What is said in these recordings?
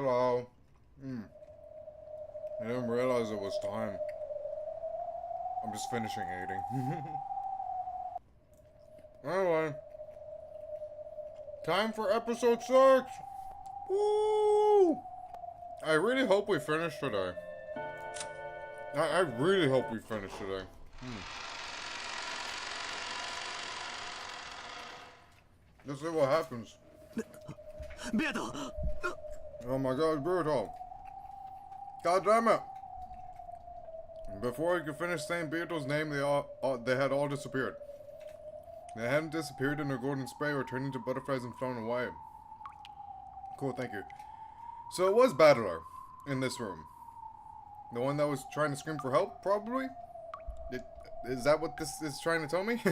Hello. I didn't realize it was time. I'm just finishing eating. Anyway. Time for episode 6! Woo! I really hope we finish today. I really hope we finish today. Let's see what happens. Beto! Oh my god, it's brutal. God damn it! Before I could finish saying Beetle's name, they had all disappeared. They hadn't disappeared in a golden spray or turned into butterflies and flown away. Cool, thank you. So it was Battler in this room. The one that was trying to scream for help, probably? Is that what this is trying to tell me?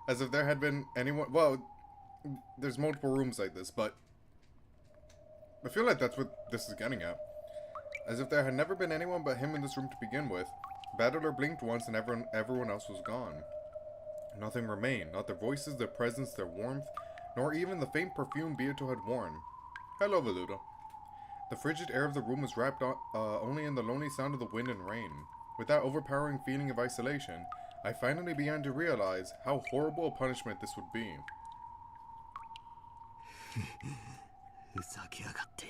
As if there had been anyone... Well, there's multiple rooms like this, but... I feel like that's what this is getting at. As if there had never been anyone but him in this room to begin with. Battler blinked once and everyone else was gone. Nothing remained, not their voices, their presence, their warmth, nor even the faint perfume Beato had worn. Hello, Veluda. The frigid air of the room was wrapped only in the lonely sound of the wind and rain. With that overpowering feeling of isolation, I finally began to realize how horrible a punishment this would be. ふざけやがって。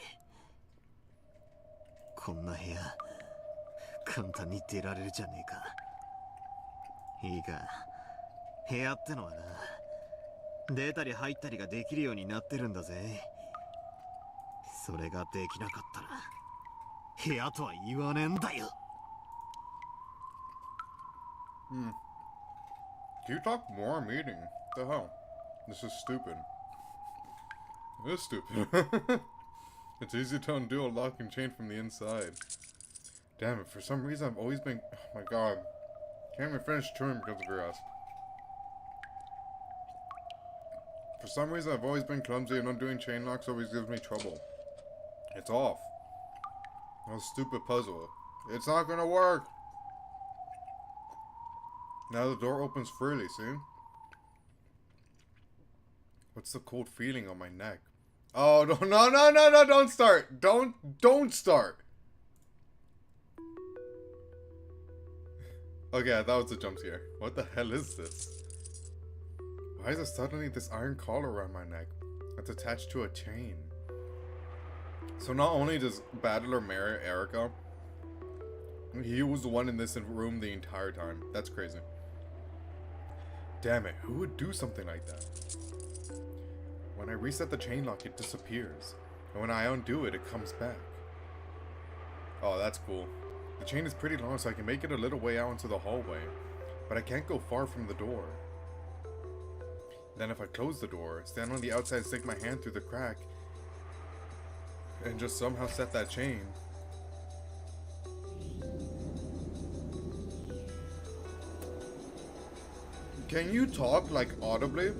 こんな部屋簡単に出られるじゃねえか。いいか、部屋ってのはな、出たり入ったりができるようになってるんだぜ。それができなかったら部屋とは言わねえんだよ。Can you talk more? I'm eating. What the hell? This is stupid. It is stupid. It's easy to undo a lock and chain from the inside. Damn it, for some reason I've always been... Oh my god. Can't even finish chewing because of your ass. For some reason I've always been clumsy and undoing chain locks always gives me trouble. It's off. No stupid puzzle. It's not gonna work! Now the door opens freely, see? What's the cold feeling on my neck? Oh, no, don't start! Don't start! Okay, I thought it was a jump scare. What the hell is this? Why is there suddenly this iron collar around my neck that's attached to a chain? So not only does Battler marry Erica, he was the one in this room the entire time. That's crazy. Damn it, who would do something like that? When I reset the chain lock, it disappears. And when I undo it, it comes back. Oh, that's cool. The chain is pretty long, so I can make it a little way out into the hallway. But I can't go far from the door. Then if I close the door, stand on the outside, stick my hand through the crack, and just somehow set that chain. Can you talk, like, audibly?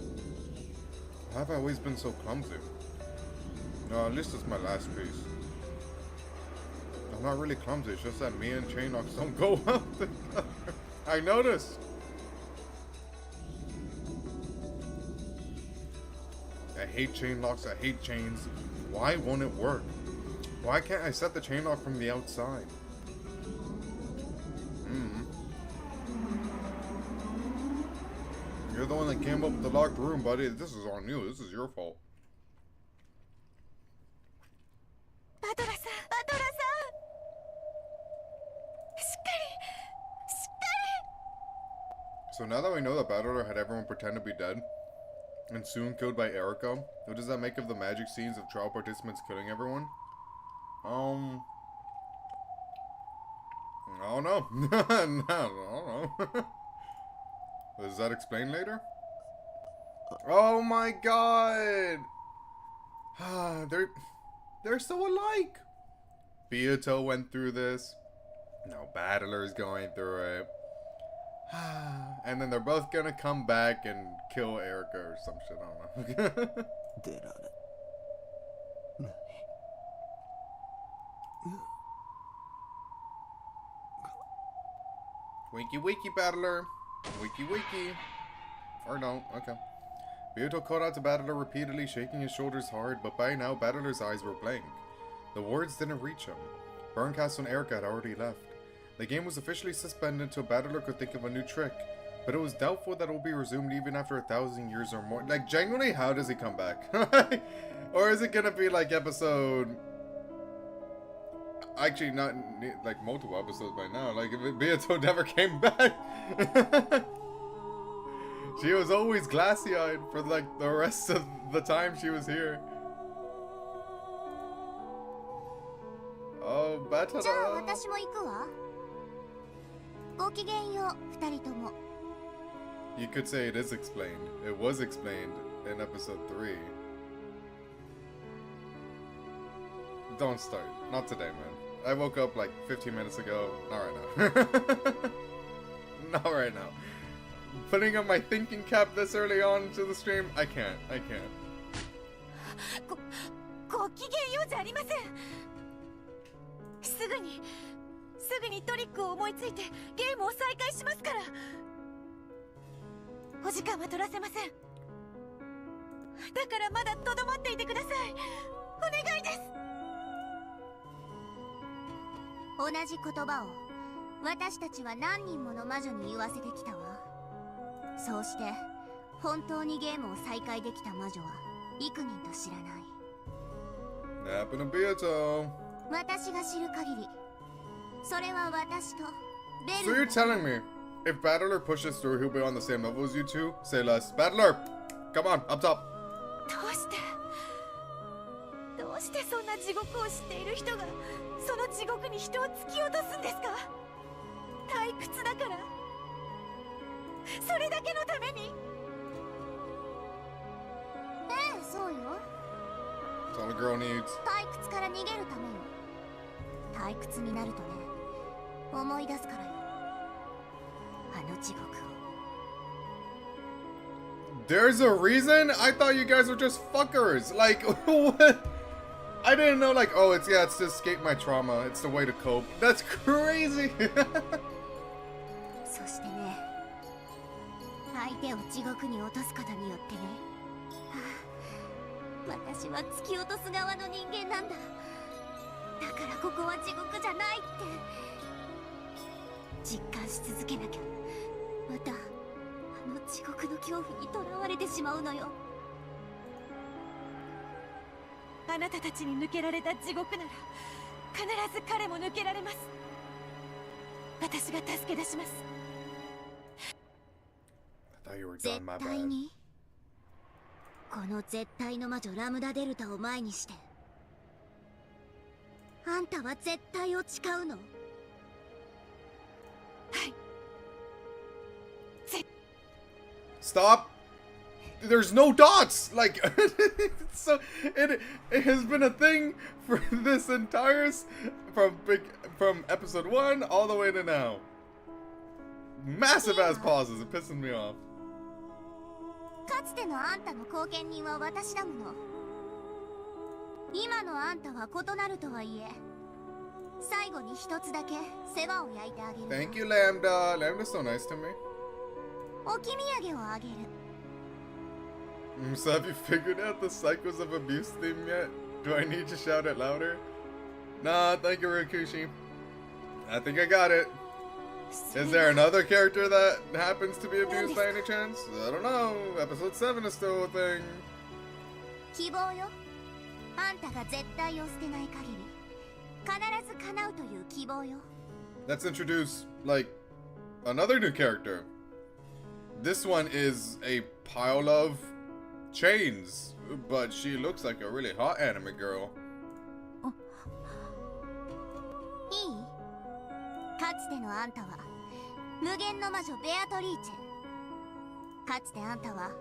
Why have I always been so clumsy? No, at least it's my last piece. I'm not really clumsy, it's just that me and chain locks don't go well together. I noticed! I hate chain locks, I hate chains. Why won't it work? Why can't I set the chain lock from the outside? You're the one that came up with the locked room, buddy. This is on you. This is your fault. So now that we know that Battler had everyone pretend to be dead, and soon killed by Erica, what does that make of the magic scenes of trial participants killing everyone? I don't know. No, I don't know. Does that explain later? Oh my god! They're so alike! Beato went through this. Now Battler's going through it. And then they're both gonna come back and kill Erica or some shit, I don't know. Wiki wiki, Battler. Wiki wiki. Or no, okay. Beato called out to Battler repeatedly, shaking his shoulders hard, but by now Battler's eyes were blank. The words didn't reach him. Barncastle and Erica had already left. The game was officially suspended until Battler could think of a new trick, but it was doubtful that it will be resumed even after 1,000 years or more. Like, genuinely, how does he come back? Or is it gonna be like episode... Actually, not like multiple episodes by now. Like, if Beato never came back. She was always glassy-eyed for like the rest of the time she was here. Oh, Batada. じゃあ私も行くわ。ごきげんよう、二人とも。 You could say it is explained. It was explained in episode 3. Don't start. Not today, man. I woke up like 15 minutes ago. Not right now. Not right now. Putting on my thinking cap this early on to the stream, I can't. I can't. ごきげんようじゃありません。すぐにトリックを思いついてゲームを再開しますから。お時間は取らせません。だからまだとどまっていてください。お願いです。同じ言葉を私たちは何人もの魔女に言わせてきたわ。そうして本当にゲームを再開できた魔女は幾人と知らない。 Happened to Beato. 私が知る限り、それは私とベ So ル you're telling me, if Battler pushes through, he'll be on the same level as you two? Say less. Battler! Come on, up top. どうしてそんな地獄を知っている人がその地獄に人を突き落とすんですか。退屈だから、それだけのために。ええ、そうよ。 That's all a girl needs. 退屈から逃げるためよ。退屈になるとね、思い出すからよ。あの地獄を。 There's a reason? I thought you guys were just fuckers. Like, what? I didn't know, like, oh, it's to escape my trauma. It's the way to cope. That's crazy. そしてね、相手を地獄に落とすことによってね、私は突き落とす側の人間なんだ。だからここは地獄じゃないって実感し続けなきゃ、またあの地獄の恐怖にとらわれてしまうのよ。あなたたちに抜けられた地獄なら必ず彼も抜けられます。私が助け出します。 I thought you were 絶 done, my 対 bad. にこの絶対の魔女ラムダデルタを前にしてあんたは絶対を誓うの。はい。 Stop! There's no dots! Like, so it has been a thing for this entire from episode 1 all the way to now. Massive ass pauses. It pisses me off. かつてのあんたの後見人は私だもの。今のあんたは異なるとはいえ、最後に一つだけ世話を焼いてあげる。 Thank you, Lambda. Lambda's so nice to me. おき土産をあげる。 So have you figured out the cycles of abuse theme yet? Do I need to shout it louder? Nah, thank you, Rikushi. I think I got it. Is there another character that happens to be abused by any chance? I don't know. Episode 7 is still a thing. 希望よ。あんたが絶対を捨てない限り、必ず叶うという希望よ。 Let's introduce, like, another new character. This one is a pile of chains, but she looks like a really hot anime girl. いい？かつてのあんたは無限の魔女ベアトリーチェ。かつてあんたは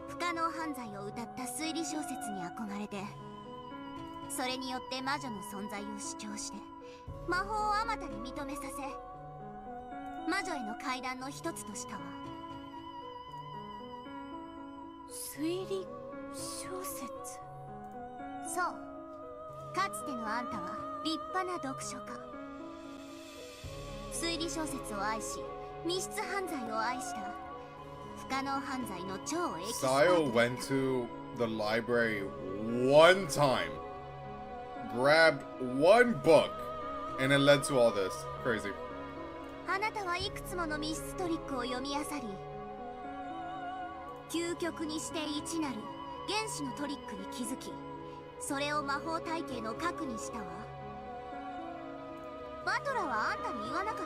不可能犯罪を歌った推理小説に憧れて、それによって魔女の存在を主張して魔法をあまたに認めさせ、魔女への階段の一つとしたわ。推理小説？そう。かつてのあんたは立派な読書家。推理小説を愛し、密室犯罪を愛した不可能犯罪の超エキスパート。 Sayo went to the library one time. grabbed one book and it led to all this. Crazy. あなたはいくつもの密室トリックを読み漁り、究極にして一なる原始のトリックに気づき、それを魔法体系の核にしたわ。バトラはあんたに言わなかっ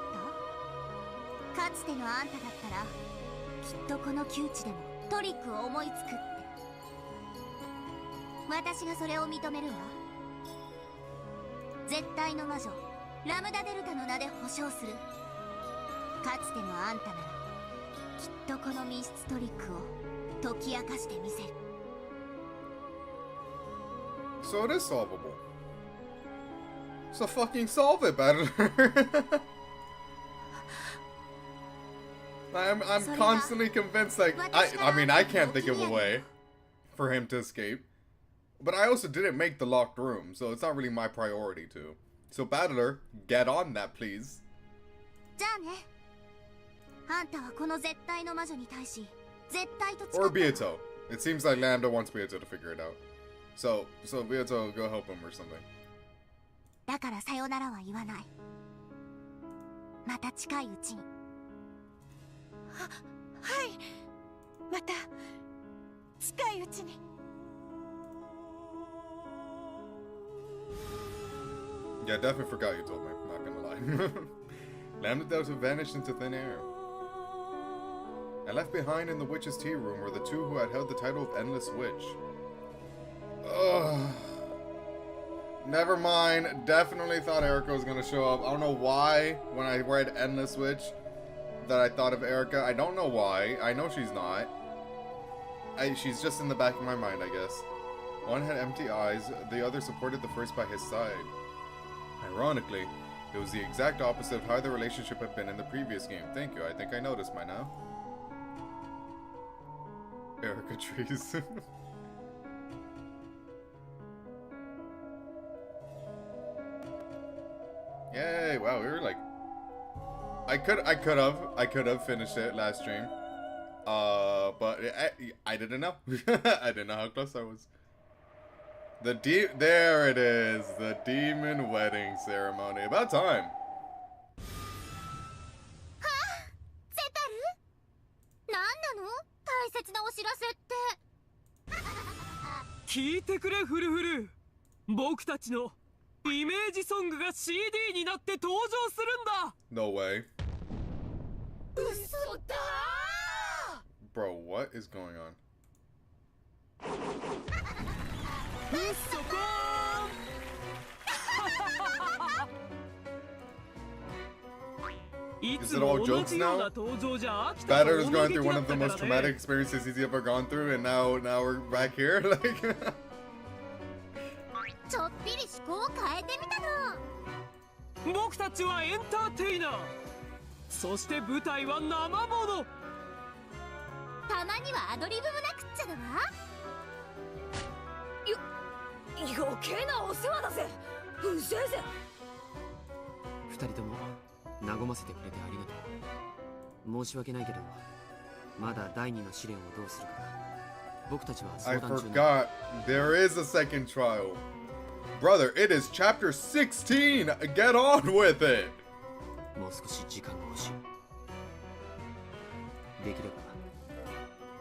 た？かつてのあんただったらきっとこの窮地でもトリックを思いつくって。私がそれを認めるわ。絶対の魔女ラムダデルタの名で保証する。かつてのあんたならきっとこの密室トリックを解き明かしてみせる。 So it is solvable. So fucking solve it, Battler. I'm constantly convinced, like, I mean, I can't think of a way for him to escape. But I also didn't make the locked room, so it's not really my priority to. So Battler, get on that, please. じゃあね。あんたはこの絶対の魔女に対し絶対と誓った。 Or Beato. It seems like Lambda wants Beato to figure it out. So Beato, go help him or something. だからさよならは言わない。また近いうちに。はい。また近いうちに。Yeah, I definitely forgot you told me. Not gonna lie. Lambda Delta vanished into thin air. And left behind in the witch's tea room were the two who had held the title of Endless Witch. Ugh. Never mind. Definitely thought Erica was gonna show up. I don't know why when I read Endless Witch that I thought of Erica. I don't know why. I know she's not. She's just in the back of my mind, I guess. One had empty eyes, the other supported the first by his side. Ironically, it was the exact opposite of how the relationship had been in the previous game. Thank you, I think I noticed by now. Erica trees. Yay, wow, we were like... I could have finished it last stream. But I didn't know. I didn't know how close I was. There it is. The demon wedding ceremony. About time. ゼタル？何なの？大切なお知らせって。聞いてくれフルフル。僕たちのイメージソングが CD になって登場するんだ。 No way. 嘘だー。 Bro, what is going on? Is it all jokes now? Batter is going through one of the most traumatic experiences he's ever gone through, and now we're back here. Like, ちょっぴり思考を変えてみたの。僕たちはエンターテイナー。そして舞台は生もの。たまにはアドリブもなくっちゃだわ。余計なお世話だぜ。うぜえぜ。二人とも和ませてくれてありがとう。申し訳ないけど、まだ第二の試練をどうするか僕たちは相 I 談中。 forgot there is a second trial. Brother, it is chapter 16. Get on with it. もう少し時間が欲しい。できれば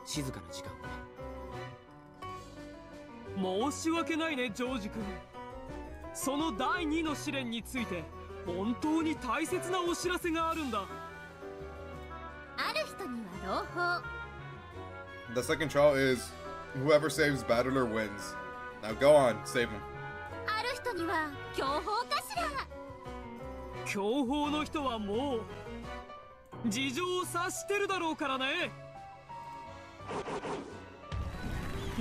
静かな時間をね。申し訳ないねジョージ君。その第2の試練について本当に大切なお知らせがあるんだ。ある人には朗報。 The second trial is whoever saves Battler wins. Now go on, save him. ある人には強報かしら。強砲の人はもう事情を察してるだろうからね。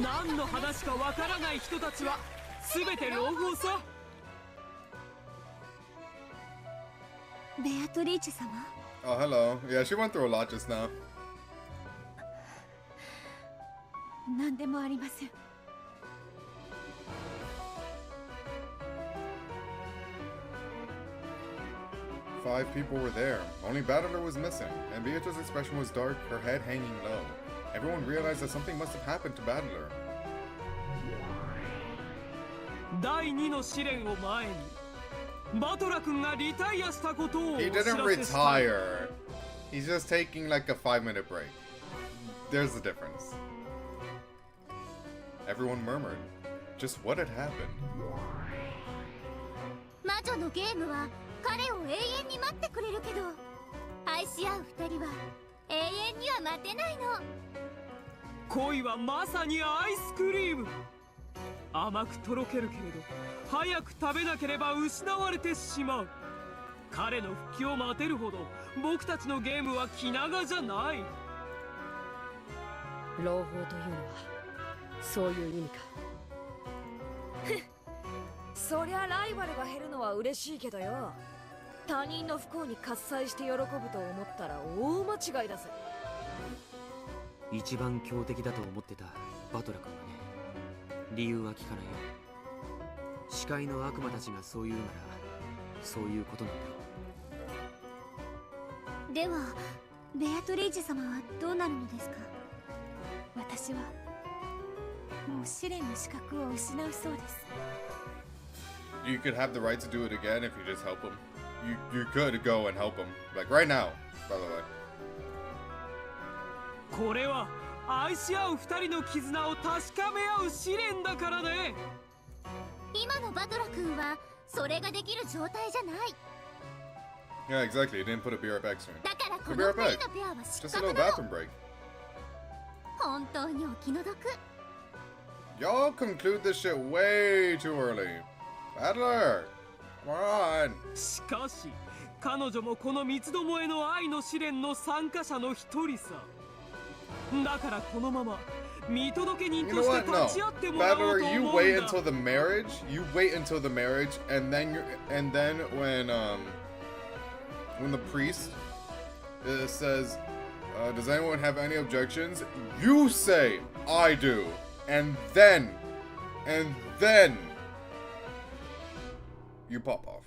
何の話かわからない人たちは全て朗報さ。ベアトリーチェ様。 Oh, hello. Yeah, she went through a lot just now. 何でもありません。5 people were there. Only Battler was missing, and Beatrice's expression was dark, her head hanging low. Everyone realized that something must have happened to Battler. 第2の試練を前にバトラ君がリタイアしたことをお知 He ら didn't せしたい。 retire. He's just taking like a 5-minute break. There's a difference. Everyone murmured. Just what had happened? 魔女のゲームは彼を永遠に待ってくれるけど、愛し合う二人は永遠には待てないの。恋はまさにアイスクリーム。甘くとろけるけれど早く食べなければ失われてしまう。彼の復帰を待てるほど僕たちのゲームは気長じゃない。朗報というのはそういう意味か。そりゃライバルが減るのは嬉しいけどよ、他人の不幸に喝采して喜ぶと思ったら大間違いだぜ。一番強敵だと思ってたバトラ君はね、理由は聞かないよ。視界の悪魔たちがそう言うならそういうことなんだよ。ではベアトリーチェ様はどうなるのですか？私はもう試練の資格を失うそうです。 You could have the right to do it again if you just help him. You could go and help him. Like right now, by the way. これは愛し合う二人の絆を確かめ合う試練だからね。今のバトラ君はそれができる状態じゃない。 Yeah, exactly. You didn't put a BR back soon. だからこ Be の right 二 back. 人のペアは失 Just a 格 little なの。 bathroom break. 本当にお気の毒。 Y'all conclude this shit way too early. Battler, come on. しかし彼女もこの三つどもえの愛の試練の参加者の一人さ。だからこのまま見届け人 You と know して what? No. 立ち会ってもらおうと Battler, 思 you うん wait だ。 until the marriage. You wait until the marriage, and then when the priest says, "Does anyone have any objections?" You say, "I do," and then you pop off.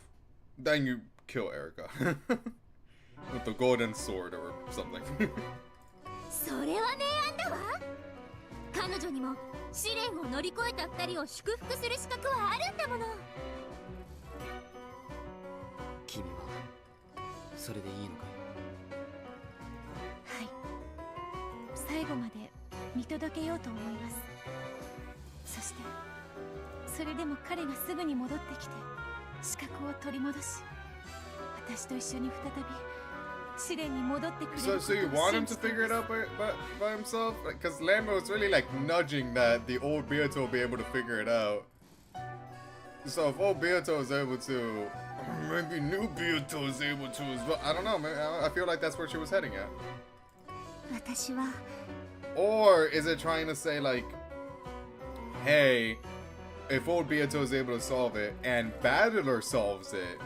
Then you kill Erica with the golden sword or something. それは明暗だわ。彼女にも試練を乗り越えた二人を祝福する資格はあるんだもの。君はそれでいいのかい？はい、最後まで見届けようと思います。そしてそれでも彼がすぐに戻ってきて資格を取り戻し、私と一緒に再び試練に戻ってくれることを So you want him 信 to じてい figure it ます。 out by himself? Because Lambo is really like nudging that the old Beato will be able to figure it out. So if old Beato is able to, maybe new Beato is able to as well. I don't know, man. I feel like that's where she was heading at. 私は Or is it trying to say like, hey, if old Beato is able to solve it and Battler solves it,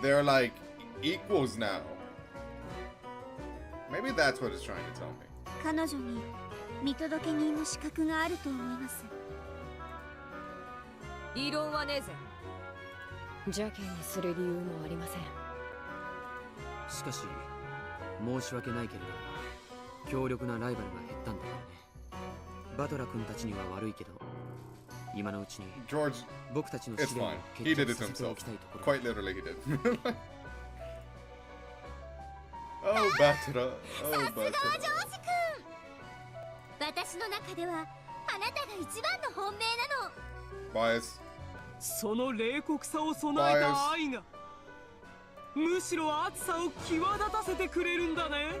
they're like equals now. Maybe that's what it's trying to tell me. 彼女に見届け人の資格があると思います。異論はねえぜ。邪険にする理由もありません。しかし申し訳ないけれど強力なライバルが減ったんだからね。バトラ君たちには悪いけど今のうちに George, 僕たちの it's 試練を fine. He 決 did 着 it させてお himself. きたいところ。 Quite literally, he did. Oh, Battler. Oh, さすがは Battler. ジョージ君。私の中ではあなたが一番の本命なの。 Bias. その冷酷さを備えた愛がむしろ熱さを際立たせてくれるんだね。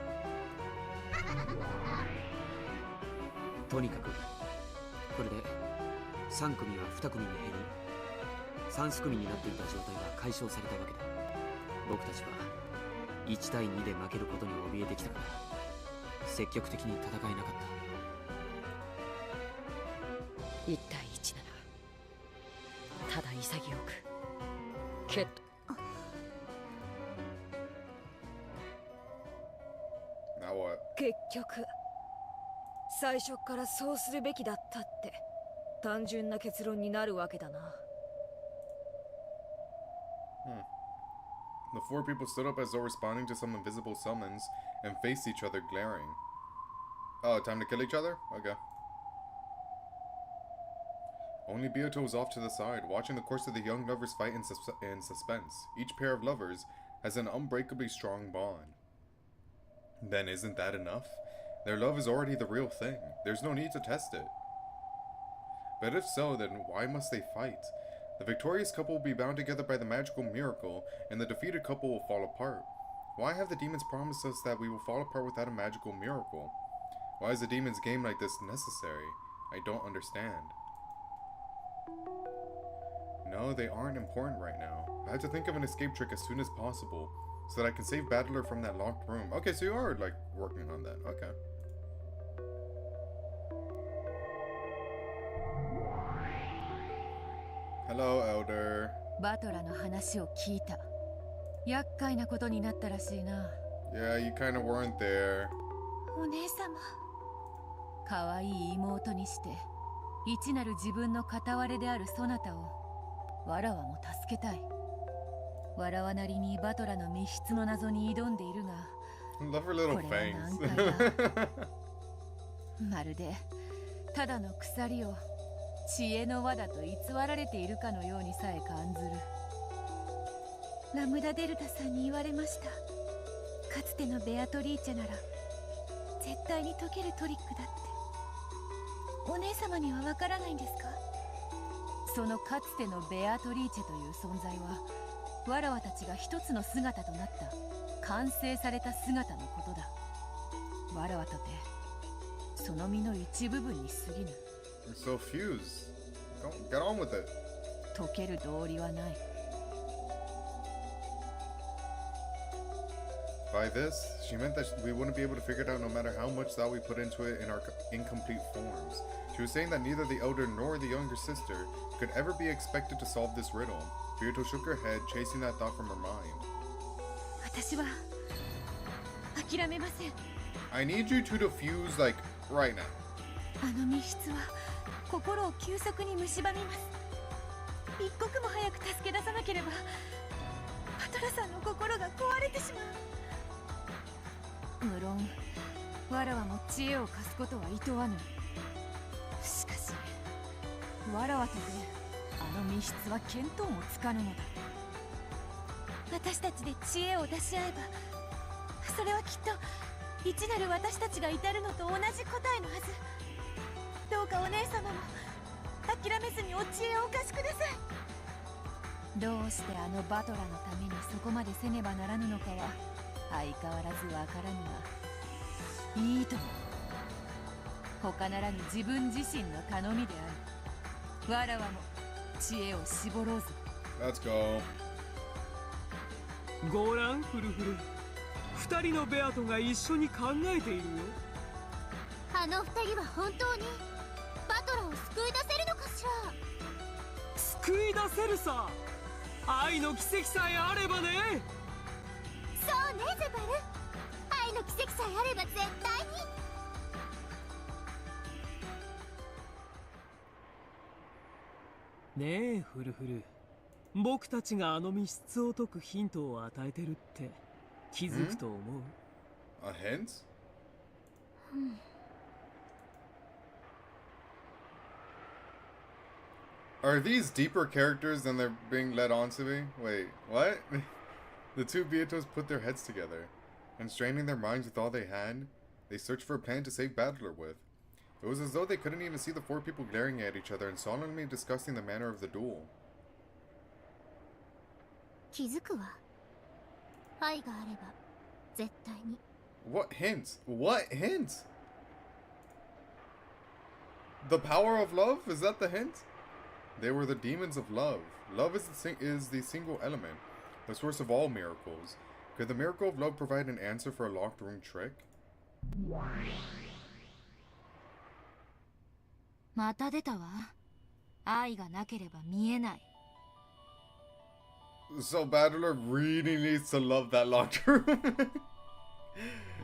とにかくこれで3組は2組に減り3組になっていた状態は解消されたわけだ。僕たちは1対2で負けることに怯えてきたから積極的に戦えなかった。1対1ならただ潔くけど Now what? 結局最初からそうするべきだったって単純な結論になるわけだな。The four people stood up as though responding to some invisible summons and faced each other, glaring. Oh, time to kill each other? Okay. Only Beato is off to the side, watching the course of the young lovers fight in suspense. Each pair of lovers has an unbreakably strong bond. Then isn't that enough? Their love is already the real thing. There's no need to test it. But if so, then why must they fight? The victorious couple will be bound together by the magical miracle, and the defeated couple will fall apart. Why have the demons promised us that we will fall apart without a magical miracle? Why is a demon's game like this necessary? I don't understand. No, they aren't important right now. I have to think of an escape trick as soon as possible, so that I can save Battler from that locked room. Okay, so you are, like, working on that. Okay. Hello, Elder. バトラの話を聞いた。厄介なことになったらしいな。Yeah, you kind of weren't there. お姉様。可愛い妹にして、一なる自分の片割れであるそなたを、わらわも助けたい。わらわなりにバトラの密室の謎に挑んでいるが、Love her little これは難 fangs. 解だ。まるで、ただの鎖を、知恵の輪だと偽られているかのようにさえ感ずる。ラムダデルタさんに言われました。かつてのベアトリーチェなら絶対に解けるトリックだって。お姉様にはわからないんですか？そのかつてのベアトリーチェという存在は、わらわたちが一つの姿となった完成された姿のことだ。わらわとてその身の一部分に過ぎぬ。 You're so fused. Get on with it. 解ける道理はない。 By this, she meant that we wouldn't be able to figure it out no matter how much thought we put into it in our incomplete forms. She was saying that neither the elder nor the younger sister could ever be expected to solve this riddle. Fuyuto shook her head, chasing that thought from her mind. 私は諦めません。 I need you to defuse, like, right now. あの密室は心を急速に蝕みます。一刻も早く助け出さなければパトラさんの心が壊れてしまう。無論わらわも知恵を貸すことは厭わぬ。しかしわらわとてあの密室は見当もつかぬのだ。私たちで知恵を出し合えば、それはきっと一なる私たちが至るのと同じ答えのはず。どうかお姉様も諦めずにお知恵をお貸しください。どうしてあのバトラのためにそこまでせねばならぬのかは相変わらずわからぬが、いいとも。他ならぬ自分自身の頼みである。わらわも知恵を絞ろうぞ。 Let's go. ご覧フルフル、二人のベアトが一緒に考えているよ。あの二人は本当にバトラを救い出せるのかしら。救い出せるさ。愛の奇跡さえあればね。そうねゼバル、愛の奇跡さえあれば絶対に。ねえフルフル、僕たちがあの密室を解くヒントを与えてるって気づくと思う？ A hint? Are these deeper characters than they're being led on to be? Wait, what? The two Beatos put their heads together, and straining their minds with all they had, they searched for a plan to save Battler with. It was as though they couldn't even see the four people glaring at each other and solemnly discussing the manner of the duel. 気づくわ。愛があれば絶対に。 What hint? What hint? The power of love? Is that the hint? They were the demons of love. Love is the single element, the source of all miracles. Could the miracle of love provide an answer for a locked room trick? また出たわ。愛がなければ見えない。 So Battler really needs to love that locked room.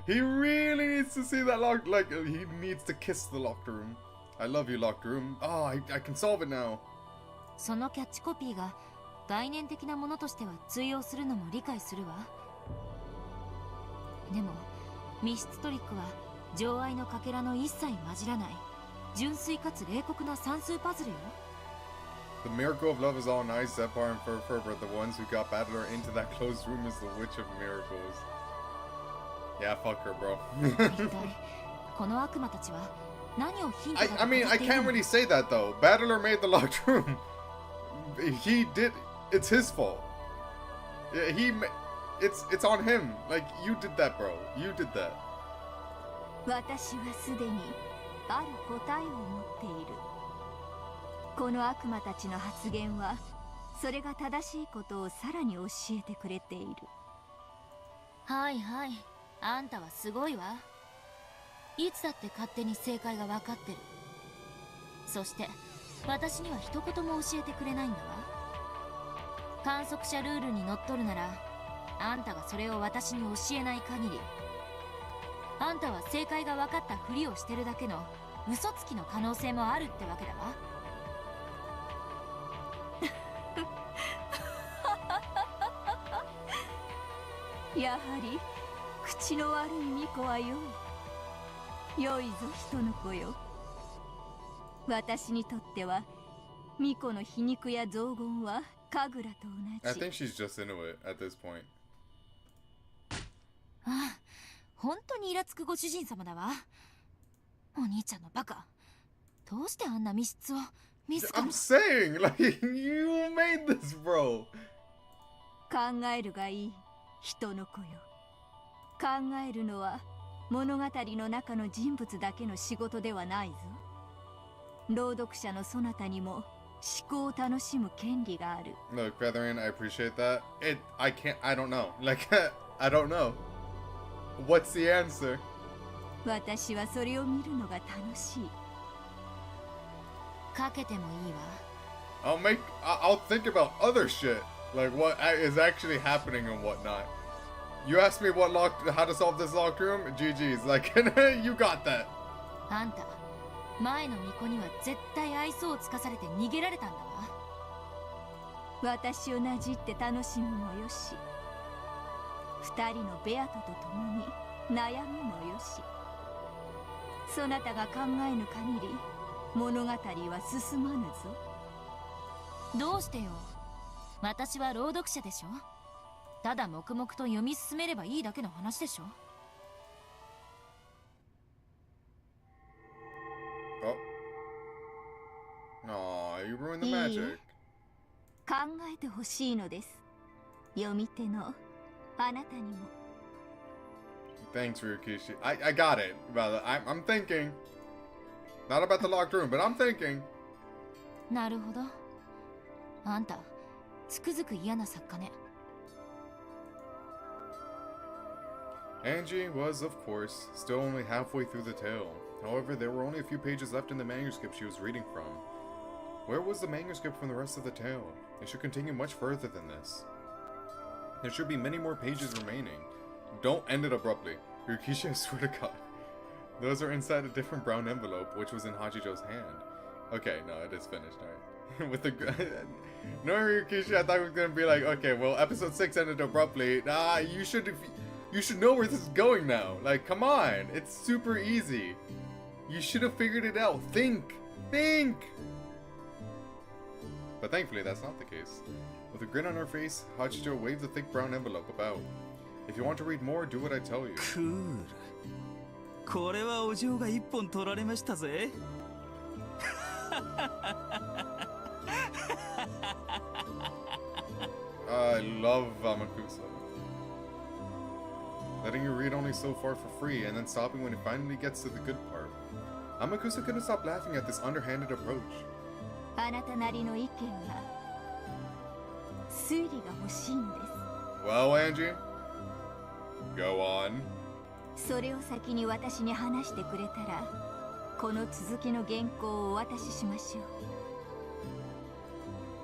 He really needs to see that locked, like, he needs to kiss the locked room. I love you, locked room. Oh, I can solve it now. そのキャッチコピーが概念的なものとしては通用するのも理解するわ。でも密室トリックは情愛のかけらの一切混じらない純粋かつ冷酷な算数パズルよ。The miracle of love is all nice, Zephyr and Furfur, but the ones who got Battler into that closed room is the witch of miracles. Yeah, fuck her, bro. 一体この悪魔たちは何をヒントだと I mean, 語 I っている can't の really say that though. Battler made the locked room. He did. It's his fault. Yeah, it's on him. Like, you did that, bro. You did that. 私はすでにある答えを持っている。この悪魔たちの発言はそれが正しいことをさらに教えてくれている。はいはい、あんたはすごいわ。いつだって勝手に正解が分かってる。そして私には一言も教えてくれないんだわ。観測者ルールにのっとるならあんたがそれを私に教えない限り、あんたは正解が分かったふりをしてるだけの嘘つきの可能性もあるってわけだわ。やはり口の悪い巫女は良い。良いぞ人の子よ。私にとっては巫女の皮肉や雑言は神楽と I 同じ。 think she's just into it at this point. ああ、本当にイラつくご主人様だわ。お兄ちゃんのバカ。どうしてあんな密室を自ら I'm saying, like, you made this, bro. 考えるがいい人の子よ。考えるのは物語の中の人物だけの仕事ではないぞ。朗読者のそなたにも思考を楽しむ権利がある。 Look, Featherin, I appreciate that. I don't know. Like, I don't know. What's the answer? 私はそれを見るのが楽しい。かけてもいいわ。I'll think about other shit. Like what is actually happening and whatnot. You asked me how to solve this locked room? GG's. Like, you got that. あんた、前の巫女には絶対愛想をつかされて逃げられたんだわ。私をなじって楽しむもよし、二人のベアトと共に悩むもよし。そなたが考えぬ限り物語は進まぬぞ。どうしてよ。私は朗読者でしょ。ただ黙々と読み進めればいいだけの話でしょ。Oh, you ruined the magic. 考えてほしいのです。読み手のあなたにも。Thanks, Ryukishi. I got it, brother. I'm thinking. Not about the locked room, but I'm thinking. なるほど。あんた、つくづく嫌な作家ね。Angie was, of course, still only halfway through the tale. However, there were only a few pages left in the manuscript she was reading from. Where was the manuscript from the rest of the tale? It should continue much further than this. There should be many more pages remaining. Don't end it abruptly. Ryukishi, I swear to God. Those are inside a different brown envelope, which was in Hachijo's hand. Okay, no, it is finished, alright. With the... No, Ryukishi, I thought it was gonna be like, okay, well, episode 6 ended abruptly. Nah, you should know where this is going now. Like, come on. It's super easy. You should have figured it out. Think! But thankfully, that's not the case. With a grin on her face, Hachijo waved the thick brown envelope about. If you want to read more, do what I tell you. クール。これはお嬢が一本取られましたぜ。I love Amakusa. Letting you read only so far for free, and then stopping when it finally gets to the good part. Amakusa couldn't stop laughing at this underhanded approach. あなたなりの意見が推理が欲しいんです。 Well, Angie, go on. それを先に私に話してくれたら、この続きの原稿をお渡ししましょう。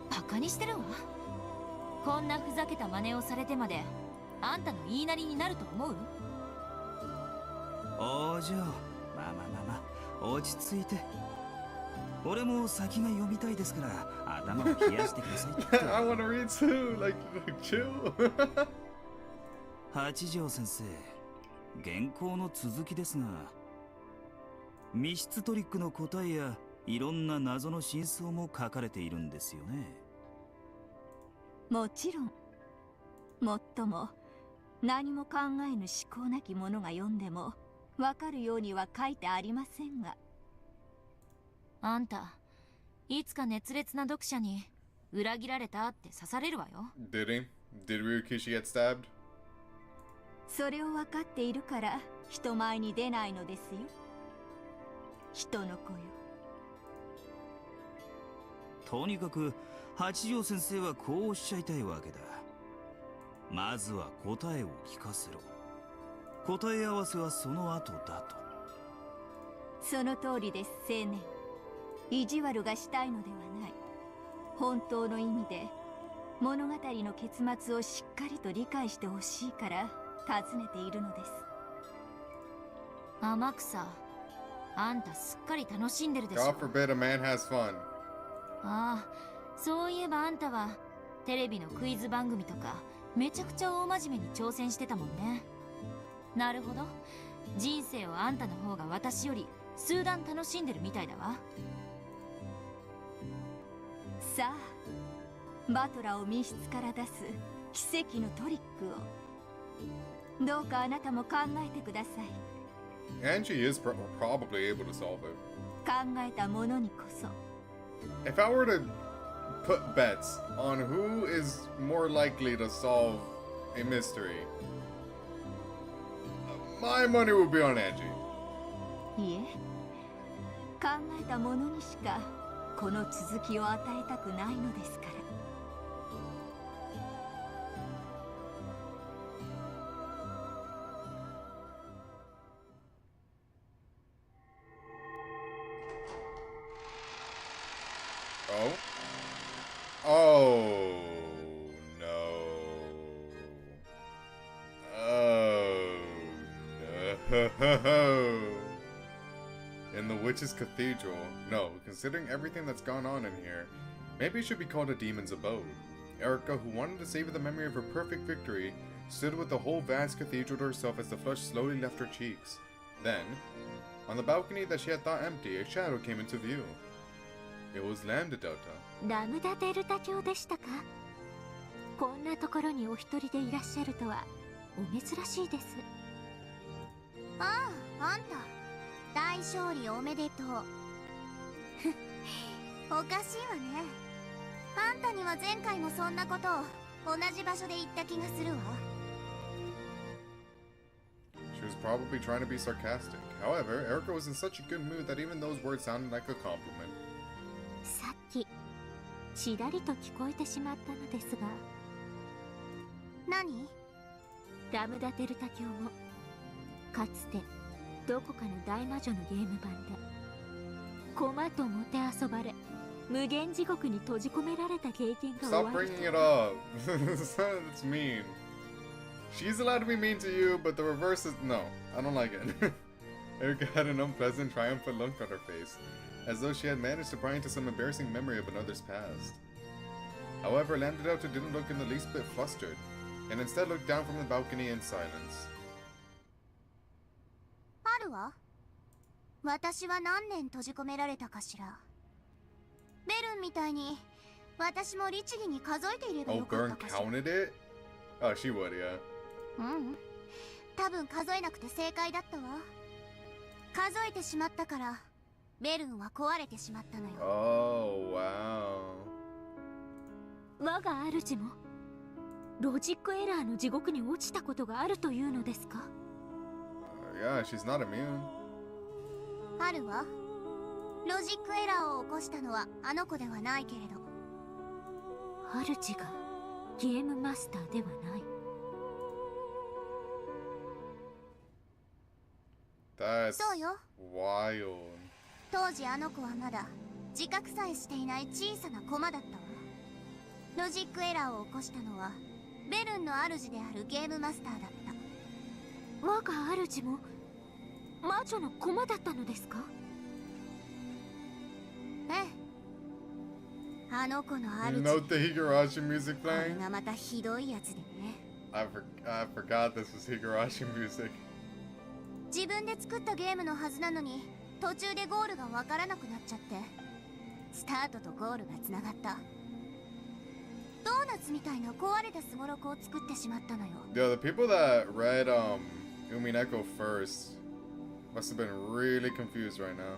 バカにしてるわ。こんなふざけた真似をされてまであんたの言いなりになると思う？お嬢、まあまあまあまあ、落ち着いて。俺も先が読みたいですから、頭を冷やしてくださいって。I want to read too, like chill. 八条先生、原稿の続きですが、密室トリックの答えやいろんな謎の真相も書かれているんですよね。もちろん。もっとも何も考えぬ思考なき者が読んでもわかるようには書いてありませんが。あんたいつか熱烈な読者に裏切られたって刺されるわよ。 Did he? Did Ryukishi get stabbed? それを分かっているから人前に出ないのですよ。人の子よ。とにかく八条先生はこうおっしゃいたいわけだ。まずは答えを聞かせろ。答え合わせはその後だと。その通りです、青年。意地悪がしたいのではない。本当の意味で物語の結末をしっかりと理解してほしいから尋ねているのです。天草、あんたすっかり楽しんでるでしょ。 God forbid a man has fun. ああ、そういえばあんたはテレビのクイズ番組とかめちゃくちゃ大真面目に挑戦してたもんね。なるほど、人生をあんたの方が私より数段楽しんでるみたいだわ。さあ、バトラを密室から出す奇跡のトリックをどうかあなたも考えてください。 And she is probably able to solve it. 考えたものにこそ。 If I were to put bets on who is more likely to solve a mystery, my money would be on Angie. いえ、考えたものにしかこの続きを与えたくないのですから。Oh? Oh, no. Oh, no. In the Witch's Cathedral. No, considering everything that's gone on in here, maybe it should be called a demon's abode. Erica, who wanted to savor the memory of her perfect victory, stood with the whole vast cathedral to herself as the flush slowly left her cheeks. Then, on the balcony that she had thought empty, a shadow came into view. It was Lambda Delta. ラムダデルタ教でしたか。こんなところにお一人でいらっしゃるとはお珍しいです。ああ、あんた大勝利おめでとう。おかしいわね。あんたには前回もそんなことを同じ場所で言った気がするわ。She was probably trying to be sarcastic. However, Erica was in such a good mood that even those words sounded like a compliment. さっきちらりと聞こえてしまったのですが。何？ラムダデルタ教もかつてどこかの大魔女のゲーム版で駒ともてあそばれ無限地獄に閉じ込められた経験が Stop bringing it up. That's mean. She's allowed to be mean to you, but the reverse is no. I don't like it. Erica had an unpleasant, triumphant look on her face, as though she had managed to pry into some embarrassing memory of another's past. However, Lambda Delta didn't look in the least bit flustered, and instead looked down from the balcony in silence. あるわ。私は何年閉じ込められたかしら。ベルンみたいに私も律儀に数えていれば Oh, よか Byrne ったかしら。 counted it? Oh, she would, yeah. 多分数えなくて正解だったわ。数えてしまったからベルンは壊れてしまったのよ。 Oh, wow. 我が主もロジックエラーの地獄に落ちたことがあるというのですか？ Yeah, she's not immune. あるわ。ロジックエラーを起こしたのはあの子ではないけれど。主がゲームマスターではない。That's そうよ。 wild. 当時あの子はまだ自覚さえしていない小さな駒だったわ。ロジックエラーを起こしたのはベルンの主であるゲームマスターだった。我が主も魔女の駒だったのですか？ええ。あの子の You 主 know the Higurashi music これ playing? がまたひどいやつでね。I forgot this was Higurashi music. 自分で作ったゲームのはずなのに途中でゴールがわからなくなっちゃって、スタートとゴールがつながった。ドーナツみたいな壊れたすごろくを作ってしまったのよ。Yeah, the people that read Umineko first must have been really confused right now.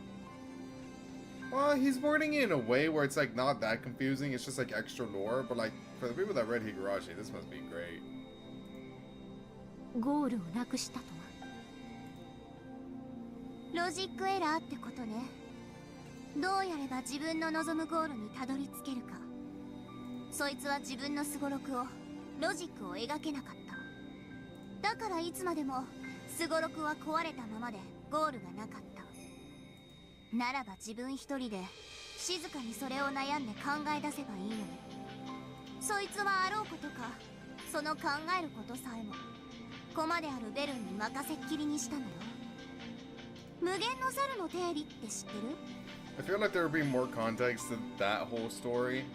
Well, he's wording it in a way where it's like not that confusing, it's just like extra lore, but like for the people that read Higurashi, this must be great. ゴールをなくしたとは。ロジックエラーってことね。どうやれば自分の望むゴールにたどり着けるか。そいつは自分のすごろくを、ロジックを描けなかった。だからいつまでもすごろくは壊れたままでゴールがなかった。ならば自分一人で静かにそれを悩んで考え出せばいいのに。そいつはあろうことか、その考えることさえも駒であるベルンに任せっきりにしたのよ。無限の猿の定理って知ってる？ I feel like there would be more context to that whole story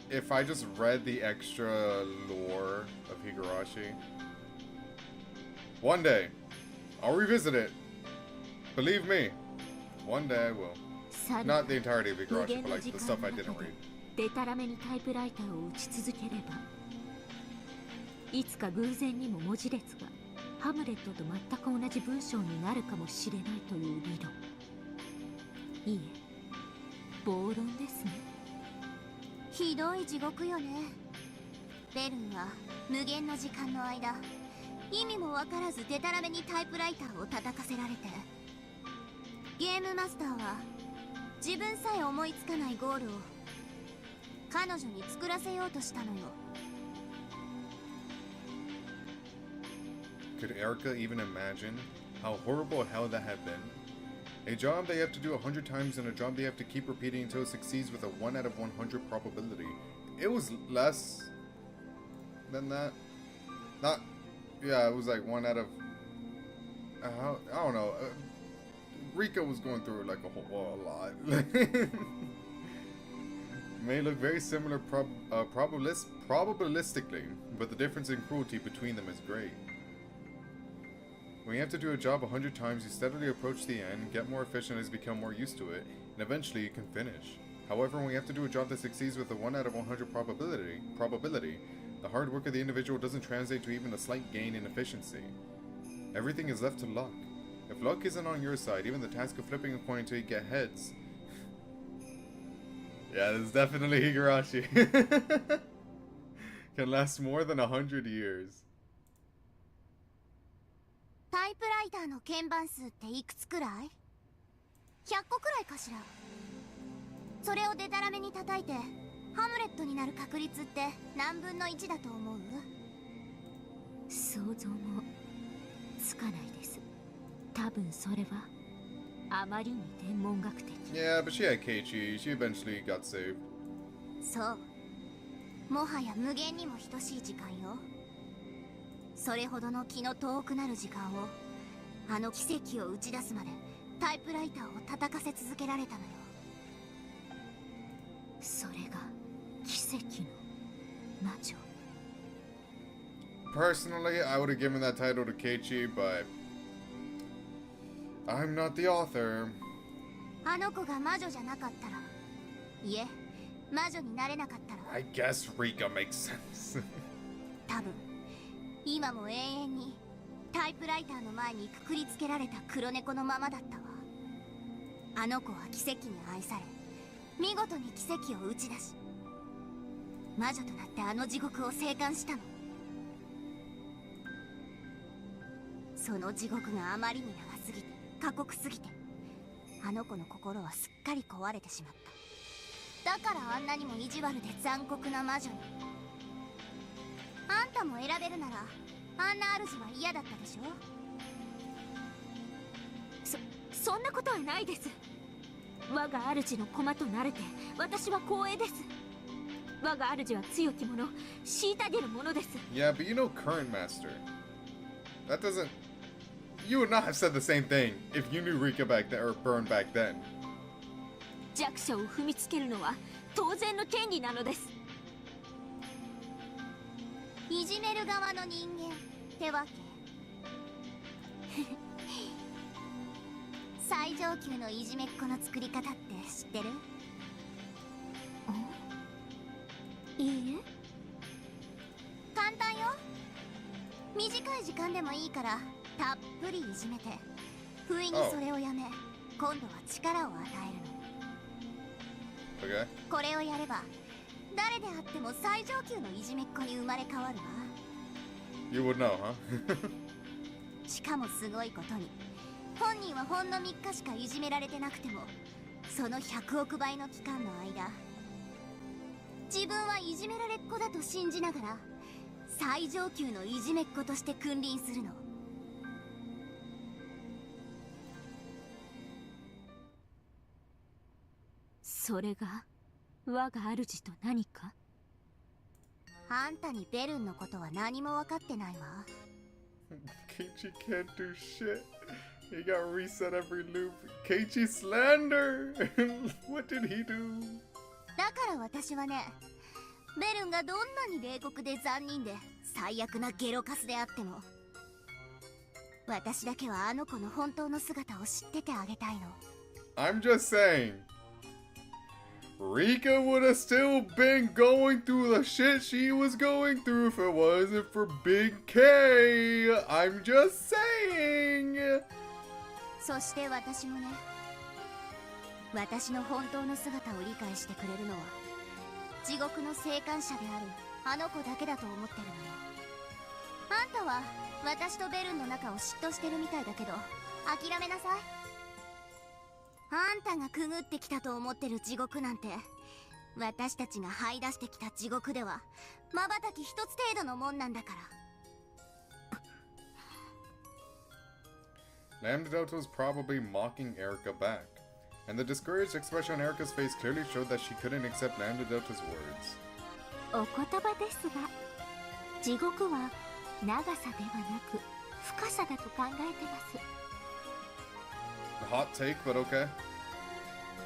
if I just read the extra lore of Higurashi. One day, I'll revisit it. Believe me, one day I will. Not the entirety of Higurashi, but like the stuff I didn't read. デタラメにタイプライターを打ち続ければ、いつか偶然にも文字列がハムレットと全く同じ文章になるかもしれないという理論。いいえ、暴論ですね。ひどい地獄よね。ベルンは無限の時間の間、意味もわからずデタラメにタイプライターを叩かせられて、ゲームマスターは自分さえ思いつかないゴールを彼女に作らせようとしたのよ。Could Erica even imagine how horrible a hell that had been? A job they have to do 100 times and a job they have to keep repeating until it succeeds with a 1 out of 100 probability. It was less than that. Not, yeah, it was like 1 out of, I don't know. Rika was going through like a lot. May look very similar probabilistically, but the difference in cruelty between them is great. When you have to do a job 100 times, you steadily approach the end, get more efficient as you become more used to it, and eventually you can finish. However, when you have to do a job that succeeds with a 1 out of 100 probability, the hard work of the individual doesn't translate to even a slight gain in efficiency. Everything is left to luck. If luck isn't on your side, even the task of flipping a coin until you get heads. Yeah, this is definitely Higurashi. Can last more than 100 years. タイプライターの鍵盤数っていくつくらい？ 100 個くらいかしら。それをデタラメに叩いてハムレットになる確率って何分の1だと思う？想像もつかないです。多分それはあまりに天文学的。 Yeah, but she had Keiichi. She eventually got saved. そう。もはや無限にも等しい時間よ。それほどの気の遠くなる時間を、あの奇跡を打ち出すまでタイプライターを叩かせ続けられたのよ。それが奇跡の魔女。 Personally, I would have given that title to Keiichi, but I'm not the author. あの子が魔女じゃなかったら、いえ、魔女になれなかったら、 I guess Rika makes sense. 多分今も永遠にタイプライターの前にくくりつけられた黒猫のままだったわ。あの子は奇跡に愛され、見事に奇跡を打ち出し、魔女となってあの地獄を生還したの。その地獄があまりに長すぎて、過酷すぎて、あの子の心はすっかり壊れてしまった。だからあんなにも意地悪で残酷な魔女に。あんたも選べるなら、あんな主は嫌だったでしょ？そんなことはないです。我が主の駒となれて私は光栄です。我が主は強き者、虐げる者です。 Yeah, but you know current master. That doesn't... You would not have said the same thing if you knew Rika back then, or Burn back then. 弱者を踏みつけるのは当然の権利なのです。いじめる側の人間ってわけ？最最上級のいじめっ子の作り方って知ってる？いいえ。簡単よ。短い時間でもいいからたっぷりいじめて、不意にそれをやめ、今度は力を与えるの。 Okay. これをやれば誰であっても最上級のいじめっ子に生まれ変わるわ。 You would know, huh? しかもすごいことに、本人はほんの3日しかいじめられてなくても、その100億倍の期間の間、自分はいじめられっ子だと信じながら最上級のいじめっ子として君臨するの。それが我が主と何か？あんたにベルンのことは何も分かってないわ。Keiichi can't do shit. He got reset every loop. Keiichi slander! What did he do? だから私はね、ベルンがどんなに冷酷で残忍で最悪なゲロカスであっても、私だけはあの子の本当の姿を知っててあげたいの。 I'm just saying. Rika would have still been going through the shit she was going through if it wasn't for Big K. I'm just saying. そして私もね、私の本当の姿を理解してくれるのは地獄の生還者であるあの子だけだと思ってるのよ。あんたは私とベルンの仲を嫉妬してるみたいだけど、諦めなさい。あんたがくぐってきたと思ってる地獄なんて、私たちが這い出してきた地獄では瞬き一つ程度のもんなんだから。 Lambda Delta was probably mocking Erica back, and the discouraged expression on Erica's face clearly showed that she couldn't accept Lambda Delta's words. お言葉ですが、地獄は長さではなく深さだと考えてます。 A hot take, but okay.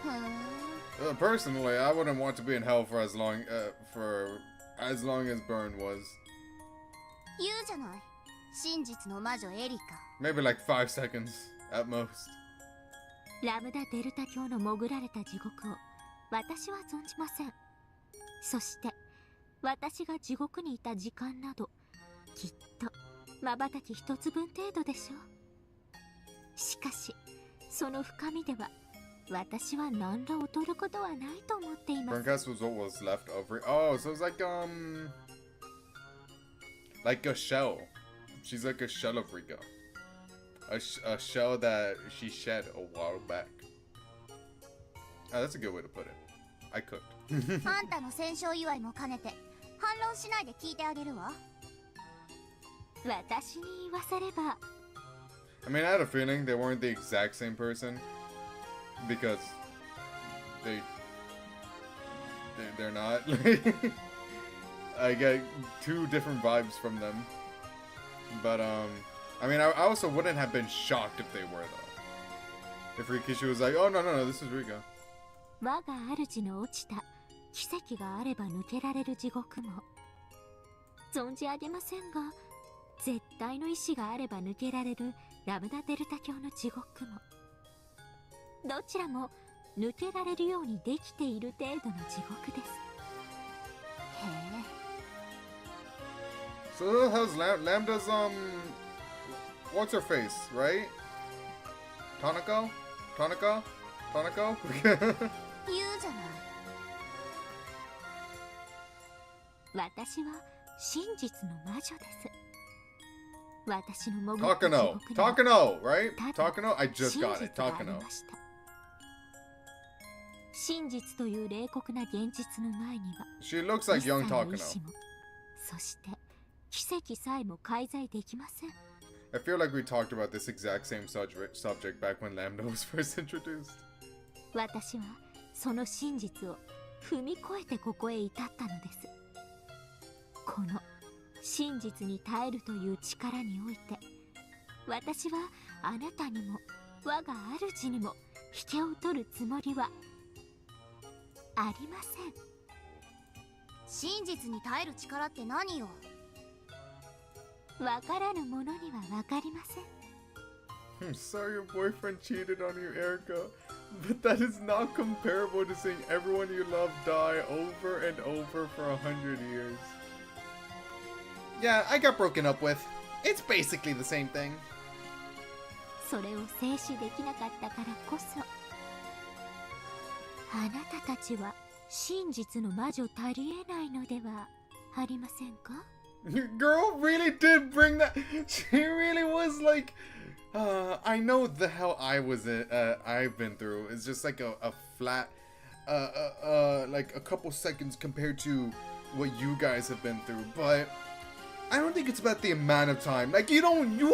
ふーん。 Personally, I wouldn't want to be in hell for as long as Burn was. 言うじゃない、真実の魔女エリカ。 Maybe like 5 seconds at most. ラムダデルタ教の潜られた地獄を私は存じません。そして私が地獄にいた時間などきっと瞬き一つ分程度でしょう。しかしその深みでは私は何ら劣ることはないと思っています。 Burncast was what was left of Oh, so it's like a shell. She's like a shell of Rika. A shell that she shed a while back. That's a good way to put it. I cooked. あんたの戦勝祝いも兼ねて反論しないで聞いてあげるわ。私に言わせれば I mean, I had a feeling they weren't the exact same person because they're not. I get 2 different vibes from them. But I mean, I also wouldn't have been shocked if they were though. If Rikishi was like, "Oh no, this is Rika." 我が主の落ちた奇跡があれば抜けられる地獄も存じ上げませんが、絶対の意志があれば抜けられるラムダデルタ教の地獄も、どちらも抜けられるようにできている程度の地獄です。へえ。 So how's Lambda's what's her face, right? Tanako? 言うじゃない。私は真実の魔女です。私の潜った地 Takano, 獄には Takano, right? ただ Takano, I just 真 got 実 it. があり Takano. ました。真実という冷酷な現実の前には She looks like 一切 young の意 Takano. 志も、そして奇跡さえも介在できません。 I feel like we talked about this exact same subject back when Lambda was first introduced. 私はその真実を踏み越えてここへ至ったのです。この真実に耐えるという力において、私はあなたにも我が主にも引けを取るつもりはありません。真実に耐える力って何よ。わからぬものにはわかりません。I'm sorry your boyfriend cheated on you, Erica. But that is not comparable to seeing everyone you love die over and over for 100 years. Yeah, I got broken up with. It's basically the same thing. それを静止できなかったからこそ、あなたたちは真実の魔女たりえないのではありませんか? Girl really did bring that. She really was like, I know the hell I've been through. It's just like a flat, like a couple seconds compared to what you guys have been through. But I don't think it's about the amount of time. Like you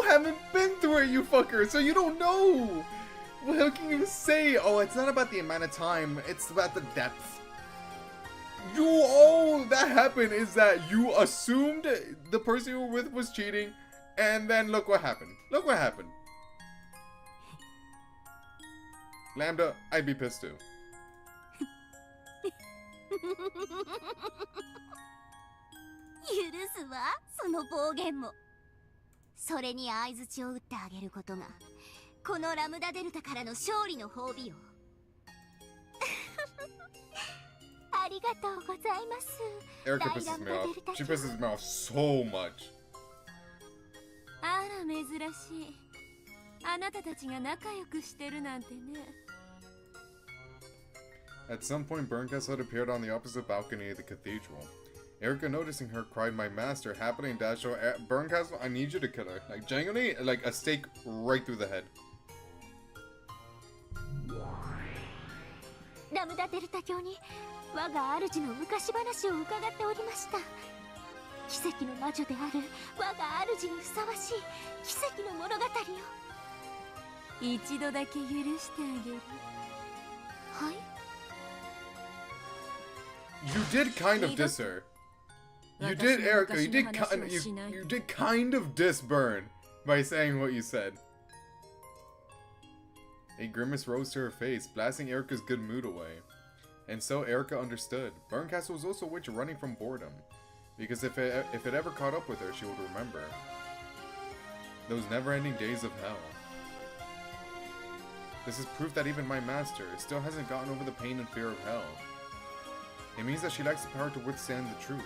haven't been through it, you fucker. So you don't know. What how can you say? Oh, it's not about the amount of time. It's about the depth. All that happened is that you assumed the person you were with was cheating, and then look what happened. Look what happened. Lambda, I'd be pissed too. 許すわ、その暴言も。それに相槌を打ってあげることが、このラムダデルタからの勝利の褒美よ。ありがとうございます。 Erica pisses me off. She pisses me off so much. あら珍しい。あなたたちが仲良くしてるなんてね。 At some point, Berncastle had appeared on the opposite balcony of the cathedral. Erica, noticing her, cried, "My master!" Happily and dashed over. Berncastle, I need you to kill her. Like, genuinely, like a stake right through the head. ラムダデルタ教に我が主の昔話を伺っておりました。奇跡の魔女である我が主にふさわしい奇跡の物語を一度だけ許してあげる。はい？ You did kind of diss her. You did, Erica. You did kind of diss Burn by saying what you said. A grimace rose to her face, blasting Erica's good mood away. And so Erica understood. Berncastle was also a witch running from boredom. Because if it ever caught up with her, she would remember those never-ending days of hell. This is proof that even my master still hasn't gotten over the pain and fear of hell. It means that she lacks the power to withstand the truth.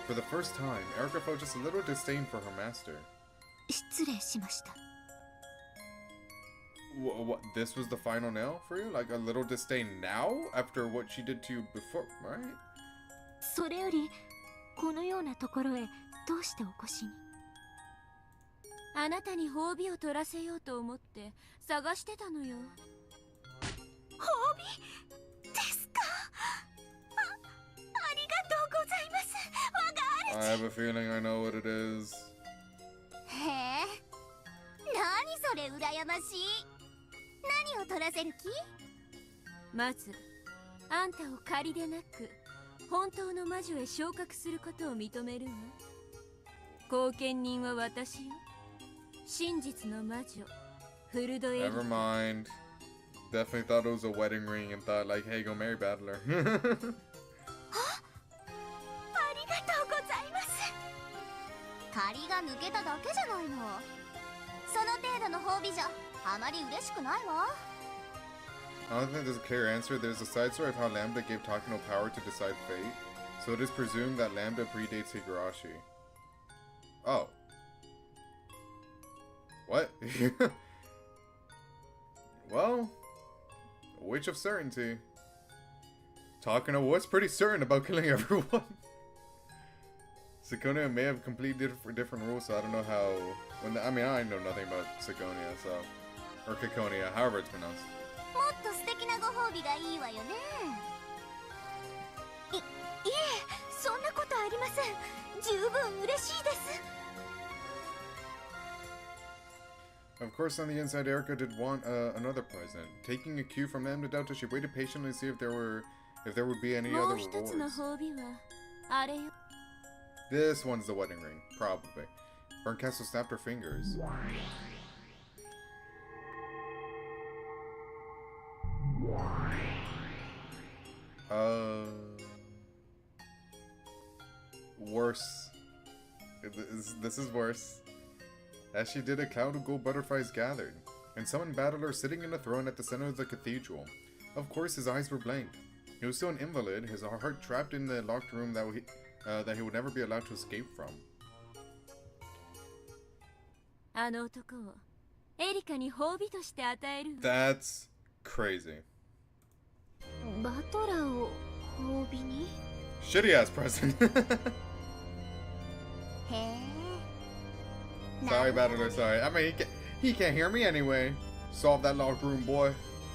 For the first time, Erica felt just a little disdain for her master. 失礼しました。 What? This was the final nail for you? Like a little disdain now after what she did to you before, right? それよりこのようなところへどうしてお越しに？あなたに褒美を取らせようと思って探してたのよ。褒美ですか？ありがとうございます。我が I have a feeling I know what it is. へえ、何それ羨ましい。何を取らせる気？まずあんたを仮でなく本当の魔女へ昇格することを認めるわ。後見人は私よ。真実の魔女フルドエリ。 Never mind. Definitely thought it was a wedding ring and thought like, hey, go marry Battler. ありがとうございます。仮が抜けただけじゃないの。その程度の褒美じゃあまり嬉しくないわ。 I don't think there's a clear answer. There's a side story of how Lambda gave Takano power to decide fate, so it is presumed that Lambda predates Higurashi. Oh. What? Well, a witch of certainty. Takano was pretty certain about killing everyone. Sathena may have completely different rules, so I don't know how... I mean, I know nothing about Sathena, so... Or Kikonia, however it's pronounced. もっと素敵なご褒美がいいわよね。いえ、そんなことありません。十分嬉しいです。 Of course, on the inside, Erica did want another present. Taking a cue from them to Delta, she waited patiently to see if there would be any other もう一つの rewards. 褒美はあれよ。 This one's the wedding ring, probably. Berncastle snapped her fingers. Worse. This is worse. As she did, a cloud of gold butterflies gathered. and summoned Battler sitting in a throne at the center of the cathedral. Of course, his eyes were blank. He was still an invalid, his heart trapped in the locked room that he would never be allowed to escape from. あの男をエリカに褒美として与えるわ。 That's crazy. バトラーを褒美に Shitty ass present. へえ Sorry, Battler, sorry. I mean, he can't hear me anyway. Solve that locked room, boy.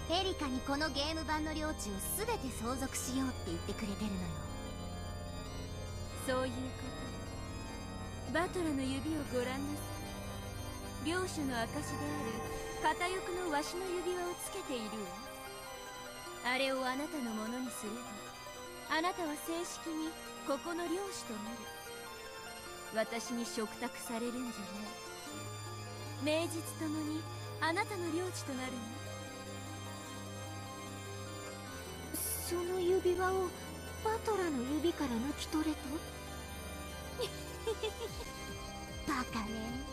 エリカにこのゲーム版の領地を全て相続しようって言ってくれてるのよ。そういうことバトラの指をご覧なさい。領主の証である片翼のわしの指輪をつけているわ。あれをあなたのものにすればあなたは正式にここの領主となる。私に嘱託されるんじゃない。名実ともにあなたの領地となるわ。その指輪をバトラの指から抜き取れとバカね。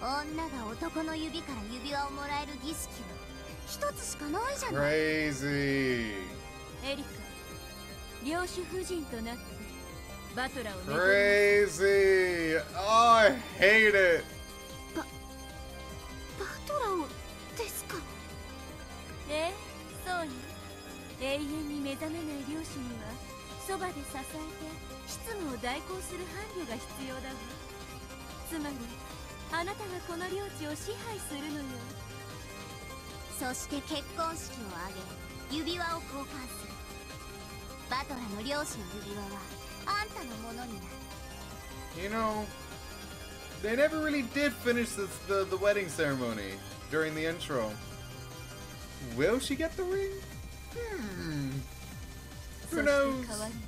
女が男の指から指輪をもらえる儀式は一つしかないじゃない。 Crazy. エリカ、領主夫人となってバトラをね。 Crazy. Oh, I hate it. バトラをですか。そうよ。永遠に目覚めない領主にはそばで支えて執務を代行する伴侶が必要だわ。つまりあなたがこの領地を支配するのよ。そして結婚式を挙げ指輪を交換する。バトラの領主の指輪はあんたのものになる。 You know, they never really did finish the wedding ceremony during the intro. Will she get the ring? Who そして knows? 代わりに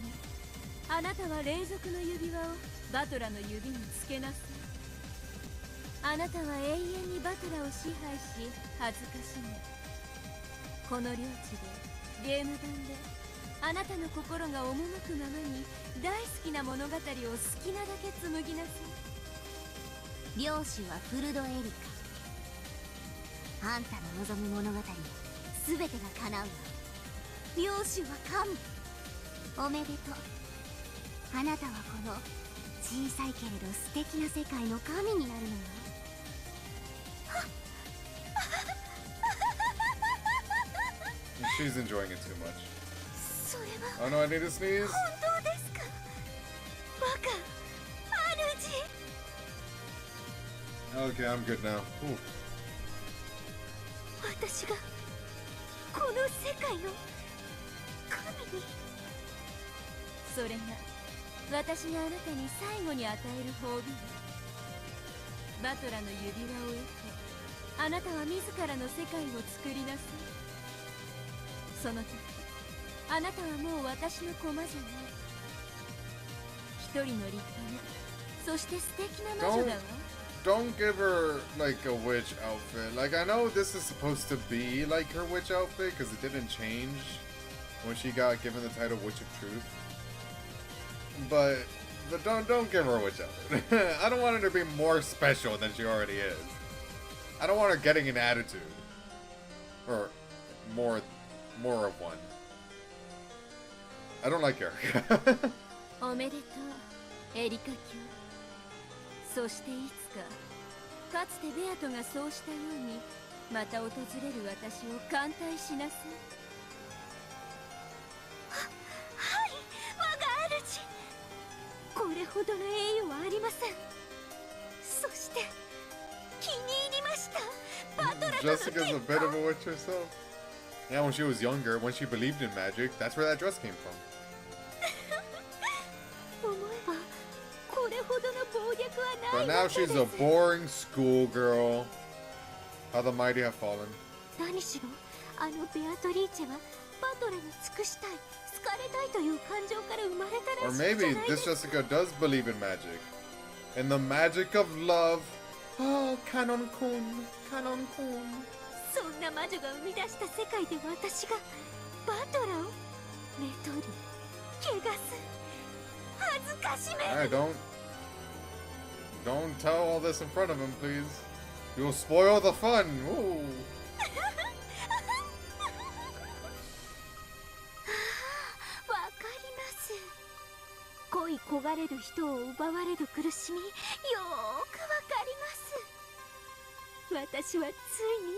あなたは霊族の指輪をバトラの指につけなさい。あなたは永遠にバトラを支配し恥ずかしめ。この領地でゲーム版であなたの心が赴くままに大好きな物語を好きなだけ紡ぎなさい。領主はフルドエリカ。あんたの望む物語全てが叶うわ。領主は神。おめでとう。あなたはこの小さいけれど素敵な世界の神になるのよ。She's enjoying it too much. それは Oh no, I need to sneeze. 本当ですか。バカ主。 Okay, I'm good now. Ooh. 私がこの世界の神に。それが私があなたに最後に与える褒美だ。バトラの指輪を得てあなたは自らの世界を作りなさい。その時あなたはもう私の駒じゃない。一人の立派なそして素敵な魔女だわ。 Don't give her like a witch outfit. Like, I know this is supposed to be like her witch outfit because it didn't change when she got given the title Witch of Truth. But don't give her a witch outfit. I don't want her to be more special than she already is. I don't want her getting an attitude or more of one. I don't like her. おめでとうエリカ卿。そしていつかかつてベアトがそうしたようにまた訪れる私を歓待しなさい。はい、我が主。これほどの栄誉はありません。そして気に入りました。バトラとの結 Jessica's a 婚。 bit of a witch herself. Yeah, when she was younger, when she believed in magic, that's where that dress came from. 思えばこれほどの暴虐は But ない now わけ she's です。 a boring schoolgirl. How the mighty have fallen. 何しろあのベアトリーチェはバトラに尽くしたい、好かれたいという感情から生まれたら Or しいじゃ maybe ないです this か。 Jessica does believe in magic. In the magic of love. Oh, Canon-kun. Canon-kun. そんな魔女が生み出した世界で私がバトラを寝取り、汚す、恥ずかしめる。 Alright, don't tell all this in front of him, please. You'll spoil the fun. Ooh. わかります。恋焦がれる人を奪われる苦しみ、よーくわかります。私はついに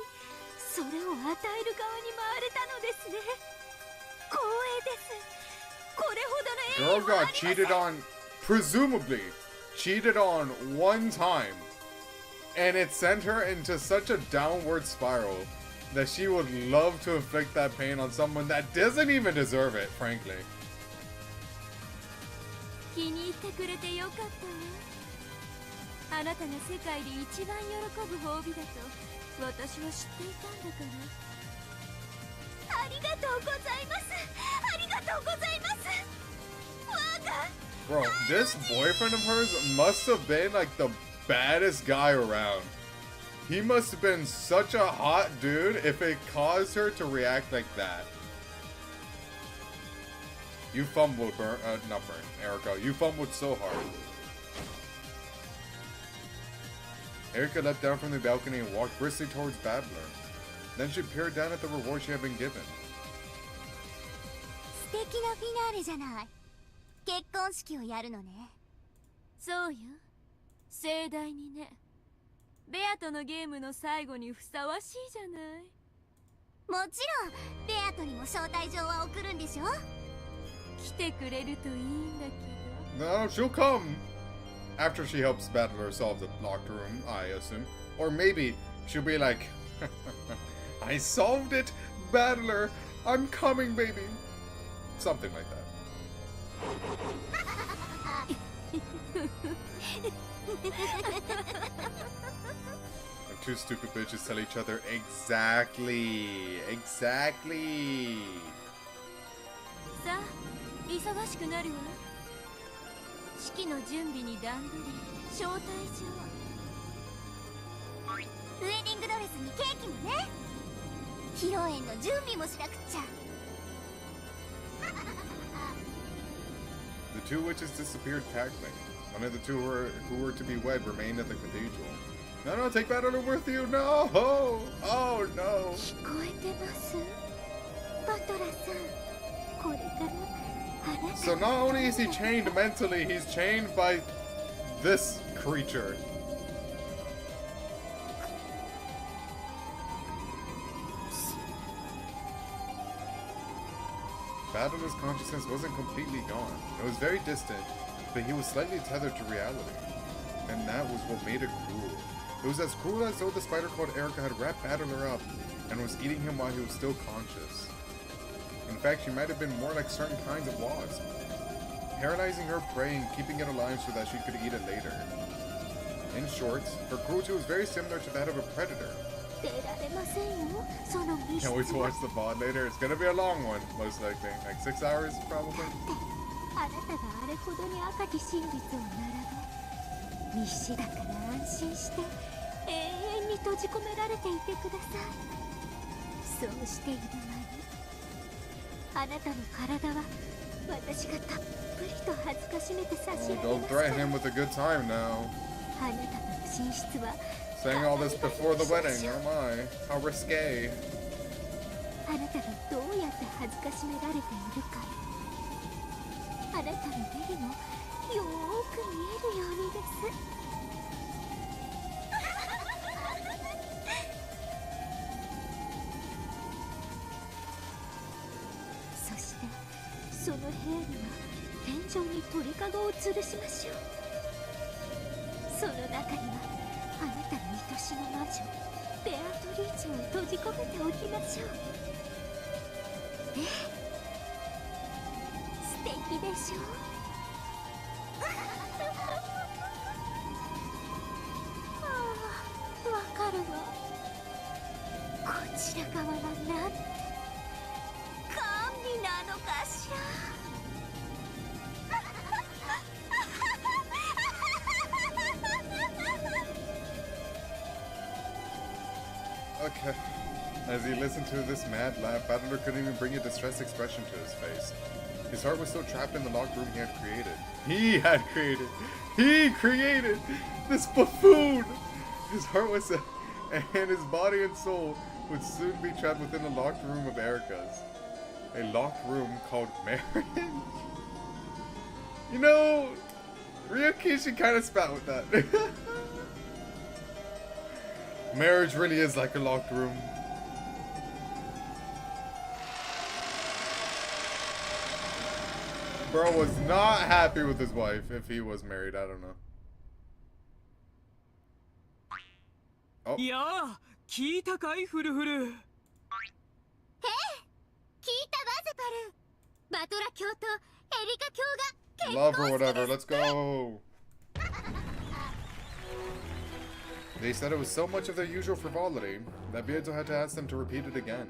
それを与える側に回れたのですね。光栄です。これほどの栄 Girl 誉はあ got りません。 cheated on, presumably cheated on one time, and it sent her into such a downward spiral that she would love to inflict that pain on someone that doesn't even deserve it, frankly. 気に入ってくれてよかったわ。あなたが世界で一番喜ぶ褒美だと私は知っていたんだから。ありがとうございます。ありがとうございます。我が Bro, this boyfriend of hers must have been like the baddest guy around. He must have been such a hot dude if it caused her to react like that. You fumbled, not Burn, Erica. You fumbled so hard. Erica leapt down from the balcony and walked briskly towards Battler. Then she peered down at the reward she had been given. 素敵なフィナーレじゃない。結婚式をやるのね。そうよ。盛大にね。ベアとのゲームの最後にふさわしいじゃない。もちろんベアトにも招待状は送るんでしょ。来てくれるといいんだけど。 No, she'll come. After she helps Battler solve the locked room, I assume. Or maybe she'll be like, I solved it, Battler. I'm coming, baby. Something like that. And two stupid bitches tell each other exactly. Exactly. さあ、忙しくなるわ。式の準備に段取り、招待状。ウェディングドレスにケーキもね。披露宴の準備もしなくっちゃ。The two witches disappeared cackling. One of the two who were to be wed remained at the cathedral. No, take Battler with you. No. Oh no. 聞こえてます。バトラさん、これからあなた。 So not only is he chained mentally, he's chained by this creature. Battler's consciousness wasn't completely gone. It was very distant, but he was slightly tethered to reality. And that was what made it cruel. It was as cruel as though the spider called Erica had wrapped Battler up and was eating him while he was still conscious. In fact, she might have been more like certain kinds of wasp, paralyzing her prey and keeping it alive so that she could eat it later. In short, her cruelty was very similar to that of a predator. 出られませんよ、その密室 Can't wait to は。 watch the VOD later. It's gonna be a long one, most likely. Like 6 hours, probably. あなたがあれほどに赤き真実を並べ、密使だから安心して永遠に閉じ込められていてください。そうしている間にあなたの体は私がたっぷりと恥ずかしめて差し上げ Don't ますから。 threaten him with a good time now. あなたとの寝室は Saying all this before the wedding, oh my. How risque. あなたがどうやって恥ずかしめられているか、あなたの目にもよーく見えるようにです。そしてその部屋には天井に鳥かごを吊るしましょう。その中にはあなたの愛しの魔女ベアトリーチェを閉じ込めておきましょう。ねえ、素敵でしょう。ああ、わかるわ。こちら側はなんて神なのかしら。Okay. As he listened to this mad laugh, Battler couldn't even bring a distressed expression to his face. His heart was still trapped in the locked room he had created. He created this buffoon! His heart was and his body and soul would soon be trapped within a locked room of Erica's. A locked room called marriage? You know, Ryokishi kind of spat with that. Marriage really is like a locked room. Bro was not happy with his wife if he was married, I don't know. Oh. いやあ、聞いたかいフルフル。聞いたわゼパル。バトラ教とエリカ教が Love or whatever, let's go. They said it was so much of their usual frivolity that Bieto had to ask them to repeat it again.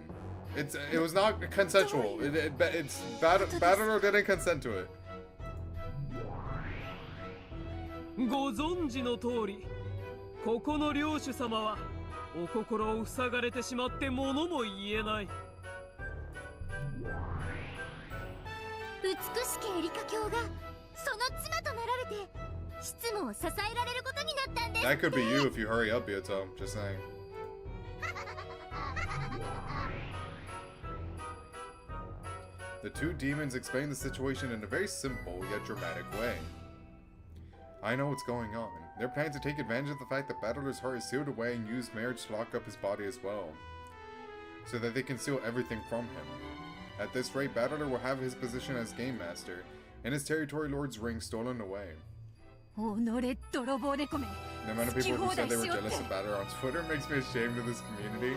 It was not consensual. Battler didn't consent to it. ご存知の通り、ここの領主様はお心を塞がれてしまって物も言えない。美しきエリカ教がその妻となられて執務を支えられることになったんです。 That could be you if you hurry up, Bieto. Just saying. The two demons explain the situation in a very simple yet dramatic way. I know what's going on. They're planning to take advantage of the fact that Battler's heart is sealed away and use marriage to lock up his body as well, so that they can steal everything from him. At this rate, Battler will have his position as Game Master, and his Territory Lord's ring stolen away. The amount of people who said they were jealous of Battler on Twitter makes me ashamed of this community.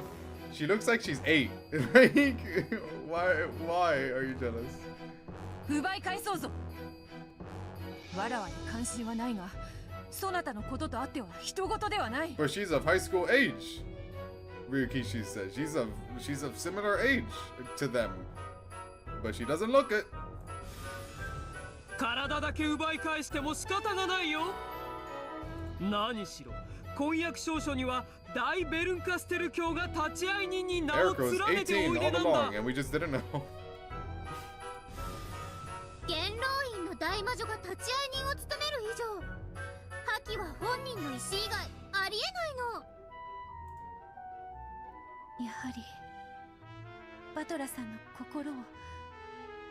She looks like she's 8. Like, why are you jealous? 奪い返そうぞ。わらわに関心はないが、そなたのこととあっては人事ではない。 But she's of high school age. Ryukishi says she's of similar age to them, but she doesn't look it. 体だけ奪い返しても仕方がないよ。何しろ婚約証書には大ベルンカステル教が立ち会い人に名を Erica was 連ねておい 18 all でなん along, だ。 and we just didn't know. 元老院の大魔女が立ち会い人を務める以上、破棄は本人の意思以外ありえないの。やはりバトラさんの心を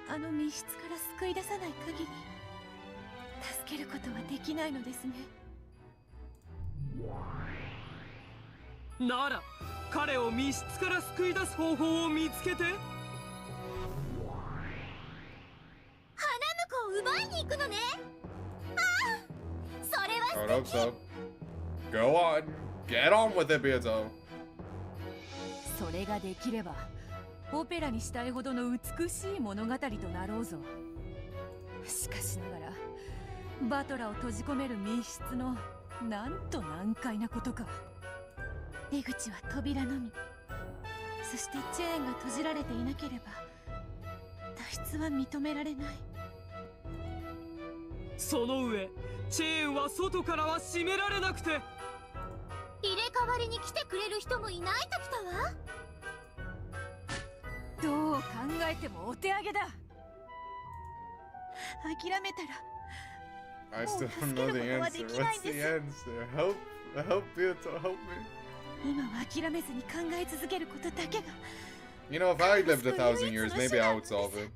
あの密室から救い出さない限り助けることはできないのですね。なら彼を密室から救い出す方法を見つけて。花婿を奪いに行くのね。ああ、それは I hope so. Go on. Get on with it, Bieto. それができればオペラにしたいほどの美しい物語となろうぞ。しかしながらバトラを閉じ込める密室のなんと難解なことか。出口は扉のみ。そしてチェーンが閉じられていなければ脱出は認められない。その上チェーンは外からは閉められなくて。入れ替わりに来てくれる人もいないときたわ。どう考えてもお手上げだ。諦めたら I still don't know the answer. What's the answer? Help, Bieto, help me. 今は諦めずに考え続けることだけが。 You know, if I lived 1,000 years, maybe I would solve it.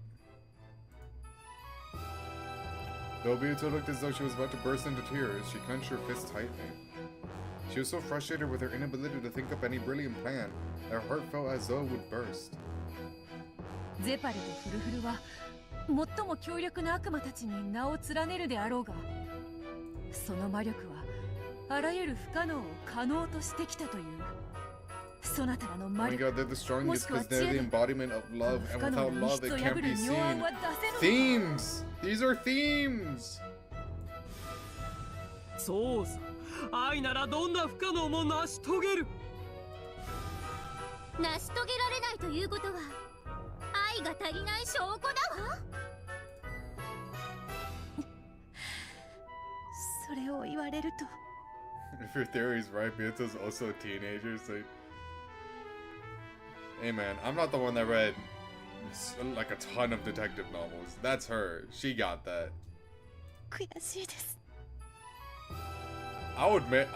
Though Bieto looked as though she was about to burst into tears, she clenched her fist tightly. She was so frustrated with her inability to think up any brilliant plan that her heart felt as though it would burst. ゼパルとフルフルは最も強力な悪魔たちに名を連ねるであろうが、その魔力はあらゆる不可能を可能としてきたという。そなたらの Oh 魔 my 力 god, they're the strongest because they're the embodiment of love, and 不可能 without の love, 密 it を can't 破る be 妙案 seen. は出せぬ。 Themes! These are themes! そうさ、愛ならどんな不可能も成し遂げる。成し遂げられないということは愛が足りない証拠だわ。それを言われると If your theory is right, Bieto's also a teenager, so... Hey man, I'm not the one that read like a ton of detective novels. That's her. She got that. 悔しいです。I'll admit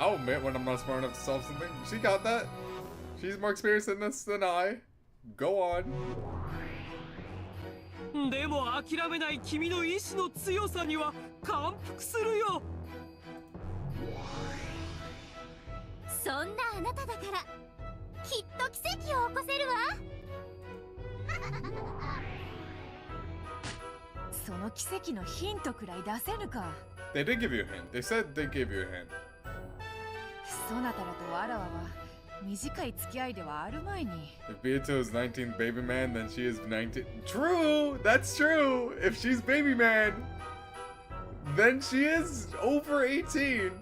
when I'm not smart enough to solve something. She got that. She's more experienced in this than I. Go on. でも諦めない君の意志の強さには感服するよ。そんなあなただからきっと奇跡を起こせるわ。その奇跡のヒントくらい出せぬか。 They did give you a hint. They said they gave you a hint. そなたらとわらわは短い付き合いではあるまいに。 If Beato is 19 baby man, then she is 19. True! That's true! If she's baby man, then she is over 18.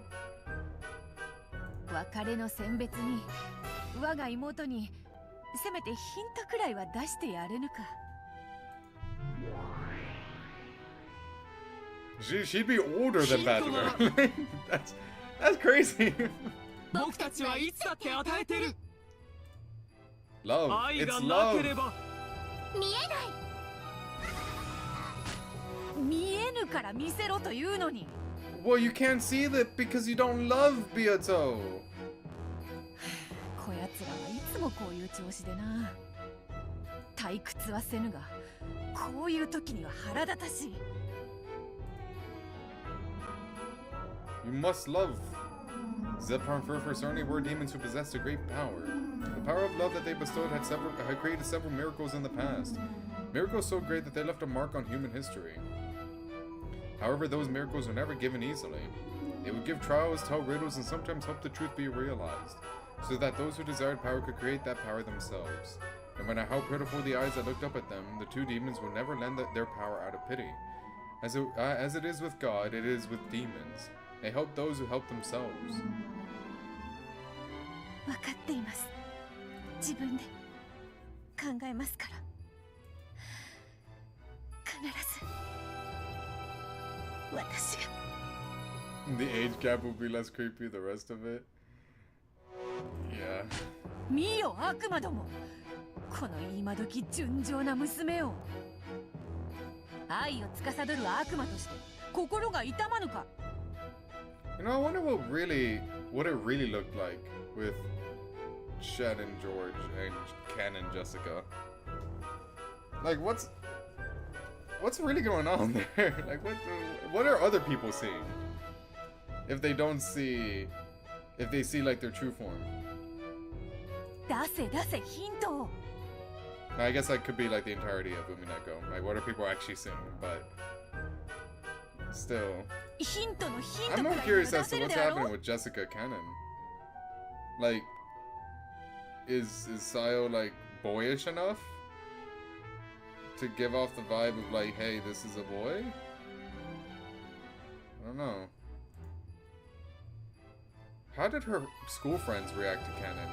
別れの選別に我が妹にせめてヒントくらいは出してやれぬか。 She'd be older than Battler. That's crazy. 僕たちはいつだって与えてる。 Love. 愛 It's がなけ love. れば。見えない。見えぬから見せろというのに。 Well, you can't see that because you don't love Beato. こやつらはいつもこういう調子でな。退屈はせぬが、こういう時には腹立たしい。 You must love. Zephyr and Furfur certainly were demons who possessed a great power. The power of love that they bestowed had created several miracles in the past. Miracles so great that they left a mark on human history. However, those miracles were never given easily. They would give trials, tell riddles, and sometimes hope the truth be realized, so that those who desired power could create that power themselves. No matter how pitiful the eyes that looked up at them, the two demons would never lend their power out of pity. As it is with God, it is with demons. They help those who help themselves. 分かっています。自分で考えますから。必ず私が。 The age gap will be less creepy the rest of it. Yeah. 見よ悪魔ども。この今時純情な娘を。愛を司る悪魔として心が痛まぬか。 You know, I wonder what it really looked like with Shed and George and Ken and Jessica. Like, what's really going on there? Like, what are other people seeing? If they see like their true form. 出せヒントを。 Now, I guess that could be like the entirety of Umineko. Like, what are people actually seeing? But still. ヒントのヒント I'm く more らい curious 出 as せ to る what's であろ happening with Jessica Cannon. Like, is Sayo like boyish enough to give off the vibe of like, hey, this is a boy? I don't know. How did her school friends react to Cannon?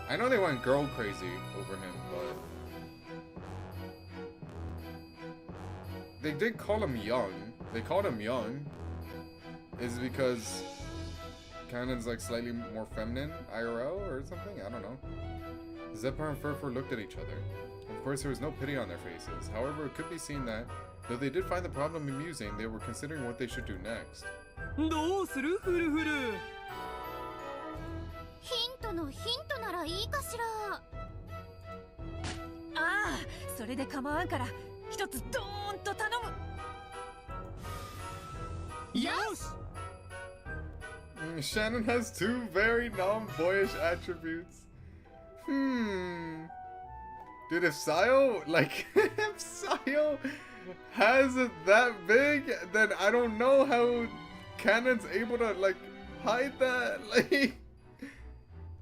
I know they went girl crazy over him, but they did call him young. They called him young. Is it because Cannon's like slightly more feminine IRL or something? I don't know. Zephyr and Furfur looked at each other. Of course, there was no pity on their faces. However, it could be seen that, though they did find the problem amusing, they were considering what they should do next. どうするフルフル。ヒントのヒントならいいかしら。ああ、それで構わんから一つドーンと頼む。よし。 Shannon has two very non-boyish attributes. Dude, if Sayo, like, if Sayo has it that big, then I don't know how Cannon's able to, like, hide that, like,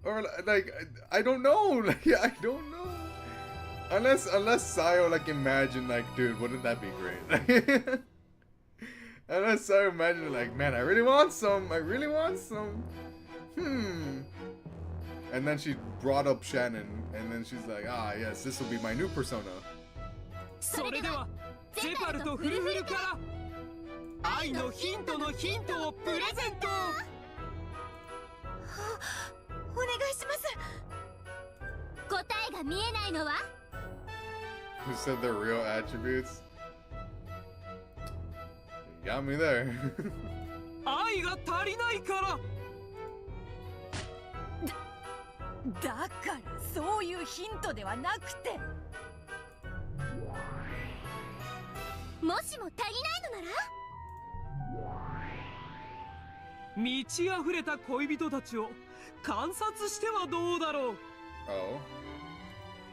or, like, I don't know, like, I don't know. Unless Sayo, like, imagine, like, dude, wouldn't that be great? Unless I imagine, like, man, I really want some. And then she brought up Shannon, and then she's like, ah, yes, this will be my new persona. それではゼパルとフルフルから愛のヒントのヒントをプレゼント。お願いします。答えが見えないのは Who said their real attributes? You got me there. 愛が足りないから。だからそういうヒントではなくて、もしも足りないのなら満ち溢れた恋人たちを観察してはどうだろう。 Oh.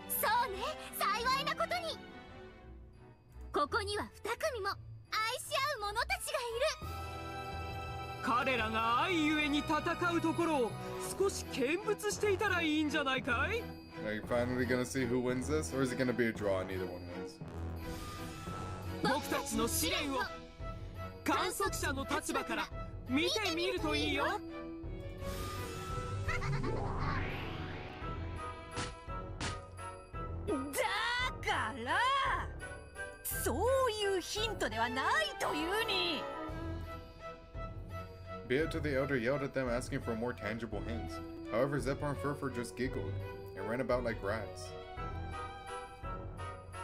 そうね、幸いなことにここには2組も愛し合う者たちがいる。彼らが愛ゆえに戦うところを少し見物していたらいいんじゃないかい。 Are you finally gonna see who wins this, or is it gonna be a draw and neither one wins? 僕たちの試練を観測者の立場から見てみるといいよ。だからそういうヒントではないというに。Beato the Elder yelled at them, asking for more tangible hints. However, Zephyr and Furfur just giggled and ran about like rats.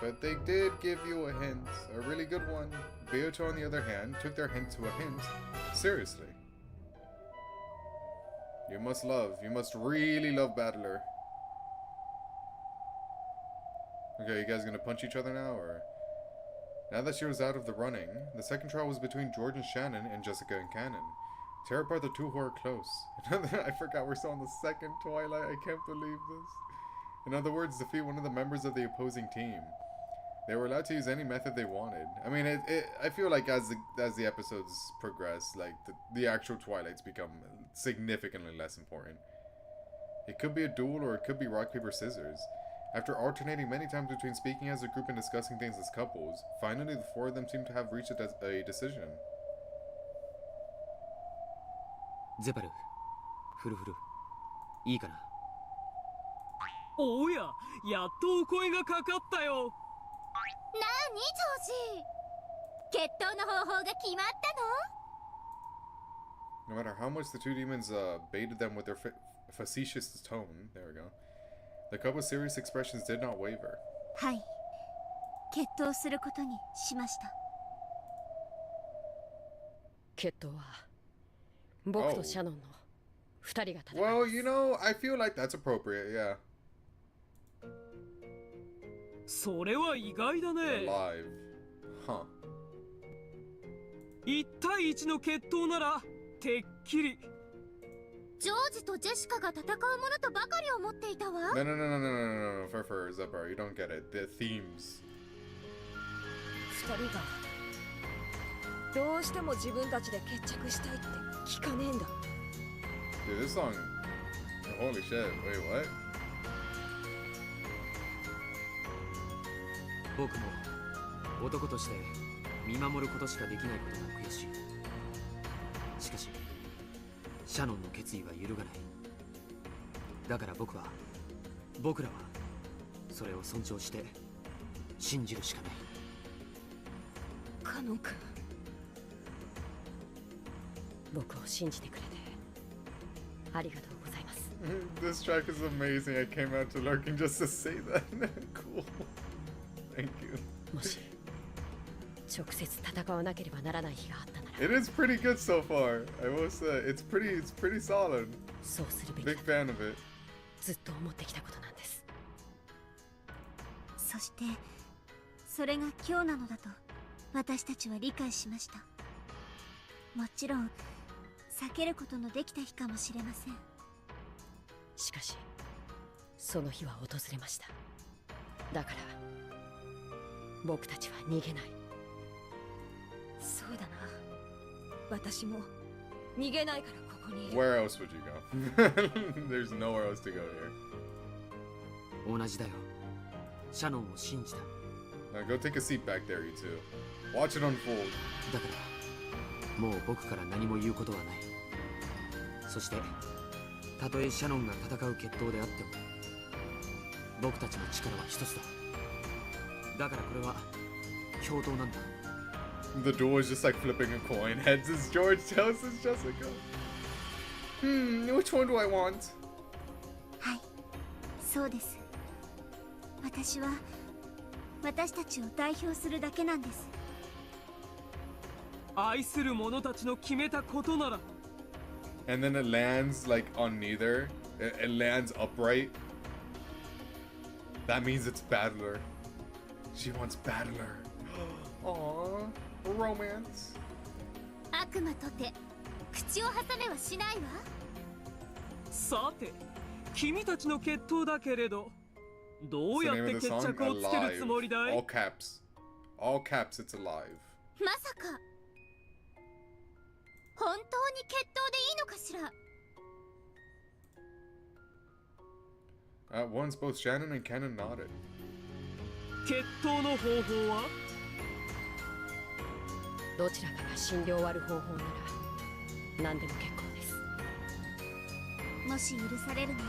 But they did give you a hint, a really good one. Beato, on the other hand, took their hint to a hint seriously. You must really love Battler. Okay, you guys gonna punch each other now, or? Now that she was out of the running, the second trial was between George and Shannon and Jessica and Cannon. Tear apart the two who are close. I forgot we're still on the second Twilight. I can't believe this. In other words, defeat one of the members of the opposing team. They were allowed to use any method they wanted. I mean, I feel like as the episodes progress, like the actual Twilights become significantly less important. It could be a duel or it could be rock, paper, scissors. After alternating many times between speaking as a group and discussing things as couples, finally the four of them seem to have reached a decision. ゼパル、フルフル、いいかな。おや、やっとお声がかかったよ。なにジョージ、決闘の方法が決まったの？ No matter how much the two demons baited them with their facetious tone, there we go, the couple's serious expressions did not waver. はい、決闘することにしました。決闘は僕とシャノンの二人が戦います。 Well, you know, I feel like that's appropriate, yeah. それは意外だね。 Live. Huh. 1対1の決闘ならてっきり。ジョージとジェシカが戦うものとばかり思っていたわ。 No, no, no, no, no, no, no, Furfur, Zephyr, you don't get it. The themes. 二人がどうしても自分たちで決着したいって聞かねえんだ。 Dude, this song. Holy shit. Wait, what? 僕も男として見守ることしかできないことが悔しい。しかしシャノンの決意は揺るがない。だから僕らはそれを尊重して信じるしかない。カノン君、僕を信じてくれてありがとうございます。 This track is amazing. I came out to Lurking just to say that. Cool. Thank you. もし直接戦わなければならない日があったなら。 It is pretty good so far. I will say it's pretty solid. そうするべき Big だ fan of it. ずっと思ってきたことなんです。そしてそれが今日なのだと私たちは理解しました。もちろん避けることのできた日かもしれません。しかしその日は訪れました。だから僕たちは逃げない。そうだな、私も逃げないからここにいる。 Where else would you go? There's nowhere else to go here. 同じだよ。シャノンを信じた。 Now go take a seat back there, you two. Watch it unfold. だからもう僕から何も言うことはない。そしてたとえシャノンが戦う決闘であっても僕たちの力は一つだ。だからこれは共闘なんだ。 The duel is just like flipping a coin. Heads is George, tails is Jessica. Which one do I want? はい、そうです。私は私たちを代表するだけなんです。愛する者たちの決めたことなら。 And then it lands like on neither. it lands upright, that means it's Battler. She wants Battler. Aww, romance. 悪魔とて口を挟めはしないわ。さて君たちの決闘だけれどどうやって決着をつけるつもりだい？ All caps. All caps, it's alive. まさか本当に決闘でいいのかしら。 At once, both Shannon and Cannon nodded. 決闘の方法は？どちらかが死んで終わる方法なら何でも結構です。もし許されるなら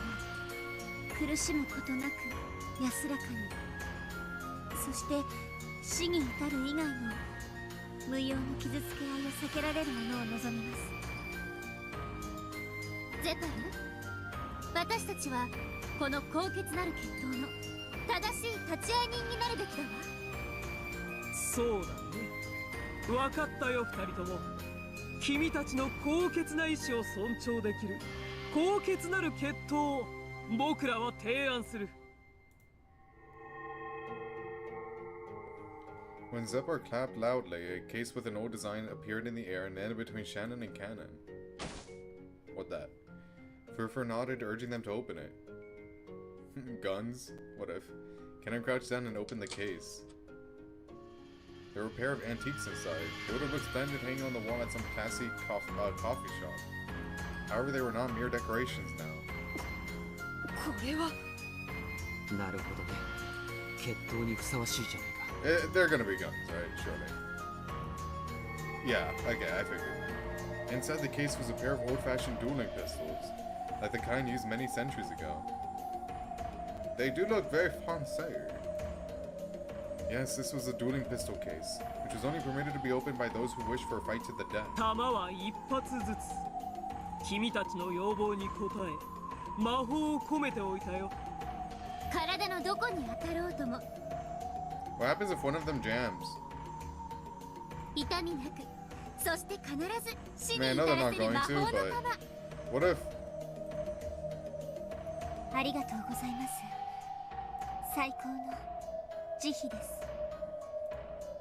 苦しむことなく安らかに、そして死に至る以外の無用の傷つけ合いを避けられるものを望みます。ゼタル、私たちはこの高潔なる決闘の正しい立ち会い人になるべきだわ。そうだね。分かったよ二人とも。君たちの高潔な意志を尊重できる高潔なる決闘を僕らは提案する。When Zephyr clapped loudly, a case with an old design appeared in the air and landed between Shannon and Cannon. What that? Furfur nodded, urging them to open it. Guns? What if? Cannon crouched down and opened the case. There were a pair of antiques inside. They would have looked splendid hanging on the wall at some classy coffee shop. However, they were not mere decorations now. これはなるほどね。決闘にふさわしいじゃないか。They're gonna be guns, right? Surely. Yeah, okay, I figured. Inside the case was a pair of old-fashioned dueling pistols, like the kind used many centuries ago. They do look very français. Yes, this was a dueling pistol case, which was only permitted to be opened by those who wished for a fight to the death. 弾は一発ずつ。君たちの要望に応え、魔法を込めておいたよ。体のどこに当たろうとも What happens if one of them jams? 痛みなく、そして必ず死 I に mean, I 至 know they're ら not せる going 魔 to, 法の but 玉。 what if? ありがとうございます。最高の慈悲です。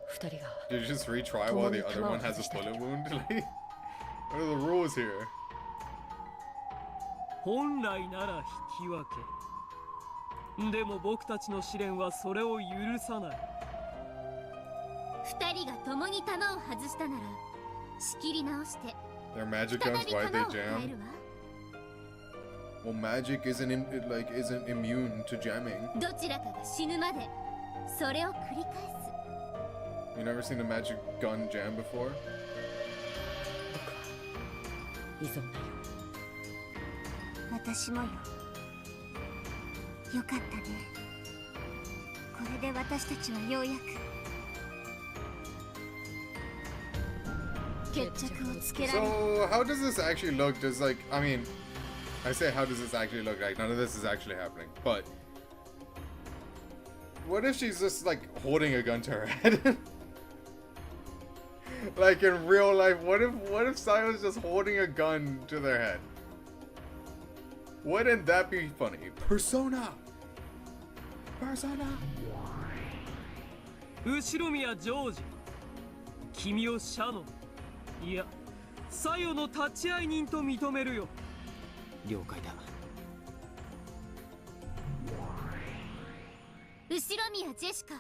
二人が Did you just retry while the other one has a bullet wound? Like, what are the rules here? 本来なら引き分け。でも僕たちの試練はそれを許さない。二人が共に弾を外したなら仕切り直して Their magic 再 guns, び why 弾 they を変え jam? るわ。 Well, magic isn't immune to jamming. どちらかが死ぬまでそれを繰り返す。 You never seen a magic gun jam before? 依存だよ。私もよ。よかったね。これで私たちはようやく決着をつけられる。 So, how does this actually look? Does I mean, I say how does this actually look like? None of this is actually happening. But what if she's just like holding a gun to her head? Like in real life, what if Sio's just holding a gun to their head? Wouldn't that be funny? Persona! Persona! 後ろ宮ジョージ、君をシャノン、いや、サヨの立ち会い人と認めるよ。了解だ。後ろ宮ジェシカ、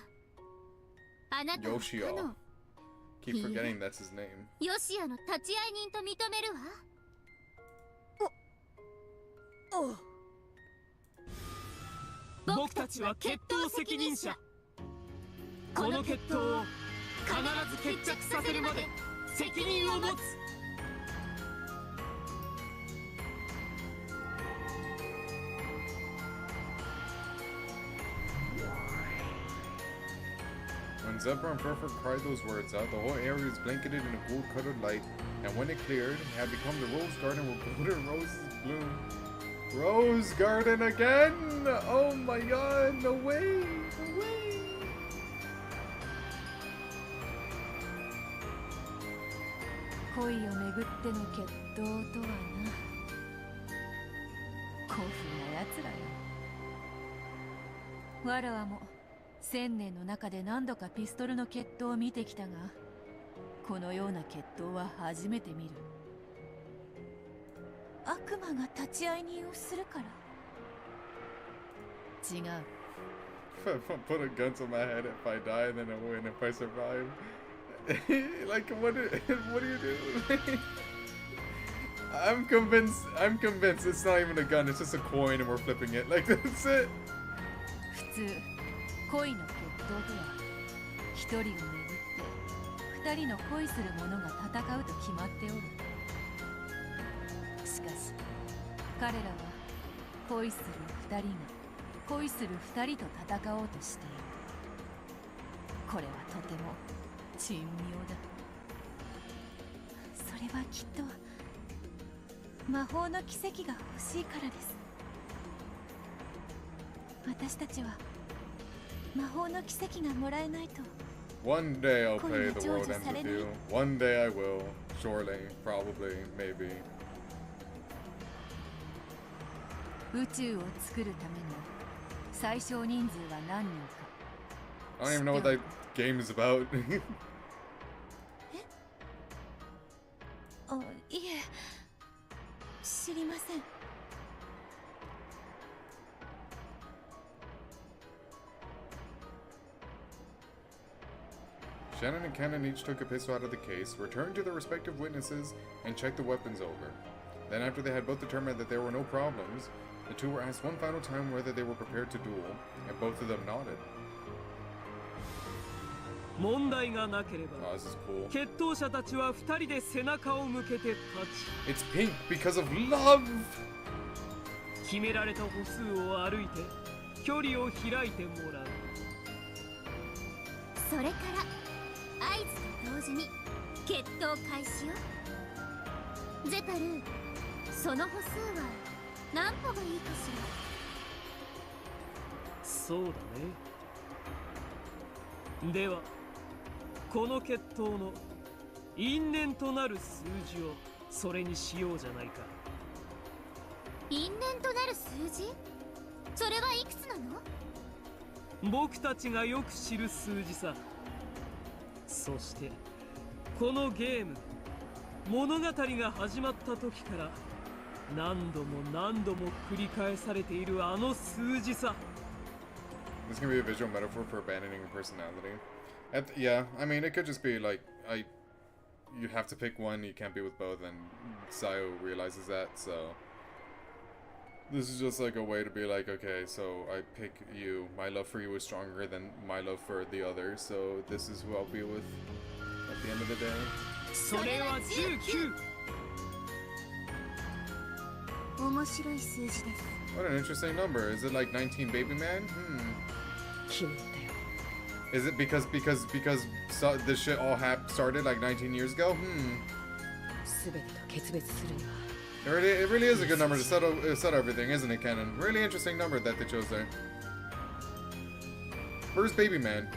あなたは Yoshio. カノン、 Keep forgetting that's his name. ヨシアの立ち会い人と認めるわ。僕たちは決闘責任者。この決闘を必ず決着させるまで責任を持つ。When Zebra and Furfur cried those words out, the whole area was blanketed in a gold-colored light, and when it cleared, it had become the rose garden where golden roses bloom. Rose garden again! Oh my god, no way! No way! 恋をめぐっての決闘とはな。興らよ。わらわも1000年の中で何度かピストルの決闘を見てきたが、このような決闘は初めて見る。悪魔が立ち会い人をするから？違う。Put a gun to my head if I die, and then I win if I survive. Like, what do you do? I'm convinced it's not even a gun, it's just a coin and we're flipping it. Like, that's it. 普通、恋の決闘とは一人をめぐって二人の恋する者が戦うと決まっておる。しかし彼らは恋する二人が恋する二人と戦おうとしている。これはとても珍妙だ。それはきっと魔法の奇跡が欲しいからです。私たちは魔法の奇跡がもらえないと。 One day I'll play The World Ends With You. One day I will. Surely. Probably. Maybe. 宇宙を作るための最小人数は何人か。 I don't even know what that game is about. あ、いえ、知りません。Shannon and Cannon each took a pistol out of the case, returned to their respective witnesses, and checked the weapons over. Then, after they had both determined that there were no problems, the two were asked one final time whether they were prepared to duel, and both of them nodded. 問題がなければ Oh, this is cool. 決闘者たちは2人で背中を向けて立 It's pink because of love! ち決められた歩数を歩いて距離を開いてもらう。それから合図と同時に決闘開始よ。ゼタル、その歩数は何歩がいいかしら？そうだね。ではこの決闘の因縁となる数字をそれにしようじゃないか。因縁となる数字？それはいくつなの？僕たちがよく知る数字さ。そしてこのゲーム物語が始まった時から何度も何度も繰り返されているあの数字さ。 This can be a visual metaphor for abandoning your personality. Yeah, I mean, it could just be like, you have to pick one, you can't be with both, and Sayo realizes that, so... This is just like a way to be like, okay, so I pick you, my love for you is stronger than my love for the other, so this is who I'll be with at the end of the day. それは19。面白い数字です。 What an interesting number. Is it like 19 baby man? 決めたよ。 Is it because this shit all started like 19 years ago? 全てと決別するには It really is a good number to settle everything, isn't it, Kenan? Really interesting number that they chose there. Where's Baby Man?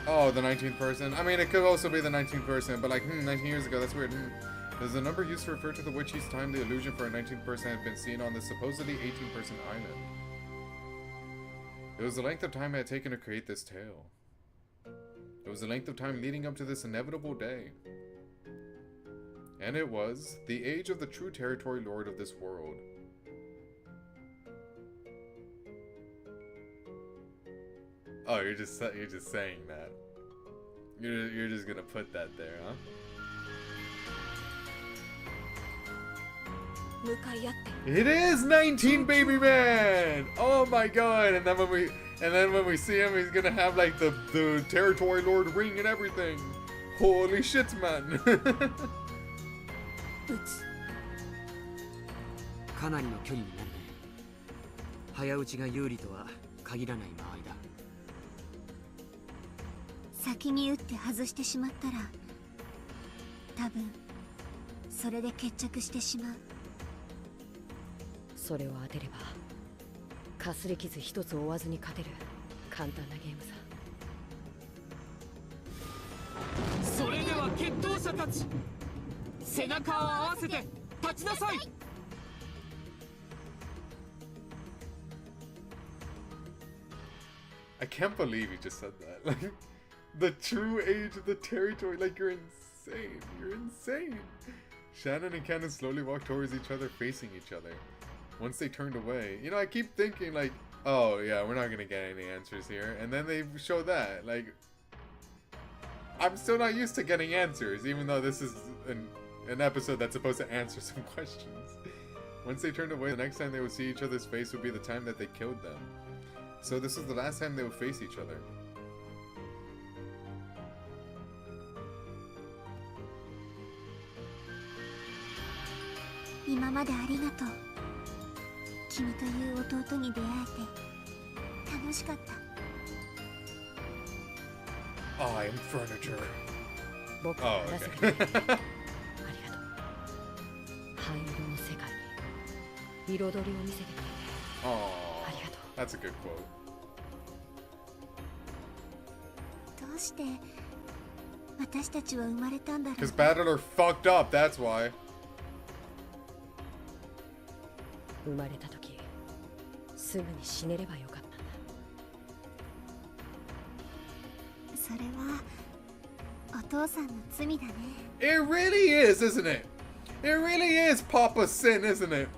Oh, the 19th person. I mean, it could also be the 19th person, but like, 19 years ago, that's weird. Is the number used to refer to the witchy's time the illusion for a 19th person had been seen on the supposedly 18-person island? It was the length of time it had taken to create this tale. It was the length of time leading up to this inevitable day. And it was the age of the true territory lord of this world. Oh, you're just saying that. You're just gonna put that there, huh? 向かい合って It is 19 baby man! Oh my god! And then when we see him, he's gonna have like the territory lord ring and everything. Holy shit, man! 打つ。かなりの距離になるね。早打ちが有利とは限らない場合だ。先に打って外してしまったら多分それで決着してしまう。それを当てればかすり傷一つ負わずに勝てる簡単なゲームさ。それでは決闘者たち、背中を合わせて立ちなさい。can't believe you just said that. Like, the true age of the territory. Like, you're insane. You're insane. Shannon and Candace slowly walked towards each other, facing each other. Once they turned away, you know, I keep thinking like, oh yeah, we're not gonna get any answers here. And then they show that. Like, I'm still not used to getting answers, even though this is an episode that's supposed to answer some questions. Once they turned away, the next time they would see each other's face would be the time that they killed them. So this is the last time they would face each other. I am furniture. Oh, okay. 灰色の世界に彩りを見せてくれて Oh, ありがとう that's a good quote. どうして私たちは生まれたんだろう。 Because Battler fucked up, that's why. 生まれた時すぐに死ねればよかったんだ。それはお父さんの罪だね。 It really is, isn't it? It really is Papa's sin, isn't it?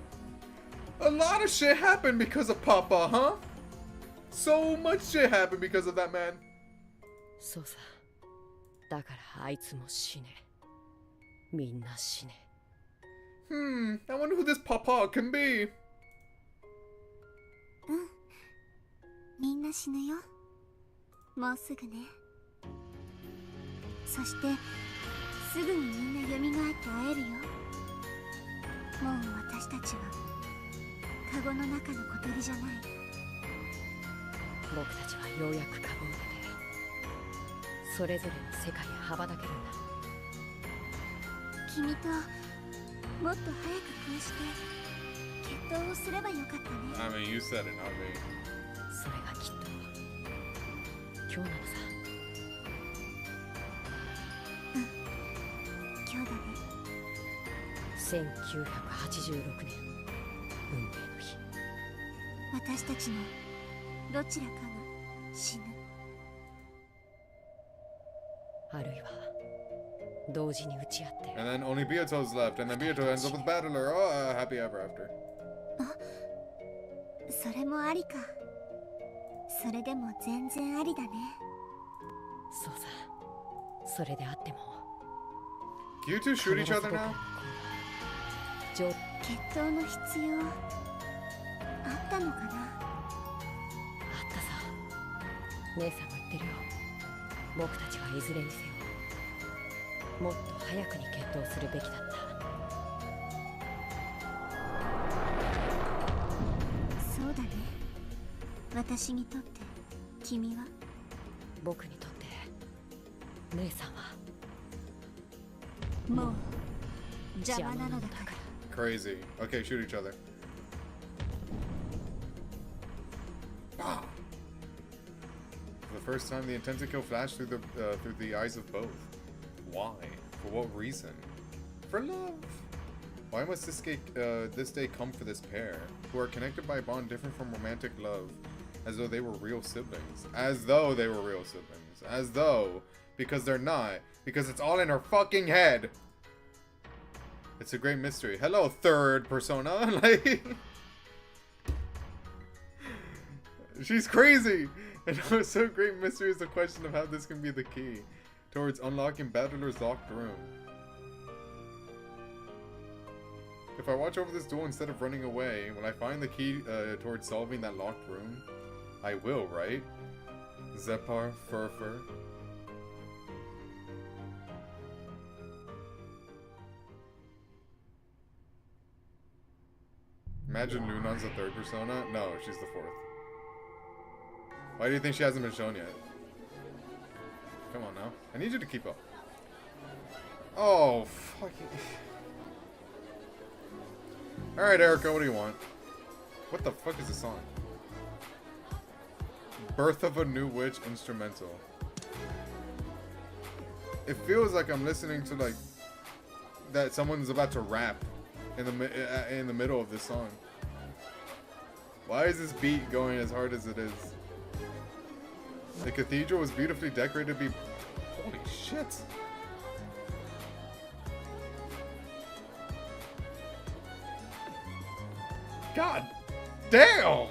A lot of shit happened because of Papa, huh? So much shit happened because of that man. そうさ。だからあいつも死ね。みんな死ね。I wonder who this Papa can be. みんな死ぬよ。もうすぐね。そしてすぐにみんな蘇って会えるよ。もう私たちはカゴの中の小鳥じゃない。僕たちはようやくカゴを出てそれぞれの世界へ羽ばたけるんだ。君ともっと早くこうして決闘をすればよかったね。 I mean, you said it, not me. それがきっと今日なのさ。今日だね。1986年運命の日。私たちのどちらかが死ぬ。あるいは同時に打ち合って。 And then only Beato's left, and then Beato ends up with Battler. Oh, happy ever after. それもありか。それでも全然ありだね。そうさ。それであっても。You two shoot each other now? 決闘の必要あったのかな。あったさ。姉さんも言ってるよ。僕たちはいずれにせよもっと早くに決闘するべきだった。そうだね。私にとって君は。僕にとって姉さんはもう邪魔なのだから。 Crazy. Okay, shoot each other. Ah. For the first time, the intent to kill flashed through the eyes of both. Why? For what reason? For love. Why must this day come for this pair, who are connected by a bond different from romantic love, as though they were real siblings? As though they were real siblings. As though, because they're not. Because it's all in her fucking head. It's a great mystery. Hello, third persona. Like, she's crazy. And what's so great mystery is the question of how this can be the key towards unlocking Battler's locked room. If I watch over this duel instead of running away, will I find the key towards solving that locked room? I will, right? Zepar, Furfur. Imagine Lunon's the third persona? No, she's the fourth. Why do you think she hasn't been shown yet? Come on now. I need you to keep up. Oh, fucking... Alright, Erica, what do you want? What the fuck is this song? Birth of a New Witch instrumental. It feels like I'm listening to, like, that someone's about to rap in the middle of this song. Why is this beat going as hard as it is? The cathedral was beautifully decorated to be... Holy shit. God damn!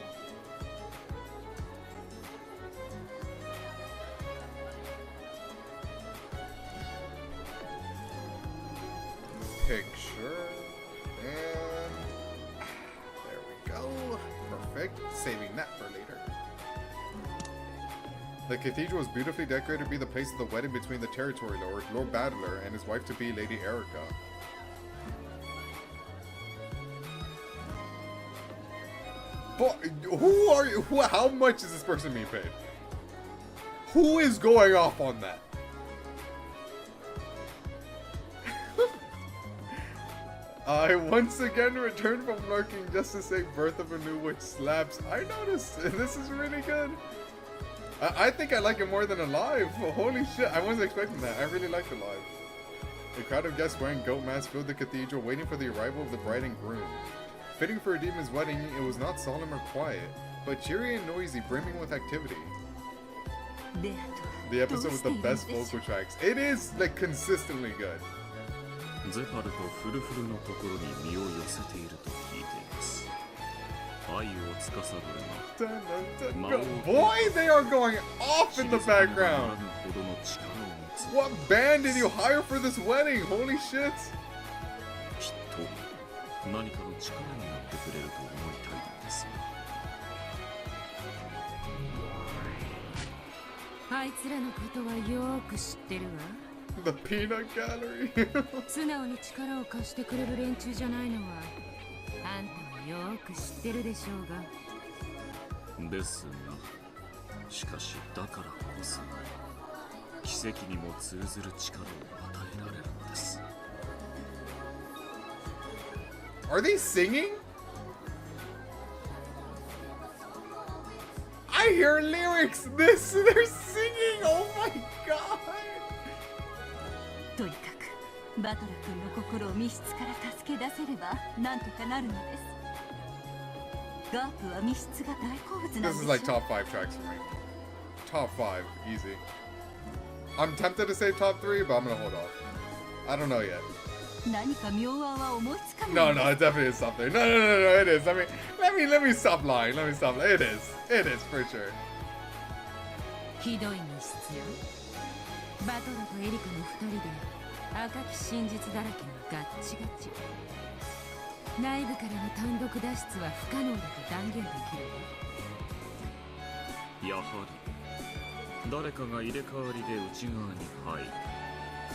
Picture. And... There we go. Perfect. Saving that for later. The cathedral was beautifully decorated to be the place of the wedding between the territory lord, Lord Battler, and his wife-to-be, Lady Erica. But who are you? How much is this person being paid? Who is going off on that? I once again returned from lurking just to say Birth of a New Witch slaps. I noticed. This is really good. I think I like it more than Alive. Holy shit, I wasn't expecting that. I really liked Alive. A crowd of guests wearing goat masks filled the cathedral, waiting for the arrival of the bride and groom. Fitting for a demon's wedding, it was not solemn or quiet, but cheery and noisy, brimming with activity. The episode with the best vocal tracks. It is, like, consistently good. Boy, they are going off in the background. What band did you hire for this wedding? Holy shit. 何かの力になってくれると思いたいんですが。あいつらのことはよく知ってるわ。The Peanut Gallery 素直に力を貸してくれる連中じゃないのはあんたはよく知ってるでしょうが。ですが、しかしだからこそ奇跡にも通ずる力を与えられるのです。Are they singing? I hear lyrics. They're singing. Oh my god. とにかくバトラ君の心を密室から助け出せればなんとかなるのです。ガープは密室が大好物なんです。 This is like top 5 tracks for me. Top 5, easy. I'm tempted to say top 3, but I'm gonna hold off. I don't know yet. 何か妙案は思いつかない。 No, it definitely is something. No, it is. I mean, let me stop lying. Let me stop. It is for sure. ひどい密室よ。バトラとエリカの2人で赤き真実だらけのガッチガチ。内部からの単独脱出は不可能だと断言できるわ。やはり誰かが入れ替わりで内側に入り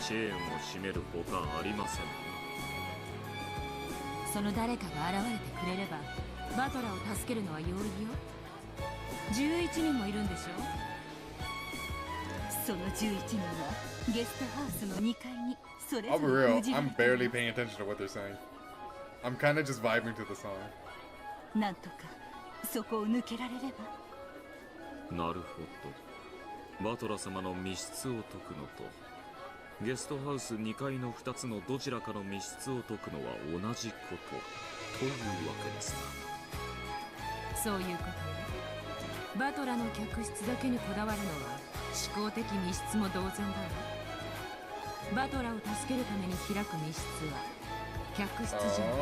チェーンを締めるほかありません。その誰かが現れてくれればバトラを助けるのは容易よ。11人もいるんでしょ。その11人はゲストハウスの2階にそれぞれ I'll be real, I'm barely paying attention to what they're saying. I'm kind of just vibing to the song. なんとかそこを抜けられれば。なるほど。バトラ様の密室を解くのとゲストハウス2階の2つのどちらかの密室を解くのは同じことというわけですか。そういうことよ。バトラの客室だけにこだわるのは思考的密室も同然だわ。バトラを助けるために開く密室は客室じゃない。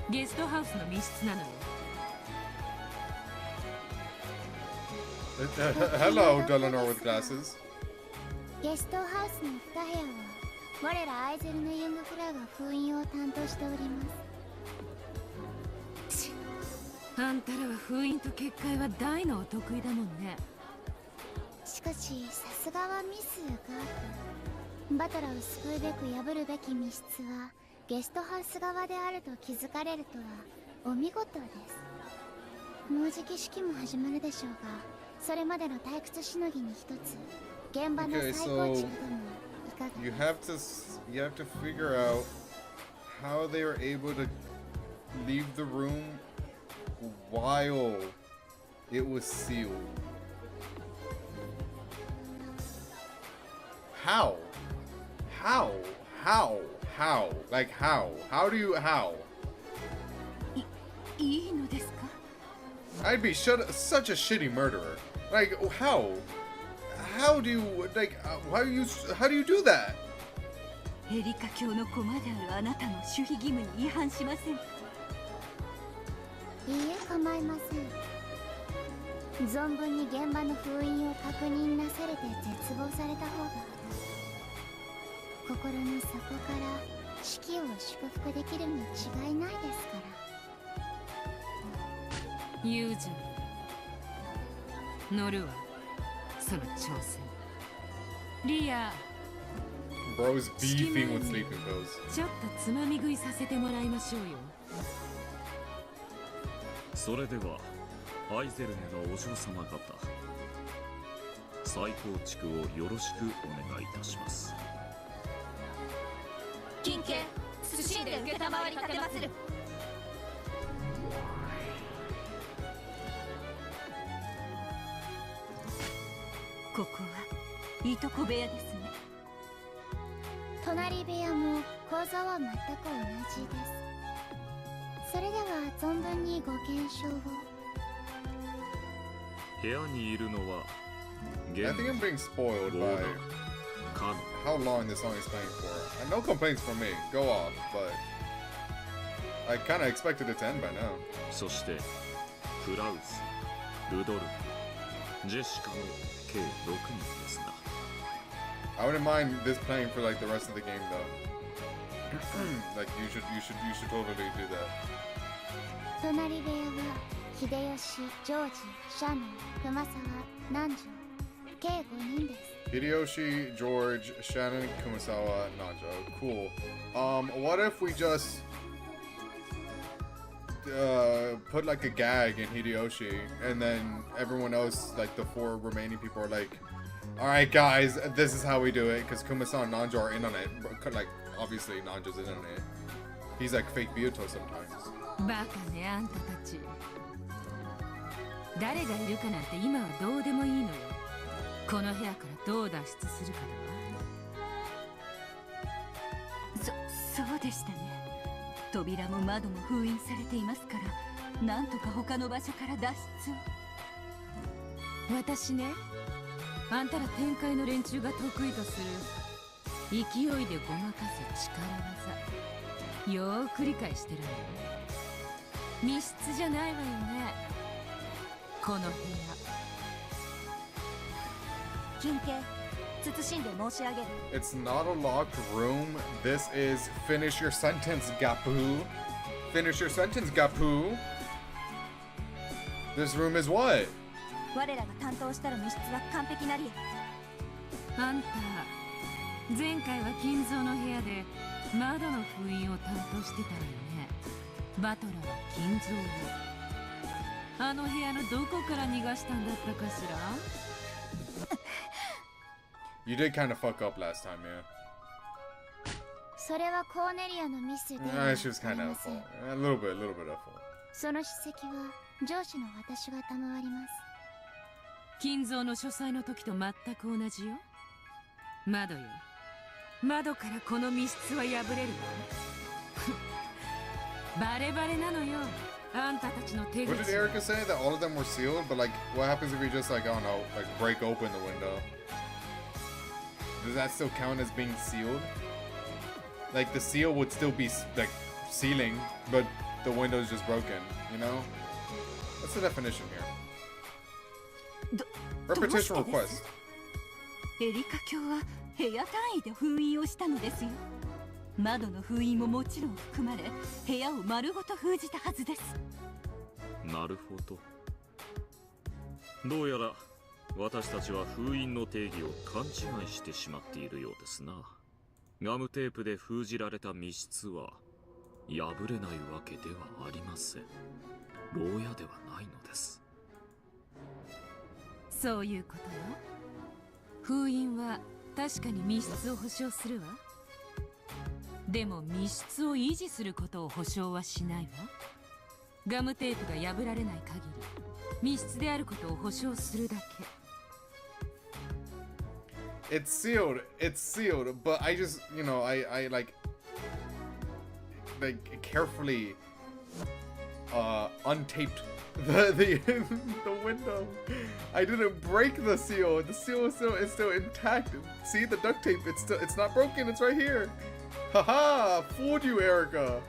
ゲストハウスの密室なのよ。Hello, Delano with glasses. ゲストハウスの2部屋は我らアイゼルのユングフラが封印を担当しております。あんたらは封印と結界は大のお得意だもんね。しかしさすがはミス・ガーフ。バトラを救うべく破るべき密室はゲストハウス側であると気づかれるとはお見事です。もうじき式も始まるでしょうが、それまでの退屈しのぎに一つ現場の再構築でもいかが。 You have to figure out how they are able to leave the room while it was sealed. How? Like how? How do you how? いいのですか？ I'd be such a shitty murderer. Like, how? How do you, like, how do you do that? エリカ教の駒であるあなたの守秘義務に違反しません。いいえ、構いません。存分に現場の封印を確認なされて絶望された方が心の底から死期を祝福できるに違いないですから。ユージュ乗るわその挑戦。リア Bro is beefing with sleeping pills. ちょっとつまみ食いさせてもらいましょうよ。それではアイゼルネのお嬢様方、再構築をよろしくお願いいたします。金系謹んで受けたまわり立てまする。ここはいとこ部屋ですね。隣部屋も構造は全く同じです。それでは存分にご検証を。部屋にいるのは I think I'm being spoiled by how long this song is playing for. No complaints from me. Go off, but I kind of expected it to end by now. そしてクラウス、ルドルフ、ジェシカの計6人ですな。I wouldn't mind this playing for like the rest of the game though. Like you should totally do that. 隣部屋は秀吉、ジョージ、シャノン、熊沢、南條計5人です。 Hideyoshi, George, Shannon, Kumasawa, Nanjo. Cool. What if we just put like a gag in Hideyoshi, and then everyone else, like the 4 remaining people, are like, "All right, guys, this is how we do it." Because Kumasawa and Nanjo are in on it. Like, obviously, Nanjo's in on it. He's like fake Byakuto sometimes. バカねあんたたち。誰がいるかなんて今はどうでもいいのよ。この部屋からどう脱出するかだわ。そうでしたね。扉も窓も封印されていますから、なんとか他の場所から脱出を。私ね、あんたら天界の連中が得意とする勢いでごまかす力技、よーく理解してるのよ。密室じゃないわよね、この部屋。金系謹んで申し上げる。 It's not a locked room. This is finish your sentence, Gapu. Finish your sentence, Gapu. This room is what? 我らが担当したる密室は完璧なり。あんた前回は金蔵の部屋で窓の封印を担当してたわよね。バトラは金蔵をあの部屋のどこから逃がしたんだったかしら。You did kind of fuck up last time, yeah. それはコーネリアのミスで。She was kind of at fault. A little bit at fault. その筆跡は上司の私が賜ります。金蔵の書斎の時と全く同じよ。窓よ、窓からこの密室は破れるわ。バレバレなのよ、あんたたちの手口。 What did Erica say? That all of them were sealed? But like, what happens if we just like, I don't know, like break open the window? Does that still count as being sealed? Like the seal would still be like sealing, but the window is just broken, you know? What's the definition here? Repetition request. エリカ教は部屋単位で封印をしたのですよ。窓の封印ももちろん含まれ、部屋を丸ごと封じたはずです。なるほど。どうやら私たちは封印の定義を勘違いしてしまっているようですな。ガムテープで封じられた密室は破れないわけではありません。牢屋ではないのです。そういうことよ。封印は確かに密室を保証するわ。でも密室を維持することを保証はしないわ。ガムテープが破られない限り密室であることを保証するだけ。It's sealed, but I just, you know, I like carefully untaped The window. I didn't break the seal. The seal is still intact. See the duct tape? It's not broken. It's right here. Haha! Fooled you, Erica.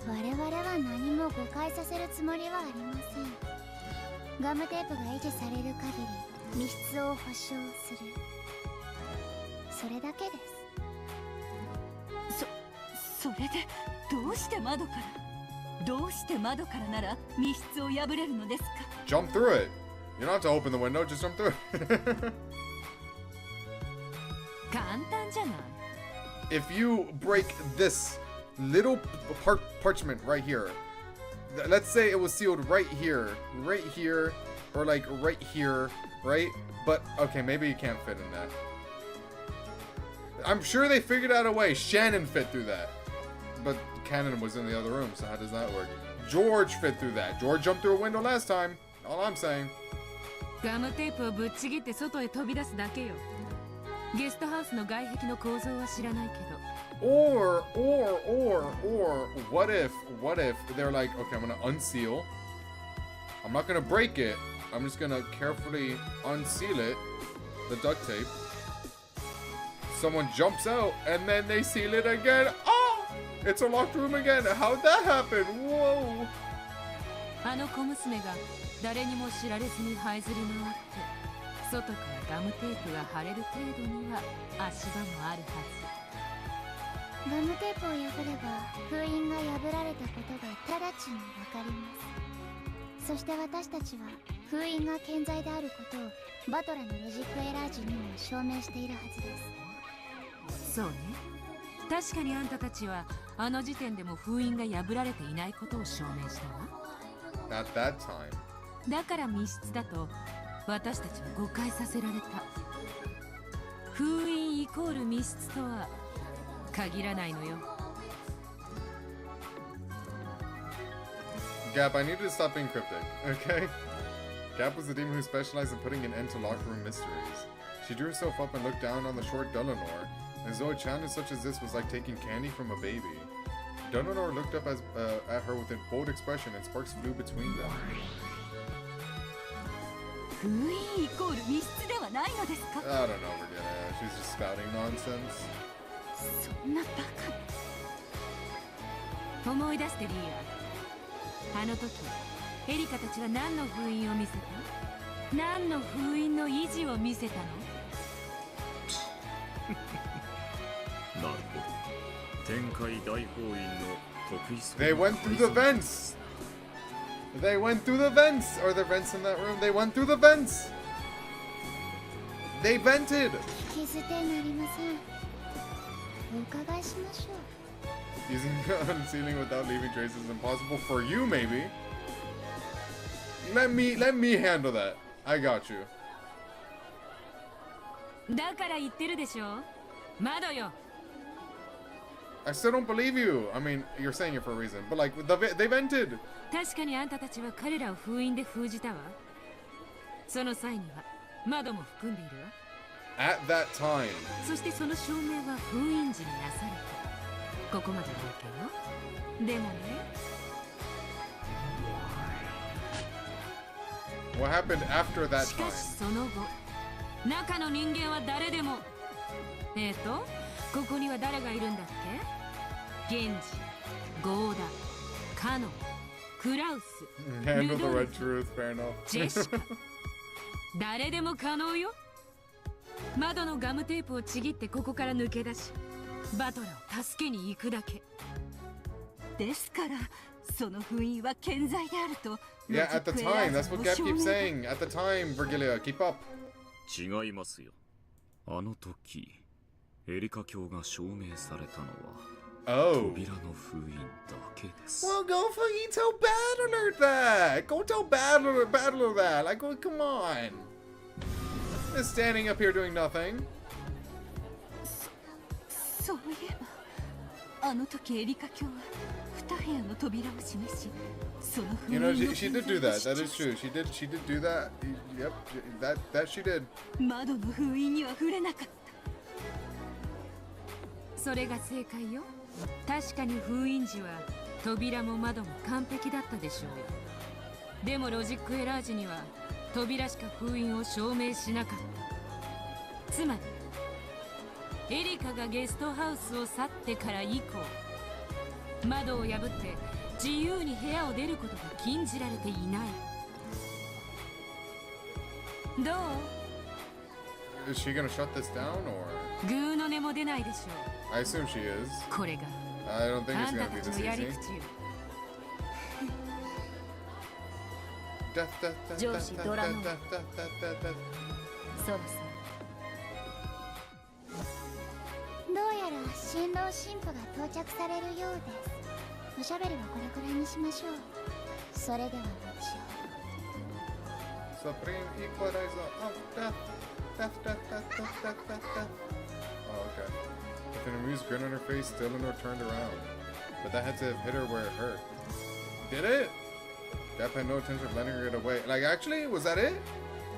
我々は何も誤解させるつもりはありません。ガムテープが維持される限り密室を保証する。それだけです。それでどうして窓からなら密室を破れるのですか？ Jump through it. You don't have to open the window. Just jump through it. 簡単じゃない。If you break this little parchment right here, let's say it was sealed right here, or like right here, right? But okay, maybe you can't fit in that. I'm sure they figured out a way. Shannon fit through that, but Cannon was in the other room, so how does that work? George fit through that. George jumped through a window last time. All I'm saying. ガムテープをぶっちぎって外へ飛び出すだけよ。ゲストハウスの外壁の構造は知らないけど。Or, what if they're like, okay, I'm gonna unseal. I'm not gonna break it. I'm just gonna carefully unseal it, the duct tape. Someone jumps out, and then they seal it again. Oh! It's a locked room again. How'd that happen? Whoa! あの小娘が誰にも知られずに這いずり回って、外からガムテープが貼れる程度には足場もあるはず。ガムテープを破れば封印が破られたことが直ちに分かります。そして私たちは封印が健在であることをバトラのロジックエラー時にも証明しているはずです。そうね。確かにあんたたちはあの時点でも封印が破られていないことを証明したわ。At that time. だから密室だと私たちは誤解させられた。封印イコール密室とは限らないのよ。Gap, I need to stop being cryptic, okay? Gap was the demon who specialized in putting an end to locker room mysteries. She drew herself up and looked down on the short Dulanor, as though a challenge such as this was like taking candy from a baby. Dulanor looked up at her with a bold expression, and sparks flew between them. 封印イコール密室ではないのですか？ I don't know, Virginia. She's just spouting nonsense. そんなバカ。思い出してリーア。あの時エリカたちは何の封印を見せた？何の封印の維持を見せたの？なるほど。天界大封印の得意そうな。 They went through the vents! They went through the vents! Are there vents in that room? They went through the vents! They vented! 引き捨てなりません。お伺いしましょう。 Using unsealing without leaving traces is impossible for you, maybe. Let me handle that. I got you. だから言ってるでしょ。窓よ。I still don't believe you. I mean, you're saying it for a reason, but like they vented. 確かにあんたたちは彼らを封印で封じたわ。その際には窓も含んでいるわ。At that time. そしてその証明は封印時になされた。ここまで OK よ。でもね。What happened after that しか time? しその後、中の人間は誰でも。ここには誰がいるんだっけ？ゲンジ、ゴーダ、カノン、クラウス、 Handle ル the ドル red フ、 truth, fair enough. ジェシカ。誰でも可能よ。窓のガムテープをちぎってここから抜け出し、バトラを助けに行くだけ。ですからその封印は健在であると。 Yeah, at the time. That's what Gap keeps saying. At the time, Virgilia, keep up. 違いますよ。あの時エリカ教が証明されたのは Oh. 扉の封印だけです。 Well, go fucking tell Battler that. Go tell Battler that. Like, oh, come on. Just standing up here doing nothing. そういえばあの時エリカ教は2部屋の扉を示し、その封 You 印 know, の she did do that. That is true. She did do that. Yep, that she did. 窓の封印には触れなかった。それが正解よ。確かに封印時は扉も窓も完璧だったでしょうよ。でもロジックエラー時には扉しか封印を証明しなかった。つまりエリカがゲストハウスを去ってから以降、窓を破って自由に部屋を出ることが禁じられていない。どう？ Is she gonna shut this down or? グーの音も出ないでしょう。 I assume she is. これが I don't think あ it's んた gonna た be ち this のやり easy. 口よ。 上司ドラノー、そろそろどうやら新郎新婦が到着されるようです。おしゃべりはこれくらいにしましょう。それでは後ほど。 Supreme Equalizer of Death. Death, death, death, death, death, death, death. Oh, okay. With an amused grin on her face, Eleanor turned around. But that had to have hit her where it hurt. Did it? Gap had no intention of letting her get away. Like, actually, was that it?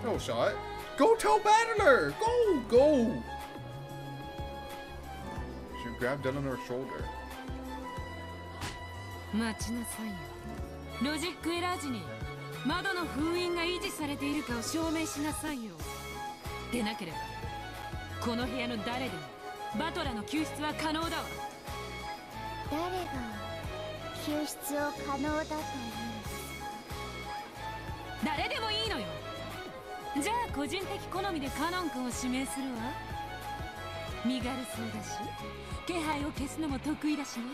No shot. Go tell Battler! Go! Go! She grabbed Eleanor's shoulder. 待ちなさいよ。ロジックエラー時に窓の封印が維持されているかを証明しなさいよ。でなければこの部屋の誰でもバトラの救出は可能だわ。誰が救出を可能だというのですか？誰でもいいのよ。じゃあ個人的好みでカノン君を指名するわ。身軽そうだし気配を消すのも得意だしね。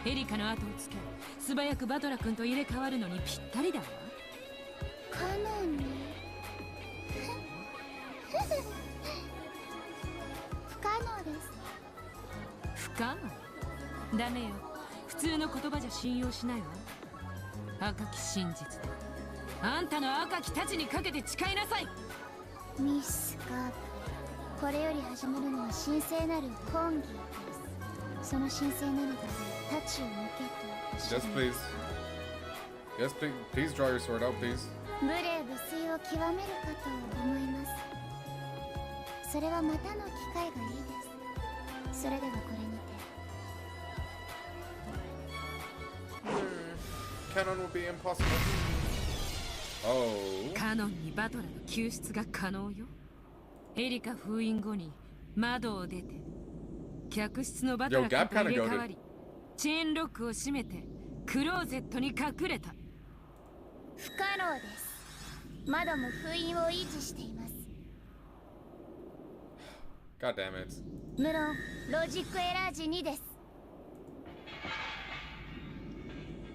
エリカの後をつけ素早くバトラ君と入れ替わるのにぴったりだわ。カノンに不可能です。不可能？ダメよ。普通の言葉じゃ信用しないわ。赤き真実だ。あんたの赤き太刀にかけて誓いなさい。ミスカープ、これより始まるのは神聖なる婚儀です。その神聖なる場で太刀を向けと。 Yes, please. Yes, please. Please draw your sword out, please. 無礼無粋を極めるかと思います。それはまたの機会がいいです。それではこれにて。Canon will be impossible. Oh. カノンにバトラの救出が可能よ。エリカ封印後に窓を出て客室のバトラ君と入れ替わりチェーンロックを閉めてクローゼットに隠れた。不可能です。窓も封印を維持しています。 God damn it. 無論ロジックエラー時にです。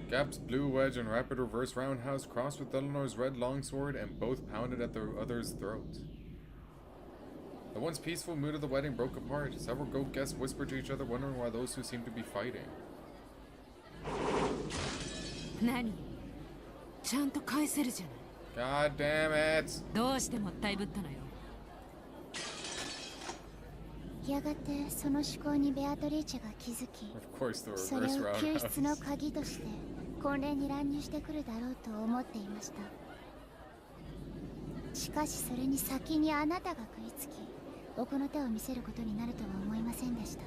Gap's blue wedge and rapid reverse roundhouse crossed with Eleanor's red longsword and both pounded at the other's throat. The once peaceful mood of the wedding broke apart. Several goat guests whispered to each other, wondering why those two seemed to be fighting. 何？ちゃんと返せるじゃない。 God damn it! どうしてもったいぶったのよ。やがてその思考にベアトリーチェが気づき、 Of course, the それ reverse を救出の roundhouse. 鍵として婚礼に乱入してくるだろうと思っていました。しかしそれに先にあなたが食いつき、奥の手を見せることになるとは思いませんでした。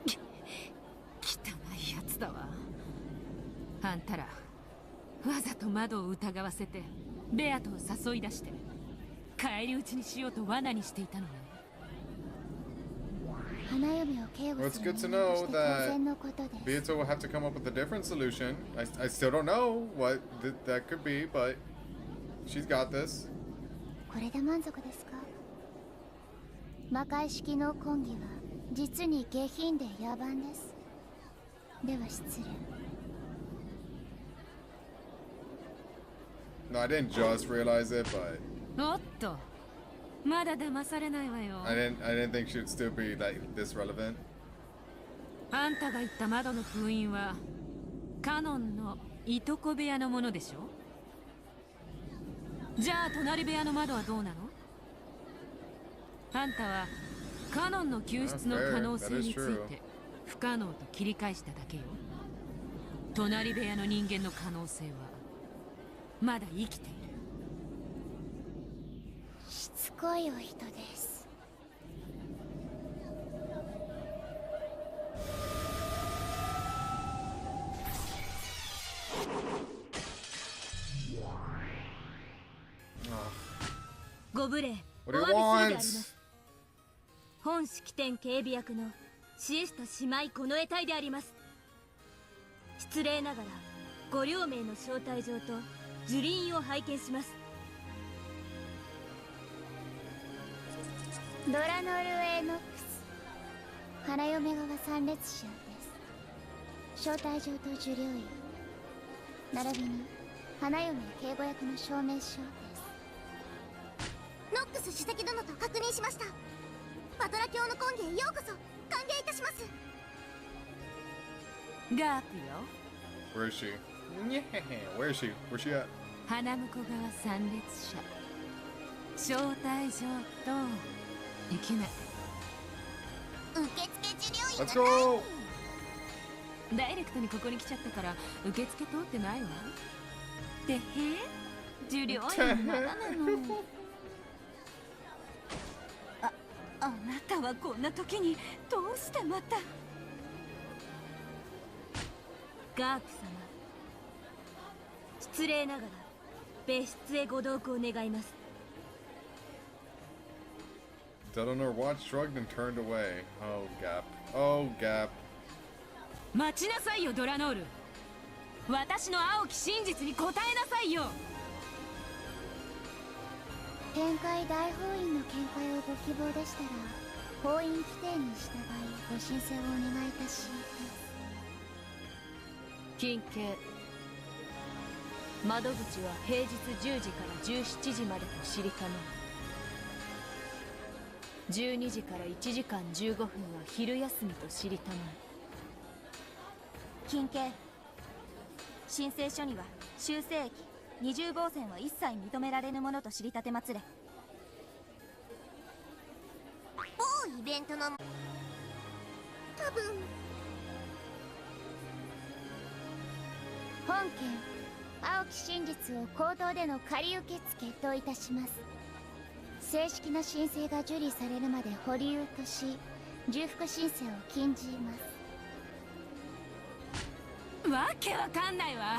汚いやつだわ。あんたらわざと窓を疑わせてベアトを誘い出して返り討ちにしようと罠にしていたのよ。花嫁を警護 Well, す it's る good to 人間と know して当 that 然のことです。 Beato will have to come up with a different solution. I still don't know what that could be, but she's got this. これで満足ですか？魔界式の婚儀は実に下品で野蛮です。では失礼。 No, I didn't just realize it, but おっと、まだ騙されないわよ。 I didn't think she'd still be like this relevant. あんたが言った窓の封印はカノンのいとこ部屋のものでしょ。じゃあ隣部屋の窓はどうなの？あんたはカノンの救出の可能性について不可能と切り返しただけよ。隣部屋の人間の可能性はまだ生きている。しつこいお人です。ご無礼 What お do you 詫びするであり want? ます。本式典警備役のシエスタ姉妹近衛隊であります。失礼ながらご両名の招待状と樹林を拝見します。ドラノルエノックス花嫁側参列者です。招待状と受領印並びに花嫁警護役の証明書です。ノックス主席殿と確認しました。バトラ教の根源へようこそ歓迎いたします。ガープよ、 Where is she? Yeah, where is she? Where's she at? 花婿側参列者招待状と行き目。受付受領印 Let's がない。 go! ダイレクトにここに来ちゃったから受付通ってないわ。でへ受領印まだなの。あなたはこんな時にどうしてまた。ガープ様、失礼ながら別室へご同行願います。 Delano watched, shrugged, and turned away. Oh, Gap. Oh, Gap. 待ちなさいよドラノール。私の青き真実に答えなさいよ。天界大法院の見解をご希望でしたら法院規定に従いご申請をお願いいたします。近警窓口は平日10時から17時までと知りたまえ。12時から1時間15分は昼休みと知りたまえ。近警申請書には修正液20号線は一切認められぬものと知りたてまつれ。某イベントの多分本件青き真実を口頭での仮受付といたします。正式な申請が受理されるまで保留とし重複申請を禁じます。わけわかんないわ。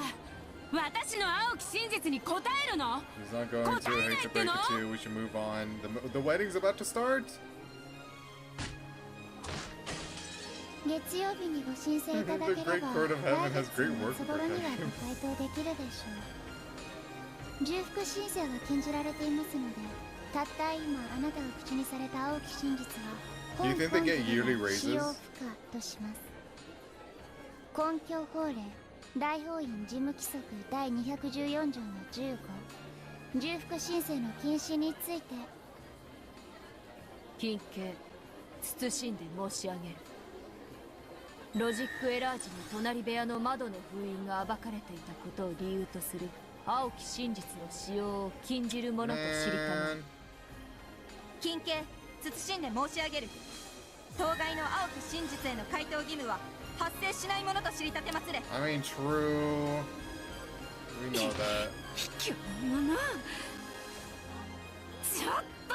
私の青き真実に答えるの？ He's not going to. I hate to break it to you. We should move on. The wedding's about to start. 月曜日にご申請いただければ The Great Court of Heaven 来 has 月 great の work 夏頃にはご回答できるでしょう。重複申請は禁じられていますので、たった今あなたが口にされた青き真実は Do you 本 think they 根 get 拠 yearly の使用 raises? 不可とします。根拠法令大法院事務規則第214条の15重複申請の禁止について近警謹んで申し上げる。ロジックエラー時に隣部屋の窓の封印が暴かれていたことを理由とする青き真実の使用を禁じるものと知りたまえ。近警謹んで申し上げる。当該の青き真実への回答義務は発生しないものと知りたてまつれ。 I mean, true. We know that. 卑怯者。ちょっと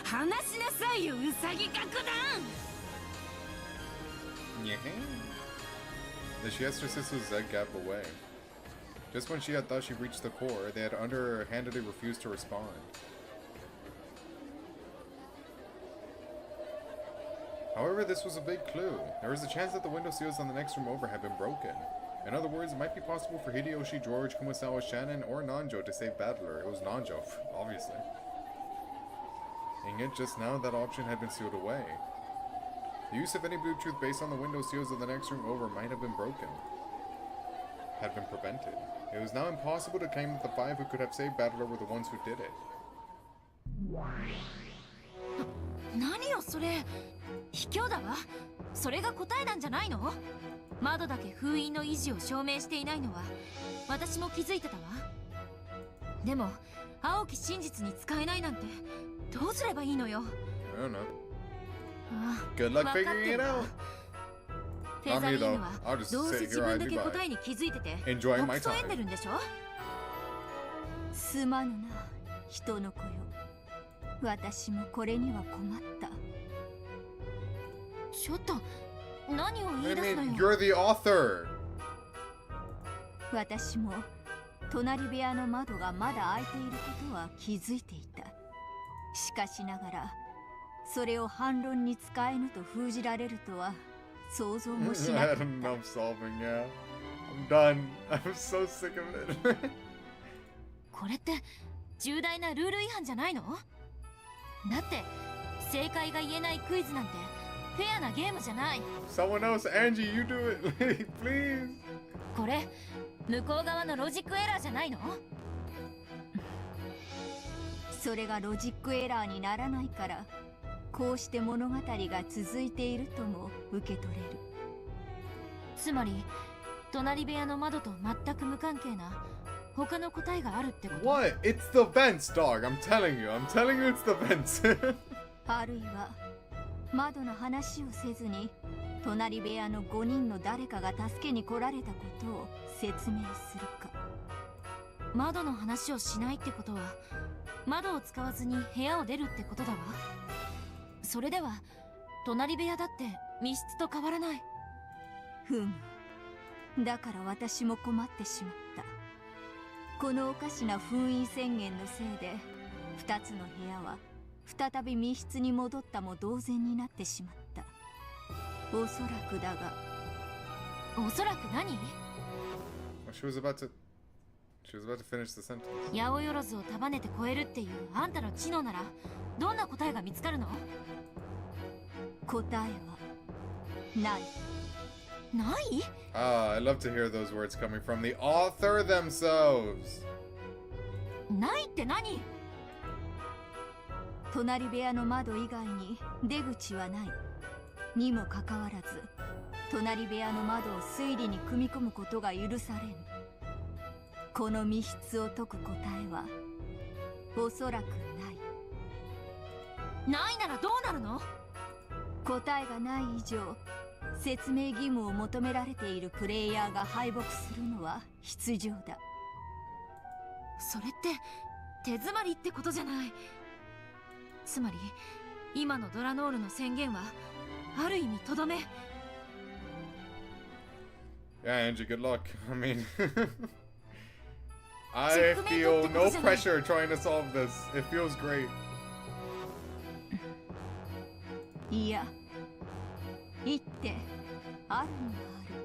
話しなさいよウサギ楽団。Yeah. The Shiestersis was Zed Gap away. Just when she had thought she reached the core, they had underhandedly refused to respond. However, this was a big clue. There was a chance that the window seals on the next room over had been broken. In other words, it might be possible for Hideyoshi, George, Kumasawa, Shannon, or Nanjo to save Battler. It was Nanjo, obviously. And yet just now, that option had been sealed away. The use of any Bluetooth based on the window seals of the next room over might have been broken. Had been prevented. It was now impossible to claim that the five who could have saved Battler were the ones who did it. 何よそれ、卑怯だわ。それが答えなんじゃないの？窓だけ封印の維持を証明していないのは私も気づいてたわ。でも青き真実に使えないなんてどうすればいいのよ。 I don't know. ああ、 Good 分 luck かって figuring る it わ。 out. フェザリーヌは I'll just どうせ sit 自 here 分 I'd だ be け fine. 答えに気づいてて Enjoy my ほくそ笑んでるんでしょ。すまぬな人の子よ。私もこれには困った。ちょっと何を言 I い出すの mean, よ。 you're the author. 私も隣部屋の窓がまだ開いていることは気づいていた。しかしながらそれを反論に使えぬと封じられるとは想像もし I なか had った enough solving, yeah. I'm done. I'm so sick of it. これって重大なルール違反じゃないの？だって正解が言えないクイズなんてフェアなゲームじゃない。 Someone else, Angie, you do it. Please. これ向こう側のロジックエラーじゃないの？それがロジックエラーにならないからこうして物語が続いているとも受け取れる。つまり隣部屋の窓と全く無関係な他の答えがあるってこと？ What? It's the vents, dog. I'm telling you. I'm telling you it's the vents. あるいは窓の話をせずに隣部屋の5人の誰かが助けに来られたことを説明するか。窓の話をしないってことは窓を使わずに部屋を出るってことだわ。それでは隣部屋だって密室と変わらない。ふむ。だから私も困ってしまった。このおかしな封印宣言のせいで2つの部屋は再び密室に戻ったも同然になってしまった。おそらくだが。おそらく何？ She was about to finish the sentence. 八百万を束ねて超えるっていうあんたの知能ならどんな答えが見つかるの？答えはない。ない？ I love to hear those words coming from the author themselves. ないって何？隣部屋の窓以外に出口はない。にもかかわらず隣部屋の窓を推理に組み込むことが許されん。この密室を解く答えはおそらくない。ないならどうなるの？答えがない以上説明義務を求められているプレイヤーが敗北するのは必要だ。それって手詰まりってことじゃない。つまり今のドラノールの宣言はある意味とどめ。 Yeah, Angie, good luck. I mean, I feel no pressure trying to solve this. It feels great. いや、一手あるにはある。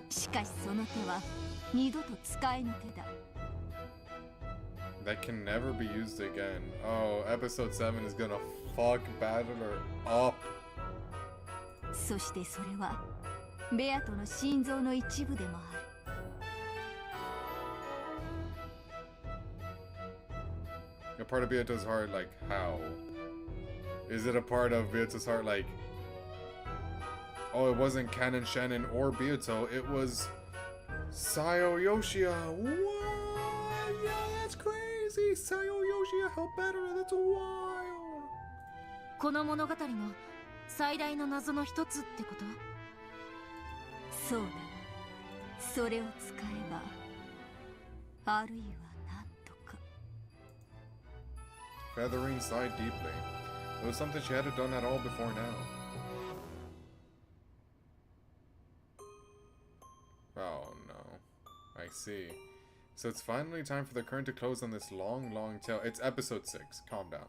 しかしその手は二度と使えぬ手だ。That can never be used again. Oh, episode 7 is gonna fuck Battler up. そしてそれはベアトの心臓の一部でもある。A part of Beato's heart, like, how? Is it a part of Beato's heart, like, oh, it wasn't Canon Shannon or Beato, it was Sayo Yoshia. What? Yeah, that's crazy. Sayo Yoshia helped Battler. That's wild. この物語の最大の謎の一つってこと？そうだ。それを使えば、あるいはなんとか。Featherine sighed deeply. It was something she hadn't done at all before now. Oh no. I see. So it's finally time for the curtain to close on this long, long tale. It's episode 6. Calm down.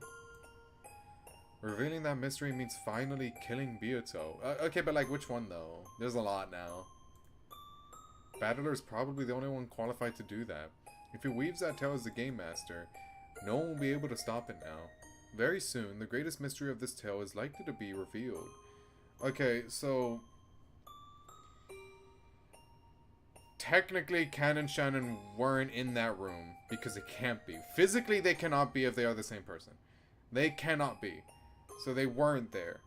Revealing that mystery means finally killing Beato. Okay, but like which one though? There's a lot now. Battler is probably the only one qualified to do that. If he weaves that tale as the game master, no one will be able to stop it now. Very soon, the greatest mystery of this tale is likely to be revealed. Okay, so technically Ken and Shannon weren't in that room because it can't be. Physically, they cannot be if they are the same person. They cannot be. So they weren't there.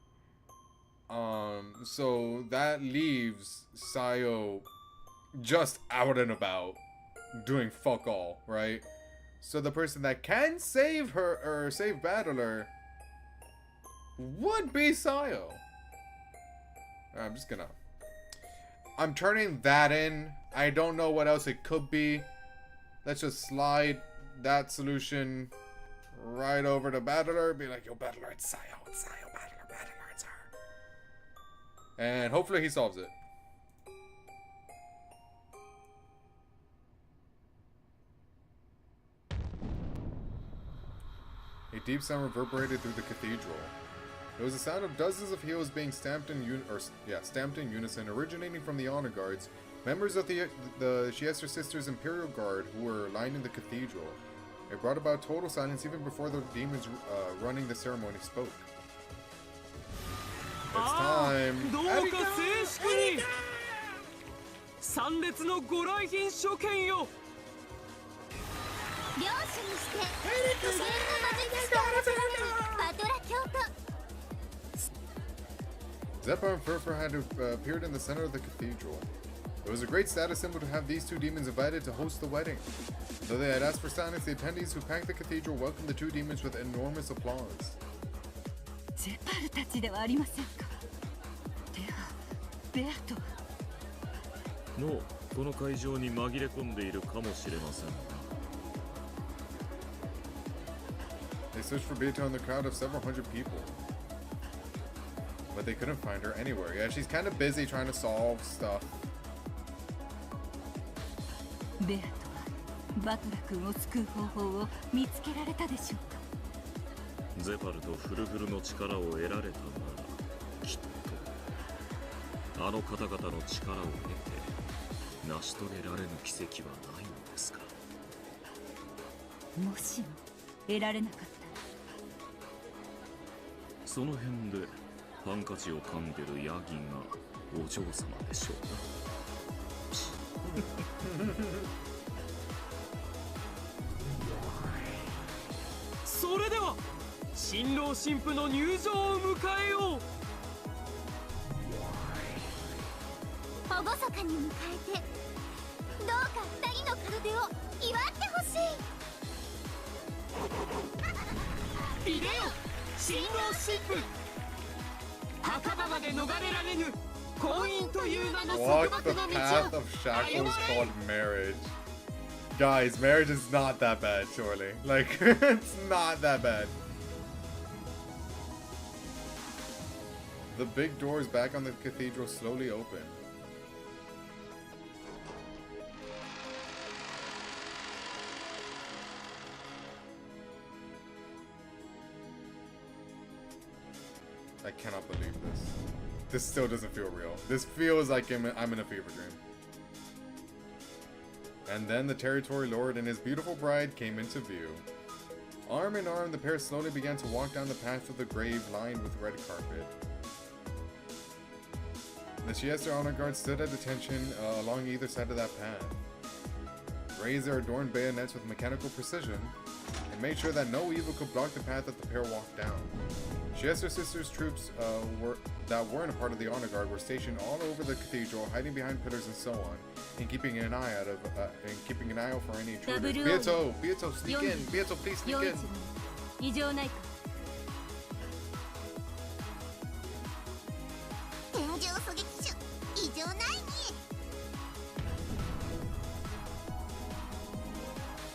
So that leaves Sayo just out and about doing fuck all, right? So the person that can save her or save Battler would be Sayo. I'm turning that in. I don't know what else it could be. Let's just slide that solution right over to Battler. Be like, yo, Battler, it's Sayo. It's Sayo, Battler, it's her. And hopefully he solves it. A deep sound reverberated through the cathedral. It was the sound of dozens of heels being stamped in unison, originating from the honor guards, members of the Shiester Sisters' Imperial Guard who were lining the cathedral. It brought about total silence even before the demons running the ceremony spoke. It's time! どうか静粛に参列のご来賓諸見よ領主にして無限の魔術師と争うバトラ教徒 Zephyr and Furfur had appeared in the center of the cathedral. It was a great status symbol to have these two demons invited to host the wedding. Though they had asked for silence, the attendees who packed the cathedral welcomed the two demons with enormous applause. ゼパルたちではありませんか。ではベアとのこの会場に紛れ込んでいるかもしれません。 They searched for Beato in the crowd of several hundred people. But they couldn't find her anywhere. Yeah, she's kind of busy trying to solve stuff. ベアとはバトラ君を救う方法を見つけられたでしょうか。ゼパルとフルフルの力を得られたならきっとあの方々の力を得て成し遂げられぬ奇跡はないのですか。もしも得られなかったらその辺でハンカチを噛んでるヤギがお嬢様でしょうな。それでは新郎新婦の入場を迎えよう厳かに迎えてどうか二人の門出を祝ってほしいいでよ新郎新婦墓場まで逃れられぬ婚姻という名の束 Walk 縛 the の道 path を of shackles called marriage. Guys, marriage is not that bad, surely. Like, it's not that bad. The big doors back on the cathedral slowly open. I cannot believe this. This still doesn't feel real. This feels like I'm in a fever dream. And then the territory lord and his beautiful bride came into view. Arm in arm, the pair slowly began to walk down the path of the grave lined with red carpet. The Shiester honor guard stood at attention along either side of that path. Raised their adorned bayonets with mechanical precision and made sure that no evil could block the path that the pair walked down. Shiester Sisters' troops that weren't a part of the honor guard were stationed all over the cathedral, hiding behind pillars and so on, and keeping an eye out for any intruders. Beato, sneak in. Beato, please sneak in. 異常ないか天井狙撃手異常ないに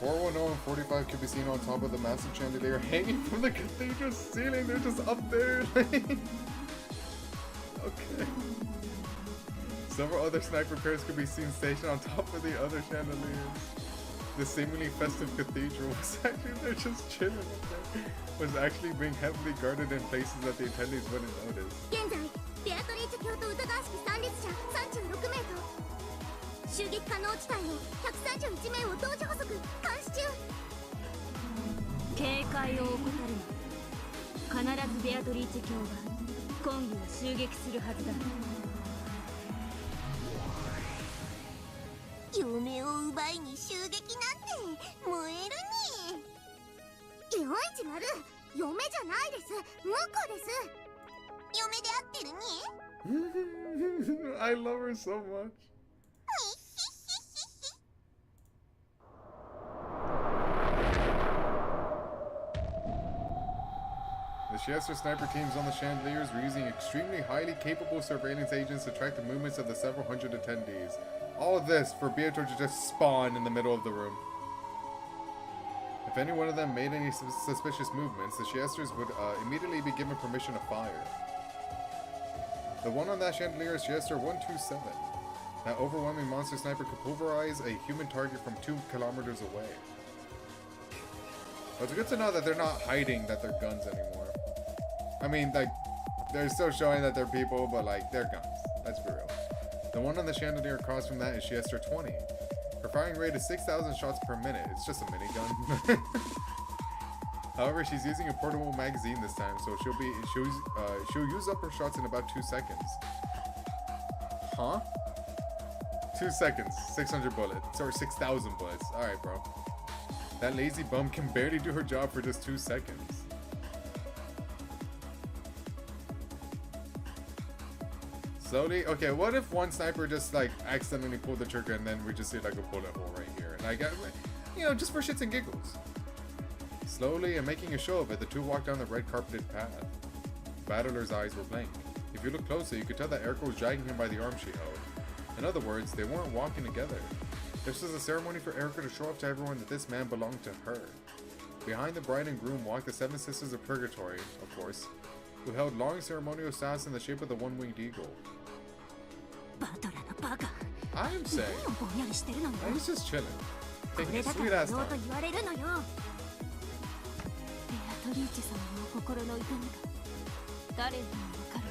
410 and 45 can be seen on top of the massive chandelier hanging from the cathedral ceiling. They're just up there. Okay. Several other sniper pairs could be seen stationed on top of the other chandeliers. The seemingly festive cathedral was actually, they're just chilling up there, was actually being heavily guarded in places that the attendees wouldn't notice. 現在ベアトリーチェ教と疑わしき参列者36名と襲撃可能地帯の131名を同時捕捉監視中警戒を怠るな必ずベアトリーチェ教が今儀を襲撃するはずだ嫁を奪いに襲撃なんて燃えるに410嫁じゃないです婿です嫁で合ってるに I love her so much. The Shiester sniper teams on the chandeliers were using extremely highly capable surveillance agents to track the movements of the several hundred attendees. All of this for Beato to just spawn in the middle of the room. If any one of them made any suspicious movements, the Shiesters would immediately be given permission to fire. The one on that chandelier is Shiester 127. That overwhelming monster sniper could pulverize a human target from 2 kilometers away. But it's good to know that they're not hiding that they're guns anymore. I mean, like, they're still showing that they're people, but like, they're guns. Let's be real. The one on the chandelier across from that is Shiester-20. Her firing rate is 6,000 shots per minute. It's just a minigun. However, she's using a portable magazine this time, so she'll use up her shots in about 2 seconds. Huh? 2 seconds, 600 bullets, or 6,000 bullets. Alright, bro. That lazy bum can barely do her job for just 2 seconds. Slowly? Okay, what if one sniper just, like, accidentally pulled the trigger and then we just see, like, a bullet hole right here? Like, you know, just for shits and giggles. Slowly and making a show of it, the two walked down the red carpeted path. Battler's eyes were blank. If you look closely, you could tell that Eriko was dragging him by the arm she held. In other words, they weren't walking together. This was a ceremony for Eriko to show off to everyone that this man belonged to her. Behind the bride and groom walked the seven sisters of Purgatory, of course, who held long ceremonial staffs in the shape of the one-winged eagle. I'm saying, he's just chilling, taking his sweet ass time. ベアトリーチェ様の心の痛みが誰にもわかるわ。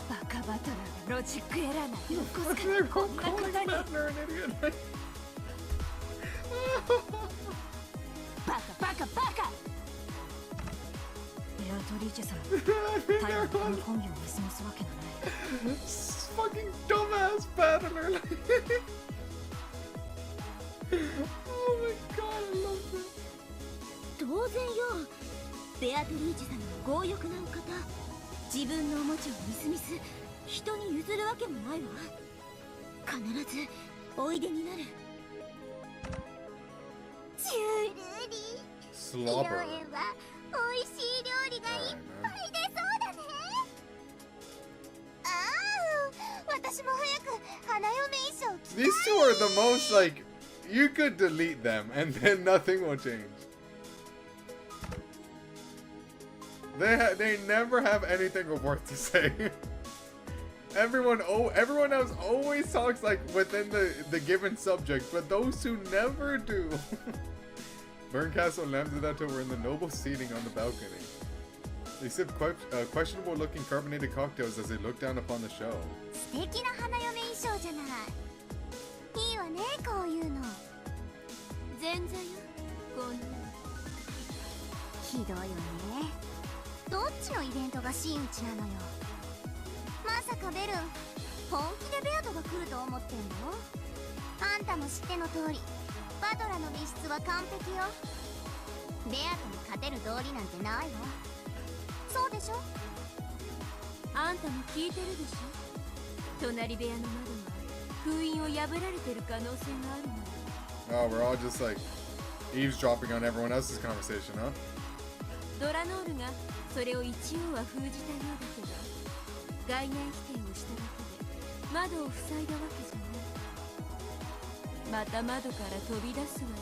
バカバトラーがロジックエラーなんて起こすからこんなことに。バカバカバカ。ベアトリーチェ様、タイムの本名を見過ごすわけがない。Fucking dumbass battler. Oh my god, I love that. 当然よ。ベアトリーチェ様の強欲なお方、自分のおもちゃをみすみす人に譲るわけもないわ。必ずおいでになる。ジュルリー、披露宴は美味しい料理がいっぱい出そうだね。ああ、私も早く花嫁衣装着たい。 These two are the most, like, you could delete them and then nothing will change. They never have anything of worth to say. Everyone else always talks like within the given subject, but those two never do. Burncastle and Lambda were in the noble seating on the balcony. They sipped questionable looking carbonated cocktails as they looked down upon the show. 素敵な花嫁衣装じゃない。いいわね、こういうの。前座よ、こんな。ひどいわね。どっちのイベントが真打ちなのよ。まさかベルン、本気でベアトが来ると思ってんの？あんたも知っての通り、バトラの密室は完璧よ。ベアトに勝てる道理なんてないわ。そうでしょ？あんたも聞いてるでしょ。隣部屋の窓は封印を破られてる可能性があるの。 Oh, we're all just like eavesdropping on everyone else's conversation, huh? ドラノールがそれを一応は封じたようだけど、概念否定をしただけで窓を塞いだわけじゃない。また窓から飛び出すわよ。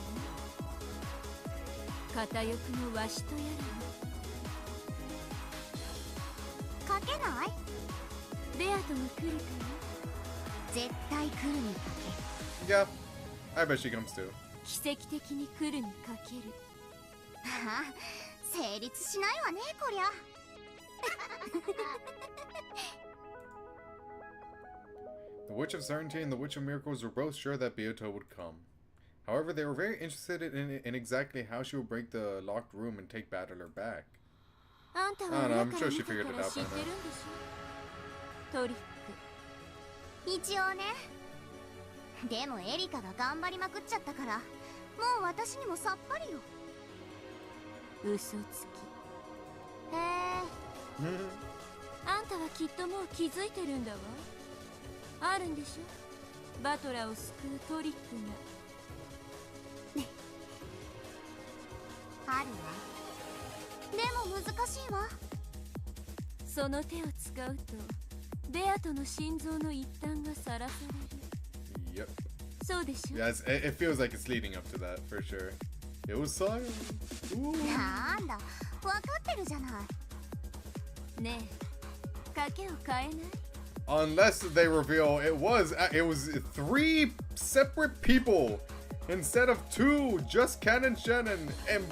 片翼のわしとやらかけない？ベアトが来るから。絶対来るにかけ。Yeah, I bet she comes too. 奇跡的に来るにかける。ああ、成立しないわね、こりゃ。The Witch of Certainty and the Witch of Miracles were both sure that Beato would come. However, they were very interested in exactly how she would break the locked room and take Battler back. I don't know, I'm sure she figured it out by now. トリック。一応ね。でもエリカが頑張りまくっちゃったから、もう私にもさっぱりよ。嘘つき。へえ。あんたはきっともう気づいてるんだわ。あるんでしょ、バトラーを救うトリックが。あるわ。でも難しいわ。その手を使うとベアトの心臓の一端がさらされる。Yep. そうでしょ。 Yes, it feels like it's leading up to that for sure. It was silent. なんだ、分かってるじゃない。ねえ、賭けを変えない？Unless they reveal it was 3 separate people Instead of 2, just Canon Shannon and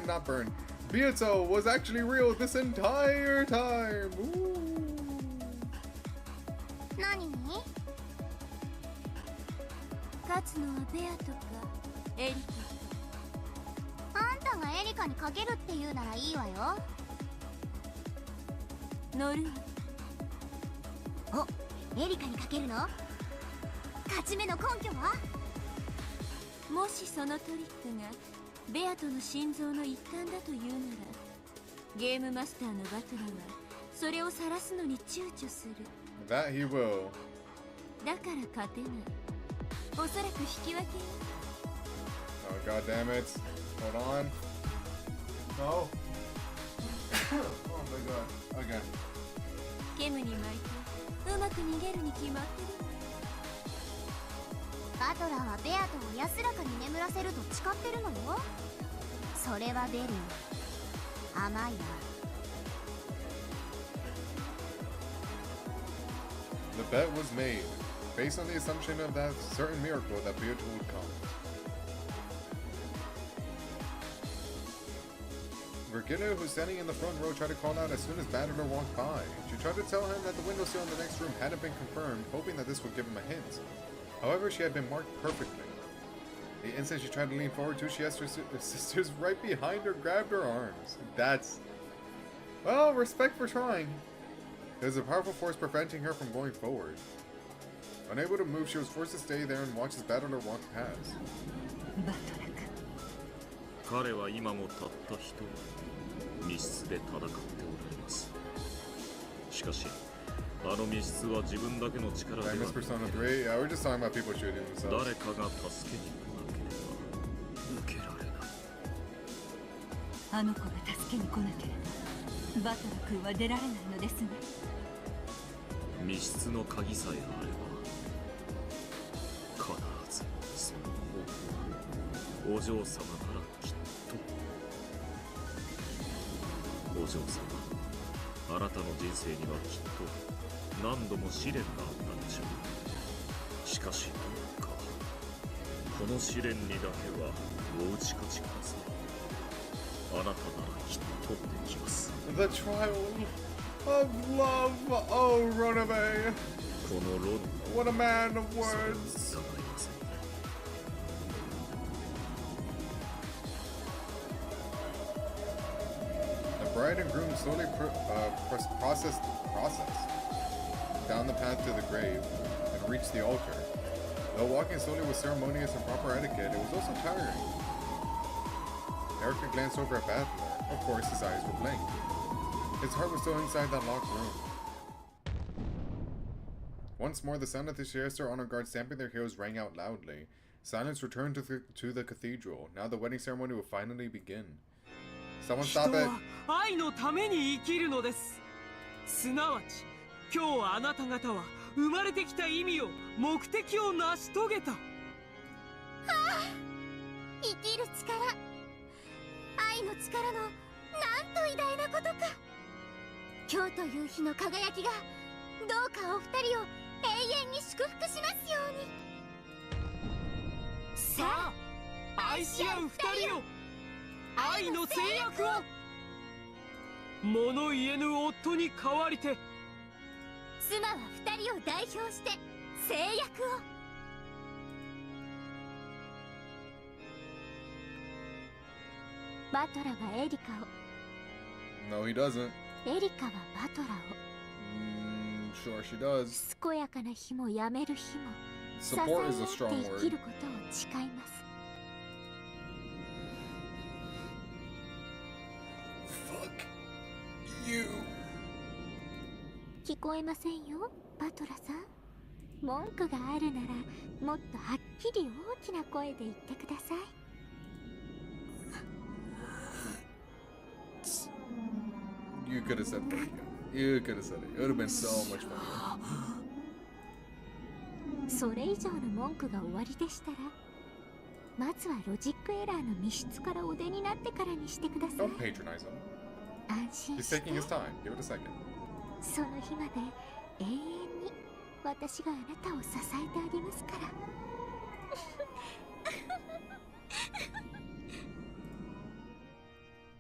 not Burn. Beato was actually real this entire time. Ooh. 何に？勝つのはベアとかエリカあんたがエリカにかけるって言うならいいわよ。乗るお、エリカにかけるの？勝ち目の根拠は？もしそのトリックがベアとの心臓の一環だというなら、ゲームマスターのバトラーはそれを晒すのに躊躇する。 That he will. だから勝てない。おそらく引き分けよ。 Oh god damn it. Hold on. No. Oh my god. Okay. ケムに巻いてうまく逃げるに決まってる。バトラーはベアトを安らかに眠らせると誓ってるのよ。それはベル甘いわ。 The bet was made, based on the assumption of that certain miracle that Beato would come. Virginia, who's standing in the front row, tried to call out as soon as Battler walked by. She tried to tell him that the window sill in the next room hadn't been confirmed, hoping that this would give him a hint. However, she had been marked perfectly. The instant she tried to lean forward too, she asked her sisters right behind her, grabbed her arms. That's... well, respect for trying. There's a powerful force preventing her from going forward. Unable to move, she was forced to stay there and watch as Battler walked past. 彼は今もたった一人密室で戦っておられます。しかしあの密室は自分だけの力ではなく、 Persona 3? Yeah, we're just talking about people shooting themselves. 誰かが助けに来なければ抜けられない。あの子が助けに来なければバトラ君は出られないのですね。密室の鍵さえあれば必ずその方法をお嬢様ならきっと。お嬢様、あなたの人生にはきっと何度も試練があったでしょう。しかしどうかこの試練にだけはお打ち勝ちください。あなたならきっとできます。 The trial of love. Oh, Runaway. このロン What a man of words. The bride and groom slowly processed down the path to the grave and reached the altar. Though walking slowly was ceremonious and proper etiquette, it was also tiring. Erica glanced over at Battler. Of course, his eyes were blank. His heart was still inside that locked room. Once more, the sound of the siesta honor guard stamping their heels rang out loudly. Silence returned to the cathedral. Now the wedding ceremony will finally begin. Someone stop it. 愛のために生きるのです。すなわち、今日あなた方は生まれてきた意味を、目的を成し遂げた。生きる力、愛の力のなんと偉大なことか。今日という日の輝きがどうかお二人を永遠に祝福しますように。さあ、愛し合う二人を、愛の制約を。物言えぬ夫に代わりて、妻は二人を代表して制約を。バトラはエリカを。 No, he doesn't. エリカはバトラを。Sure, she does. 健やかな日もやめる日も支え合 Support っ is a て strong 生き word. ることを誓います。Fuck you. 聞こえませんよ、バトラさん。文句があるならもっとはっきり大きな声で言ってください。You could have said fuck you. You could have said it. It would have been so much fun. それ以上の文句が終わりでしたら、まずはロジックエラーの密室からお出になってからにしてください。 Don't patronize him. 安心 He's して。 taking his time. Give it a second. その日まで永遠に私があなたを支えてあげますから。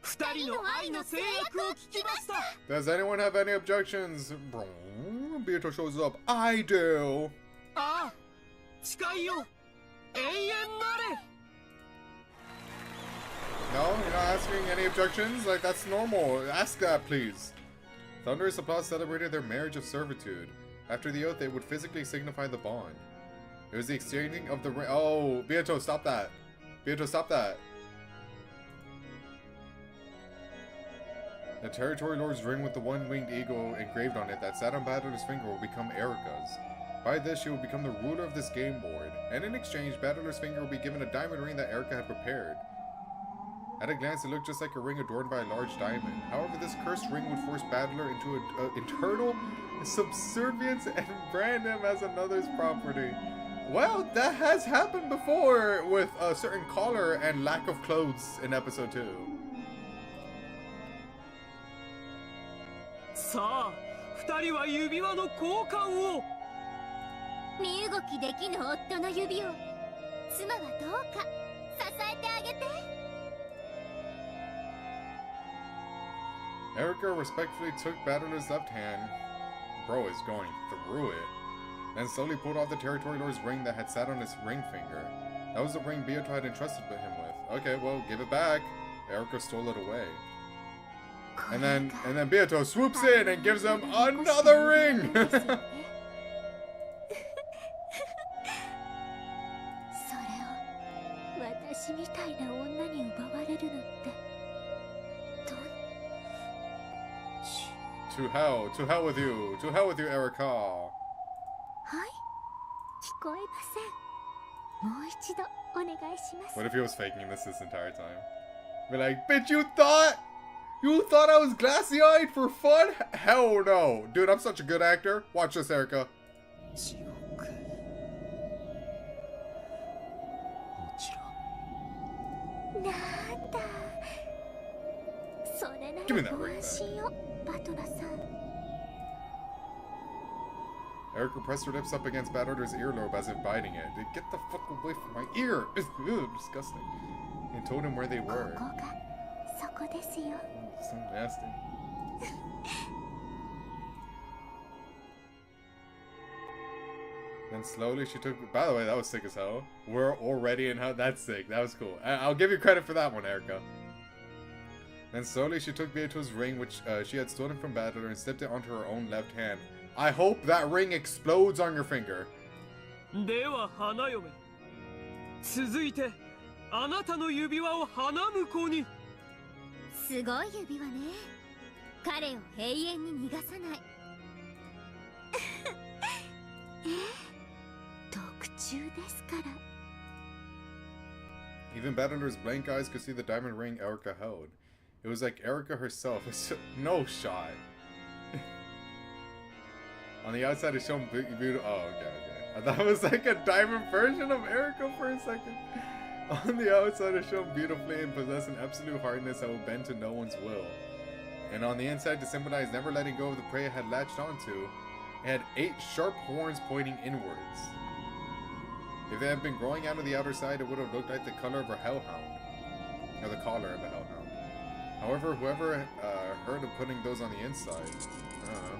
二人の愛の制約を聞きました。 Does anyone have any objections? Beato shows up. I do. ああ、誓いよ。永遠なれ。 No, you're not asking any objections? Like, that's normal. Ask that, please. Thunderous applause celebrated their marriage of servitude. After the oath, they would physically signify the bond. It was the exchanging of the ring. Oh, Beato, stop that. Beato, stop that. The Territory Lord's ring with the one-winged eagle engraved on it that sat on Battler's finger will become Erica's. By this, she will become the ruler of this game board, and in exchange, Battler's finger will be given a diamond ring that Erica had prepared. At a glance, it looked just like a ring adorned by a large diamond. However, this cursed ring would force Battler into an eternal subservience and brand him as another's property. Well, that has happened before with a certain collar and lack of clothes in episode 2. さあ、二人は指輪の交換を。身動きできぬ夫の指を妻はどうか支えてあげて。 Erica respectfully took Battler's left hand. Bro is going through it. Then slowly pulled off the Territory Lord's ring that had sat on his ring finger. That was the ring Beato had entrusted him with. Okay, well, give it back. Erica stole it away. And then Beato swoops in and gives him another ring! それを私みたいな女に奪われるのって To hell with you, to hell with you, Erica. はい聞こえません。もう一度お願いします。 What if he was faking this entire time? Be like, bitch, you thought I was glassy-eyed for fun? Hell no. Dude, I'm such a good actor. Watch this, Erica. 地獄。もちろん。なんだそれな Give me that らご ring 安心をバトラさん。 Erica pressed her lips up against Battler's earlobe as if biting it. Get the fuck away from my ear! It's disgusting. And told him where they こ were. こがそこですよ。 So nasty. Then slowly she took... By the way, that was sick as hell. We're already in hell. That's sick. That was cool. I'll give you credit for that one, Erica. Then slowly she took Beato's ring, which she had stolen from Battler, and slipped it onto her own left hand. I hope that ring explodes on your finger. では花嫁。続いて、あなたの指輪を花婿に。すごい指輪ね。彼を永遠に逃がさない。特注ですから。 Even Battler's blank eyes could see the diamond ring Erica held. It was like Erica herself. No shot. On the outside, it's shown beautiful. Oh, okay. I thought it was like a diamond version of Erica for a second. On the outside, it's shown beautifully and possessed an absolute hardness that will bend to no one's will. And on the inside, to symbolize never letting go of the prey it had latched onto, it had 8 sharp horns pointing inwards. If they had been growing out of the outer side, it would have looked like the color of a hellhound, or the collar of a hellhound. However, whoever heard of putting those on the inside, I don't know.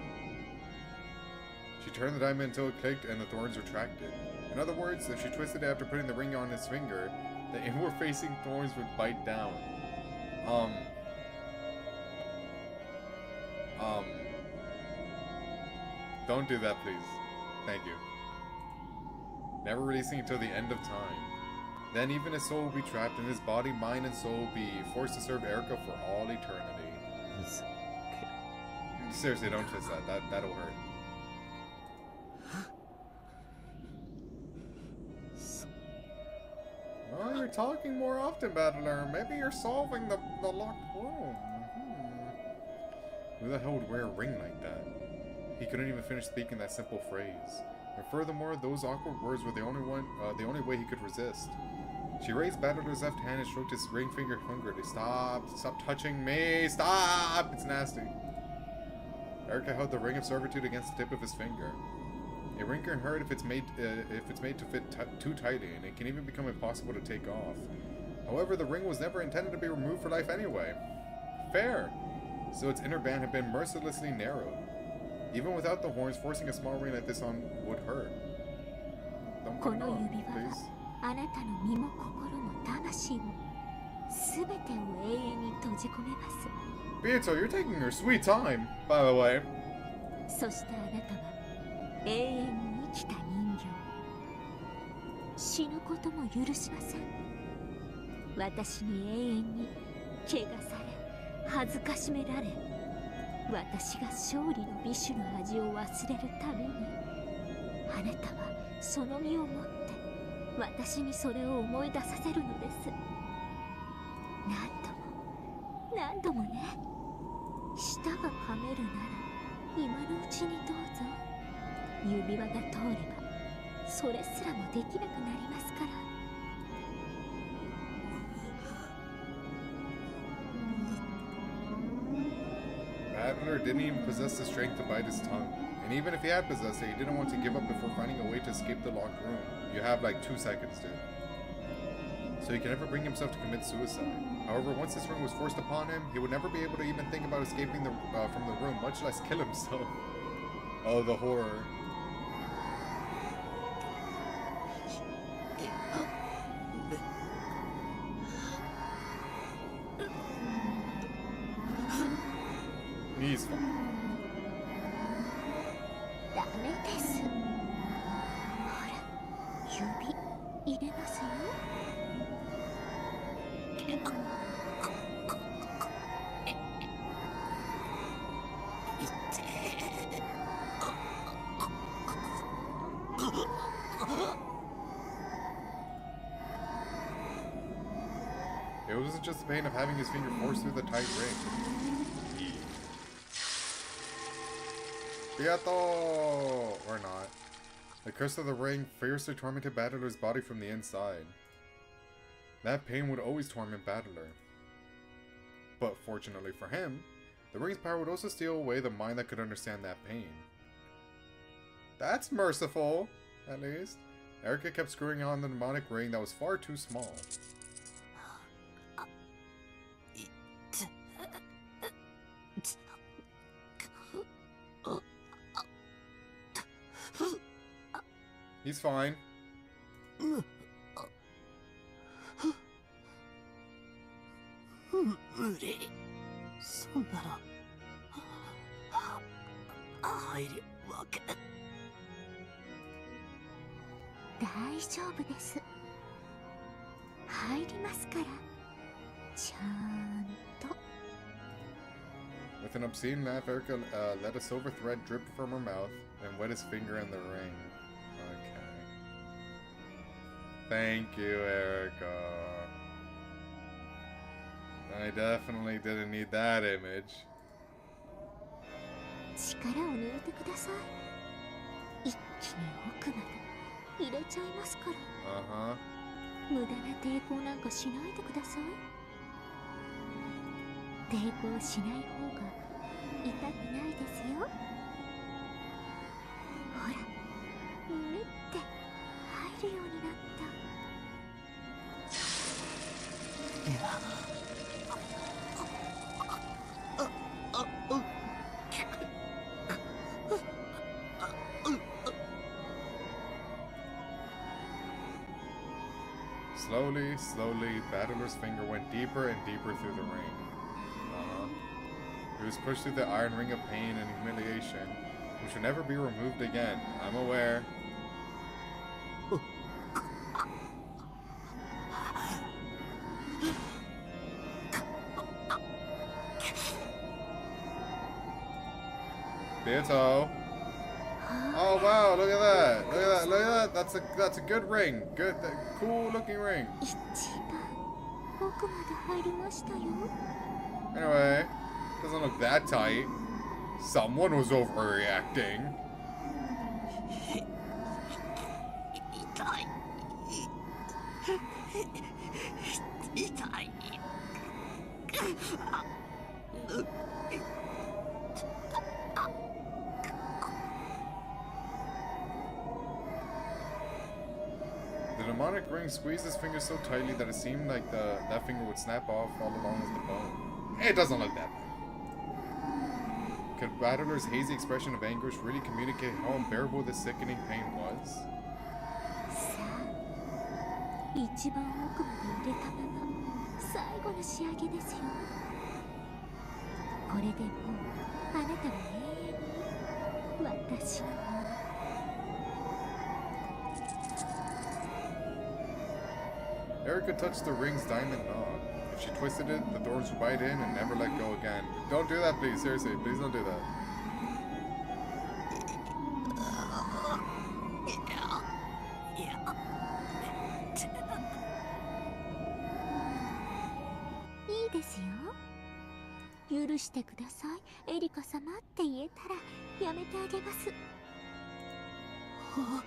She turned the diamond until it clicked and the thorns retracted. In other words, if she twisted it after putting the ring on his finger, the inward-facing thorns would bite down. Don't do that, please. Thank you. Never releasing until the end of time. Then even his soul will be trapped, and his body, mind, and soul will be forced to serve Erica for all eternity. Seriously, don't twist that. That'll hurt. Oh, you're talking more often, Battler. Maybe you're solving the locked room. Who the hell would wear a ring like that? He couldn't even finish speaking that simple phrase. And furthermore, those awkward words were the only way he could resist. She raised Battler's left hand and stroked his ring finger hungrily. Stop touching me! Stop! It's nasty. Erica held the ring of servitude against the tip of his finger. A ring can hurt if it's made to fit too tightly, and it can even become impossible to take off. However, the ring was never intended to be removed for life anyway. Fair. So its inner band had been mercilessly narrowed. Even without the horns, forcing a small ring like this on would hurt. Don't put it on, please. あなたの身も心も魂も全てを永遠に閉じ込めます。 Beato, you're taking your sweet time, by the way. そしてあなたは永遠に生きた人形。死ぬことも許しません。私に永遠に怪我され、恥ずかしめられ、私が勝利の美酒の味を忘れるために、あなたはその身をもって私にそれを思い出させるのです。何度もね。舌が噛めるなら今のうちにどうぞ。指輪が通ればそれすらもできなくなりますから。Battler didn't even possess the strength to bite his tongue. And even if he had possessed it, he didn't want to give up before finding a way to escape the locked room. You have like 2 seconds, dude. So he can never bring himself to commit suicide. However, once this ring was forced upon him, he would never be able to even think about escaping from the room, much less kill himself. Oh, the horror. He's fine. ダメです。ほら、指入れますよ。It wasn't just the pain of having his finger forced through the tight ring. Beato! Or not. The curse of the ring fiercely tormented Battler's body from the inside. That pain would always torment Battler. But fortunately for him, the ring's power would also steal away the mind that could understand that pain. That's merciful, at least. Erica kept screwing on the demonic ring that was far too small. He's fine. 無理。そんなの入るわけ。大丈夫です。入りますから。ちゃんと。With an obscene laugh, Erica let a silver thread drip from her mouth and wet his finger in the ring. Okay. Thank you, Erica. I definitely didn't need that image. 力を抜いてください。一気に奥まで入れちゃいますから。無駄な抵抗なんかしないでください。抵抗しない方が痛くないですよ。ほら、胸って入るようになった。Slowly, Battler's finger went deeper and deeper through the ring. He was pushed through the iron ring of pain and humiliation, which would never be removed again. I'm aware. Beato. Oh wow, look at that. Look at that. Look at that. That's a good ring. Good, cool looking ring. Anyway, doesn't look that tight. Someone was overreacting. The demonic ring squeezed his fingers so tightly that it seemed like that finger would snap off all along with the bone. It doesn't look that bad. Could Battler's hazy expression of anguish really communicate how unbearable this sickening pain was? さあ、一番奥まで入れたまま最後の仕上げですよ。これでもうあなたは永遠に私のもの。Erica touched the ring's diamond knob. If she twisted it, the thorns would bite in and never let go again. Don't do that, please. Seriously, please don't do that.いいですよ。許してください、エリカ様って言えたらやめてあげます。本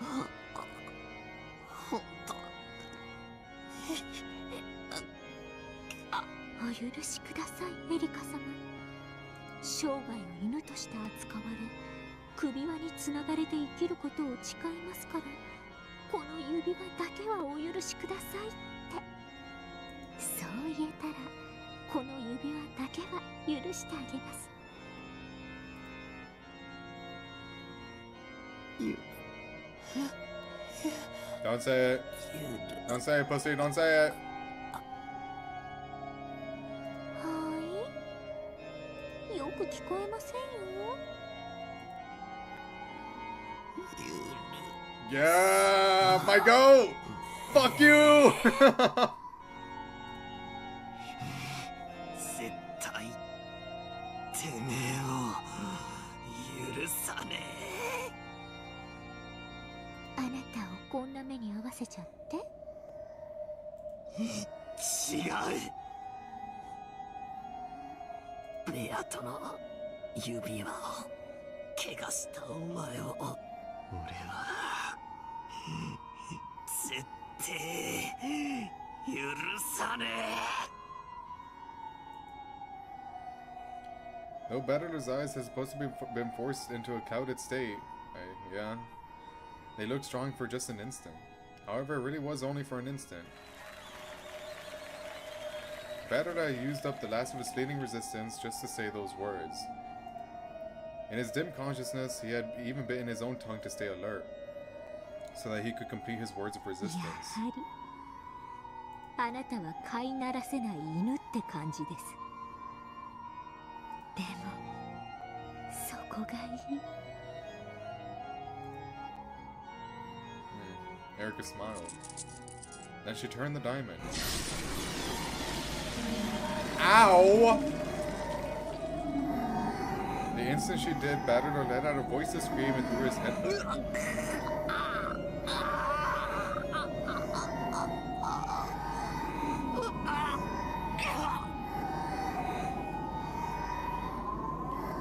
当。お許しください、エリカ様。生涯を犬として扱われ、首輪につながれて生きることを誓いますから、この指輪だけはお許しくださいって。そう言えたら、この指輪だけは許してあげます。Don't say it. Don't say it, pussy. Don't say it. はい。よく聞こえませんよ。Yeah, my goat. Fuck you. 絶対てめえを許さねあなたをこんな目に遭わせちゃって。え。違う。ベアとの指輪を怪我したお前を俺は絶対許さねえ。Though Battler's eyes had supposed to be been forced into a clouded state, yeah, they looked strong for just an instant. However, it really was only for an instant. Battler used up the last of his fleeting resistance just to say those words. In his dim consciousness, he had even bitten his own tongue to stay alert, so that he could complete his words of resistance. やはりあなたは飼いならせない犬って感じです。でもそこがいい。Erica smiled. Then she turned the diamond. Ow! The instant she did, Battler let out a voiceless scream and threw his head back.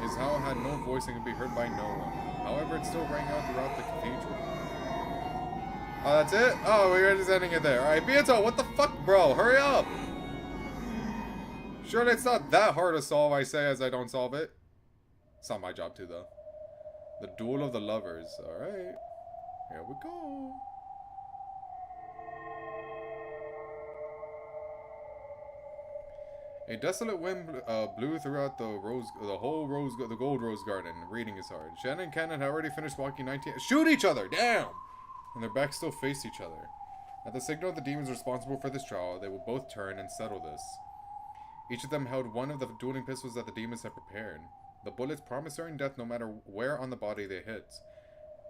His howl had no voice and could be heard by no one. However, it still rang out throughout the cathedral. Oh, that's it? Oh, we were just ending it there. Alright, Beato, what the fuck, bro? Hurry up! Surely it's not that hard to solve, I say, as I don't solve it. It's not my job to, though. The Duel of the Lovers. Alright. Here we go. A desolate wind blew throughout the gold rose garden. Reading is hard. Shannon and Cannon had already finished walking 19. Shoot each other! Damn! And their backs still faced each other. At the signal of the demons responsible for this trial, they will both turn and settle this. Each of them held one of the dueling pistols that the demons had prepared. The bullets promised certain death no matter where on the body they hit.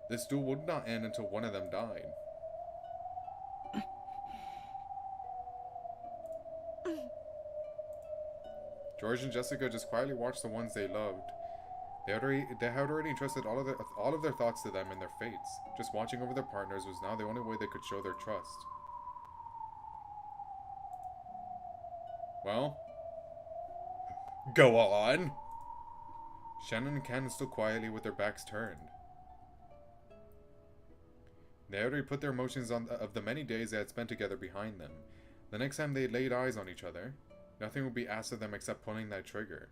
This duel would not end until one of them died. George and Jessica just quietly watched the ones they loved. They had already entrusted all of their thoughts to them and their fates. Just watching over their partners was now the only way they could show their trust. Well, go on! Shannon and Cannon stood quietly with their backs turned. They had already put their emotions of the many days they had spent together behind them. The next time they laid eyes on each other, nothing would be asked of them except pulling that trigger.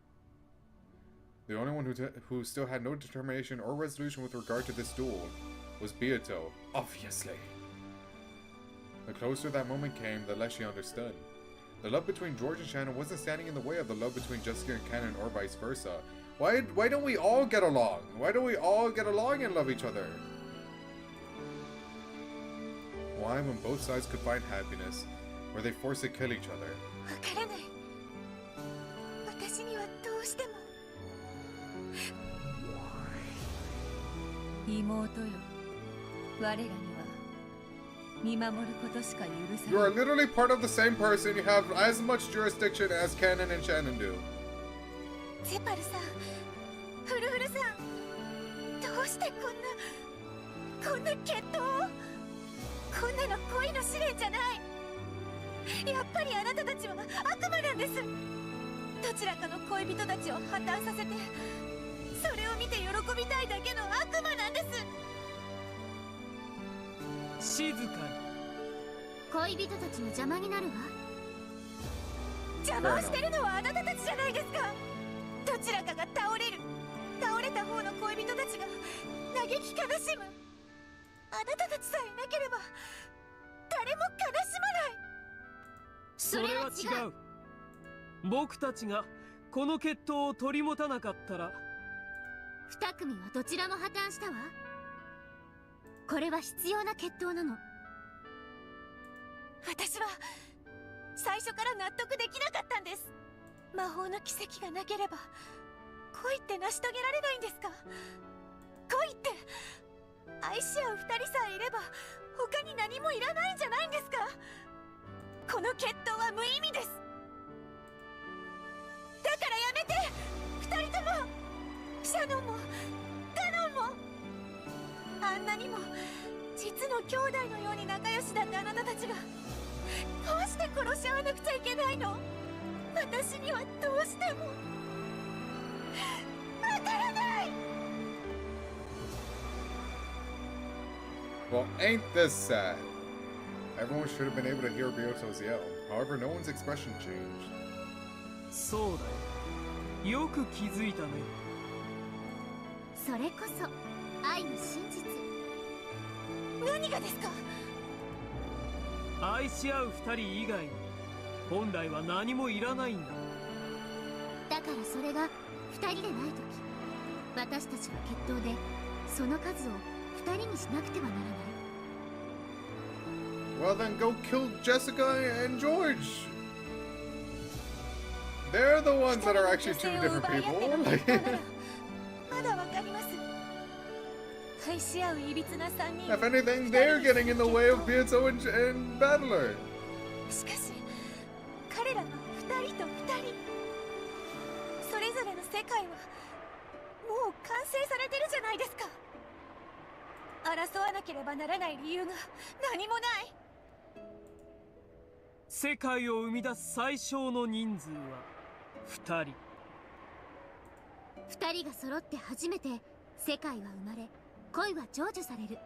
The only one who still had no determination or resolution with regard to this duel was Beato, obviously. The closer that moment came, the less she understood. The love between George and Shannon wasn't standing in the way of the love between Jessica and Cannon, or vice versa. Why don't we all get along? Why don't we all get along and love each other? Why, when both sides could find happiness, were they forced to kill each other? わからない。私にはどうしても。妹よ、我らには見守ることしか許さ You な are い。 literally part of the same person. You have as much jurisdiction as Cannon and Shannon do. ゼパルさん、フルフルさん、どうしてこんな決闘を？こんなの恋の試練じゃない。やっぱりあなたたちは悪魔なんです。どちらかの恋人たちを破綻させて、それを見て喜びたいだけの悪魔なんです。静かに。恋人たちの邪魔になるわ。邪魔をしてるのはあなたたちじゃないですか。どちらかが倒れる。倒れた方の恋人たちが嘆き悲しむ。あなたたちさえいなければ誰も悲しまない。それは違う。僕たちがこの決闘を取り持たなかったら、二組はどちらも破綻したわ。これは必要な決闘なの。私は最初から納得できなかったんです。魔法の奇跡がなければ恋って成し遂げられないんですか？恋って愛し合う二人さえいれば他に何もいらないんじゃないんですか？この決闘は無意味です。だからやめて、二人とも。シャノンもガノンも。あんなにも実の兄弟のように仲良しだったあなたたちがどうして殺し合わなくちゃいけないの？私にはどうしてもわからない。 Well, ain't this sad? Everyone should have been able to hear Byoto's yell. However, no one's expression changed. そうだよ。よく気づいたね。それこそ愛の真実。何がですか？愛し合う二人以外に本来は何もいらないんだ。だからそれが二人でない時、私たちは決闘でその数を二人にしなくてはならない。 Well, then go kill Jessica and George. They're the ones that are actually two different people. まだわかります。愛し合ういびつな三人。 If anything, they're getting in the way of Byoto and Battler. しかし彼らの二人と二人、それぞれの世界はもう完成されてるじゃないですか。争わなければならない理由が何もない。世界を生み出す最小の人数は2人。二人が揃って初めて世界は生まれ、恋は成就される。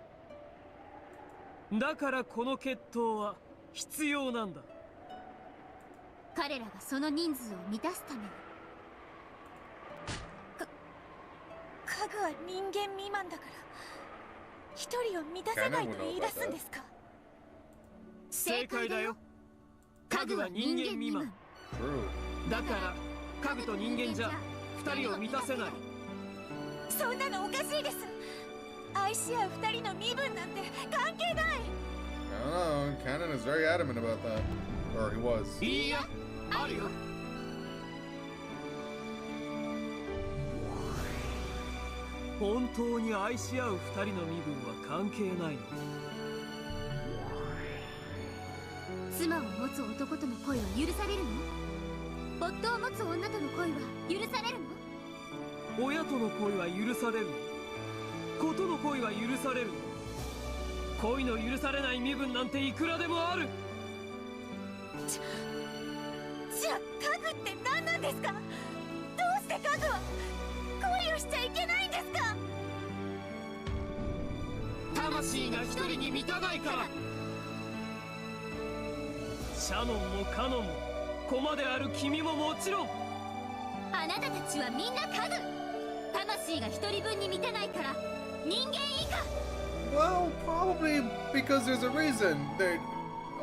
だからこの決闘は必要なんだ。彼らがその人数を満たすために。家具は人間未満だから一人を満たさないと言い出すんですか？正解だよ。家具は人間未満。だから家具と人間じゃ二人を満たせない。そんなのおかしいです。愛し合う二人の身分なんて関係ない。I don't know. Cannon is very adamant about that. Or he was. いや、あるよ。本当に愛し合う二人の身分は関係ないの。妻を持つ男との恋は許されるの？夫を持つ女との恋は許されるの？親との恋は許されるの？子との恋は許されるの？恋の許されない身分なんていくらでもある。じゃあ家具って何なんですか？どうして家具は恋をしちゃいけないんですか？魂が一人に満たないから。シャノンもカノンも駒である君ももちろん。あなたたちはみんな家具。魂が一人分に満たないから人間以下。 Well, probably because there's a reason.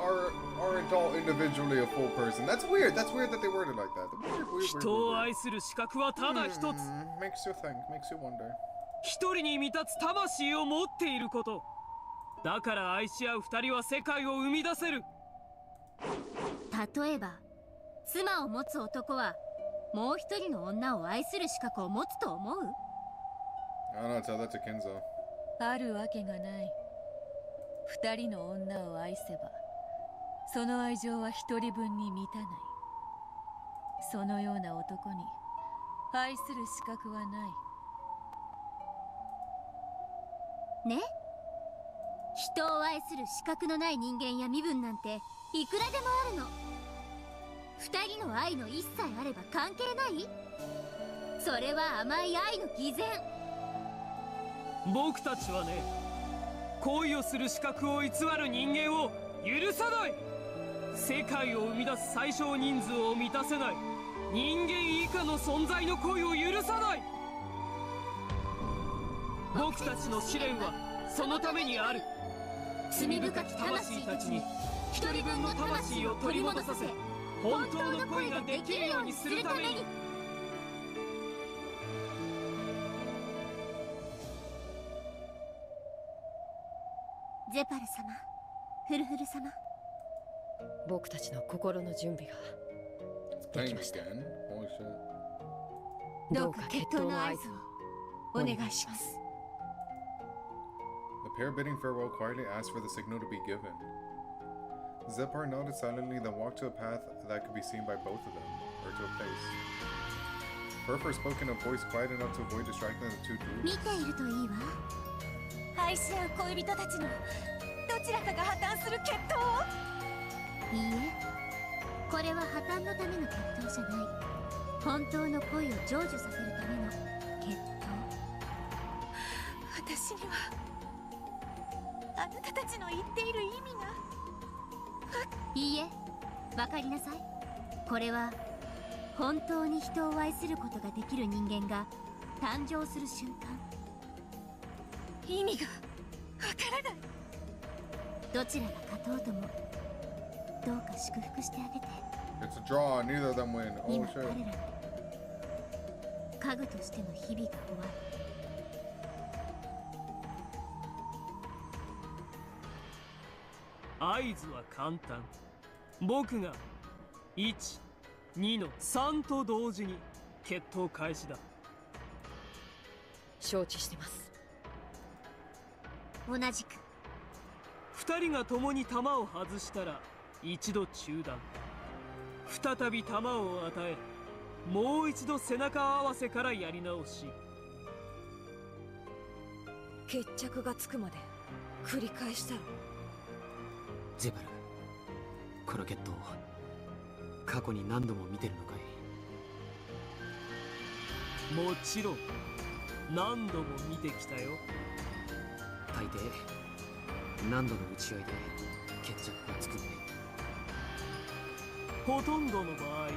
aren't all individually a full person. That's weird. That's weird that they worded like that. Weird. 人を愛する資格はただ一つ。 Makes you think, makes you wonder. 一人に満たつ魂を持っていること。だから愛し合う二人は世界を生み出せる。例えば妻を持つ男はもう一人の女を愛する資格を持つと思う？ I don't know, tell that to Kenzo. あるわけがない。二人の女を愛せばその愛情は一人分に満たない。そのような男に愛する資格はないね。人を愛する資格のない人間や身分なんていくらでもあるの。二人の愛の一切あれば関係ない？それは甘い愛の偽善。僕たちはね、恋をする資格を偽る人間を許さない。世界を生み出す最小人数を満たせない人間以下の存在の恋を許さない。僕たちの試練はそのためにある。罪深き魂たちに一人分の魂を取り戻させ、本当の恋ができるようにするために。ゼパル様、フルフル様、僕たちの心の準備ができました。 Holy shit. どうか決闘の合図をお願いします。 The pair bidding farewell quietly asked for the signal to be given. Zepar nodded silently, then walked to a path that could be seen by both of them, or to a place. Furfur spoke in a voice quiet enough to avoid distracting the two 見 groups. ているといいわ。愛し合う恋人たちのどちらかが破綻する決闘を。いいえ、これは破綻のための決闘じゃない。本当の恋を成就させるための決闘。私にはあなたたちの言っている意味が。いいえ、わかりなさい。これは本当に人を愛することができる人間が誕生する瞬間。意味がわからない。どちらが勝とうともどうか祝福してあげて。 It's a draw, neither of them win. 今 Oh 彼ら shit. の家具としての日々が終わる。合図は簡単。僕が1、2の3と同時に決闘開始だ。承知してます。同じく。2人が共に弾を外したら一度中断。再び弾を与え、もう一度背中合わせからやり直し。決着がつくまで繰り返したら。ゼバル、この決闘過去に何度も見てるのかい？もちろん何度も見てきたよ。大抵何度の打ち合いで決着がつくんだい？ほとんどの場合、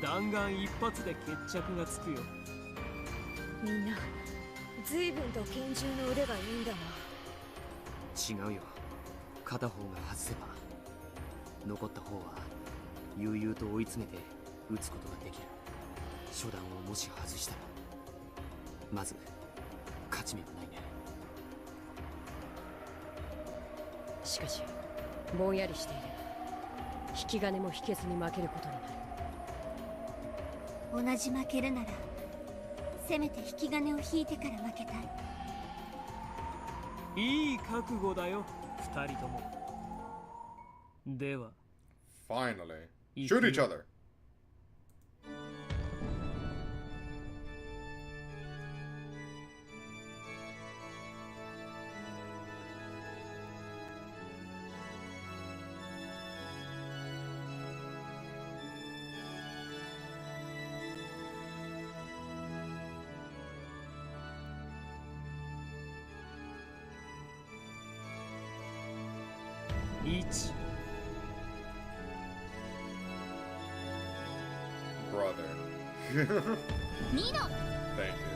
弾丸一発で決着がつくよ。みんな随分と拳銃の腕がいいんだな。違うよ。片方が外せば残った方は悠々と追い詰めて撃つことができる。初弾をもし外したらまず勝ち目はないね。しかしぼんやりしている。引き金も引けずに負けることになる。同じ負けるならせめて引き金を引いてから負けたい。いい覚悟だよ、二人とも。では Finally. Shoot each other. Each Brother. Nino! Thank you.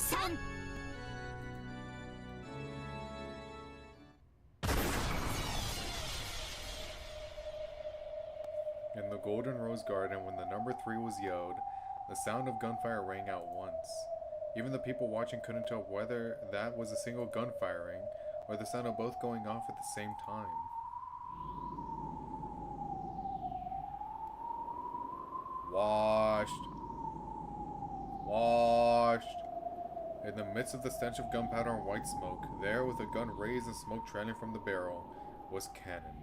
3 In the Golden Rose Garden, when the number 3 was yelled, the sound of gunfire rang out once. Even the people watching couldn't tell whether that was a single gun firing or the sound of both going off at the same time. Washed. Washed. In the midst of the stench of gunpowder and white smoke, there with a gun raised and smoke trailing from the barrel, was Cannon.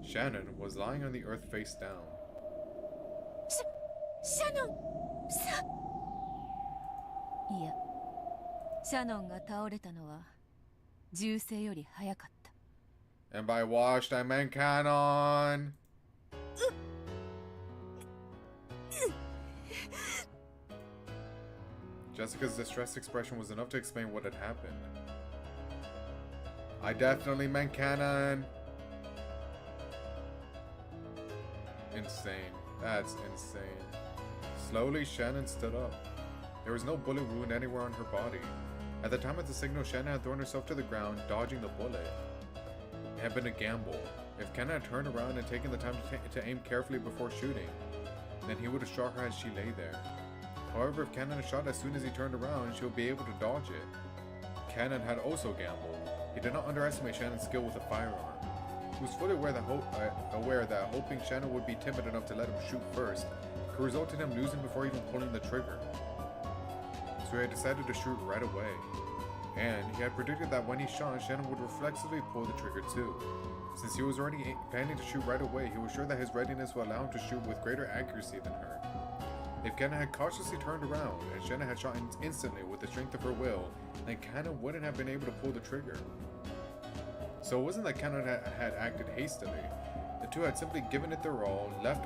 Shannon was lying on the earth face down. Shannon! いや、シャノンが倒れたのは銃声より早かった。 And by washed, I meant Cannon! Jessica's distressed expression was enough to explain what had happened. I definitely meant Cannon! Insane. That's insane. Slowly, Shannon stood up. There was no bullet wound anywhere on her body. At the time of the signal, Shannon had thrown herself to the ground, dodging the bullet. It had been a gamble. If Cannon had turned around and taken the time to aim carefully before shooting, then he would have shot her as she lay there. However, if Cannon had shot as soon as he turned around, she would be able to dodge it. Cannon had also gambled. He did not underestimate Shannon's skill with a firearm. He was fully aware that hoping Shannon would be timid enough to let him shoot first could result in him losing before even pulling the trigger. So he had decided to shoot right away. And he had predicted that when he shot, Shannon would reflexively pull the trigger too. Since he was already planning to shoot right away, he was sure that his readiness would allow him to shoot with greater accuracy than her. If Cannon had cautiously turned around and Shannon had shot instantly with the strength of her will, then Cannon wouldn't have been able to pull the trigger. So it wasn't that Cannon had acted hastily. The two had simply given it their all, left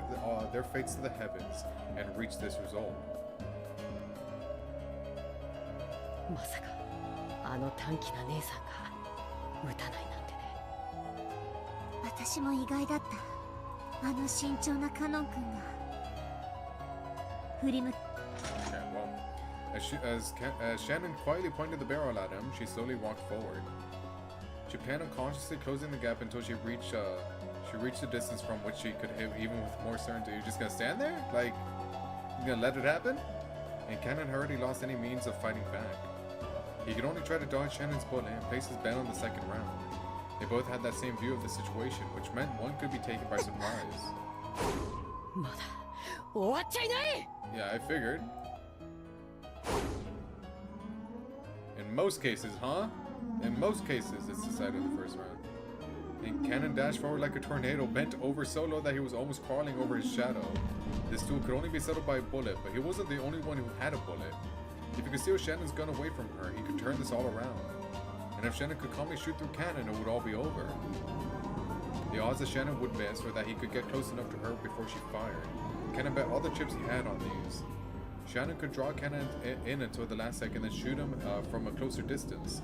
their fates to the heavens, and reached this result. まさかあの短気な姉さんが撃たないなんてね。私も意外だった。あの慎重なカノン君が振り向き。 Okay, well, as Shannon quietly pointed the barrel at him, she slowly walked forward. She planned on cautiously closing the gap until she reached the distance from which she could hit even with more certainty. You're just gonna stand there? Like, you gonna let it happen? And Cannon had already lost any means of fighting back. He could only try to dodge Shannon's bullet and place his bet on the second round. They both had that same view of the situation, which meant one could be taken by surprise. まだ終わっちゃいない。 Yeah, I figured. In most cases, huh? In most cases, it's decided in the first round. And Cannon dashed forward like a tornado, bent over so low that he was almost crawling over his shadow. This duel could only be settled by a bullet, but he wasn't the only one who had a bullet. If he could steal Shannon's gun away from her, he could turn this all around. And if Shannon could calmly shoot through Cannon, it would all be over. The odds that Shannon would miss or that he could get close enough to her before she fired. Cannon bet all the chips he had on these. Shannon could draw Cannon in until the last second and shoot him from a closer distance.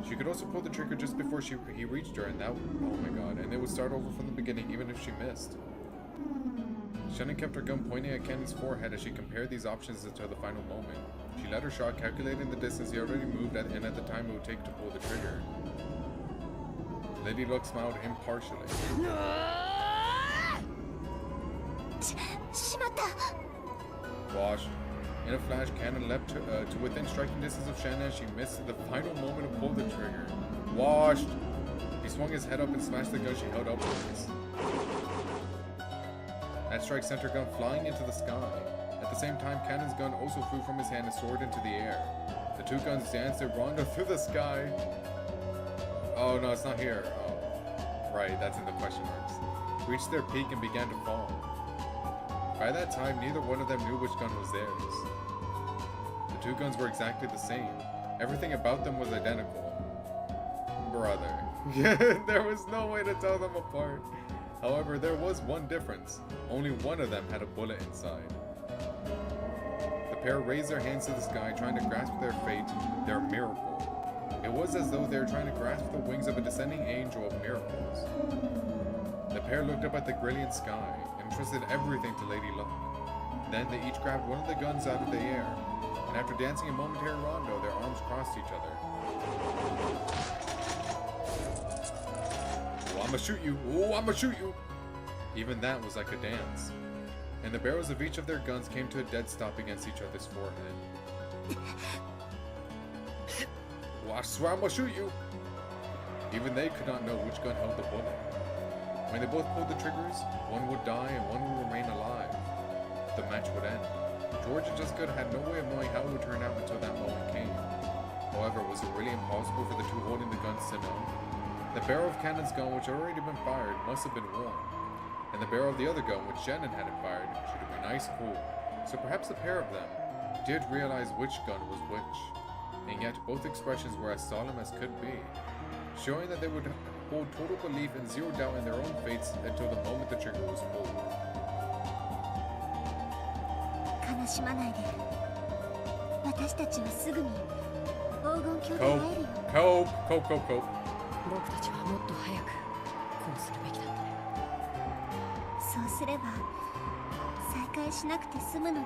She could also pull the trigger just before he reached her, and that, oh my god, and it would start over from the beginning even if she missed. Shannon kept her gun pointing at Cannon's forehead as she compared these options until the final moment. She let her shot, calculating the distance he already moved and at the time it would take to pull the trigger. Lady Luck smiled impartially. しまった。 Washed. In a flash, Cannon leapt to within striking distance of Shannon as she missed at the final moment to pull the trigger. Washed. He swung his head up and smashed the gun she held upwards. That strike sent her gun flying into the sky. At the same time, Cannon's gun also flew from his hand and soared into the air. The two guns danced a rondo through the sky. Oh no, it's not here. Oh, right, that's in the question marks. Reached their peak and began to fall. By that time, neither one of them knew which gun was theirs. The two guns were exactly the same. Everything about them was identical. Brother. There was no way to tell them apart. However, there was one difference. Only one of them had a bullet inside. The pair raised their hands to the sky, trying to grasp their fate, their miracle. It was as though they were trying to grasp the wings of a descending angel of miracles. The pair looked up at the brilliant sky and entrusted everything to Lady Luck. Then they each grabbed one of the guns out of the air. and after dancing a momentary rondo, their arms crossed each other. Oh, I'ma shoot you! Oh, I'ma shoot you! Even that was like a dance. And the barrels of each of their guns came to a dead stop against each other's forehead. Oh, I swear I'ma shoot you! Even they could not know which gun held the bullet. When they both pulled the triggers, one would die and one would remain alive. The match would end. George and Jessica had no way of knowing how it would turn out until that moment came. However, was it really impossible for the two holding the guns to know? The barrel of Cannon's gun, which had already been fired, must have been warm. And the barrel of the other gun, which Shannon hadn't fired, should have been ice cold. So perhaps the pair of them did realize which gun was which. And yet both expressions were as solemn as could be, showing that they would hold total belief and zero doubt in their own fates until the moment the trigger was pulled. 悲しまないで。私たちはすぐに黄金鏡で会えるよ。Cope. 僕たちはもっと早くこうするべきだったね。そうすれば再会しなくて済むのにね。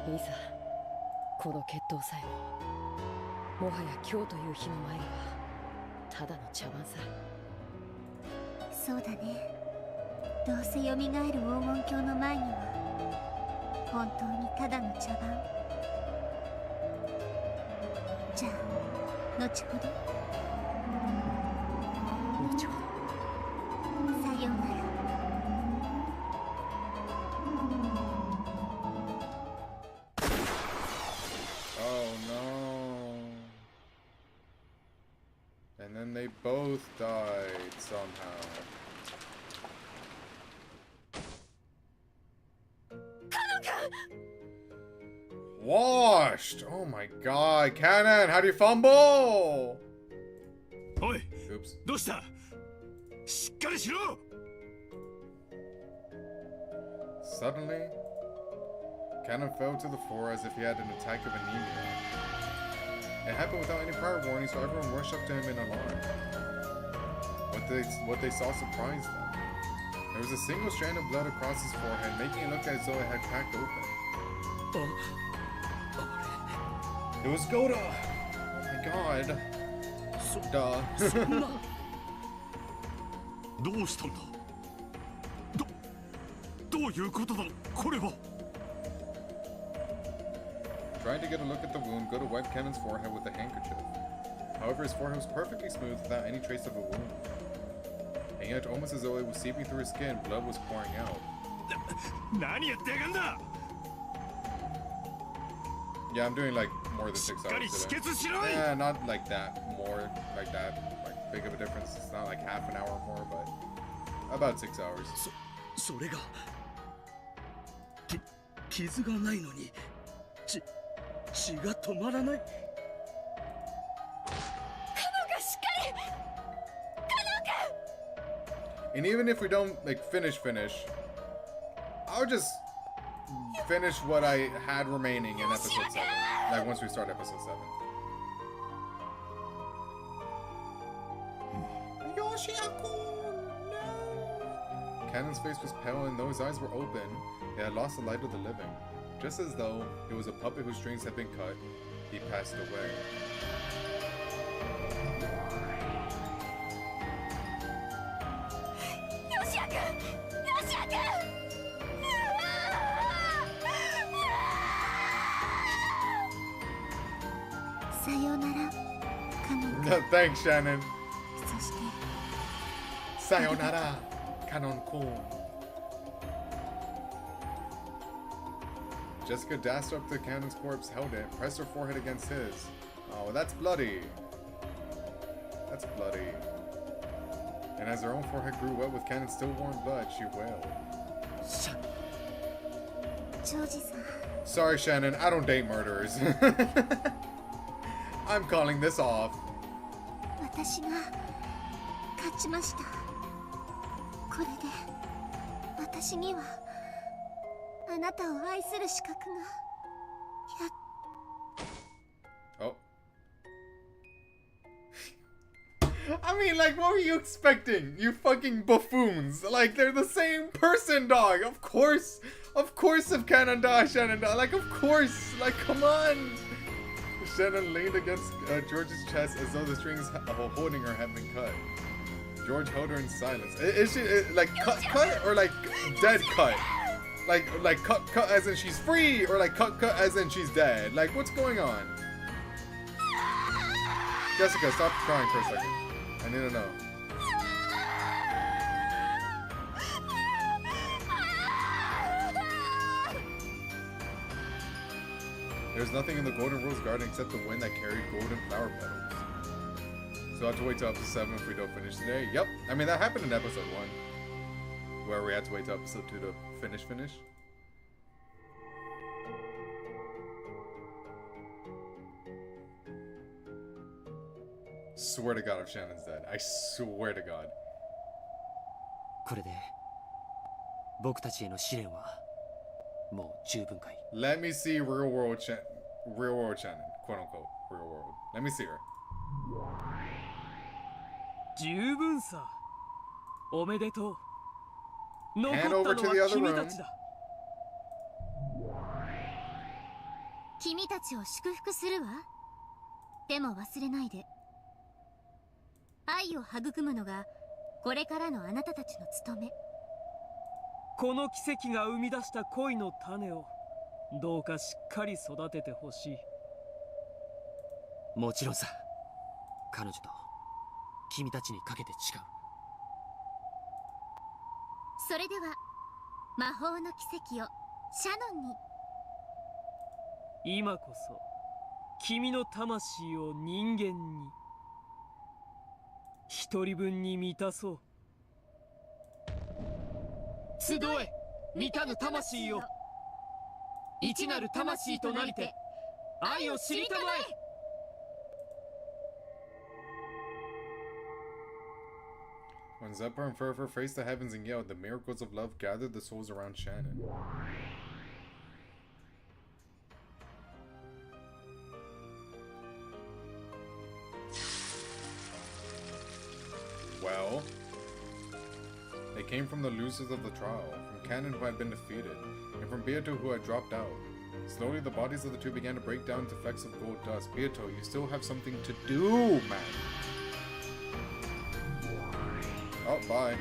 いざこの決闘さえもはや今日という日の前にはただの茶番さ。そうだね。どうせ蘇る黄金鏡の前には本当にただの茶番。じゃあ後ほど。後ほど。さようなら。Oh no. And then they both died somehow. Washed! Oh my god, Cannon, how do you fumble? Oi! Oops. どうした? しっかりしろ! Suddenly, Cannon fell to the floor as if he had an attack of anemia. It happened without any prior warning, so everyone rushed up to him in alarm. What they saw surprised them. There was a single strand of blood across his forehead, making it look as though it had cracked open. It was Goda! Oh my god. Duh. どうしたんだ? どういうことだ? これは? Trying to get a look at the wound, Goda wiped Cannon's forehead with a handkerchief. However, his forehead was perfectly smooth without any trace of a wound. And yet, almost as though it was seeping through his skin, blood was pouring out. 何やってやがんだ? Yeah, I'm doing like more than 6 hours today. Yeah, not like that. More like that. Like big of a difference. It's not like half an hour more, but about 6 hours. それが傷がないのに血が止まらない. And even if we don't like finish, I'll just finish what I had remaining in episode 7. Like once we start episode 7. Cannon's face was pale and though his eyes were open, they had lost the light of the living. Just as though it was a puppet whose strings had been cut, he passed away. Thanks, Shannon. Sayonara, Kanon-kun. Jessica dashed up to Cannon's corpse, held it, pressed her forehead against his. Oh, that's bloody. That's bloody. And as her own forehead grew wet with Cannon's still warm blood, she wailed. Sorry, Shannon, I don't date murderers. I'm calling this off. 私が勝ちました。これで私にはあなたを愛する資格がやっ Oh. I mean, like, what were you expecting? You fucking buffoons. Like, they're the same person, dog. Of course Of course if Canon dies, Shannon dies. Like, of course. Like, come on. Shannon leaned against George's chest as though the strings holding her had been cut. George held her in silence. Is she like cut or like dead cut? Like cut as in she's free, or like cut as in she's dead? Like, what's going on? Jessica, stop crying for a second. I need to know. There's nothing in the Golden Rose Garden except the wind that carried golden flower petals. So I have to wait till episode 7 if we don't finish today. Yep. I mean, that happened in episode 1. Where we had to wait till episode 2 to finish. Swear to God if Shannon's dead. I swear to God. これで僕たちへの試練はもう十分かい。 Let me see real world Shannon, quote unquote, real world. Let me see her. 十分さ。おめでとう。残 Hand ったの over は to the other 君 room. たちだ。君たちを祝福するわ。でも忘れないで。愛を育むのがこれからのあなたたちの務め。この奇跡が生み出した恋の種をどうかしっかり育ててほしい。もちろんさ。彼女と君たちにかけて誓う。それでは魔法の奇跡をシャノンに。今こそ君の魂を人間に一人分に満たそう。集え満たぬ魂よ、一なる魂となりて愛を知りたまえ。When Zephyr and Furfur faced the heavens and yelled, the miracles of love gathered the souls around Shannon. Well, they came from the losers of the trial, from Canon who had been defeated, and from Beato who had dropped out. Slowly the bodies of the two began to break down into flecks of gold dust. Beato, you still have something to do, man. Oh, bye.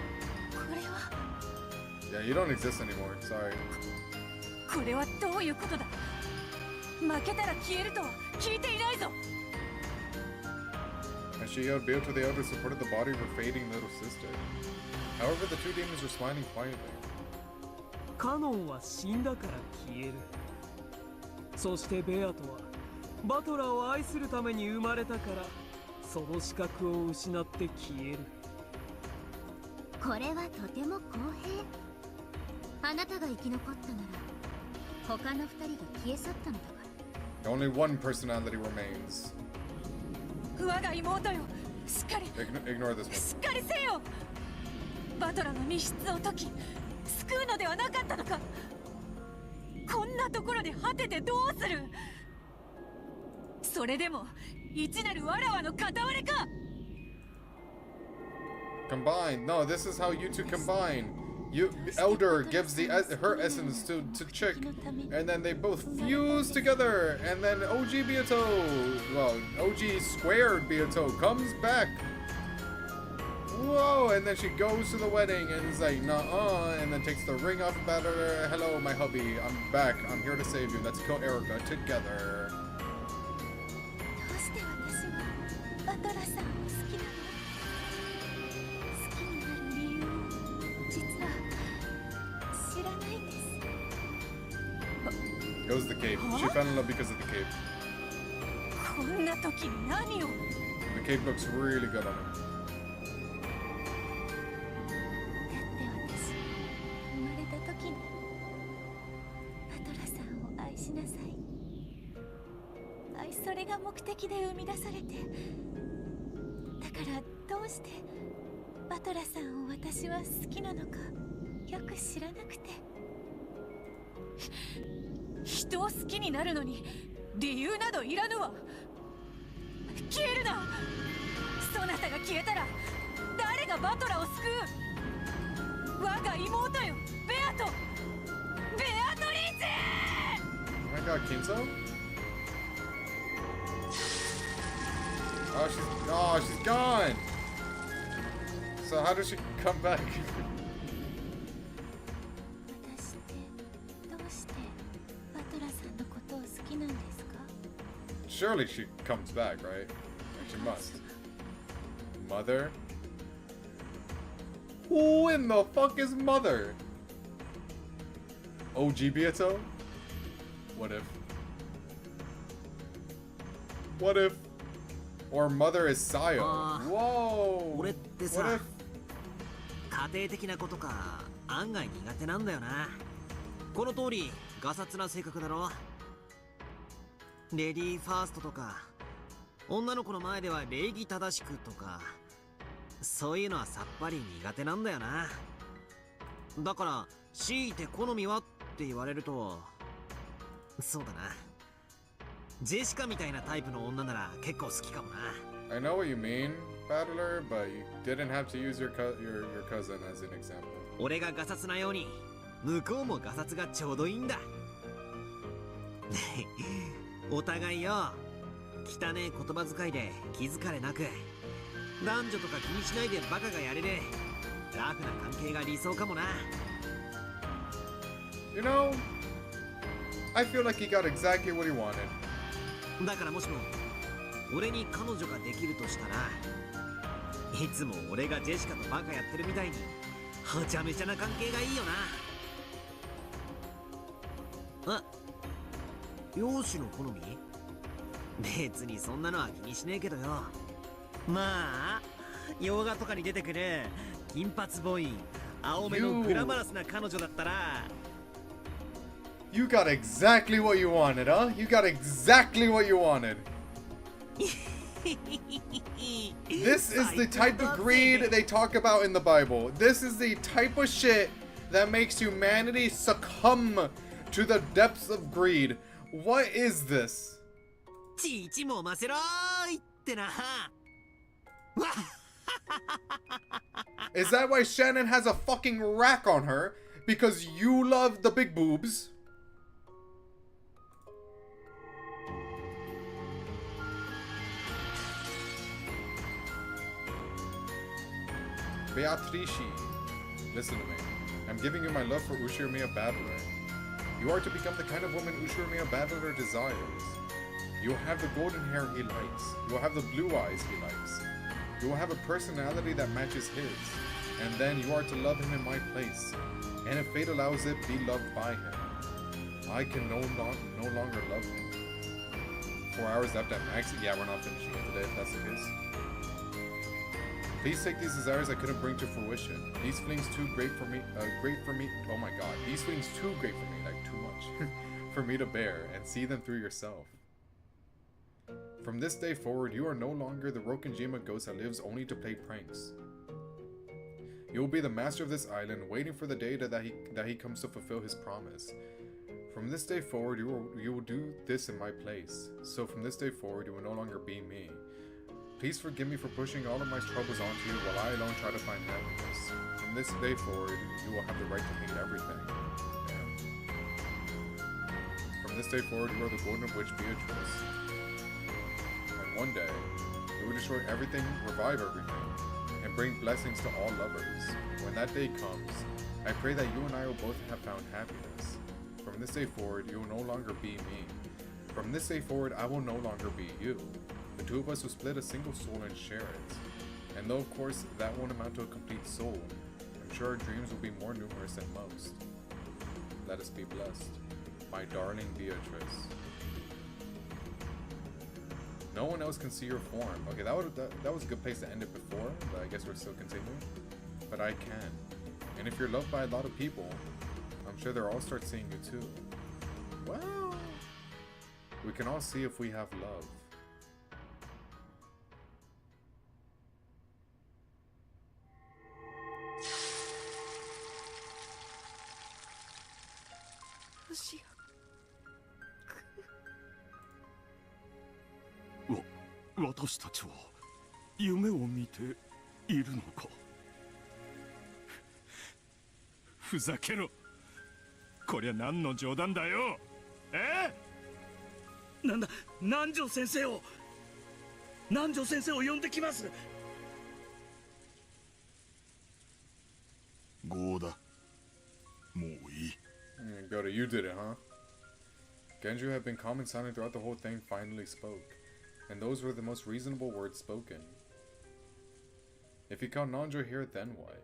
Yeah, you don't exist anymore. Sorry. これはどういうことだ。負けたら消えるとは聞いていないぞ。 As she yelled, Beato the Elder supported the body of her fading little sister. However, the two demons were smiling quietly. カノンは死んだから消える。そしてベアトはバトラーを愛するために生まれたから、その資格を失って消える。これはとても公平。あなたが生き残ったなら他の二人が消え去ったのだから。 Only one personality remains. 我が妹よ、しっかり Ignore this one. しっかりせよ。バトラの密室を解き救うのではなかったのか。こんなところで果ててどうする。それでも一なるわらわの片割れか。 Combine. No, this is how you two combine. You Elder gives her essence to Chick, and then they both fuse together, and then OG Beato, well, OG squared Beato comes back. Whoa! And then she goes to the wedding and is like, nah, and then takes the ring off about her. Hello, my hubby. I'm back. I'm here to save you. Let's kill Erica together. どうして私がバトラさんを好きなの。好きになる理由を実は知らないです。 It was the cape. She fell in love because of the cape. こんな時に何を。 The cape looks really good on him. 生まれた時にバトラさんを愛しなさい。それが目的で生み出されて、だからどうしてバトラさんを私は好きなのかよく知らなくて。人を好きになるのに理由などいらぬわ。消えるな。そなたが消えたら誰がバトラを救う。我が妹よ、ベアト。ベア Oh my god, Kinzo? Oh, she's gone! So how does she come back? 私ってどうしてバトラさんのことを好きなんですか？ Surely she comes back, right? She must. Mother? Who in the fuck is Mother? OG Bieto? What if? What if? Or Mother is Sayo? Whoa! 俺ってさ、 What if? 家庭的なことか案外苦手なんだよな。この通りガサツな性格だろ。レディーファーストとか女の子の前では礼儀正しくとか、そういうのはさっぱり苦手なんだよな。だから強いて好みはって言われると、そうだな、ジェシカみたいなタイプの女なら結構好きかもな。 I know what you mean, Battler, but you didn't have to use your cousin as an example. 俺がガサツなように向こうもガサツがちょうどいいんだ。お互いよ、汚ねえ言葉遣いで気づかれなく、男女とか気にしないでバカがやれるラフな関係が理想かもな。 You know, I feel like he got exactly what he wanted. だからもしも俺に彼女ができるとしたら、いつも俺がジェシカとバカやってるみたいにはちゃめちゃな関係がいいよな。あ、容姿の好み？別にそんなのは気にしねえけどよ。まあ洋画とかに出てくる金髪ボーイ、青目のグラマラスな彼女だったら。 You got exactly what you wanted, huh? You got exactly what you wanted. This is the type of greed they talk about in the Bible. This is the type of shit that makes humanity succumb to the depths of greed. What is this? ちいちもませろーいってな。 Is that why Shannon has a fucking rack on her? Because you love the big boobs? Beatrice, listen to me. I'm giving you my love for Ushirmiya Battler. You are to become the kind of woman Ushirmiya Battler desires. You will have the golden hair he likes. You will have the blue eyes he likes. You will have a personality that matches his. And then you are to love him in my place. And if fate allows it, be loved by him. I can no longer love him. 4 hours left at max? Yeah, we're not finishing it today if that's the case. Please take these desires I couldn't bring to fruition. These feelings too great for me, oh my god. These feelings too great for me, like too much, for me to bear, and see them through yourself. From this day forward, you are no longer the Rokenjima ghost that lives only to play pranks. You will be the master of this island, waiting for the day that he comes to fulfill his promise. From this day forward, you will do this in my place. So from this day forward, you will no longer be me. Please forgive me for pushing all of my troubles onto you while I alone try to find happiness. From this day forward, you will have the right to hate everything. Yeah. From this day forward, you are the golden witch Beatrice. And one day, you will destroy everything, revive everything, and bring blessings to all lovers. When that day comes, I pray that you and I will both have found happiness. From this day forward, you will no longer be me. From this day forward, I will no longer be you. The two of us will split a single soul and share it. And though of course that won't amount to a complete soul, I'm sure our dreams will be more numerous than most. Let us be blessed. My darling Beatrice. No one else can see your form. Okay, that was a good place to end it before, but I guess we're still continuing. But I can. And if you're loved by a lot of people, I'm sure they'll all start seeing you too. Well, we can all see if we have love. What? 私たちは夢を見ているのか。ふざけろ。こりゃ何の冗談だよ。なんだ、南條先生を呼んできます。ゴーだ。もういい。Goda, you did it, huh? Genju had been calm and silent throughout the whole thing, finally spoke. And those were the most reasonable words spoken. If he caught Nanjo here, then what?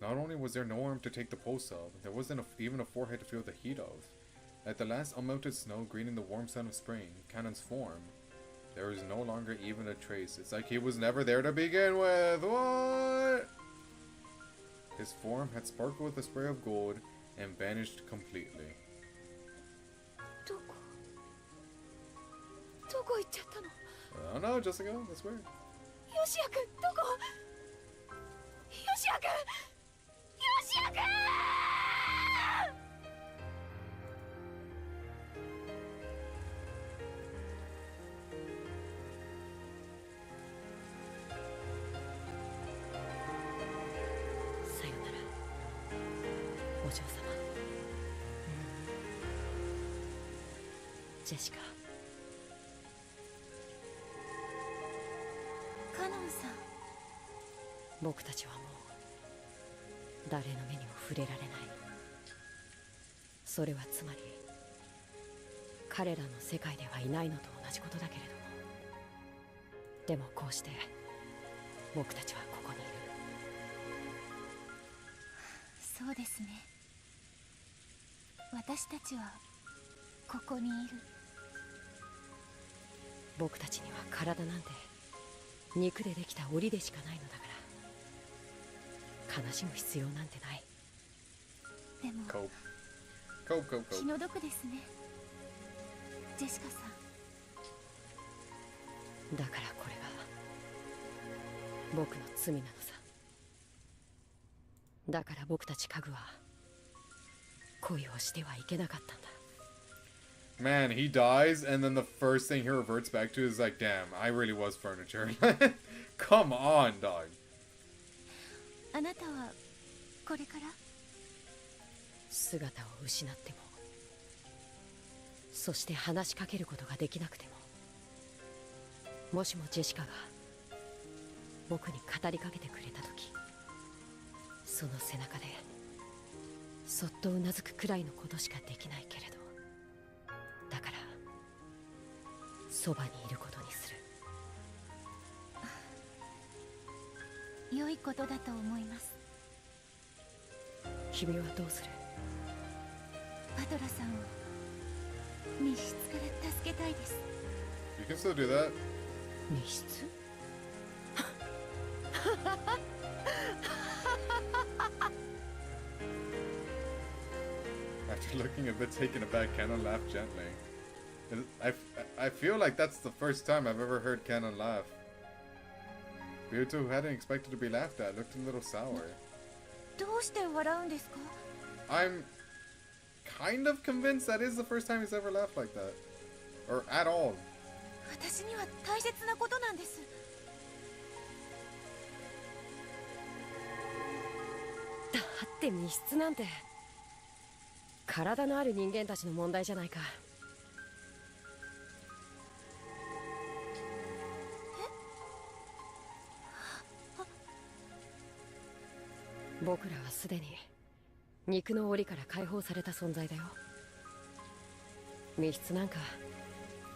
Not only was there no arm to take the pulse of, there wasn't even a forehead to feel the heat of. Like the last unmelted snow greeting the warm sun of spring, Cannon's form, there was no longer even a trace. It's like he was never there to begin with. What? His form had sparkled with a spray of gold and vanished completely. どこ行っちゃったの？ Oh no, Jessica, that's weird. ヨシア君どこ？ヨシア君！ヨシア君！さよなら、お嬢様。ジェシカ。カノンさん。僕たちはもう誰の目にも触れられない。それはつまり彼らの世界ではいないのと同じことだけれども、でもこうして僕たちはここにいる。そうですね。私たちはここにいる。僕たちには体なんて肉でできた檻でしかないのだから、悲しむ必要なんてない。でも気の毒ですね、ジェシカさん。だからこれが僕の罪なのさ。だから僕たち家具は恋をしてはいけなかったんだ。Man, he dies, and then the first thing he reverts back to is like, damn, I really was furniture. Come on, dog. あなたはこれから姿を失っても、そして話しかけることができなくても、もしもジェシカが僕に語りかけてくれた時、その背中でそっとうなずくくらいのことしかできないけれど、だからそばにいることにする。良いことだと思います。君はどうする？パトラさんを密室から助けたいです。 You can still do that. 密室After looking a bit taken aback, Cannon laughed gently. I feel like that's the first time I've ever heard Cannon laugh. Ryuto, who hadn't expected to be laughed at, looked a little sour. どうして笑うんですか？ I'm kind of convinced that is the first time he's ever laughed like that. Or at all. 私には大切なことなんです。だって密室なんて体のある人間たちの問題じゃないか。僕らはすでに肉の檻から解放された存在だよ。密室なんか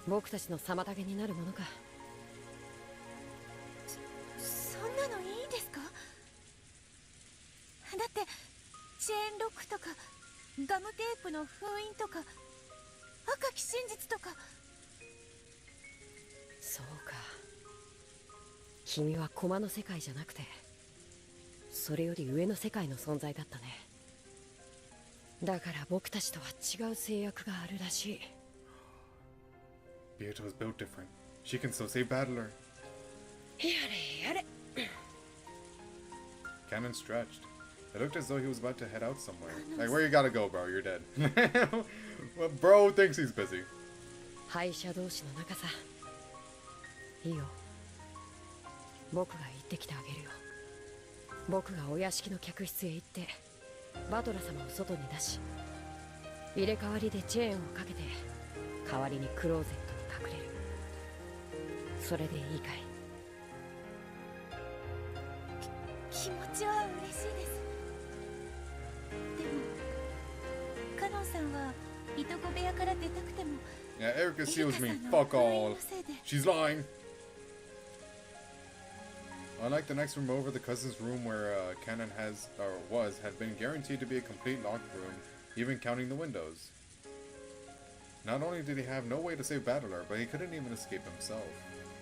僕たちの妨げになるものか。そんなのいいんですか？だってチェーンロックとかガムテープの封印とか赤き真実とか。そうか、君は駒の世界じゃなくてそれより上の世界の存在だったね。だから僕たちとは違う制約があるらしい。 Byato is built different. She can still save Battler. やれやれ。Cannon stretched. It looked as though he was about to head out somewhere. Like, where you gotta go, bro? You're dead. Well, bro thinks he's busy. 敗者同士の仲さ。いいよ。僕が行ってきてあげるよ。僕がお屋敷の客室へ行ってバトラ様を外に出し、入れ替わりでチェーンをかけて代わりにクローゼットに隠れる。それでいいかい？気持ちは嬉しいです。でもカノンさんはいとこ部屋から出たくても Yeah, Erica seals me. Fuck all. She's lying. Unlike the next room over, the cousin's room where Cannon had been guaranteed to be a complete locked room, even counting the windows. Not only did he have no way to save Battler, but he couldn't even escape himself.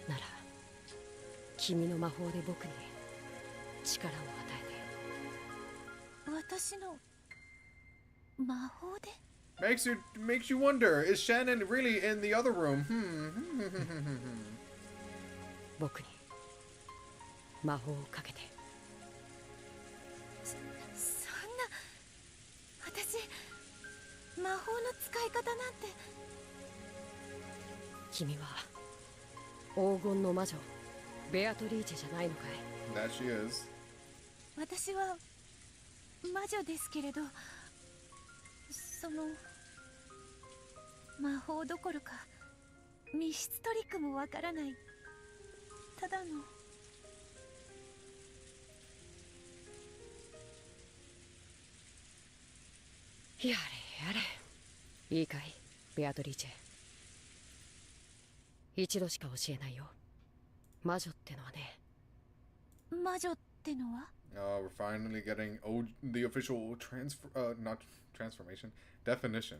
なら君の魔法で僕に力を与えて。私の魔法でMakes you wonder, is Shannon really in the other room? 僕に魔法をかけて。そんな、私魔法の使い方なんて。君は黄金の魔女ベアトリーチェじゃないのかい？ That she is. 私は魔女ですけれど、その魔法どころか密室トリックもわからないただの。やれやれ。いいかいベアトリーチェ。一度しか教えないよ。魔女ってのはね。魔女ってのはWe're finally getting the official not transformation, definition.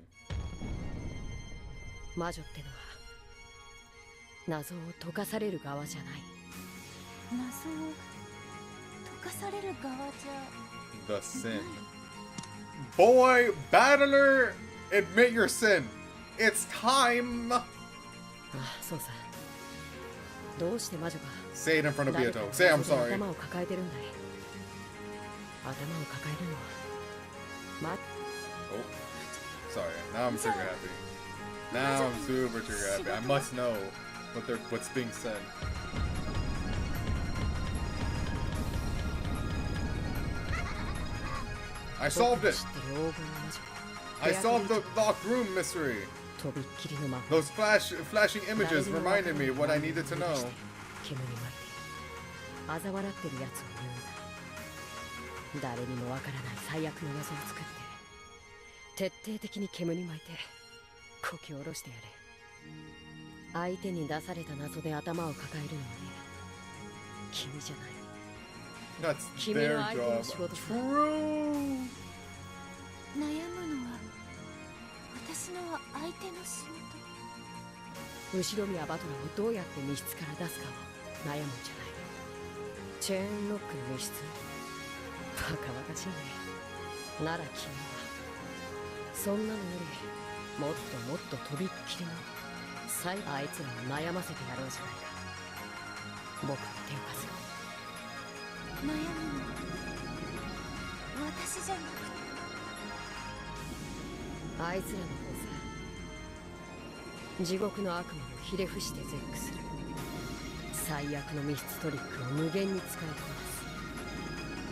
魔女ってのは謎を解かされる側じゃない。謎を解かされる側じゃ。 The sin. Boy, Battler, admit your sin. It's time. ああ、そうさ。どうして魔女が Say it in front of Beato. Say I'm sorry. 頭を抱えてるんだい。頭を抱えるのはOh, sorry. Now I'm super happy. Now I'm super happy. I must know what's being said. I solved it. I solved the locked room mystery. Those flashing images reminded me what I needed to know. 嘲笑ってるやつを言うんだ。誰にもわからない最悪の謎を作って徹底的に煙に巻いてこき下ろしてやれ。相手に出された謎で頭を抱えるのはね、君じゃない。 That's their job. True. 悩むのは私の相手の仕事。後ろ宮バトラーをどうやって密室から出すかを悩むんじゃない。チェーンロックの密室、バカバカしいね。なら君はそんなのよりもっともっととびっきりのあいつらを悩ませてやろうじゃないか。僕に手を貸すよ。悩むのは私じゃなくてあいつらの方さ。地獄の悪魔をひれ伏して絶句する。最悪の密室トリックを無限に使いこなす。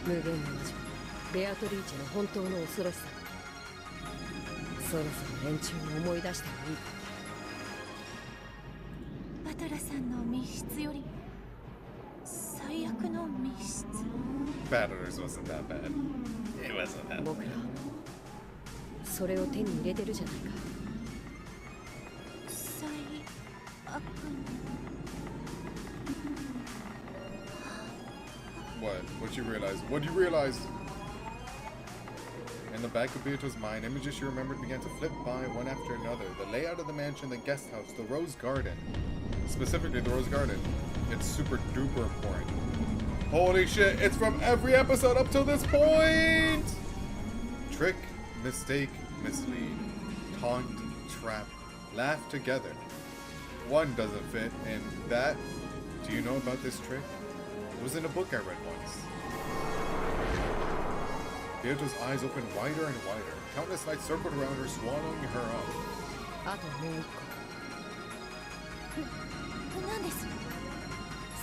無限の魔女ベアトリーチェの本当の恐ろしさ。そろそろ連中も思い出してもいいか。バトラさんの密室よりも最悪の密室。 Battlers wasn't that bad. It wasn't that bad. 僕らはもうそれを手に入れてるじゃないか。最悪の。What you realize? What you realize? In the back of Beato's mind, images she remembered began to flip by one after another. The layout of the mansion, the guest house, the rose garden. Specifically, the rose garden. It's super duper important. Holy shit, it's from every episode up till this point! Trick, mistake, mislead, taunt, trap, laugh together. One doesn't fit in that. Do you know about this trick? It was in a book I read once. Beato's eyes opened wider and wider. Countless lights circled around her, swallowing her up. あともう一個。何です？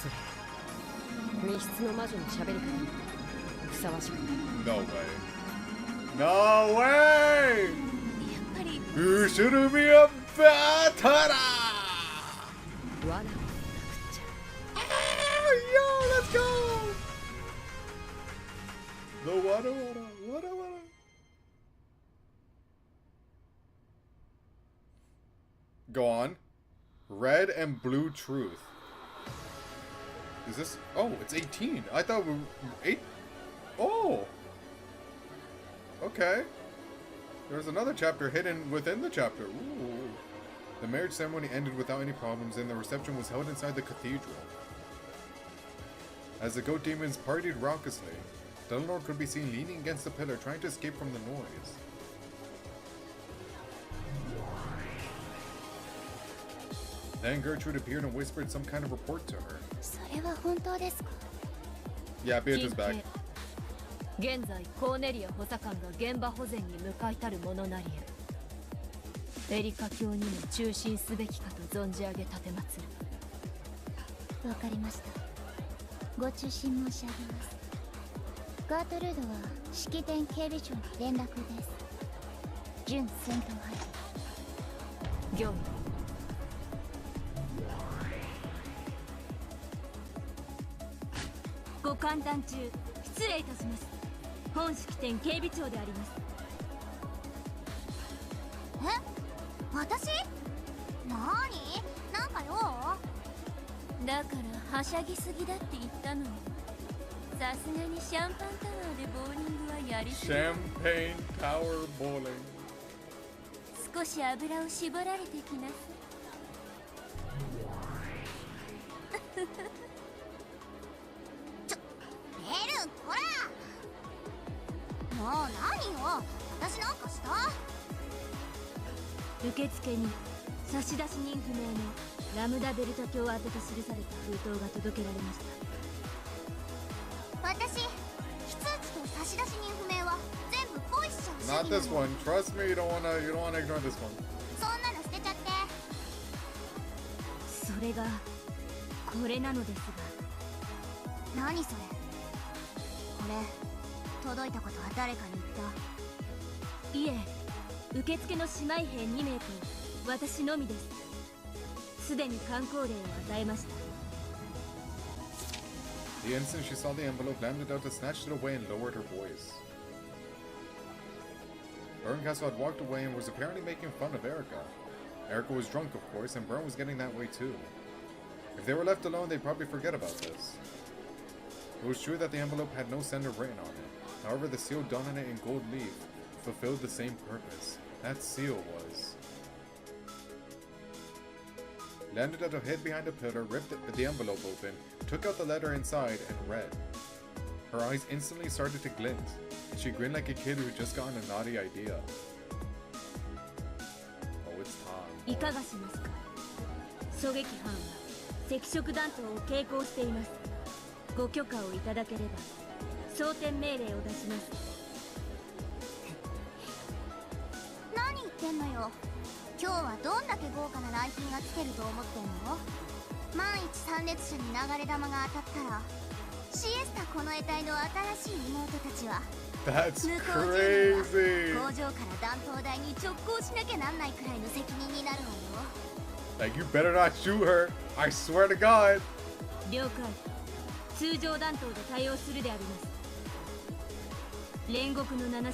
それ密室の魔女の喋り方にふさわしくない。 No way. No way! やっぱり You should be a batara! 罠をなくっちゃ Yo, let's go! The wada wada, wada wada. Go on. Red and blue truth. Is this? Oh, it's 18. I thought we were 8. Oh. Okay. There's another chapter hidden within the chapter. Ooh. The marriage ceremony ended without any problems, and the reception was held inside the cathedral. As the goat demons partied raucously, Dunlord could be seen leaning against the pillar, trying to escape from the noise. Then Gertrude appeared and whispered some kind of report to her. それは本当ですか？ Yeah, Beatrice's back. 現在コーネリア補佐官が現場保全に向かいたるものなりへエリカ教にも中心すべきかと存じ上げ立てまつる。わかりました。ご中心申し上げます。ガートルードは式典警備長に連絡です。準戦闘配備。業務。ご歓談中失礼いたします。本式典警備長であります。え？私？なーに？なんかよ。だからはしゃぎすぎだって言ったのに。さすがにシャンパンタワーでボーリングはやりすぎ。 Champagne Tower Bowling. 少し油を絞られてきなさい。エルン、こら！もう何よ？私なんかした？受付に差出人不明のラムダベルタ教宛てと記された封筒が届けられました。私、非通知と差出人不明は全部ポイしちゃう。 Not this one. Trust me, you don't wanna ignore this one. そんなの捨てちゃって。それがこれなのですが。何それ？これ届いたことは誰かに言った？いえ、受付の姉妹兵2名と私のみです。すでに箝口令を与えました。 The instant she saw the envelope, Lambda snatched it away and lowered her voice. Berncastle had walked away and was apparently making fun of Erica. Erica was drunk, of course, and Bern was getting that way too. If they were left alone, they'd probably forget about this. It was true that the envelope had no sender written on it. However, the seal done on it in gold leaf fulfilled the same purpose. That seal was... Lambda hid behind a pillar, ripped the envelope open, took out the letter inside, and read. Her eyes instantly started to glint, and she grinned like a kid who just gotten a naughty idea. Oh, it's time. いかがしますか？狙撃犯は赤色弾頭を携行しています。ご許可をいただければ装填命令を出します。何言ってんのよ。今日はどんだけ豪華な来賓が来てると思ってんの？万一参列者に流れ弾が当たったら、シエスタこの得体の新しい妹たちは That's 向こう10 crazy. 年は工場から弾頭台に直行しなきゃなんないくらいの責任になるわよ。 Like, you better not shoot her. I swear to God. 了解。通常弾頭で対応するであります。煉獄の7姉妹に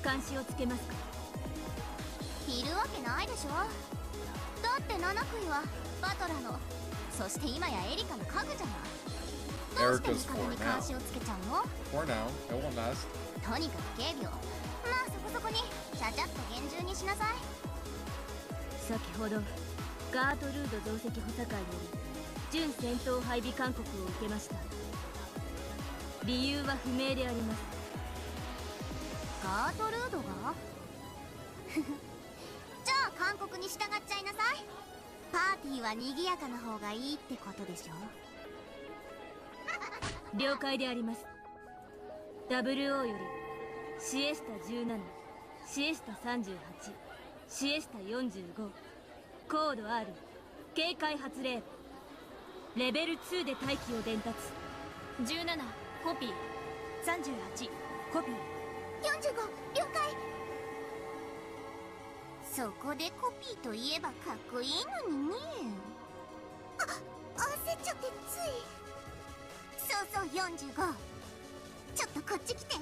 監視をつけますか？いるわけないでしょ。だって7組はバトラの、そして今やエリカの家具じゃない。どうして味方に監視をつけちゃうの？ For now, it won't last. とにかく警備を、まあそこそこにちゃちゃっと厳重にしなさい。先ほどガートルード同席補佐官より準戦闘配備勧告を受けました。理由は不明であります。ガートルードがじゃあ勧告に従っちゃいなさい。パーティーは賑やかな方がいいってことでしょ。了解であります。 WO よりシエスタ17、シエスタ38、シエスタ45、コード R、警戒発令。レベル2で待機を伝達。17コピー、38コピー、45了解。そこでコピーといえばかっこいいのにね。焦っちゃってつい。そうそう45、ちょっとこっち来て。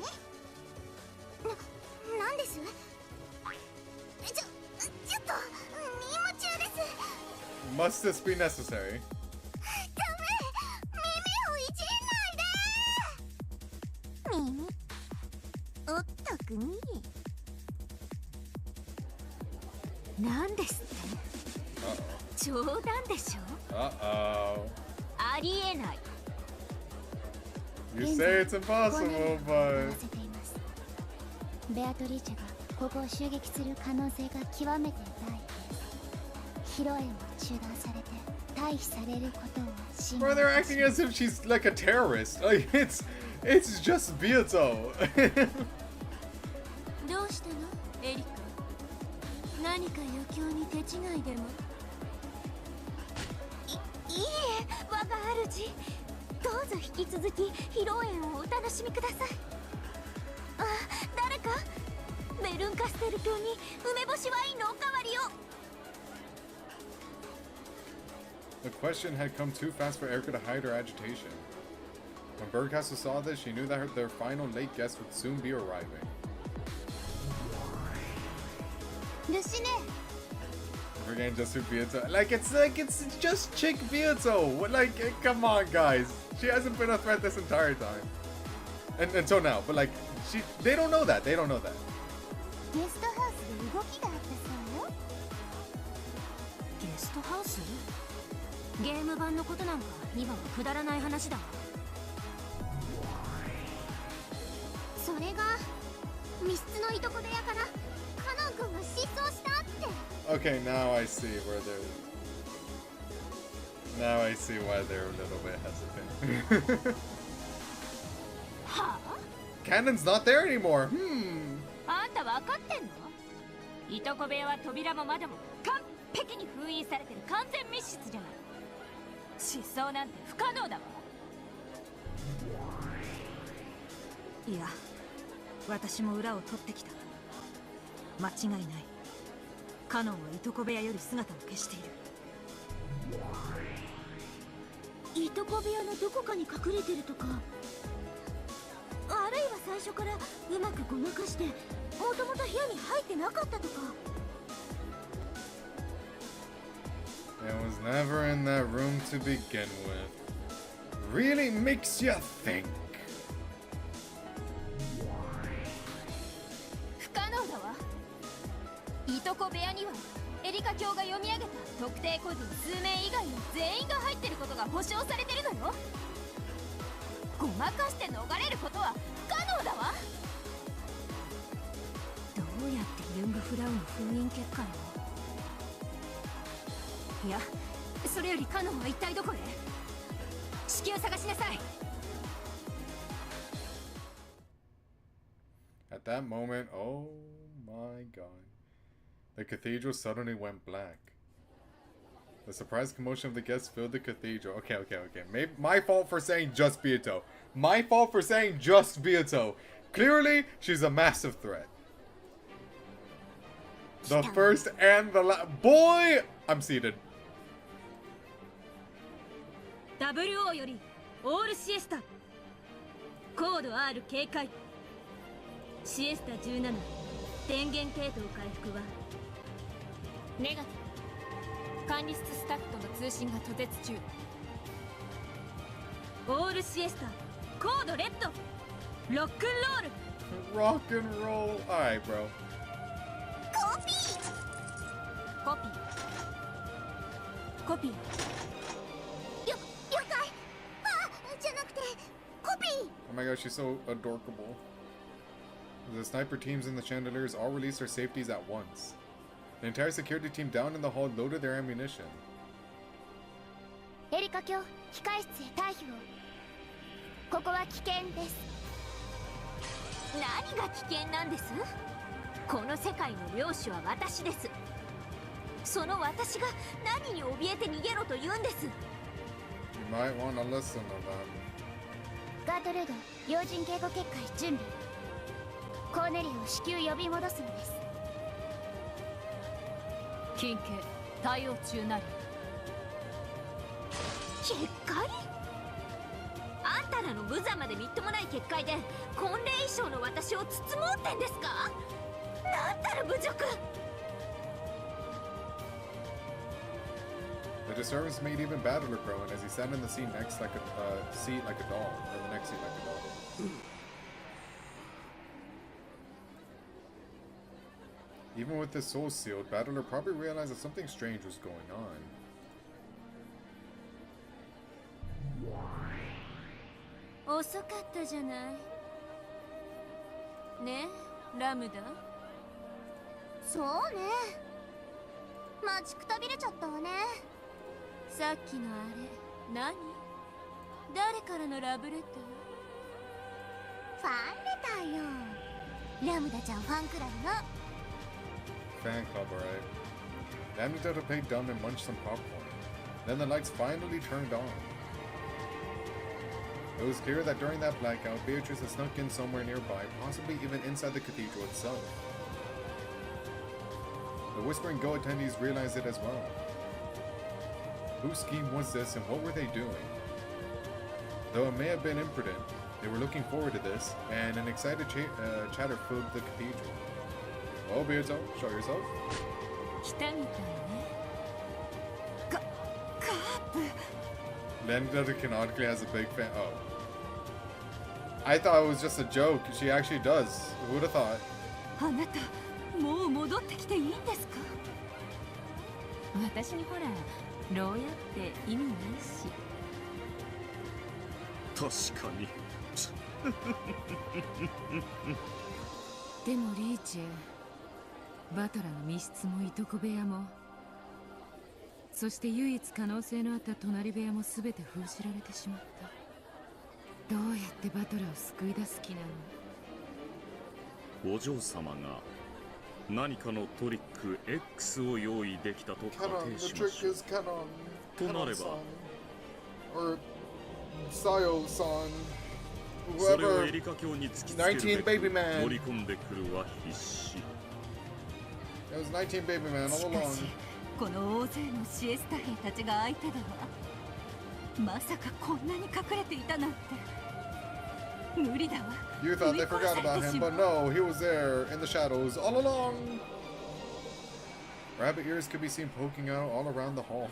なんです？ちょっと任務中です。Must this be necessary? ダメ、耳をいじんないで。耳おっとくに。なんですって？冗談でしょ？ありえない。You say it's impossible, but ベアトリーチェがここを襲撃する可能性が極めて大です。披露宴は中断されて退避されることを信じ bro, they're acting as if she's like a terrorist. Like it's just Bioto. どうしたのエリカ？何か余興に手違いでも？いいえ、我が主。どうぞ引き続き披露宴をお楽しみください。あ、誰かメルンカステル卿に梅干しワインのおかわりを。The question had come too fast for Erica to hide her agitation. When Birdcastle saw this, she knew that their final late guest would soon be arriving. ルシネ。Again, just for Bioto. Like it's just chick Bioto. Like, come on, guys. She hasn't been a threat this entire time. Until now, but like, they don't know that. They don't know that. ゲストハウスで動きがあったそうよ。ゲストハウス？ゲーム版のことなんか今はくだらない話だ。それが密室のいとこ部屋からカノン君が失踪したって。Okay, now I see where they're. Now I see why they're a little bit hesitant. はあ？Cannon's not there anymore. あんた分かってんの？いとこ部屋は扉も窓も完璧に封印されてる完全密室じゃない。失踪なんて不可能だわ。いや、私も裏を取ってきた。間違いない。カノンはいとこ部屋より姿を消している。いとこ部屋のどこかに隠れてるとか、あるいは最初からうまくごまかしてもともと部屋に入ってなかったとか。 It was never in that room to begin with. Really makes you think. 不可能だわ。いとこ部屋にはエリカ卿が読み上げた特定個人数名以外の全員が入ってることが保証されてるのよ。ごまかして逃れることは不可能だわ。どうやってユングフラウの封印結果よ。いや、それよりカノンは一体どこへ？式を探しなさい。 At that moment, oh my god. The cathedral suddenly went black. The surprised commotion of the guests filled the cathedral. Okay. My fault for saying just Bioto. My fault for saying just Bioto. Clearly, she's a massive threat. The first and the last. Boy! I'm seated. WO よりオールシエスタ。コード R 警戒。シエスタ17電源系統回復はネガティブ。管理室スタッフとの通信が途絶中。オールシエスタコードレッドロックンロール。 Rock and roll. Alright, bro. コピー。コピー。コピー。了解。あ、じゃなくてコピー。 Oh my gosh, she's so adorable. The sniper teams and the chandeliers all released their safeties at once. The entire security team down in the hall loaded their ammunition. エリカ卿、控室へ退避を。ここは危険です。何が危険なんです？この世界の領主は私です。その私が何に怯えて逃げろと言うんです？ You might want to listen to them. ガートルード、要人警護結界準備。コーネリアを至急呼び戻すのです。近景対応中なり。結界？あんたらの無残までみっともない結界で婚礼衣装の私を包もうってんですか？なんたら侮辱！ The disturbance made even Battler groan as he sat in the seat next like a doll, or the next seat like a doll. Even with his soul sealed, Battler probably realized that something strange was going on. 遅かったじゃない。ねえ、ラムダ。そうね。待ちくたびれちゃったわね。さっきのあれ、何？誰からのラブレタファンレターよ。ラムダちゃんファンクラブの。Fan club, alright. Damnito played dumb and munched some popcorn. Then the lights finally turned on. It was clear that during that blackout, Beatrice had snuck in somewhere nearby, possibly even inside the cathedral itself. The Whispering Go attendees realized it as well. Whose scheme was this and what were they doing? Though it may have been imprudent, they were looking forward to this, and an excited chatter filled the cathedral. Well, Beato, show yourself. 来たみたいね。カープ。Landetta canonically has a big fan. Oh. I thought it was just a joke. She actually does. Who would have thought? あなた、もう戻ってきていいんですか？私にほら、牢屋って意味ないし。確かに。でもリーチェ、バトラの密室もいとこ部屋も、そして唯一可能性のあった隣部屋も全て封じられてしまった。どうやってバトラを救い出す気なの？お嬢様が何かのトリック X を用意できたと仮定しましょう。となれば、それをエリカ卿に突きつけるべく乗り込んでくるは必死。It was 19 baby man all しか along. し、この大勢のシエスタ兵たちが相手では、まさかこんなに隠れていたなんて。無理だわ。You thought they forgot about him, but no, he was there in the shadows all along. Rabbit ears could be seen poking out all around the hall.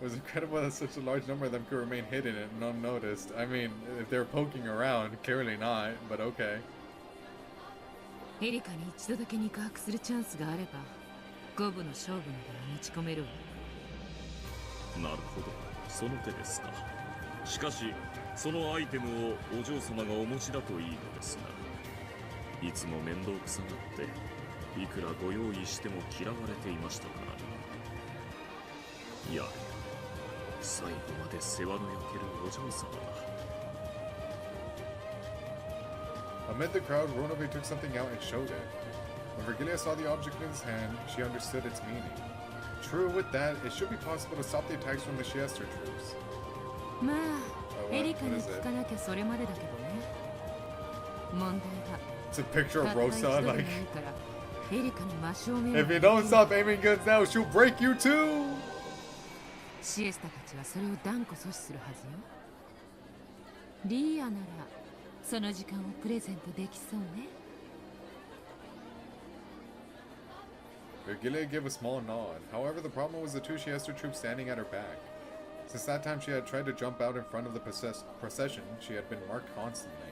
It was incredible that such a large number of them could remain hidden and unnoticed. I mean, if they're poking around, clearly not, but okay. エリカに一度だけ肉薄するチャンスがあれば、五分の勝負までは持ち込めるわ。なるほど、その手ですか。しかし、そのアイテムをお嬢様がお持ちだといいのですが、いつも面倒くさがっていくらご用意しても嫌われていましたからね。いや、最後まで世話の焼けるお嬢様だ。Amid the crowd, Ronobe took something out and showed it. When Virgilia saw the object in his hand, she understood its meaning. True, with that, it should be possible to stop the attacks from the Shiester troops. まあ、エリカに聞かなきゃそれまでだけどね。問題は、 It's a picture of Rosa, like, エリカに真正面 if you don't stop aiming guns now, she'll break you too! シエスタたちはそれを断固阻止するはずよ。リーアなら、その時間をプレゼントできそうね。Virgilia gave a small nod. However, the problem was the two Shiester troops standing at her back. Since that time she had tried to jump out in front of the procession, she had been marked constantly.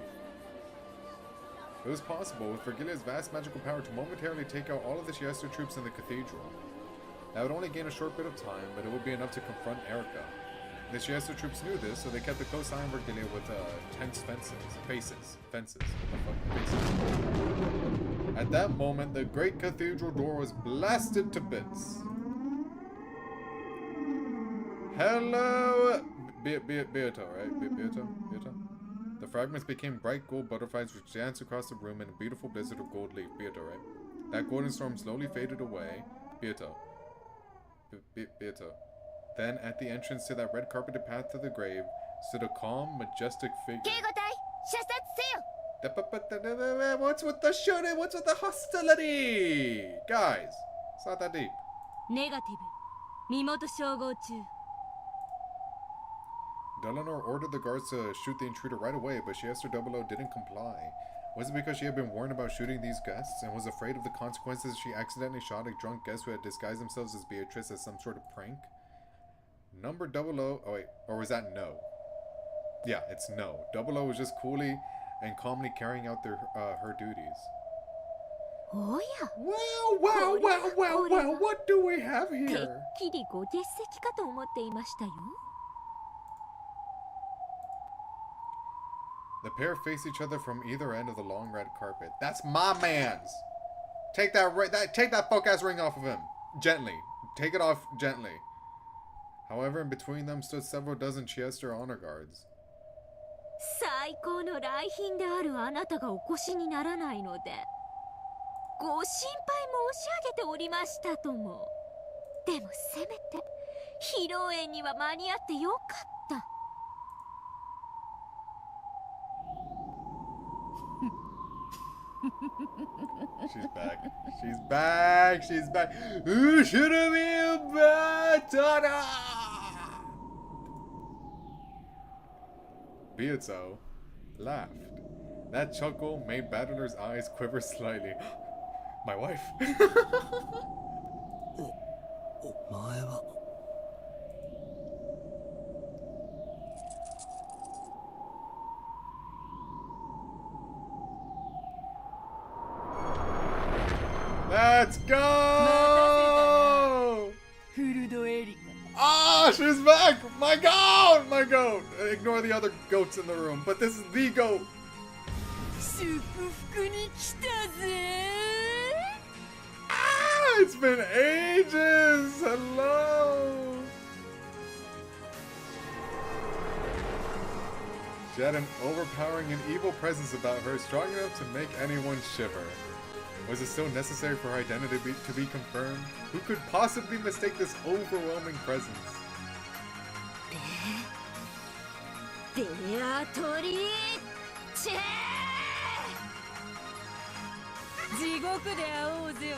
It was possible, with Virgilia's vast magical power, to momentarily take out all of the Shiester troops in the cathedral. That would only gain a short bit of time, but it would be enough to confront Erica. The Shiester troops knew this, so they kept a close eye on Virgilia with tense faces. At that moment, the great cathedral door was blasted to bits. Hello, Beato, right? Beato. The fragments became bright gold butterflies which danced across the room in a beautiful blizzard of gold leaf. Beato, right? That golden storm slowly faded away. Beato. Then, at the entrance to that red carpeted path to the grave, stood a calm, majestic figure. What's with the shooting? What's with the hostility? Guys, it's not that deep. ネガティブ身元照合中 Delano ordered the guards to shoot the intruder right away, but Siesta 00 didn't comply. Was it because she had been warned about shooting these guests and was afraid of the consequences she accidentally shot a drunk guest who had disguised themselves as Beatrice as some sort of prank? Number 00... Oh wait, or was that no? Yeah, it's no. 00 was just coolly and calmly carrying out her duties. Oh yeah. Well, what do we have てっ here? きりご欠席かと思っていましたよ The pair face each other from either end of the long red carpet. That's my man's. Take that fuck ass ring off of him. Gently. Take it off gently. However, in between them stood several dozen Chester honor guards. 最高の来賓であるあなたがお越しにならないのでご心配申し上げておりましたともでもせめて披露宴には間に合ってよかった She's back. She's back. She's back. Who should have been better? Beato laughed. That chuckle made Battler's eyes quiver slightly. My wife. Let's go! Ah, she's back! My goat! My goat! Ignore the other goats in the room, but this is the goat! Ah, it's been ages! Hello! She had an overpowering and evil presence about her, strong enough to make anyone shiver. Was it still necessary for her identity to be confirmed? Who could possibly mistake this overwhelming presence? ベアトリーチェ地獄で会おうぜ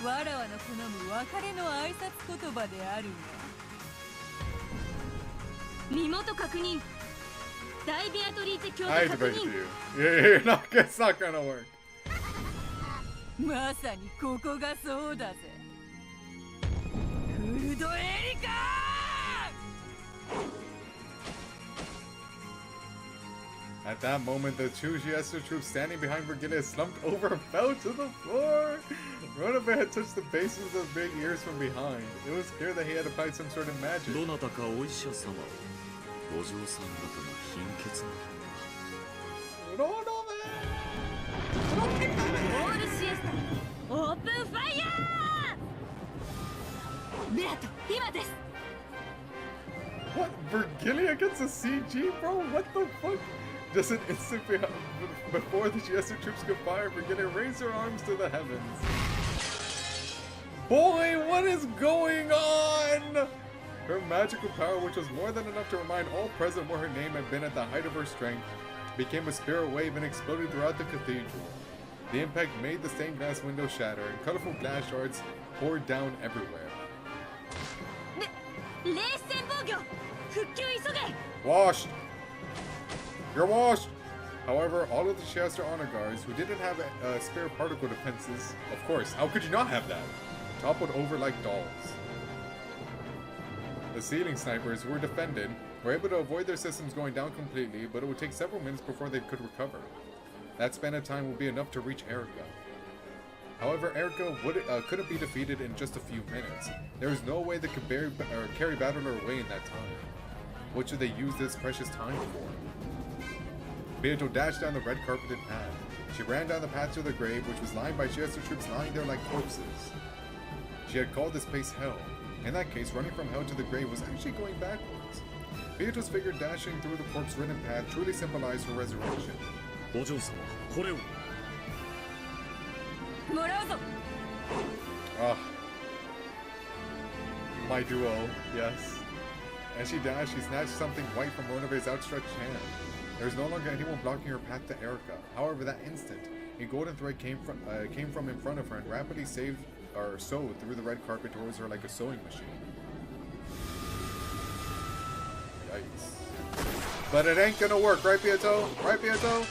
はわらわの好む別れの挨拶言葉であるが身元確認大ベアトリーチェ教 I 徒 hate to 確 break it 認 to you. It's not gonna work. まさにここがそうだぜフルドエリカ At that moment, the two Chester troops standing behind Virgilia slumped over and fell to the floor. Ronobe had touched the bases of the big ears from behind. It was clear that he had applied some sort of magic. どなたかお医者様をお嬢さん方が貧血な Ronobe! オールシエスタオープンファイヤーベアト今です What? Virgilia gets a CG, bro? What the fuck? Just an instant before the Chester troops could fire, Virgilia raised her arms to the heavens. Boy, what is going on? Her magical power, which was more than enough to remind all present where her name had been at the height of her strength, became a spirit wave and exploded throughout the cathedral. The impact made the stained glass window shatter, and colorful glass shards poured down everywhere. 冷戦防御復旧急げ Washed! You're washed! However, all of the Chester honor guards, who didn't have spare particle defenses, of course, how could you not have that? Toppled over like dolls. The ceiling snipers, who were defended, were able to avoid their systems going down completely, but it would take several minutes before they could recover. That span of time would be enough to reach Erica. However, Erica couldn't be defeated in just a few minutes. There was no way they could carry Battler away in that time. What should they use this precious time for? Beato dashed down the red carpeted path. She ran down the path to the grave, which was lined by Chester troops lying there like corpses. She had called this place hell. In that case, running from hell to the grave was actually going backwards. Beato's figure dashing through the corpse-ridden path truly symbolized her resurrection. お嬢様これを Ah. My duo, yes. As she dashed, she snatched something white from Ronobe's outstretched hand. There was no longer anyone blocking her path to Erica. However, that instant, a golden thread came from in front of her and rapidly saved or sew through the red carpet towards her like a sewing machine. Yikes. But it ain't gonna work, right, Beato? Right, Beato?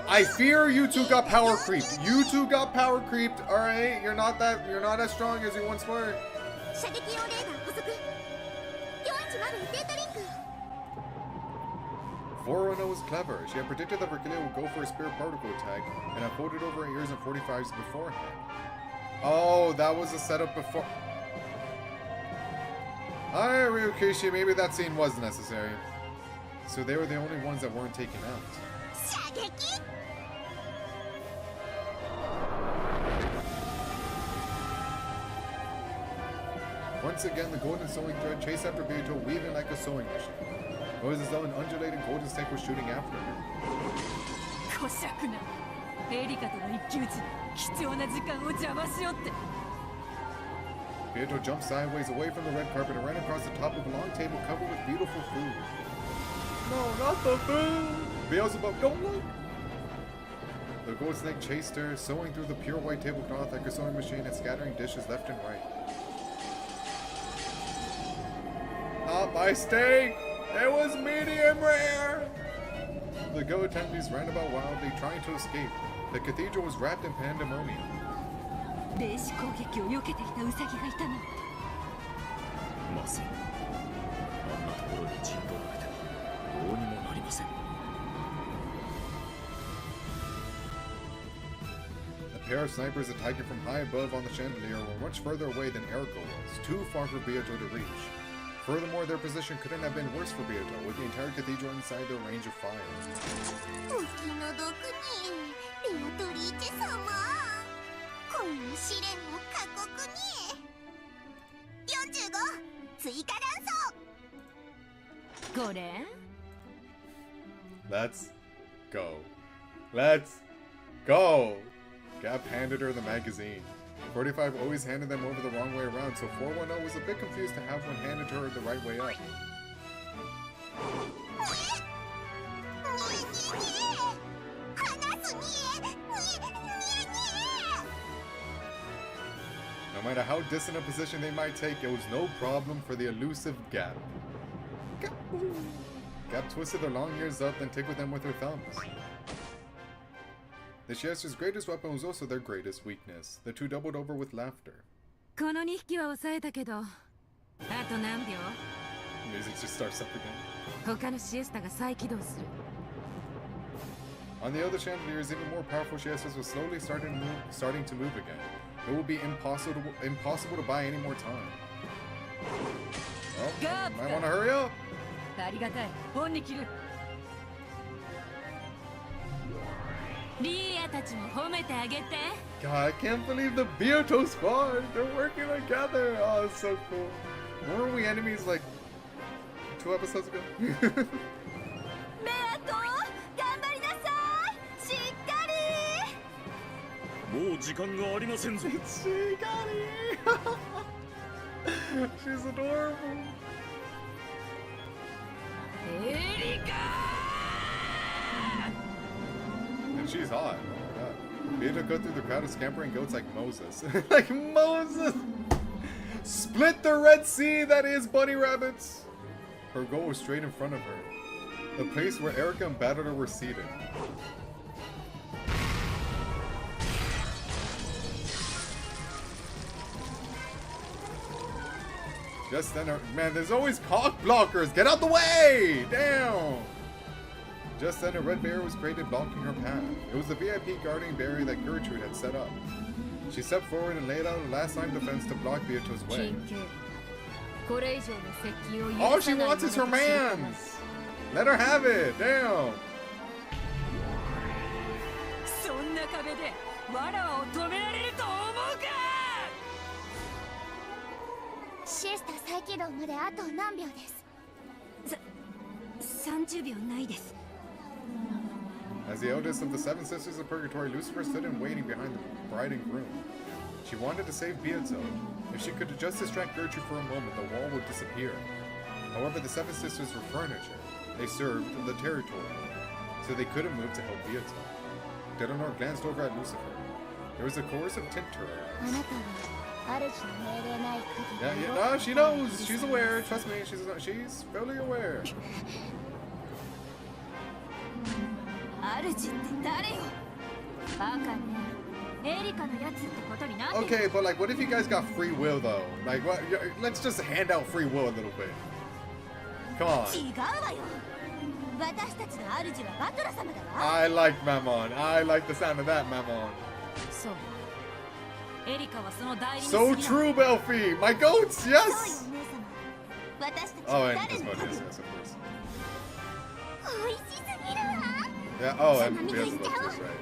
I fear you two got power creeped. You two got power creeped. All right, you're not as strong as you once were. Forerunner was clever. She had predicted that Virgilia would go for a spirit particle attack and had folded over her ears and 45s beforehand. Oh, that was a setup before. Alright, Ryukishi, maybe that scene was necessary. So they were the only ones that weren't taken out. Once again, the golden sewing thread chased after Beato, weaving like a sewing machine. It was as though an undulating golden snake was shooting after her. Beato jumped sideways away from the red carpet and ran across the top of a long table covered with beautiful food. No, not the food! Beelzebub, don't look! The gold snake chased her, sewing through the pure white tablecloth like a sewing machine and scattering dishes left and right. Not my steak! It was medium rare! The go attendees ran about wildly, trying to escape. The cathedral was wrapped in pandemonium. A pair of snipers attacking from high above on the chandelier were much further away than Eriko was, too far for Beato to reach. Furthermore, their position couldn't have been worse for Beato, with the entire cathedral inside their range of fire. Let's go. Let's go! Gap handed her the magazine. 45 always handed them over the wrong way around, so 410 was a bit confused to have one handed to her the right way up. No matter how distant a position they might take, it was no problem for the elusive Gap. Gap twisted her long ears up, then tickled them with her thumbs. The Shiester's greatest weapon was also their greatest weakness. The two doubled over with laughter. Music just starts up again. On the other chandeliers, even more powerful Shiestas was slowly starting to move again. It would be impossible to buy any more time. Well, might want to hurry up. God, I can't believe the Beato squad! They're working together! Oh, it's so cool. Weren't we enemies like 2 episodes ago? She's adorable! And she's hot. Oh my god. Beato cut through the crowd of scampering goats like Moses. Like Moses! Split the Red Sea that is bunny rabbits! Her goal was straight in front of her. The place where Erica and Battleder were seated. Just then, man, there's always cock blockers! Get out the way! Damn! Just then, a red barrier was created blocking her path. It was the VIP guarding barrier that Gertrude had set up. She stepped forward and laid out a last-line defense to block Beato's way. All she wants is her mans! Let her have it! Damn! As the eldest of the 7 Sisters of Purgatory, Lucifer stood in waiting behind the bride and groom. She wanted to save Beato. If she could just distract Gertrude for a moment, the wall would disappear. However, the 7 Sisters were furniture. They served the territory. so they couldn't move to help Beato. Eleanor glanced over at Lucifer. There was a chorus of titter. No, she knows. She's aware. Trust me, she's fully aware. Okay, but like, what if you guys got free will though? Like, what? Let's just hand out free will a little bit. Come on. I like Mammon. I like the sound of that, Mammon. So true, Belfi. My goats, yes. Oh, and as much yes, of course. Yeah. Oh, and Beatrice, that's right.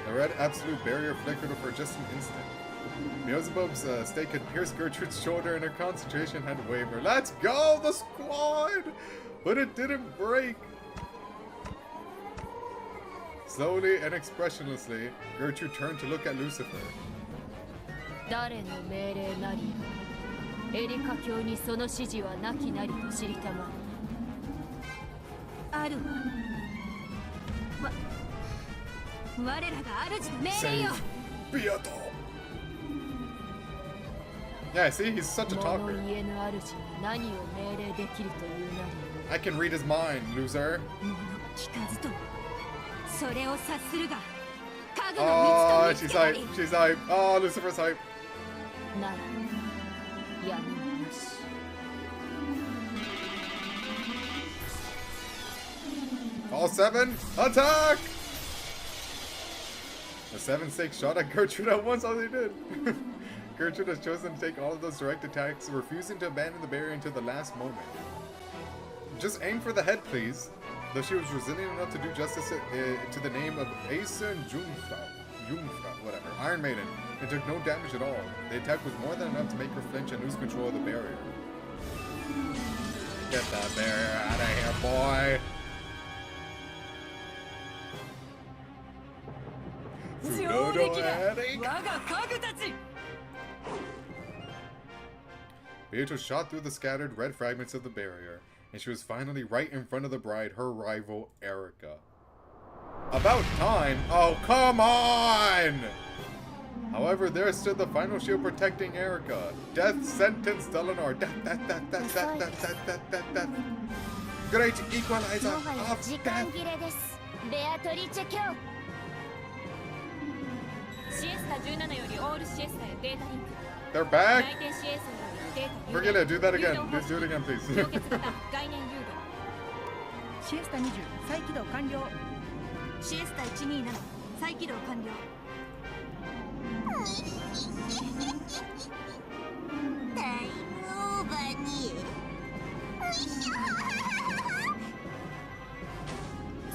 The red absolute barrier flickered for just an instant. Beelzebub's stake had pierced Gertrude's shoulder and her concentration had wavered. Let's go, the squad! But it didn't break. Slowly and expressionlessly, Gertrude turned to look at Lucifer. Save Beato. Yeah, see, he's such a talker. I can read his mind, loser. Oh, she's hype. She's hype. Oh, Lucifer's hype. All 7, attack! The 7 stakes shot at Gertrude at once, all they did. Gertrude has chosen to take all of those direct attacks, refusing to abandon the barrier until the last moment. Just aim for the head, please. Though she was resilient enough to do justice to the name of Acer Jungfrau, whatever, Iron Maiden, and took no damage at all. The attack was more than enough to make her flinch and lose control of the barrier. Get that barrier out of here, boy! Beatrice shot through the scattered red fragments of the barrier, and she was finally right in front of the bride, her rival, Erica. About time? Oh, come on! However, there stood the final shield protecting Erica. Death sentence Eleanor. Death. Great equalizer of death. They're back? Forget it, do that again. Do it again, please. シエスタ20再起動完了。シエスタ127再起動完了。タイムオーバーに。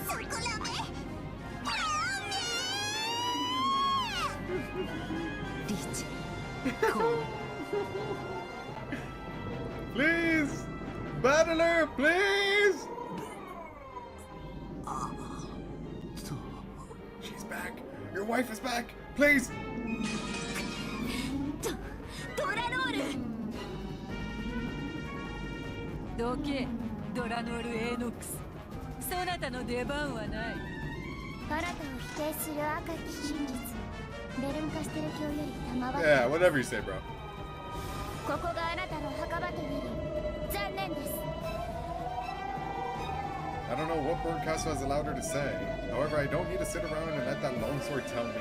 そこらめ。リーチ。 Please! Battler, please! She's back. Your wife is back. Please! ドラノール。どけ、ドラノールエーノックス。そなたの出番はない。あなたを否定する赤き真実。ベルンカステル教より賜った。 Yeah, whatever you say, bro. ここがあなたの墓場となり、残念です。 I don't know what Broadcaster has allowed her to say. However, I don't need to sit around and let that longsword tell me.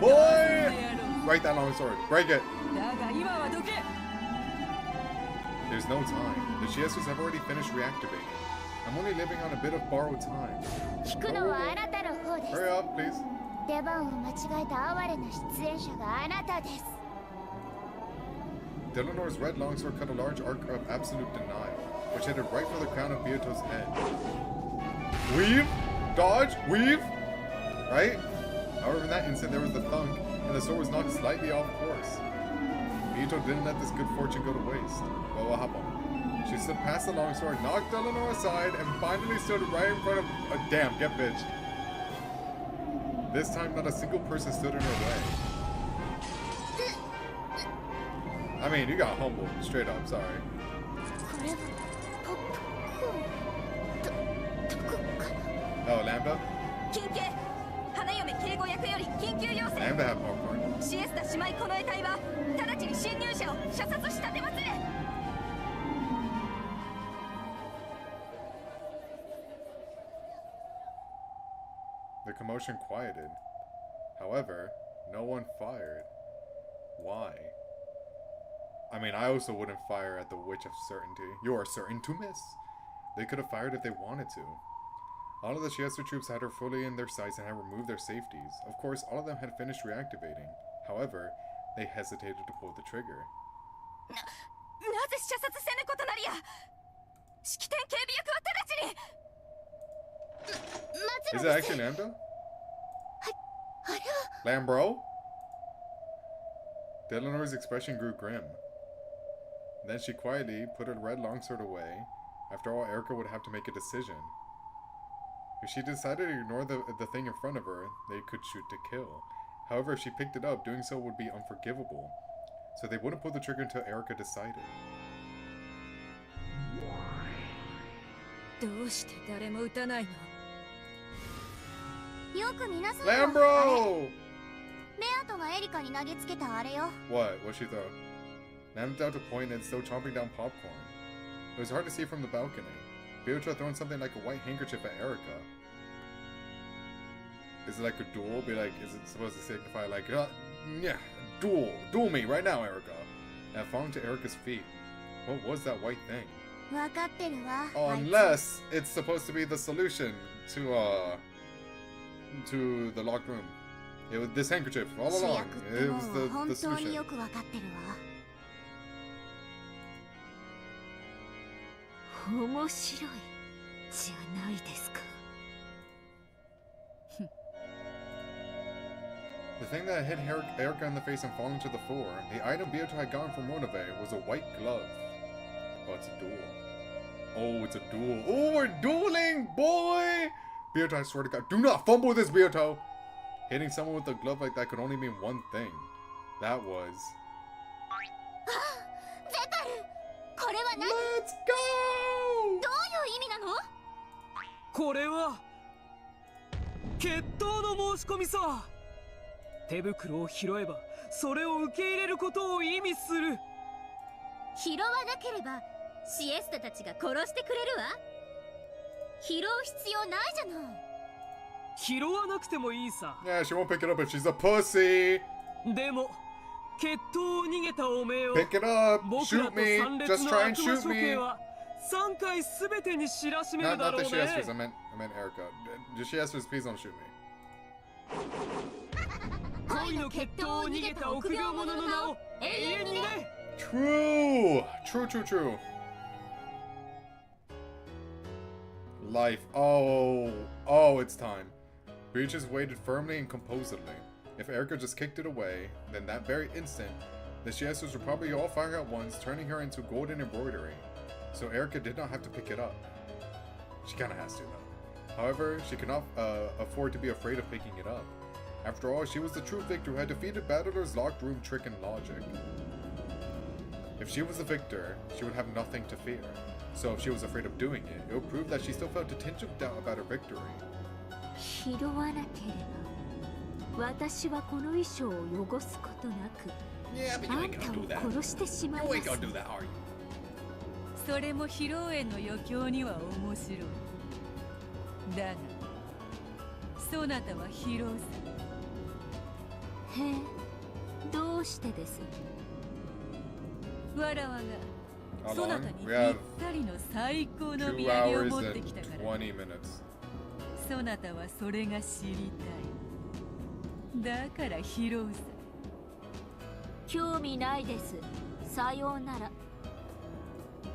Boy! Break that longsword. Break it. There's no time. The Chiestas have already finished reactivating. I'm only living on a bit of borrowed time. Hurry up, please. 出番を間違えた哀れな出演者があなたです。 Delanor's red longsword cut a large arc of absolute denial, which headed right for the crown of Beato's head. Weave! Dodge! Weave! Right? However, in that instant, there was the thunk, and the sword was knocked slightly off course. Beato didn't let this good fortune go to waste. Well, what happened? She slipped past the longsword, knocked Delanor aside, and finally stood right in front of... damn, get bitch. This time, not a single person stood in her way. I mean, you got humbled, straight up, sorry. これはポップコーンどこかな Oh, Lambda? 緊急花嫁警護役より緊急要請 Lambda have popcorn. シエスタ姉妹この得体は直ちに侵入者を射殺したてますれ The commotion quieted. However, no one fired. Why? I mean, I also wouldn't fire at the Witch of Certainty. You are certain to miss. They could have fired if they wanted to. All of the Shiesta troops had her fully in their sights and had removed their safeties. Of course, all of them had finished reactivating. However, they hesitated to pull the trigger. なぜ射殺せぬことなりや式典警備役は直ちに Is it actually Lambda? Lambro? Delanor's expression grew grim. Then she quietly put her red longsword away. After all, Erica would have to make a decision. If she decided to ignore the thing in front of her, they could shoot to kill. However, if she picked it up, doing so would be unforgivable. So they wouldn't pull the trigger until Erica decided. どうして誰も撃たないのよく見なさいよ Lambro! ベアトがエリカに投げつけたあれよ What? What'd she throw? Lambda out to point and still chomping down popcorn. It was hard to see from the balcony. Beatrice throwing something like a white handkerchief at Erica. Is it like a duel? Be like, is it supposed to signify like, yeah, duel me right now, Erica? And falling to Erica's feet. What was that white thing? 分かってるわ Unless it's supposed to be the solution to the locked room. It was this handkerchief all 主 along. 役って It も was う the 本当に solution. よく分かってるわ面白いじゃないですか The thing that hit Erica in the face and fallen to the floor, the item Beatrice had gotten from Ronove, was a white glove. Oh, it's a duel. Oh, it's a duel. Oh, we're dueling, boy! Beatrice, I swear to God, do not fumble this, Beatrice! Hitting someone with a glove like that could only mean one thing. That was... ゼタルこれは何 Let's go! どういう意味なのこれは決闘の申し込みさ。手袋を拾えばそれを受け入れることを意味する。拾わなければシエスタたちが殺してくれるわ拾う必要ないじゃない拾わなくてもいいさ。 Yeah, she won't pick it up, but she's a pussy! でも決闘を逃げたおめえを Pick it up! 僕ら Shoot と me! 参列 Just の try 悪 and 魔 shoot 処 me! 刑は3回すべてに知らしめる Not だろう the ね。 Shiesters, I meant Erica. Just Shiesters, please don't shoot me. 恋の決闘を逃げた臆病者の名を永遠にね。 True! True. Life. Oh, it's time. Beatrice waited firmly and composedly. If Erica just kicked it away, then that very instant, the Shiesters would probably all fire at once, turning her into golden embroidery. So Erica did not have to pick it up. She kinda has to, though. However, she could not afford to be afraid of picking it up. After all, she was the true victor who had defeated Battler's locked room trick and logic. If she was the victor, she would have nothing to fear. So if she was afraid of doing it, it would prove that she still felt a tinge of doubt about her victory. 拾わなければ私はこの衣装を汚すことなく Yeah, but you あん ain't た gonna do that. を殺してしまい You ま ain't す gonna do that, are you? それも披露宴の余興には面白いだがそなたは披露さへえどうしてですわらわ How がそな long? たにぴ We っ have たりの最高の 2 土産を hours 持っ and てきたから 20 minutes. そなたはそれが知りたいだから披露さ興味ないですさようなら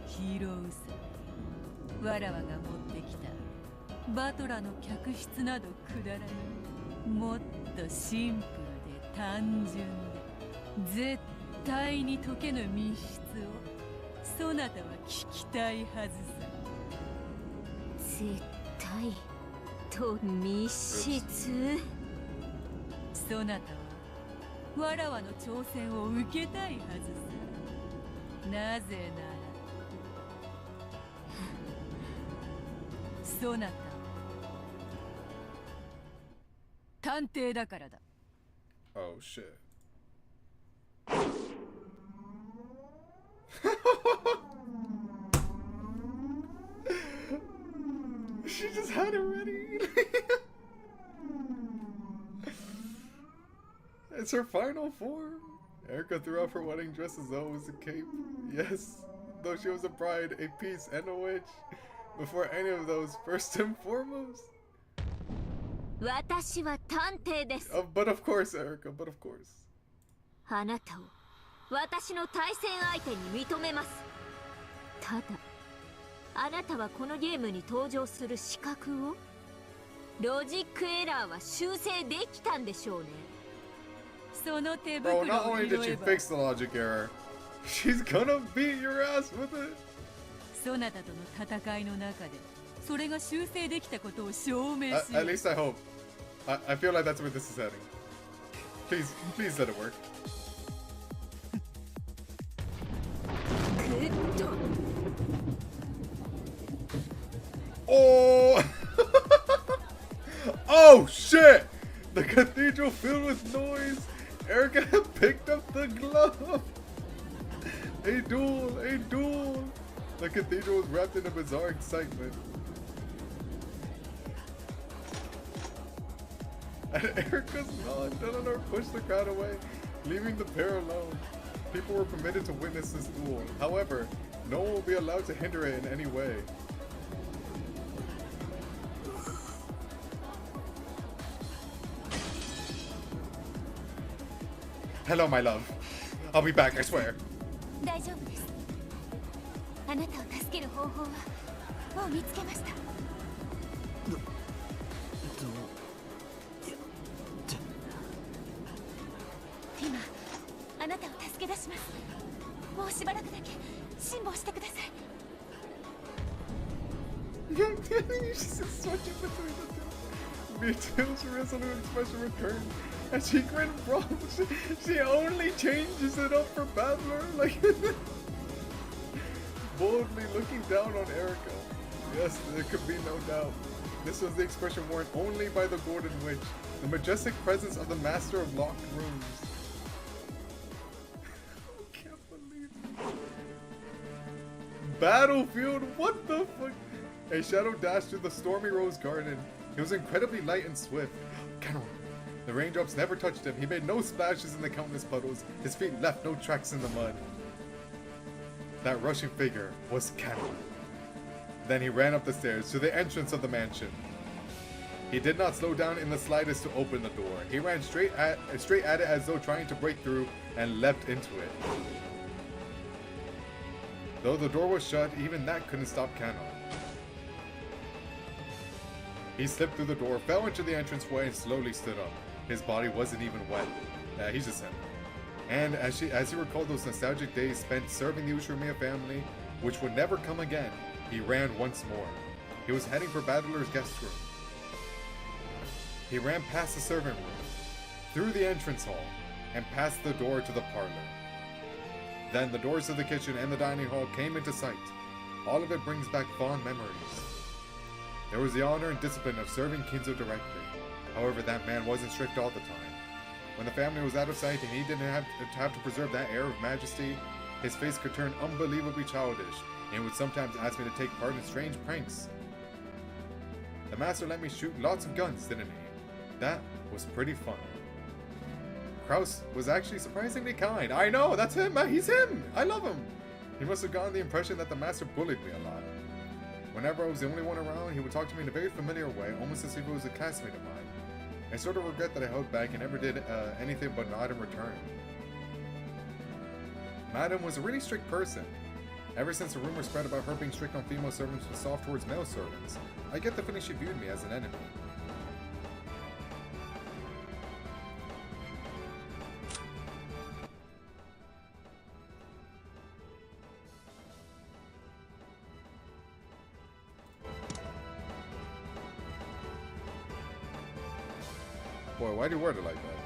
披露さわらわが持ってきたバトラの客室などくだらないもっとシンプルで単純で絶対に解けぬ密室をそなたは聞きたいはずさ絶対と密室そなたはわらわの挑戦を受けたいはずさなぜならそなた探偵だからだ。 Oh shit. She just had it ready. It's her final form. Erica threw off her wedding dress as though it was a cape. Yes, though she was a bride, a piece, and a witch. Before any of those, first and foremost. 私は探偵です。 But of course, Erica, but of course. あなたを私の対戦相手に認めます。ただ、あなたはこのゲームに登場する資格をロジックエラーは修正できたんでしょうね。その手 Bro, 袋 not を only 拾 did she えば fix the logic error, she's gonna beat your ass with it. そなたとの戦いの中でそれが修正できたことを証明しよう。 At least I hope. I feel like that's where this is heading. Please let it work. Oh! Oh shit! The cathedral filled with noise. Erica had picked up the glove. A duel, a duel. The cathedral was wrapped in a bizarre excitement. And Erica's nod, Eleanor pushed the crowd away, leaving the pair alone. People were permitted to witness this duel. However, no one will be allowed to hinder it in any way. Hello, my love. I'll be back, I swear. 大丈夫です。あなたを助ける方法はもう見つけました。今あなたを助け出します。もうしばらくだけ辛抱してください。 She's switching between the two. Beatrice's resolute expression returned, and she grinned wrong. She only changes it up for Battler, like boldly looking down on Erica. Yes, there could be no doubt. This was the expression worn only by the Golden Witch, the majestic presence of the Master of Locked Rooms. I can't believe it. Battlefield, what the fuck? A shadow dashed through the stormy rose garden. He was incredibly light and swift. Canon. The raindrops never touched him. He made no splashes in the countless puddles. His feet left no tracks in the mud. That rushing figure was Canon. Then he ran up the stairs to the entrance of the mansion. He did not slow down in the slightest to open the door. He ran straight at it as though trying to break through and leapt into it. Though the door was shut, even that couldn't stop Canon. He slipped through the door, fell into the entranceway, and slowly stood up. His body wasn't even wet. Yeah, he's just him. And as he recalled those nostalgic days spent serving the Ushiromiya family, which would never come again, he ran once more. He was heading for Battler's guest room. He ran past the servant room, through the entrance hall, and past the door to the parlor. Then the doors of the kitchen and the dining hall came into sight. All of it brings back fond memories. There was the honor and discipline of serving Kinzo directly. However, that man wasn't strict all the time. When the family was out of sight and he didn't have to preserve that air of majesty, his face could turn unbelievably childish, and he would sometimes ask me to take part in strange pranks. The master let me shoot lots of guns, didn't he? That was pretty fun. Kraus was actually surprisingly kind. I know, that's him, he's him! I love him! He must have gotten the impression that the master bullied me a lot. Whenever I was the only one around, he would talk to me in a very familiar way, almost as if he was a classmate of mine. I sort of regret that I held back and never did anything but nod in return. Madam was a really strict person. Ever since the rumor spread about her being strict on female servants but soft towards male servants, I get the feeling she viewed me as an enemy. Boy, why do you word it like that?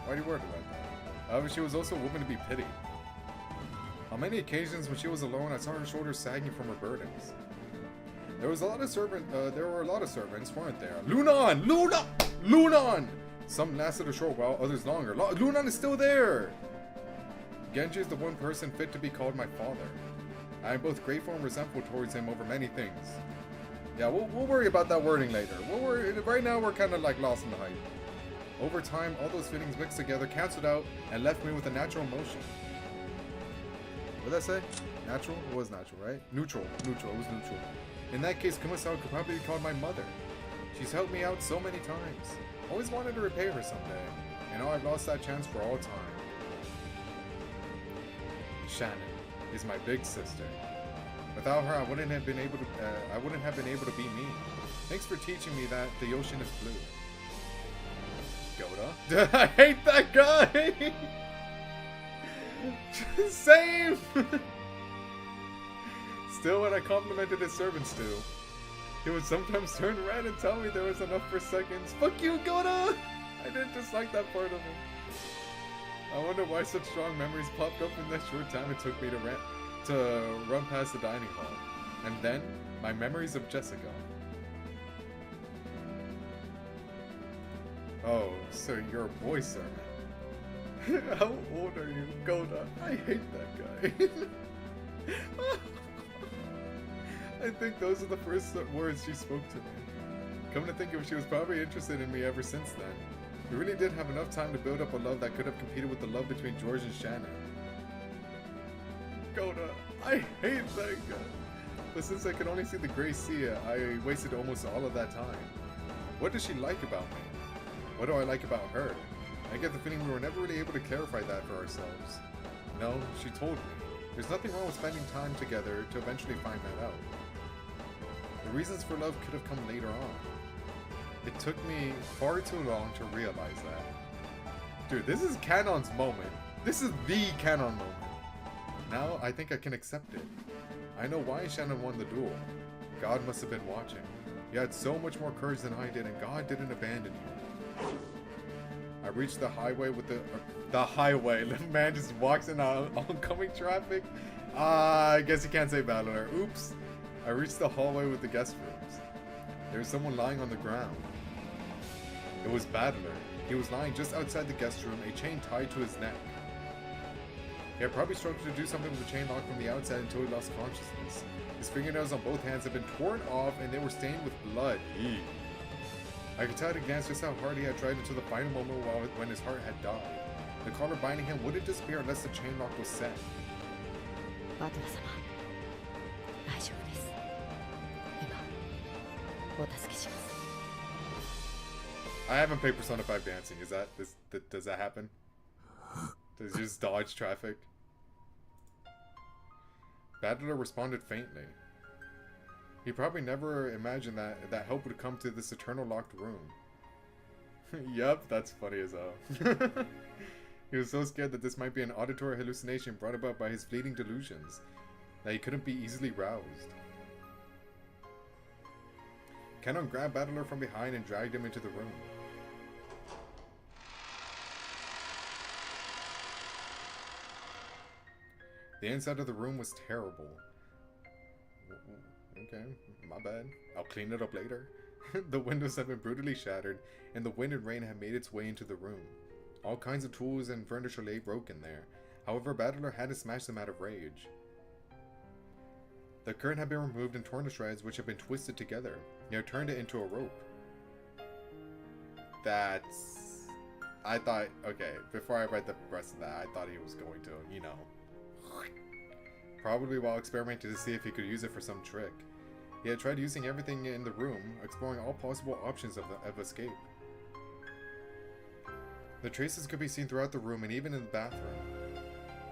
Why do you word it like that? However, she was also a woman to be pitied. On many occasions when she was alone, I saw her shoulders sagging from her burdens. There were a lot of servants, weren't there? Lunan! Some lasted a short while, others longer. Lunan is still there! Genji is the one person fit to be called my father. I am both grateful and resentful towards him over many things. Yeah, we'll worry about that wording later. Right now we're kind of like lost in the hype. Over time, all those feelings mixed together, cancelled out, and left me with a natural emotion. What did I say? Natural? It was natural, right? Neutral. It was neutral. In that case, Kumasawa could probably be called my mother. She's helped me out so many times. Always wanted to repay her someday. And now I've lost that chance for all time. Shannon is my big sister. Without her, I wouldn't have been able to be me. Thanks for teaching me that the ocean is blue. Goda? I hate that guy! Same! Still, when I complimented his servants too, he would sometimes turn around and tell me there was enough for seconds. Fuck you, Goda! I didn't dislike that part of him. I wonder why such strong memories popped up in that short time it took me to run past the dining hall. And then, my memories of Jessica. Oh, so you're a boy servant. How old are you, Goda? I hate that guy. I think those are the first words she spoke to me. Come to think of it, she was probably interested in me ever since then. We really did have enough time to build up a love that could have competed with the love between George and Shannon. Goda, I hate that guy. But since I could only see the gray sea, I wasted almost all of that time. What does she like about me? What do I like about her? I get the feeling we were never really able to clarify that for ourselves. No, she told me. There's nothing wrong with spending time together to eventually find that out. The reasons for love could have come later on. It took me far too long to realize that. Dude, this is Canon's moment. This is the Canon moment. Now, I think I can accept it. I know why Shannon won the duel. God must have been watching. You had so much more courage than I did, and God didn't abandon you. I reached the highway with the highway. The man just walks in oncoming traffic. I guess you can't say battler. Oops. I reached the hallway with the guest rooms. There was someone lying on the ground. It was Battler. He was lying just outside the guest room, a chain tied to his neck. He had probably struggled to do something with the chain lock from the outside until he lost consciousness. His fingernails on both hands had been torn off and they were stained with blood. Eek. I could tell at a glance just how hard he had tried until the final moment when his heart had died. The collar binding him wouldn't disappear unless the chain lock was set. I haven't played Persona 5 dancing. Does that happen? Does he just dodge traffic? Battler responded faintly. He probably never imagined that help would come to this eternal locked room. Yup, that's funny as hell. He was so scared that this might be an auditory hallucination brought about by his fleeting delusions, that he couldn't be easily roused. Canon grabbed Battler from behind and dragged him into the room. The inside of the room was terrible. Okay, my bad. I'll clean it up later. The windows had been brutally shattered, and the wind and rain had made its way into the room. All kinds of tools and furniture lay broken there. However, Battler had to smash them out of rage. The curtain had been removed and torn to shreds, which had been twisted together. He had turned it into a rope. I thought, okay, before I read the rest of that, I thought he was going to, you know, probably while experimenting to see if he could use it for some trick. He had tried using everything in the room, exploring all possible options of escape. The traces could be seen throughout the room and even in the bathroom.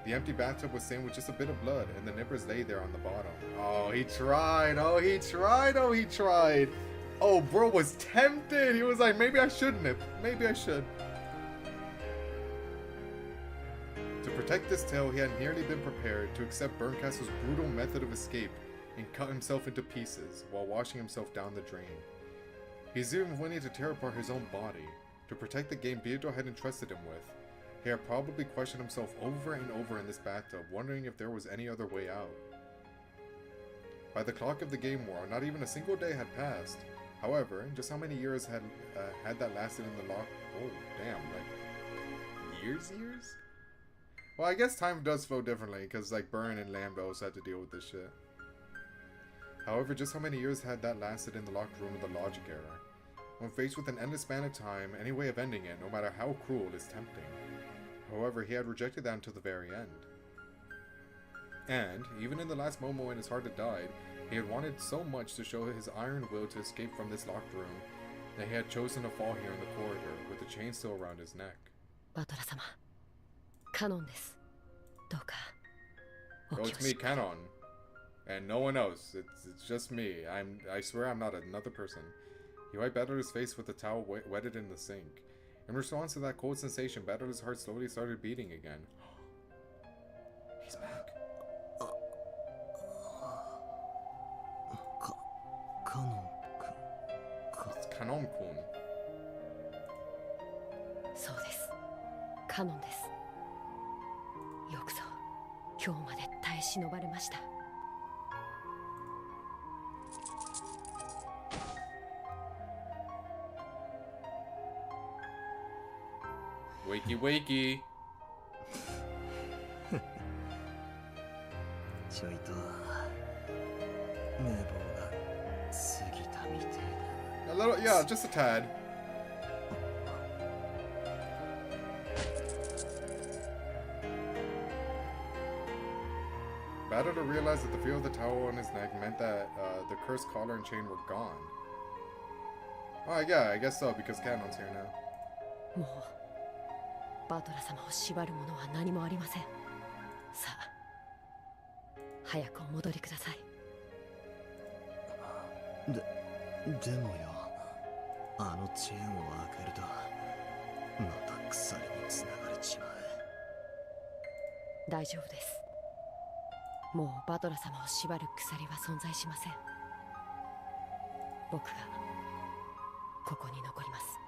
The empty bathtub was stained with just a bit of blood, and the nippers lay there on the bottom. Oh, he tried! Oh, he tried! Oh, he tried! Oh, bro was tempted! He was like, maybe I should nip. Maybe I should. To protect this tale, he had nearly been prepared to accept Berncastle's brutal method of escape and cut himself into pieces while washing himself down the drain. He's even willing to tear apart his own body to protect the game Beato had entrusted him with. He had probably questioned himself over and over in this bathtub, wondering if there was any other way out. By the clock of the game war, not even a single day had passed. However, just how many years had that lasted in the lock? Oh, damn, like years? Well, I guess time does flow differently, because like Burn and Lambda also had to deal with this shit. However, just how many years had that lasted in the locked room of the Logic Era? When faced with an endless span of time, any way of ending it, no matter how cruel, is tempting. However, he had rejected that until the very end. And, even in the last moment when his heart had died, he had wanted so much to show his iron will to escape from this locked room, that he had chosen to fall here in the corridor, with the chain still around his neck. バトラ様、カノンです。どうか。 Oh, it's me, Canon. And no one else. It's just me. I swear I'm not another person. He wiped Battler's face with the towel wetted in the sink. In response to that cold sensation, Battler's heart slowly started beating again. He's back. It's Canon-kun. そうです。カノンです。よくぞ、今日まで耐え忍ばれました。 Wakey wakey. ちょいと寝坊が過ぎたみてえだ。 A little, yeah, just a tad. Battler realized that the feel of the towel on his neck meant that the cursed collar and chain were gone. Oh yeah, I guess so, because Canon's here now. もうバトラ様を縛るものは何もありません。さあ、早くお戻りください。でもよ、あのチェーンを開けるとまた鎖につながれちまう。大丈夫です。もうバトラ様を縛る鎖は存在しません。僕がここに残ります。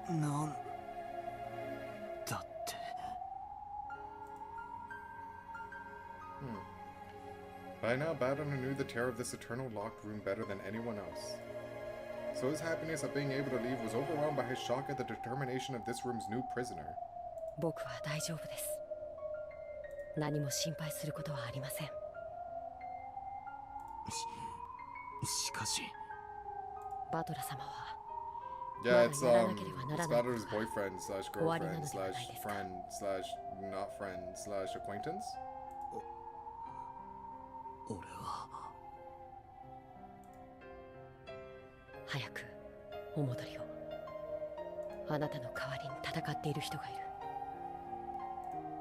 なんだって。By now, Battler knew the terror of this eternal locked room better than anyone else. So his happiness at being able to leave was overwhelmed by his shock at the determination of this room's new prisoner. 僕は大丈夫です。何も心配することはありません。しかし、バトラ様は Yeah, it's Battler's boyfriend slash girlfriend slash friend slash not friend slash acquaintance. 俺は早くお戻りを。あなたの代わりに戦っている人がいる。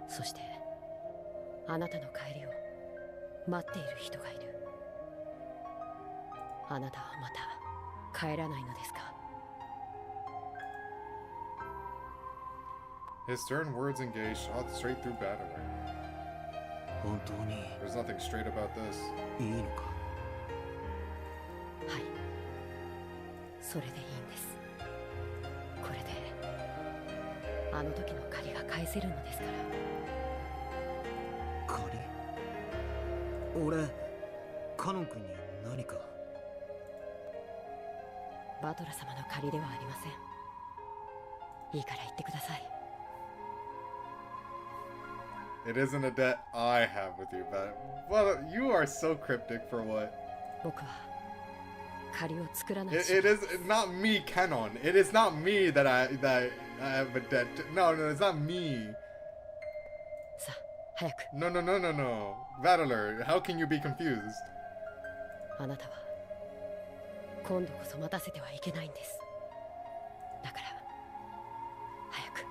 そしてあなたの帰りを待っている人がいる。あなたはまた帰らないのですか？ His stern words and gaze shot straight through Battler. 本当に There's nothing straight about this. いいのか？はい、それでいいんです。これであの時の借りが返せるのですから。借り？俺、カノン君に何か？バトラ様の借りではありません。いいから言ってください。It isn't a debt I have with you, but well, you are so cryptic for what? 僕は借りを作らない。 It is not me, Canon. It is not me that I have a debt. No, it's not me. さあ、早く。No. Battler, how can you be confused? あなたは今度こそ待たせてはいけないんです。だから早く。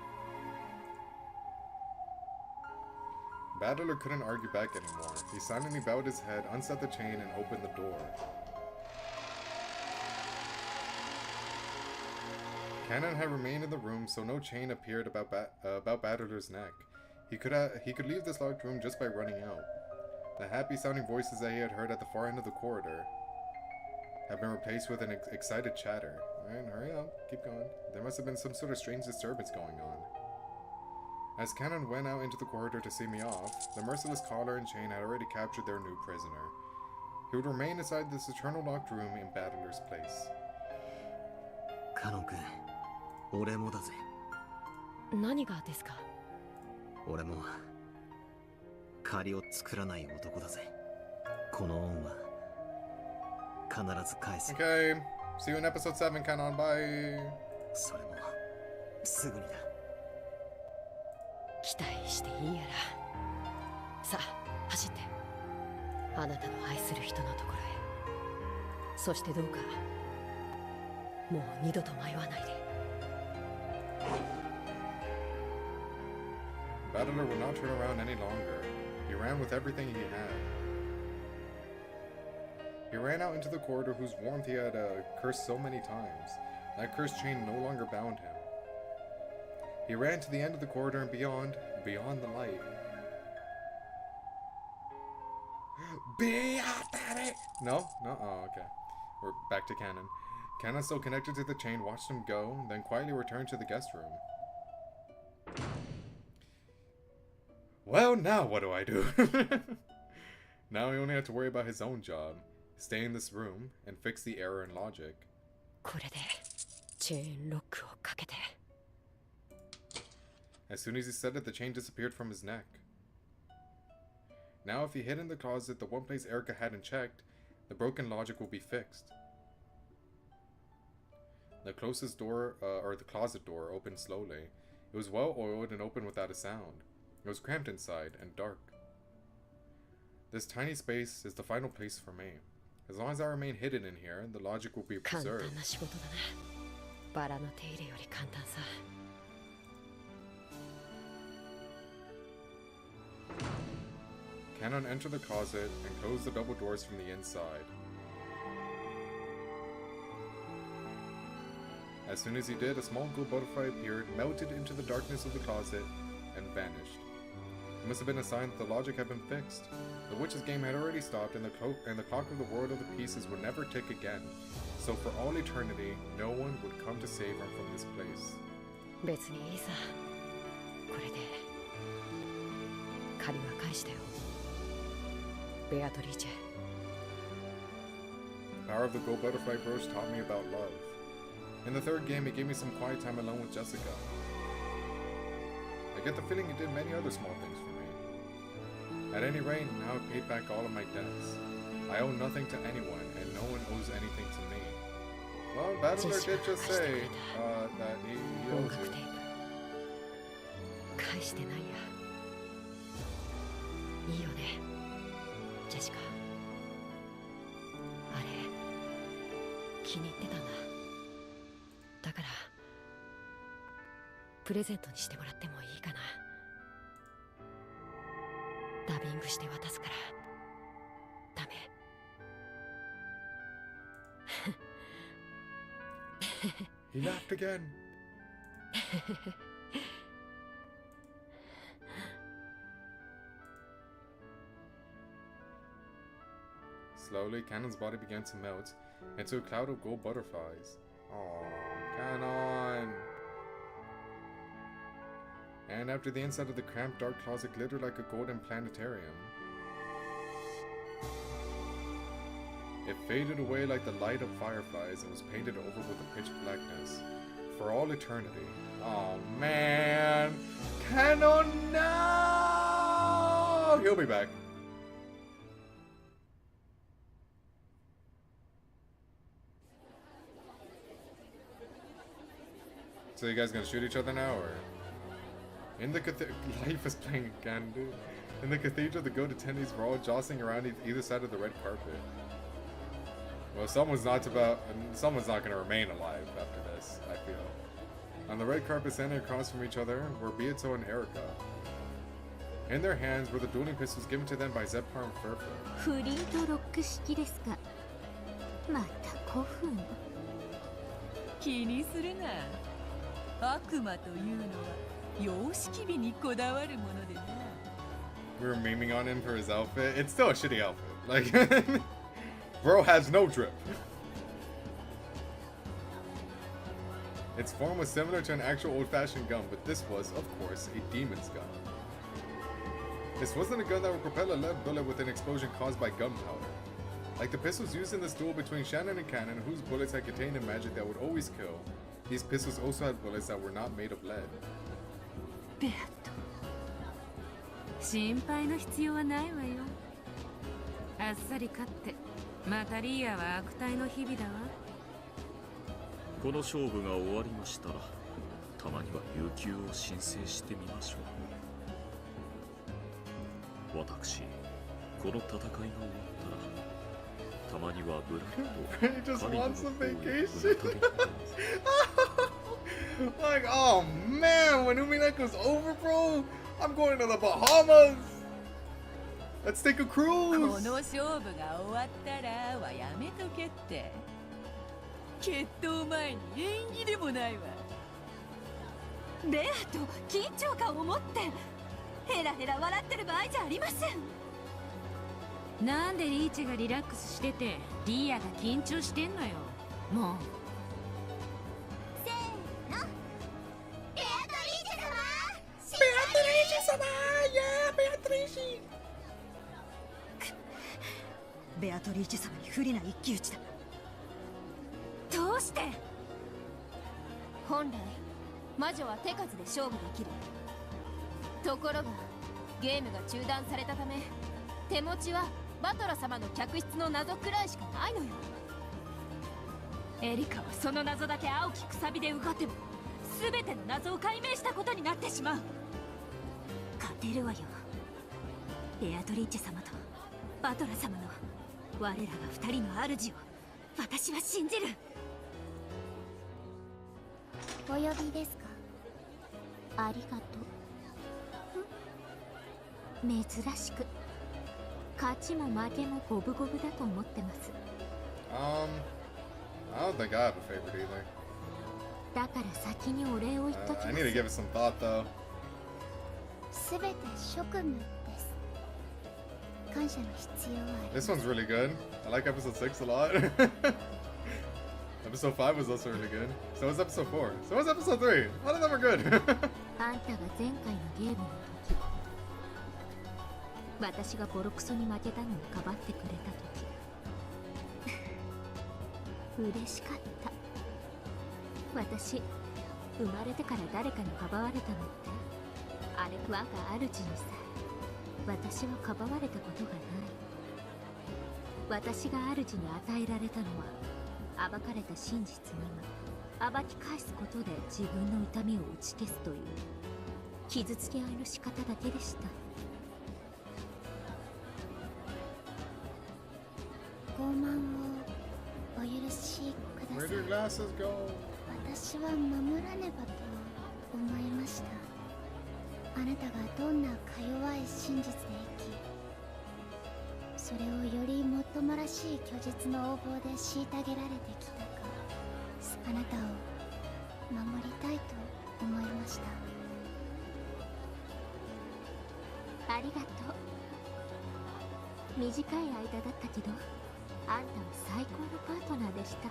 Battler couldn't argue back anymore. He silently bowed his head, unset the chain, and opened the door. Cannon had remained in the room, so no chain appeared about Battler's neck. He could leave this locked room just by running out. The happy-sounding voices that he had heard at the far end of the corridor had been replaced with an excited chatter. Alright, hurry up, keep going. There must have been some sort of strange disturbance going on. As Cannon went out into the corridor to see me off, the merciless collar and chain had already captured their new prisoner. He would remain inside this eternal locked room in Battler's place. カノン君、俺もだぜ。何がですか？俺も借りを作らない男だぜ。この恩は必ず返す。Okay, see you in episode 7, Canon. Bye. それもすぐにだ。期待していいやら。さあ、走って。あなたの愛する人のところへ。そしてどうか、もう二度と迷わないで。Battler would not turn around any longer. He ran with everything he had. He ran out into the corridor whose warmth he had cursed so many times. That cursed chain no longer bound him. He ran to the end of the corridor and beyond the light. No? Oh, okay. We're back to Cannon. Cannon, still connected to the chain, watched him go, then quietly returned to the guest room. Well, now what do I do? Now he only had to worry about his own job. Stay in this room and fix the error in logic. これでチェーンロックをかけて。As soon as he said it, the chain disappeared from his neck. Now if he hid in the closet, the one place Erica hadn't checked, the broken logic will be fixed. The closest door, or the closet door, opened slowly. It was well oiled and opened without a sound. It was cramped inside and dark. This tiny space is the final place for me. As long as I remain hidden in here, the logic will be 簡単 preserved. な仕事だな。バラの手入れより簡単さ。Cannon entered the closet and closed the double doors from the inside. As soon as he did, a small gold butterfly appeared, melted into the darkness of the closet, and vanished. It must have been a sign that the logic had been fixed. The witch's game had already stopped, and the clock of the world of the pieces would never tick again. So for all eternity, no one would come to save him from this place. 別にいいさ。これで借りは返したよ。ベアトリーチェ。 The power of the gold butterfly brooch taught me about love. In the third game, it gave me some quiet time alone with Jessica. I get the feeling it did many other small things for me. At any rate, now I've paid back all of my debts. I owe nothing to anyone, and no one owes anything to me. Well, Battler did just say that he owes you. 返してないや。いいよね、ジェシカ。あれ気に入ってたんだ。だからプレゼントにしてもらってもいいかな。ダビングして渡すから。ダメ。He laughed again. Slowly, Cannon's body began to melt into a cloud of gold butterflies. Aww, Cannon! And after the inside of the cramped, dark closet glittered like a golden planetarium, it faded away like the light of fireflies and was painted over with a pitch blackness for all eternity. Oh man! Cannon, no! He'll be back. So you guys gonna shoot each other now, or? In the life is playing again, dude. In the cathedral, the goat attendees were all jostling around either side of the red carpet. Well, someone's not gonna remain alive after this, I feel. On the red carpet, standing across from each other, were Beato and Erica. In their hands were the dueling pistols given to them by Zephyr and Furfur. フリートロック式ですか。また古風の。気にするな。悪魔というのは様式美にこだわるものでな。 We were memeing on him for his outfit. It's still a shitty outfit. Like, bro has no drip. Its form was similar to an actual old-fashioned gun, but this was, of course, a demon's gun. This wasn't a gun that would propel a lead bullet with an explosion caused by gunpowder. Like the pistols used in this duel between Shannon and Cannon, whose bullets had contained a magic that would always kill, these pistols also had bullets that were not made of lead. ベアット、心配の必要はないわよ。あっさり勝ってまたリーアは悪態の日々だわ。この勝負が終わりましたら、たまには有給を申請してみましょう。私、この戦いが終わったら、たまにはブラッドと狩りの方へ船旅。Like, oh man, when Umineko's over, bro, I'm going to the Bahamas. Let's take a こ cruise. の勝負が終わったらはやめとけって。決闘前に縁起でもないわ。ベアと緊張感を持ってヘラヘラ笑ってる場合じゃありません。なんでリーチがリラックスしててリーアが緊張してんのよ。もうせーの、ベアトリーチェ様。ベアトリーチェ様、いやーベアトリーチベアトリーチェ様に不利な一騎打ちだ。どうして？本来魔女は手数で勝負できる。ところがゲームが中断されたため、手持ちはバトラ様の客室の謎くらいしかないのよ。エリカはその謎だけ青きくさびで受かっても全ての謎を解明したことになってしまう。勝てるわよ。ベアトリーチェ様とバトラ様の我らが二人の主を私は信じる。お呼びですか？ありがとう。珍しく勝ちも負けも五分五分だと思ってます。I don't think I have a favorite either. だから先にお礼を言っときます。 I need to give it some thought though. すべて職務です。感謝の必要はありま This せん。 one's really good. I like episode 6 a lot. Episode 5 was also really good. So was episode 4. So was episode 3. All of them are good. あんたが前回のゲームの時、私がボロクソに負けたのをかばってくれた時、嬉しかった。私、生まれてから誰かにかばわれたのって、あれ我が主にさえ、私はかばわれたことがない。私が主に与えられたのは、暴かれた真実にも暴き返すことで自分の痛みを打ち消すという傷つけ合いの仕方だけでした。傲慢をお許しくだ Where さ do い。 glasses go? 私は守らねばと思いました。あなたがどんなか弱い真実で生き、それをよりもっともらしい虚実の横暴で虐げられてきたか、あなたを守りたいと思いました。ありがとう。短い間だったけど、あんたは最高のパートナーでした。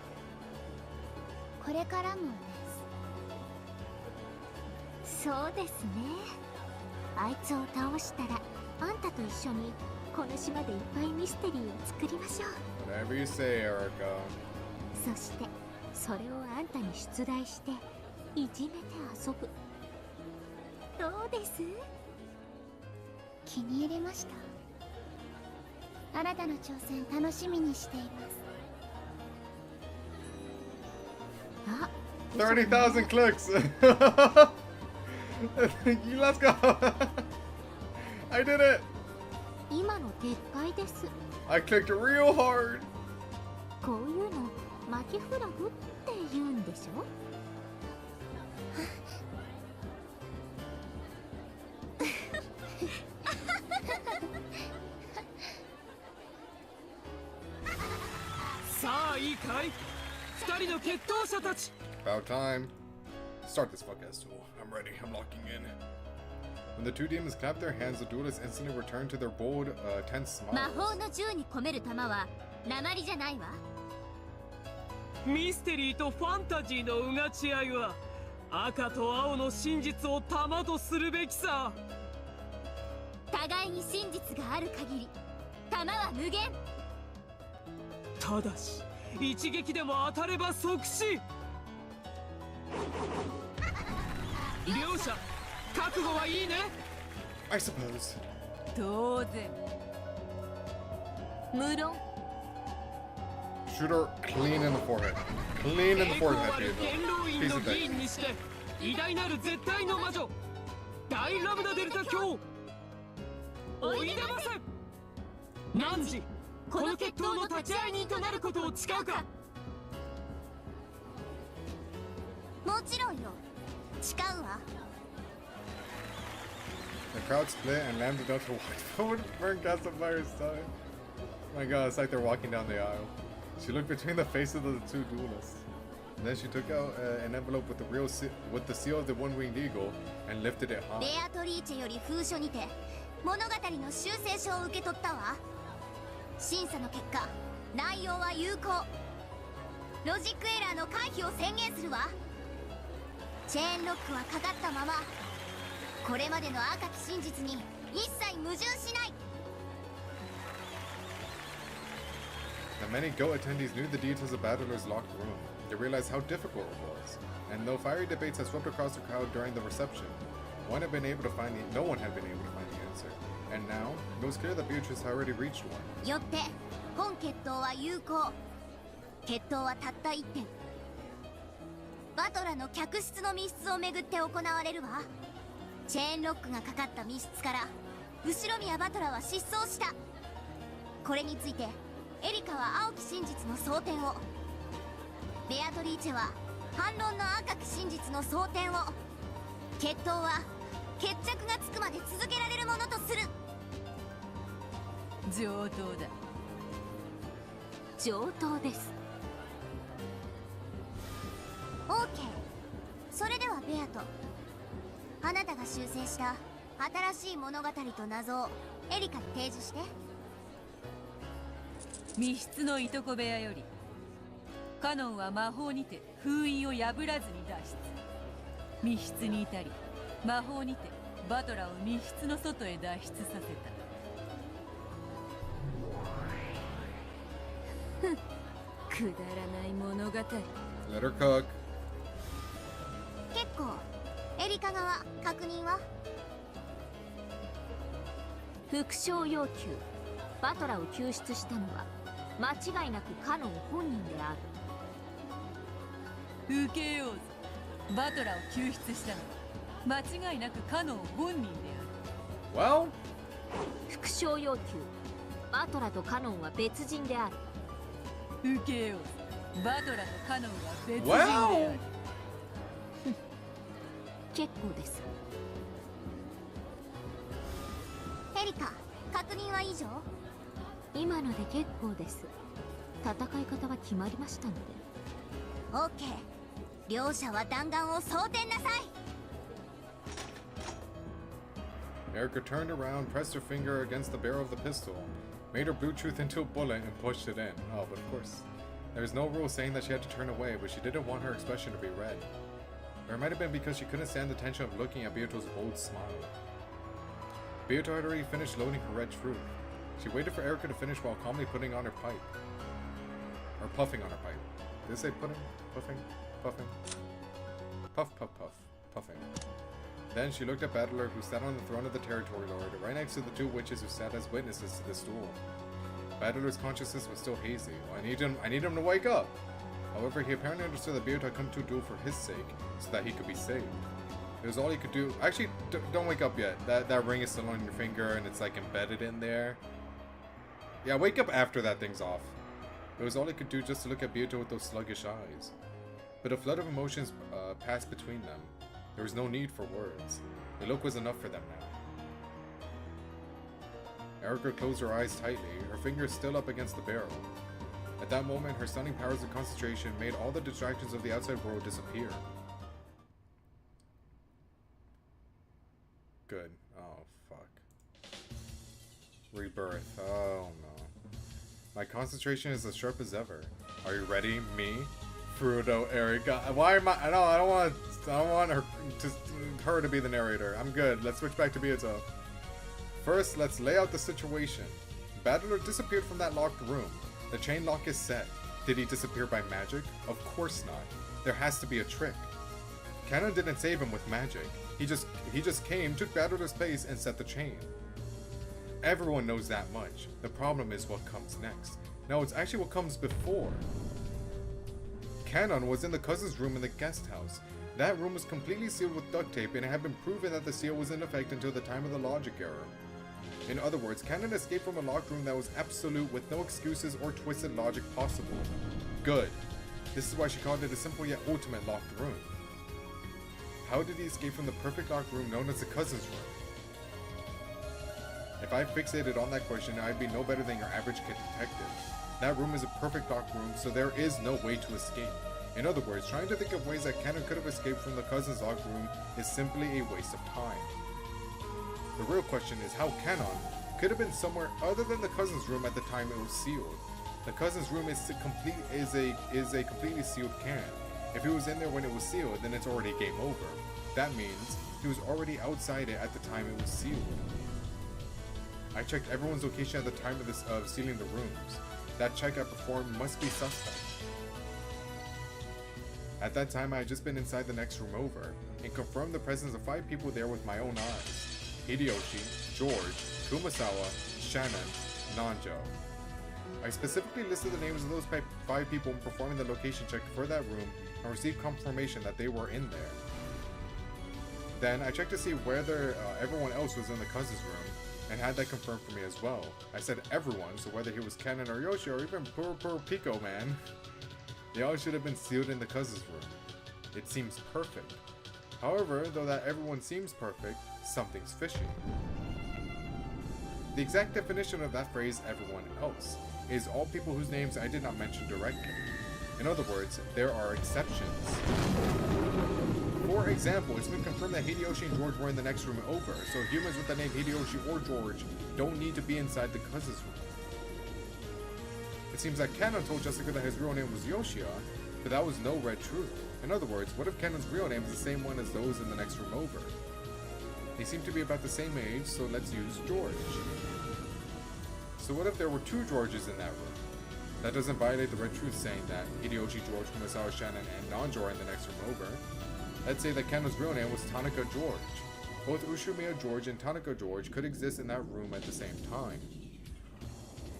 これからもです。そうですね。あいつを倒したら、あんたと一緒にこの島でいっぱいミステリーを作りましょう。 Whatever you say, Erica. そしてそれをあんたに出題していじめて遊ぶ。どうです？気に入りました。あなたの挑戦楽しみにしています。あ、 30,000 clicks. Let's go. I did it. 今の撤回です。 I clicked real hard. こういうのマキフラグって言うんでしょ。さあいいかい、二人の決闘者たち。 About time. Start this podcast duel. I'm ready. I'm locking in. When the two demons clap their hands, the duelists instantly return to their bold, tense 魔 smiles. 法の銃に込める弾は鉛じゃないわ。ミステリーとファンタジーのうがち合いは赤と青の真実を玉とするべきさ。互いに真実がある限り玉は無限。ただし一撃でも当たれば即死。両者覚悟はいいね。 I suppose. 当然。無論 Shoot her clean in the forehead. Clean in the 栄光 forehead, ある dude. 元老院 Piece の of 議 dick. 員にして偉大なる絶対の魔女大ラムダデルタ教おいでませ。汝この決闘の立ち会い人となることを誓うか。もちろんよ、誓うわ。The crowd split and Lambda Delta walked forward to burn gas up by her side. My god, it's like they're walking down the aisle. She looked between the faces of the two duelists. And then she took out an envelope with the seal of the one-winged eagle and lifted it ベ high. アトリーチェより封書にて物語の修正書を受け取ったわ。審査の結果、内容は有効。ロジックエラーの回避を宣言するわ。チェーンロックはかかったまま。これまでの赤き真実に一切矛盾しない。 The many Go attendees knew the details of Battler's locked room. They realized how difficult it was. And though fiery debates had swept across the crowd during the reception, no one had been able to find the answer. And now, it was clear that Beatrice had already reached one. よって本決闘は有効。決闘はたった1点。バトラの客室の密室をめぐって行われるわ。チェーンロックがかかった密室から後ろ宮バトラは失踪した。これについてエリカは青き真実の争点を、ベアトリーチェは反論の赤き真実の争点を。決闘は決着がつくまで続けられるものとする。上等だ。上等です。 OK。 それではベアト、あなたが修正した新しい物語と謎をエリカに提示して。密室のいとこ部屋よりカノンは魔法にて封印を破らずに脱出。密室に至り魔法にてバトラを密室の外へ脱出させた。ふん、くだらない物語。 Let her cook. 結構。エリカ側確認は？副賞要求。バトラを救出したのは間違いなくカノン本人である。受けようぞ。バトラを救出したのは間違いなくカノン本人である。 Well? 副賞要求。バトラとカノンは別人である。受けようぞ。バトラとカノンは別人で Well? ある。結構です。エリカ、確認は以上？今ので結構です。戦い方は決まりましたので。 OK。 両者は弾丸を装填なさい。 Erica turned around, pressed her finger against the barrel of the pistol, made her boot truth into a bullet, and pushed it in. Oh, but of course. There was no rule saying that she had to turn away, but she didn't want her expression to be read. Or it might have been because she couldn't stand the tension of looking at Beato's bold smile. Beato had already finished loading her red truth. She waited for Erica to finish while calmly putting on her pipe. Or puffing on her pipe. Did it say putting? Puffing? Puffing? Puff, puff, puff. Puffing. Then she looked at Battler, who sat on the throne of the Territory Lord, right next to the two witches who sat as witnesses to this duel. Battler's consciousness was still hazy. Well, I need him to wake up! However, he apparently understood that Beato had come to a duel for his sake, so that he could be saved. It was all he could do. Actually, don't wake up yet. That ring is still on your finger, and it's like embedded in there. Yeah, wake up after that thing's off. It was all he could do just to look at Beato with those sluggish eyes. But a flood of emotions passed between them. There was no need for words. The look was enough for them now. Erica closed her eyes tightly, her fingers still up against the barrel. At that moment, her stunning powers of concentration made all the distractions of the outside world disappear. Good. Oh, fuck. Rebirth. Oh, no. My concentration is as sharp as ever. Are you ready, me? Frudo, Erika. Why am I? No, I don't want her to be the narrator. I'm good. Let's switch back to Byato. First, let's lay out the situation. Battler disappeared from that locked room. The chain lock is set. Did he disappear by magic? Of course not. There has to be a trick. Canon didn't save him with magic. He just came, took Battler's place, and set the chain. Everyone knows that much. The problem is what comes next. No, it's actually what comes before. Canon was in the cousin's room in the guest house. That room was completely sealed with duct tape, and it had been proven that the seal was in effect until the time of the logic error. In other words, Canon escaped from a locked room that was absolute with no excuses or twisted logic possible. Good. This is why she called it a simple yet ultimate locked room. How did he escape from the perfect locked room known as the cousin's room? If I fixated on that question, I'd be no better than your average kid detective. That room is a perfect locked room, so there is no way to escape. In other words, trying to think of ways that Canon could have escaped from the cousin's locked room is simply a waste of time. The real question is how Canon could have been somewhere other than the cousin's room at the time it was sealed. The cousin's room is a completely sealed can. If he was in there when it was sealed, then it's already game over. That means he was already outside it at the time it was sealed. I checked everyone's location at the time of sealing the rooms. That check I performed must be suspect. At that time, I had just been inside the next room over, and confirmed the presence of 5 people there with my own eyes. Hideyoshi, George, Kumasawa, Shannon, Nanjo. I specifically listed the names of those 5 people in performing the location check for that room, and received confirmation that they were in there. Then, I checked to see whether everyone else was in the cousin's room, and had that confirmed for me as well. I said everyone, so whether he was Canon or Yoshi or even poor Pico man, they all should have been sealed in the cousin's room. It seems perfect. However, though that everyone seems perfect, something's fishy. The exact definition of that phrase, everyone else, is all people whose names I did not mention directly. In other words, there are exceptions. For example, it's been confirmed that Hideyoshi and George were in the next room over, so humans with the name Hideyoshi or George don't need to be inside the cousin's room. It seems that Canon told Jessica that his real name was Yoshia, but that was no red truth. In other words, what if Canon's real name is the same one as those in the next room over? They seem to be about the same age, so let's use George. So what if there were 2 Georges in that room? That doesn't violate the red truth saying that Hideyoshi, George, Kumasawa, Shannon, and Nanjo are in the next room over. Let's say that Canon's real name was Tanaka George. Both Ushumiya George and Tanaka George could exist in that room at the same time.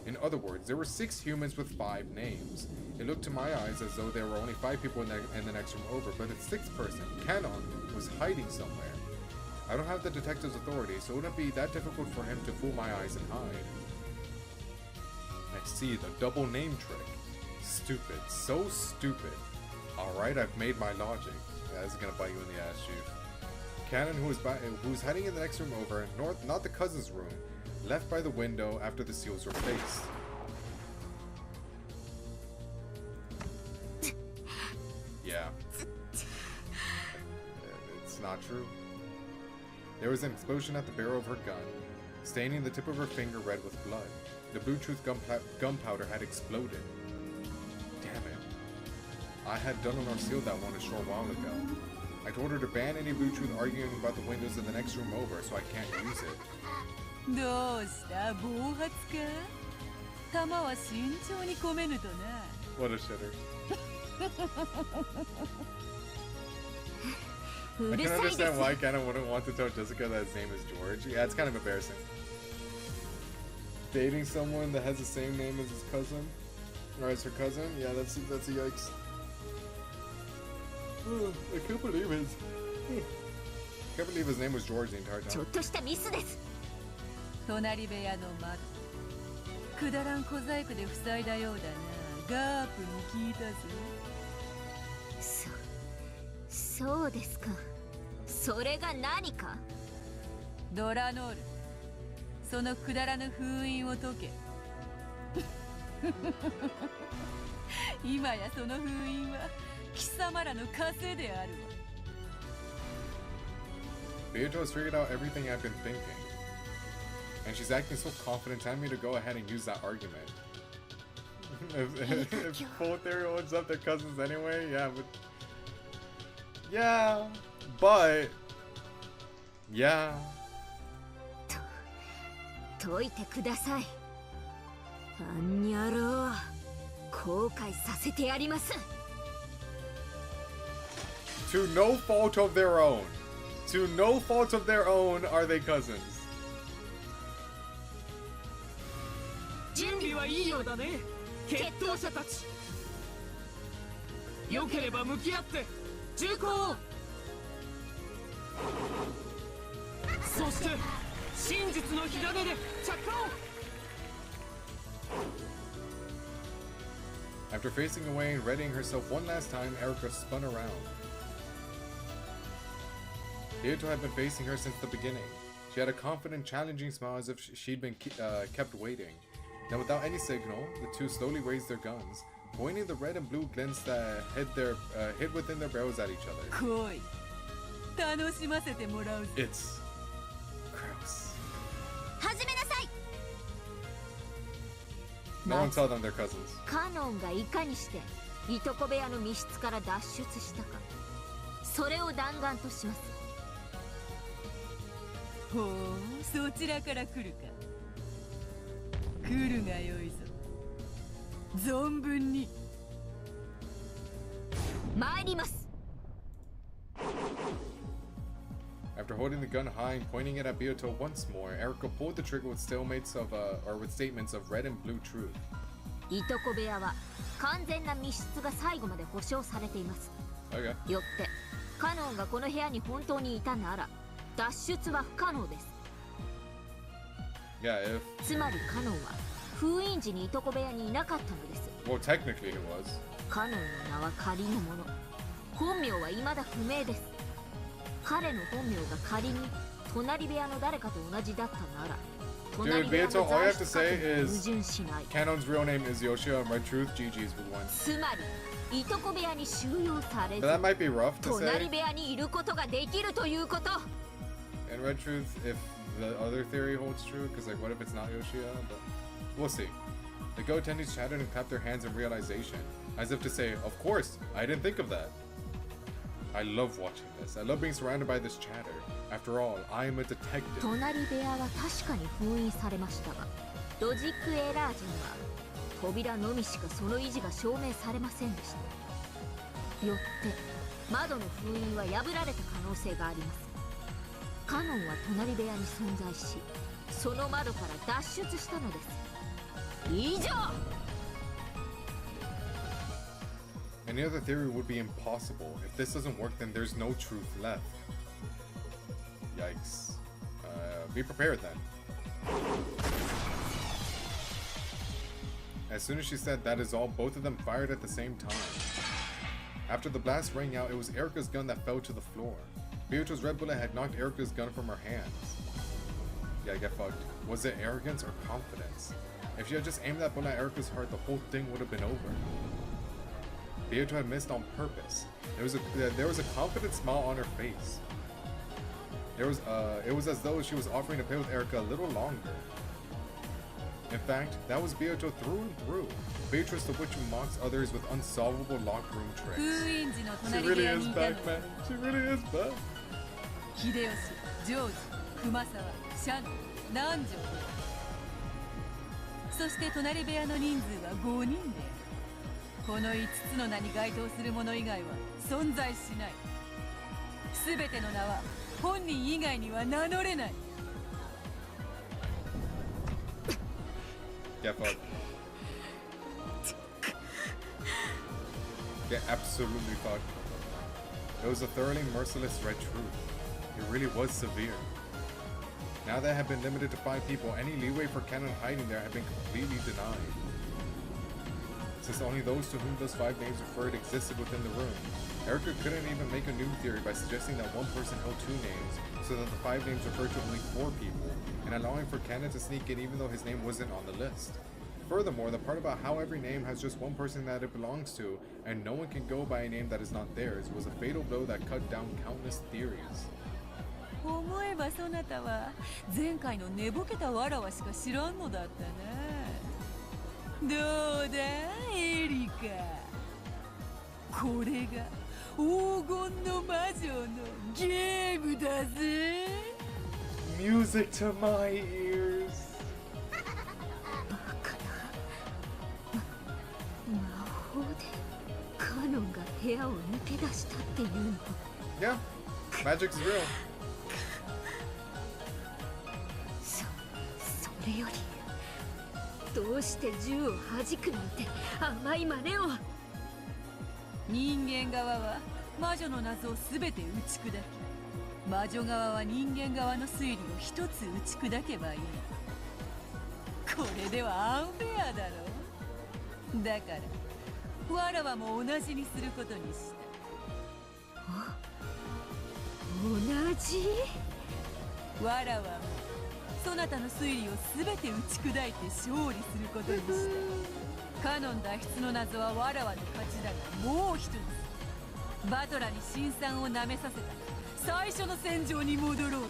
In other words, there were 6 humans with 5 names. It looked to my eyes as though there were only 5 people in the next room over, but the 6th person, Canon, was hiding somewhere. I don't have the detective's authority, so it wouldn't be that difficult for him to fool my eyes and hide. I see the double name trick. Stupid. So stupid. Alright, I've made my logic. Yeah, this is gonna bite you in the ass, Chief. Canon, who was hiding in the next room over, not the cousin's room, left by the window after the seals were placed. Yeah. It's not true. There was an explosion at the barrel of her gun, staining the tip of her finger red with blood. The Bluetooth gunpowder had exploded. Damn it. I had done on our seal that one a short while ago. I told her to ban any Bluetooth arguing about the windows in the next room over, so I can't use it. どうした暴発か弾は慎重に込めぬとな What a shitter. I can understand why Canon wouldn't want to tell Jessica that his name is George. Yeah, it's kind of embarrassing. Dating someone that has the same name as his cousin? Or as her cousin? Yeah, that's a yikes. I can't believe his name was George the entire time. 隣部屋の窓くだらん小細工で塞いだようだなガープに聞いたぞそうですかそれが何かドラノールそのくだらぬ封印を解け今やその封印は貴様らの枷であるわ Beato has figured out everything I've been thinking. And she's acting so confident, telling me to go ahead and use that argument. if full theory holds up, they're cousins anyway. Yeah, but yeah, but yeah. 解いてください。あんにゃろう、後悔させてやります。To no fault of their own. To no fault of their own are they cousins. 準備はいいようだね、決闘者たち。良ければ向き合って銃口を。そして真実の火種で着火を。After facing away and readying herself one last time, Erica spun around. Beato had been facing her since the beginning. She had a confident, challenging smile as if she'd been kept waiting. Now, without any signal, the two slowly raised their guns, pointing the red and blue glints that hid within their barrels at each other. It's gross. No one tell them they're cousins. カノンがいかにしていとこ部屋の密室から脱出したか、それを弾丸とします。ほう、そちらから来るか。来るがよいぞ。存分に参ります。After holding the gun high and pointing it at Beato once more, Erica pulled the trigger with statements of red and blue truth. いとこ部屋は完全な密室が最後まで保証されています。Okay. よってカノンがこの部屋に本当にいたなら脱出は不可能です。Yeah, if... つまりカノンは封印時にいとこ部屋にいなかったのです。Well, technically he was. カノンの名は仮のもの。本名は未だ不明です。彼の本名が仮に隣部屋の誰かと同じだったなら、 Dude, Beato, all you have to say is Kanon's real name is Yoshia and Red Truth, GG's with one. つまりいとこ部屋に収容されず、 But that might be rough to 隣 say. 部屋にいることができるということ。 And Red Truth, if the other theory holds true, because like, what if it's not Yoshia? But we'll see. The Go attendees chattered and clapped their hands in realization, as if to say, "Of course, I didn't think of that." I love watching this. I love being surrounded by this chatter. After all, I am a detective. 隣部屋は確かに封印されましたが、ロジックエラー時には扉のみしかその維持が証明されませんでした。よって窓の封印は破られた可能性があります。カノンは隣部屋に存在し、その窓から脱出したのです。以上。Any other theory would be impossible. If this doesn't work, then there's no truth left. Yikes. Be prepared then. As soon as she said that is all, both of them fired at the same time. After the blast rang out, it was Erica's gun that fell to the floor. Beatrice's red bullet had knocked Erica's gun from her hands. Yeah, get fucked. Was it arrogance or confidence? If she had just aimed that bullet at Erica's heart, the whole thing would have been over. Beatrice had missed on purpose. There was a confident smile on her face. It was as though she was offering to play with Erica a little longer. In fact, that was Beatrice through and through. Beatrice the witch who mocks others with unsolvable locked room tricks. She really is back, man. She really is back. 秀吉、ジョージ、熊沢、シャノン、南條。そして隣部屋の人数は5人で、この5つの名に該当する者以外は存在しない。すべての名は本人以外には名乗れない。Get fucked. Get absolutely fucked. It was a thoroughly merciless red truth. It really was severe. Now that it had been limited to 5 people, any leeway for Canon hiding there had been completely denied. Since only those to whom those 5 names referred existed within the room, Erica couldn't even make a new theory by suggesting that one person held 2 names, so that the 5 names referred to only 4 people, and allowing for Canon to sneak in even though his name wasn't on the list. Furthermore, the part about how every name has just one person that it belongs to, and no one can go by a name that is not theirs, was a fatal blow that cut down countless theories. 思えばそなたは前回の寝ぼけたわらわしか知らんのだったな。どうだエリカ、これが黄金の魔女のゲームだぜ。 Music to my ears. 魔法でカノンが部屋を抜け出したっていうの。 Yeah, magic's real. それよりどうして銃を弾くなんて甘い真似を。人間側は魔女の謎を全て打ち砕き、魔女側は人間側の推理を一つ打ち砕けばいい。これではアンフェアだろ。だからわらわも同じにすることにした。同じ？わらわもそなたの推理を全て打ち砕いて勝利することにした。カノン脱出の謎はわらわの勝ちだが、もう一つバトラに辛酸をなめさせた最初の戦場に戻ろうぞ。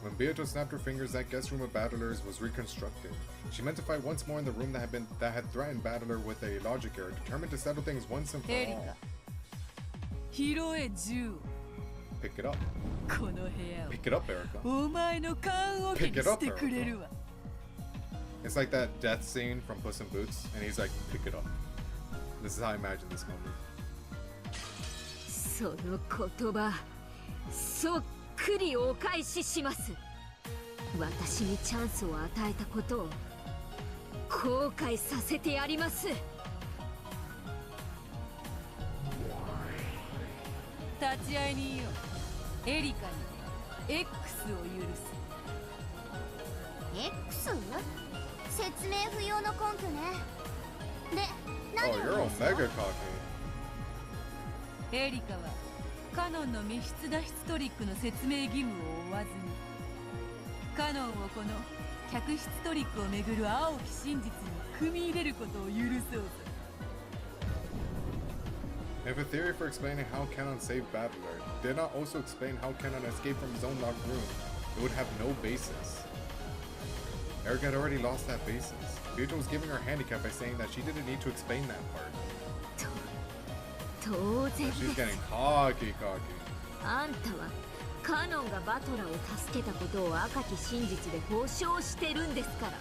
When Beato snapped her fingers, that guest room of battlers was reconstructed. She meant to fight once more in the room that had threatened Battler with a logic error, determined to settle things once and for エリカ、 all. 拾え銃を。 Pick it up. この部屋を Pick it up, Erica. お前の棺桶にしてくれるわ。 It's like that death scene from Puss in Boots, and he's like, pick it up. This is how I imagine this moment. その言葉そっくりお返しします。私にチャンスを与えたことを後悔させてやります。立ち会いによ、エリカに X を許す。 X？ 説明不要の根拠ね。で、 Oh, 何 you're を omega cocky. エリカはカノンの密室脱出トリックの説明義務を負わずに、カノンをこの客室トリックをめぐる青き真実に組み入れることを許そうぞ。 If a theory for explaining how Canon saved Battler did not also explain how Canon escaped from his own locked room, it would have no basis. Erica had already lost that basis. Beato was giving her a handicap by saying that she didn't need to explain that part. 当然 But で she's す。 getting cocky. あんたはカノンがバトラーを助けたことを赤き真実で保証してるんですから、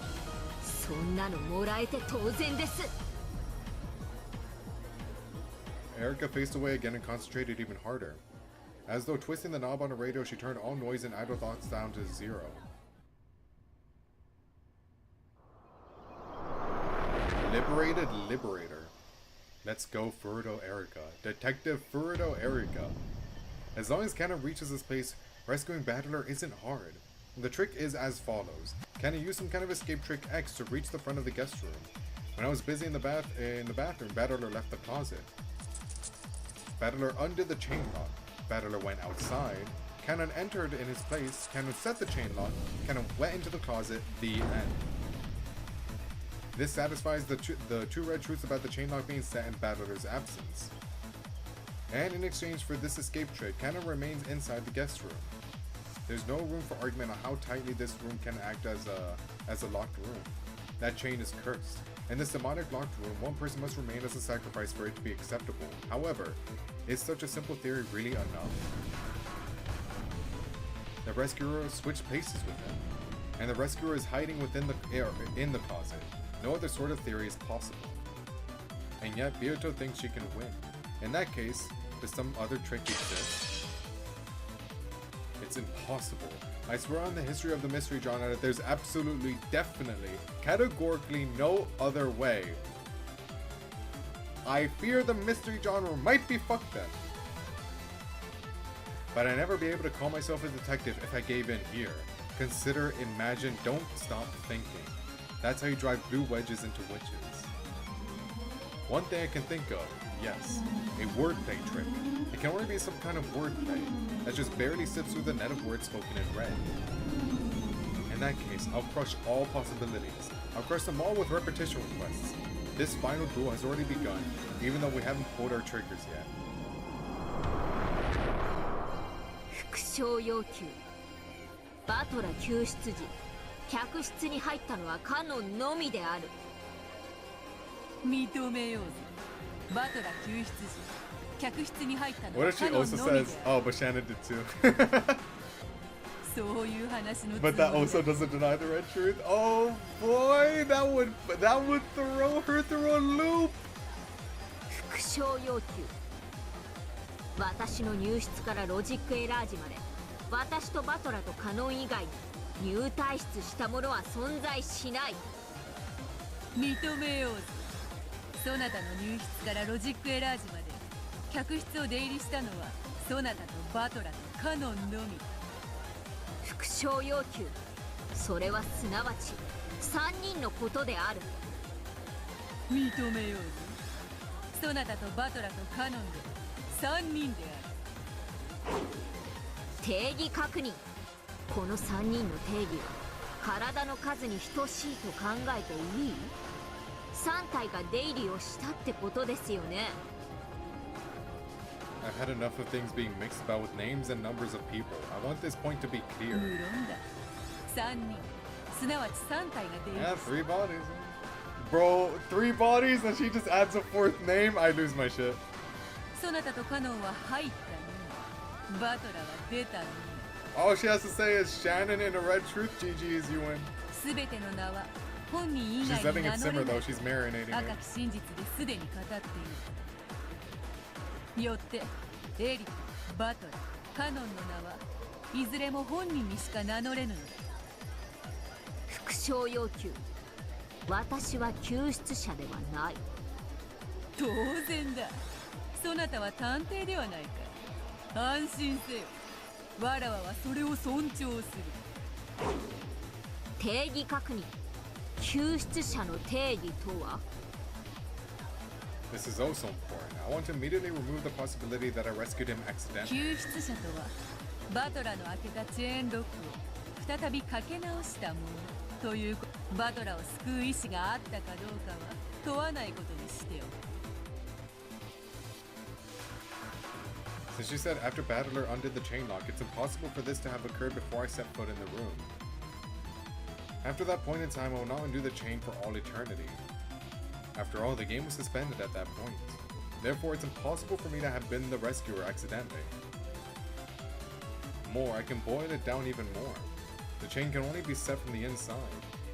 そんなのもらえて当然です。 Erica faced away again and concentrated even harder. As though twisting the knob on her radio, she turned all noise and idle thoughts down to zero. Liberated Liberator. Let's go, Furuto Erica. Detective Furuto Erica. As long as Kana reaches this place, rescuing Battler isn't hard. The trick is as follows. Kana used some kind of escape trick X to reach the front of the guest room. When I was busy in the bathroom, Battler left the closet. Battler undid the chain lock. Battler went outside. Cannon entered in his place. Cannon set the chain lock. Cannon went into the closet. The end. This satisfies the two red truths about the chain lock being set in Battler's absence. And in exchange for this escape trick, Cannon remains inside the guest room. There's no room for argument on how tightly this room can act as a locked room. That chain is cursed. In this demonic locked room, one person must remain as a sacrifice for it to be acceptable. However, is such a simple theory really enough? The rescuer switched places with him, and the rescuer is hiding within in the closet. No other sort of theory is possible. And yet, Beato thinks she can win. In that case, does some other trick exist? It's impossible. I swear on the history of the mystery genre that there's absolutely, definitely, categorically no other way. I fear the mystery genre might be fucked then. But I'd never be able to call myself a detective if I gave in here. Consider, imagine, don't stop thinking. That's how you drive blue wedges into witches. One thing I can think of, yes, a wordplay trick. It can only be some kind of wordplay that just barely slips through the net of words spoken in red. In that case, I'll crush all possibilities. I'll crush them all with repetition requests. This final duel has already begun, even though we haven't pulled our triggers yet. 復唱要求バトラ救出時客室に入ったのはカノンのみである。認めようぜ。バトラ救出時客室に入ったの What は if she カノン also のみで says, ある。 oh, but Shannon did too? そういう話の But that also doesn't deny the red truth. Oh boy, that would throw her through a loop. 復唱要求。私の入室からロジックエラージまで私とバトラとカノン以外に入退室した者は存在しない。認めようぜ。そなたの入室からロジックエラージまで客室を出入りしたのはそなたとバトラとカノンのみ。復唱要求。それはすなわち3人のことである。認めようぜ。そなたとバトラとカノンで3人である。定義確認。この3人の定義は体の数に等しいと考えていい？3体が出入りをしたってことですよね。I've had enough of things being mixed about with names and numbers of people. I want this point to be 無 clear. 論だ。3人、すなわち3体が出入り Yeah, 3 bodies. Bro, 3 bodies and she just adds a 4th name? I lose my shit. そなたとカノンは入ったのみ、バトラは出たのみ。 All she has to say is Shannon and a red truth. GG's, you win. すべての名は本人以 She's 外に letting 名 it 乗れ simmer ない though. She's marinating 赤 it. き真実ですでに語っている。よってエリ、バトラ、カノンの名はいずれも本人にしか名乗れぬのだ。復唱要求。私は救出者ではない。当然だ。そなたは探偵ではないか。安心せよ。わらわはそれを尊重する。定義確認。救出者の定義とは？ This is also important. I want to immediately remove the possibility that I rescued him accidentally. 救出者とはバトラの開けたチェーンロックを再びかけ直したものということ。バトラを救う意志があったかどうかは問わないことにしておく。 Since she said after Battler undid the chain lock, it's impossible for this to have occurred before I set foot in the room. After that point in time, I will not undo the chain for all eternity. After all, the game was suspended at that point. Therefore, it's impossible for me to have been the rescuer accidentally. More, I can boil it down even more. The chain can only be set from the inside.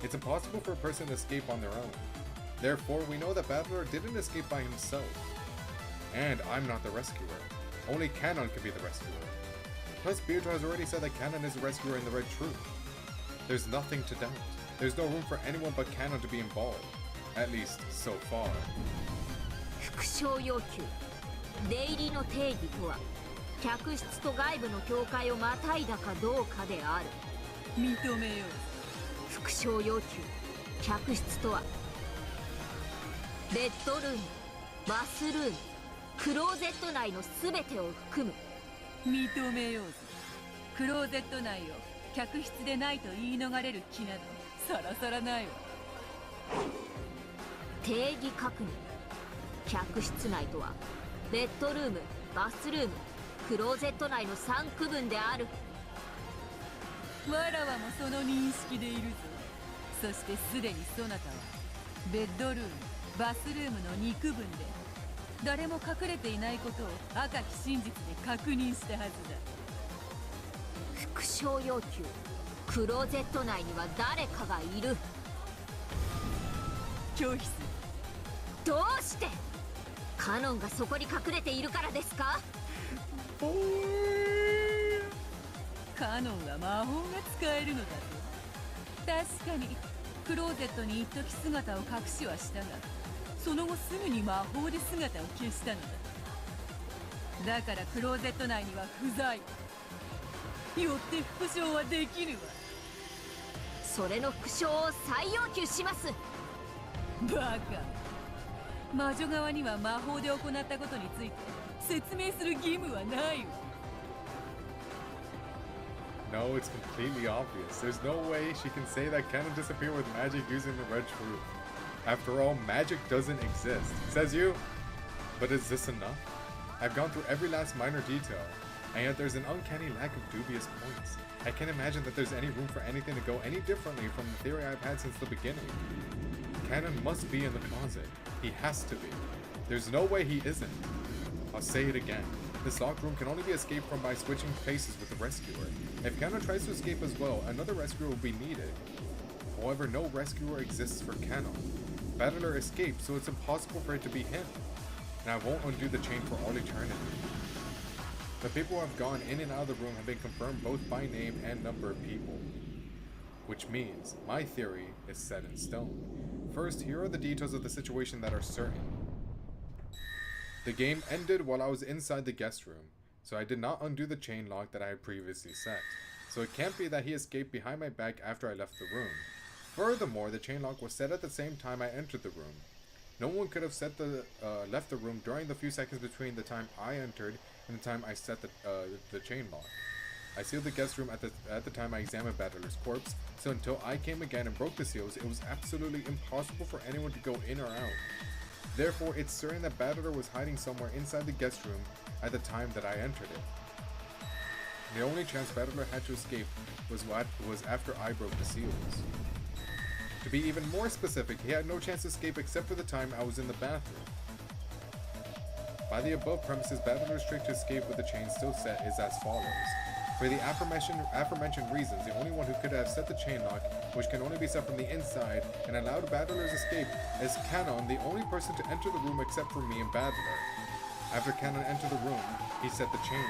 It's impossible for a person to escape on their own. Therefore, we know that Battler didn't escape by himself. And I'm not the rescuer. Only Canon can be the rescuer. Plus, Beatrice has already said that Canon is the rescuer in the Red Truth. There's nothing to doubt. There's no room for anyone but Canon to be involved. At least, so far. 復唱要求。出入りの定義とは客室と外部の境界をまたいだかどうかである。認めよう。復唱要求。客室とはベッドルーム、バスルーム、クローゼット内の全てを含む。認めようぜ。クローゼット内を客室でないと言い逃れる気などさらさらないわ。定義確認。客室内とはベッドルーム、バスルーム、クローゼット内の3区分である。わらわもその認識でいるぞ。そしてすでにそなたはベッドルーム、バスルームの2区分で誰も隠れていないことを赤き真実で確認したはずだ。復唱要求。クローゼット内には誰かがいる。拒否する。どうして？カノンがそこに隠れているからですか？カノンは魔法が使えるのだと。確かにクローゼットに一時姿を隠しはしたが、その後すぐに魔法で姿を消したのだ。だからクローゼット内には不在。よって復唱はできるわ。それの復唱を再要求します。バカ。魔女側には魔法で行ったことについて説明する義務はないわ。No, it's completely obvious. There's no way she can say that Canon disappeared with magic using the Red Truth. After all, magic doesn't exist. Says you. But is this enough? I've gone through every last minor detail. and yet there's an uncanny lack of dubious points. I can't imagine that there's any room for anything to go any differently from the theory I've had since the beginning. Cannon must be in the closet. He has to be. There's no way he isn't. I'll say it again. This locked room can only be escaped from by switching places with the rescuer. If Cannon tries to escape as well, another rescuer will be needed. However, no rescuer exists for Cannon. Battler escaped, so it's impossible for it to be him. And I won't undo the chain for all eternity. The people who have gone in and out of the room have been confirmed both by name and number of people. Which means, my theory is set in stone. First, here are the details of the situation that are certain. The game ended while I was inside the guest room, so I did not undo the chain lock that I had previously set. So it can't be that he escaped behind my back after I left the room. Furthermore, the chain lock was set at the same time I entered the room. No one could have left the room during the few seconds between the time I entered and the time I set the chain lock. I sealed the guest room at the time I examined Battler's corpse, so until I came again and broke the seals, it was absolutely impossible for anyone to go in or out. Therefore, it's certain that Battler was hiding somewhere inside the guest room at the time that I entered it. The only chance Battler had to escape was after I broke the seals. To be even more specific, he had no chance to escape except for the time I was in the bathroom. By the above premises, Battler's trick to escape with the chain still set is as follows. For the aforementioned reasons, the only one who could have set the chain lock, which can only be set from the inside, and allowed Battler's escape, is Cannon, the only person to enter the room except for me and Battler. After Cannon entered the room, he set the chain.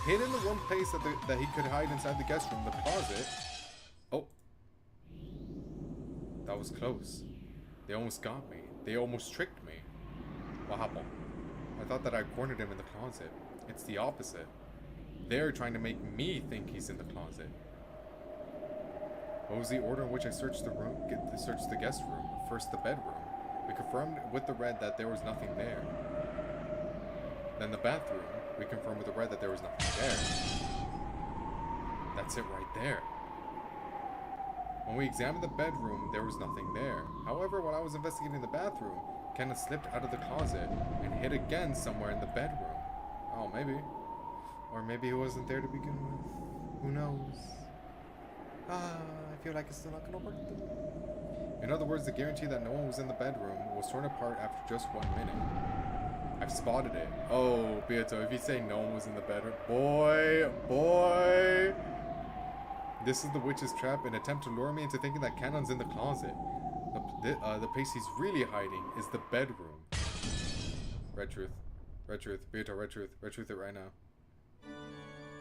Hidden in the one place that he could hide inside the guest room, the closet. Oh. That was close. They almost got me. They almost tricked me. What happened? I thought that I cornered him in the closet. It's the opposite. They're trying to make me think he's in the closet. What was the order in which I searched the guest room? First the bedroom. We confirmed with the red that there was nothing there. Then the bathroom. We confirmed with the red that there was nothing there. That's it right there. When we examined the bedroom, there was nothing there. However, while I was investigating the bathroom, Kenneth slipped out of the closet and hid again somewhere in the bedroom. Oh, maybe. Or maybe he wasn't there to begin with. Who knows? I feel like it's still not gonna work though. In other words, the guarantee that no one was in the bedroom was torn apart after just 1 minute. I've spotted it. Oh, Beato, if you say no one was in the bedroom, boy. This is the witch's trap, an attempt to lure me into thinking that Cannon's in the closet. The place he's really hiding is the bedroom. Red truth. Beato, red truth it right now.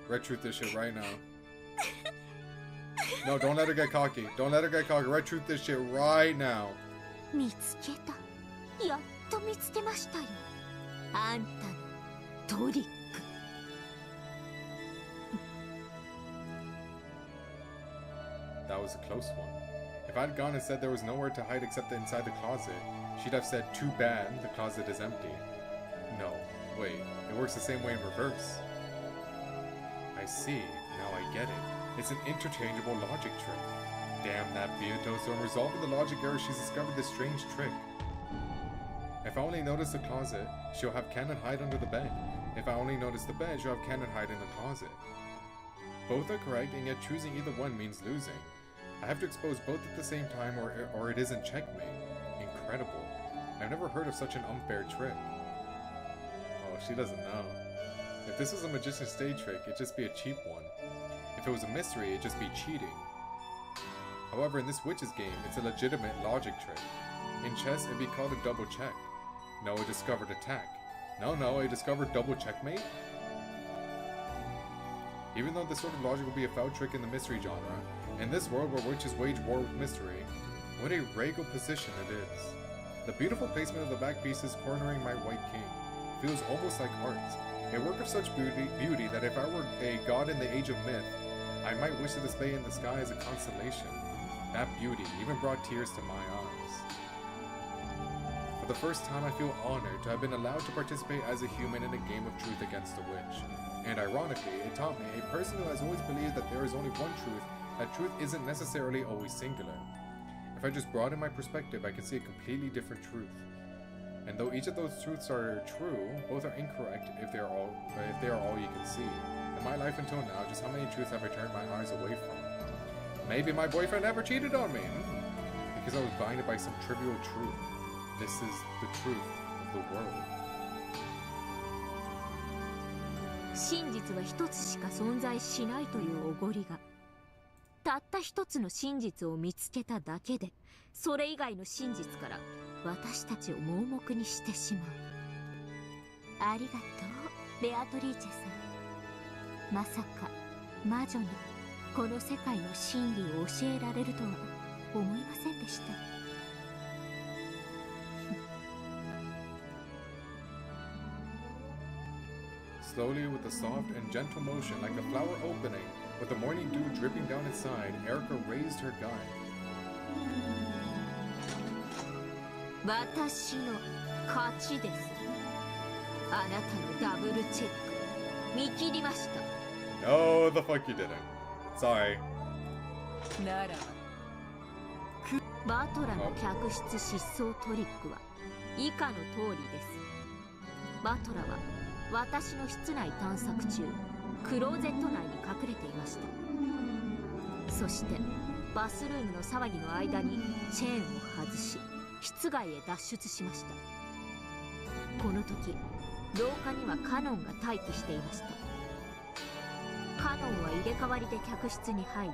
Red truth this shit right now. No, don't let her get cocky. Red truth this shit right now. 見つけた。やっと見つけましたよ。あんたのトリック。That was a close one. If I'd gone and said there was nowhere to hide except inside the closet, she'd have said, too bad, the closet is empty. No, wait, it works the same way in reverse. I see, now I get it. It's an interchangeable logic trick. Damn that Beato, so in resolving the logic error, she's discovered this strange trick. If I only notice the closet, she'll have Cannon hide under the bed. If I only notice the bed, she'll have Cannon hide in the closet. Both are correct, and yet choosing either one means losing. I have to expose both at the same time, or it isn't checkmate. Incredible. I've never heard of such an unfair trick. Oh, she doesn't know. If this was a magician's stage trick, it'd just be a cheap one. If it was a mystery, it'd just be cheating. However, in this witch's game, it's a legitimate logic trick. In chess, it'd be called a double check. No, it discovered attack. No, it discovered double checkmate? Even though this sort of logic would be a foul trick in the mystery genre, in this world where witches wage war with mystery, what a regal position it is. The beautiful placement of the back pieces cornering my white king feels almost like art, a work of such beauty that if I were a god in the age of myth, I might wish to display in the sky as a constellation. That beauty even brought tears to my eyes. For the first time, I feel honored to have been allowed to participate as a human in a game of truth against a witch. And ironically, it taught me, a person who has always believed that there is only one truth, that truth isn't necessarily always singular. If I just broaden my perspective, I can see a completely different truth. And though each of those truths are true, both are incorrect if they are all you can see. In my life until now, just how many truths have I turned my eyes away from? Maybe my boyfriend never cheated on me, because I was blinded by some trivial truth. This is the truth of the world. 真実は一つしか存在しないというおごりが、たった一つの真実を見つけただけで、それ以外の真実から私たちを盲目にしてしまう。ありがとう、ベアトリーチェさん。まさか魔女にこの世界の真理を教えられるとは思いませんでした。Slowly, with a soft and gentle motion like a flower opening, with the morning dew dripping down its side, Erica raised her gun. 私の勝ちです。あなたのダブルチェック見切りました。No, the fuck you didn't. Sorry. ならバトラの客室失踪トリックは以下の通りです。バトラは私の室内探索中、クローゼット内に隠れていました。そしてバスルームの騒ぎの間にチェーンを外し、室外へ脱出しました。この時、廊下にはカノンが待機していました。カノンは入れ替わりで客室に入り、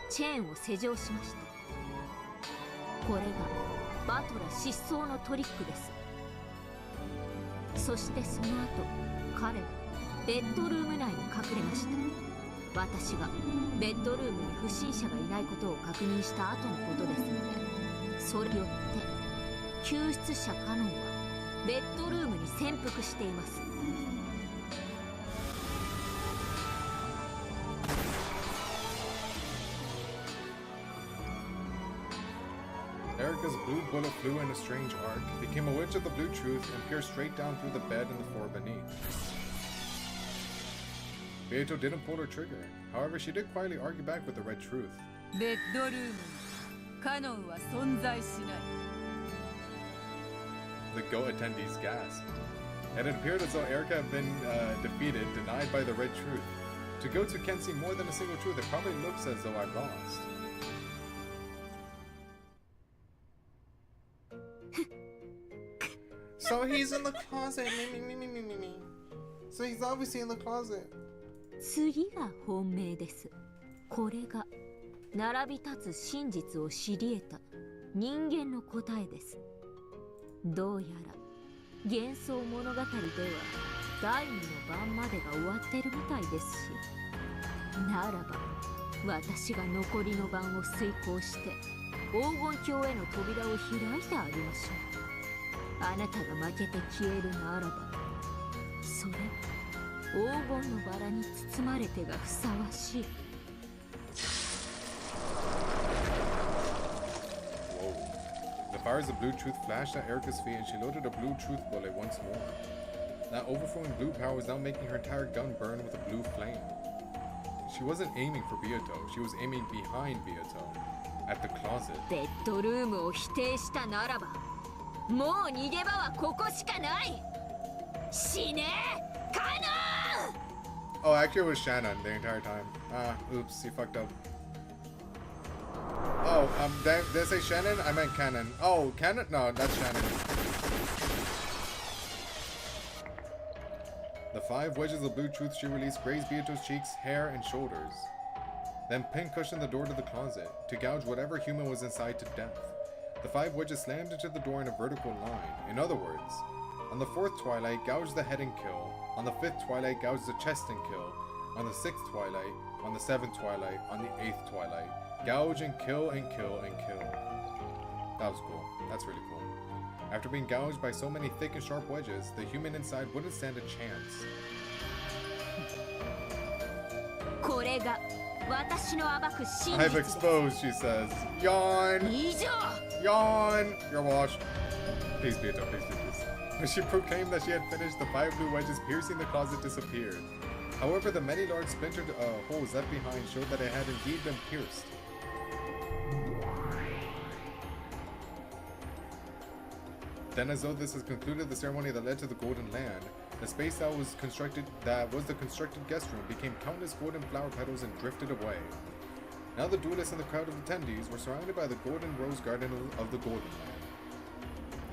チェーンを施錠しました。これがバトラ失踪のトリックです。そしてその後、彼はベッドルーム内に隠れました。私がベッドルームに不審者がいないことを確認した後のことですので、それによって救出者カノンはベッドルームに潜伏しています。Erica's blue bullet flew in a strange arc, became a wedge of the blue truth, and pierced straight down through the bed and the floor beneath. Beato didn't pull her trigger. However, she did quietly argue back with the red truth. ベッドルームにカノンは存在しない。 The GOAT attendees gasped. And it appeared as though Erica had been defeated, denied by the red truth. To GOATs who can't see more than a single truth, it probably looks as though I've lost. So he's in the closet. Me. So he's obviously in the closet. 次が本命です。これが並び立つ真実を知り得た人間の答えです。どうやら幻想物語では第二の晩までが終わってるみたいですし、ならば私が残りの晩を遂行して黄金鏡への扉を開いてあげましょう。あなたが負けて消えるならば、それ黄金のバラに包まれてがふさわしい。The fires of blue truth flashed at Erica's feet, and she loaded a blue truth bullet once more. That overflowing blue power was now making her entire gun burn with a blue flame. She wasn't aiming for Beato, she was aiming behind Beato, at the closet. ベッドルームを否定したならば、もう逃げ場はここしかない。死ね、カノン! Oh, actually it was Shannon the entire time. Oops, he fucked up. Oh, did I say Shannon? I meant Cannon. Oh, Cannon? No, that's Shannon. The 5 wedges of blue truth she released grazed Beato's cheeks, hair, and shoulders. Then pincushioned the door to the closet, to gouge whatever human was inside to death. The 5 wedges slammed into the door in a vertical line. In other words, on the 4th twilight, gouged the head and kill. On the 5th twilight, gouged the chest and kill. On the 6th twilight, on the 7th twilight, on the 8th twilight. Gouge and kill and kill and kill. That was cool. That's really cool. After being gouged by so many thick and sharp wedges, the human inside wouldn't stand a chance. これが私の暴く真実 I've exposed, she says. Yawn! 以上 Yawn! You're washed. Please, Beato, please, please. When she proclaimed that she had finished, the 5 blue wedges piercing the closet disappeared. However, the many large splintered holes left behind showed that it had indeed been pierced. Then, as though this has concluded the ceremony that led to the Golden Land, the space that was the constructed guest room became countless golden flower petals and drifted away. Now the duelists and the crowd of attendees were surrounded by the golden rose garden of the Golden Land.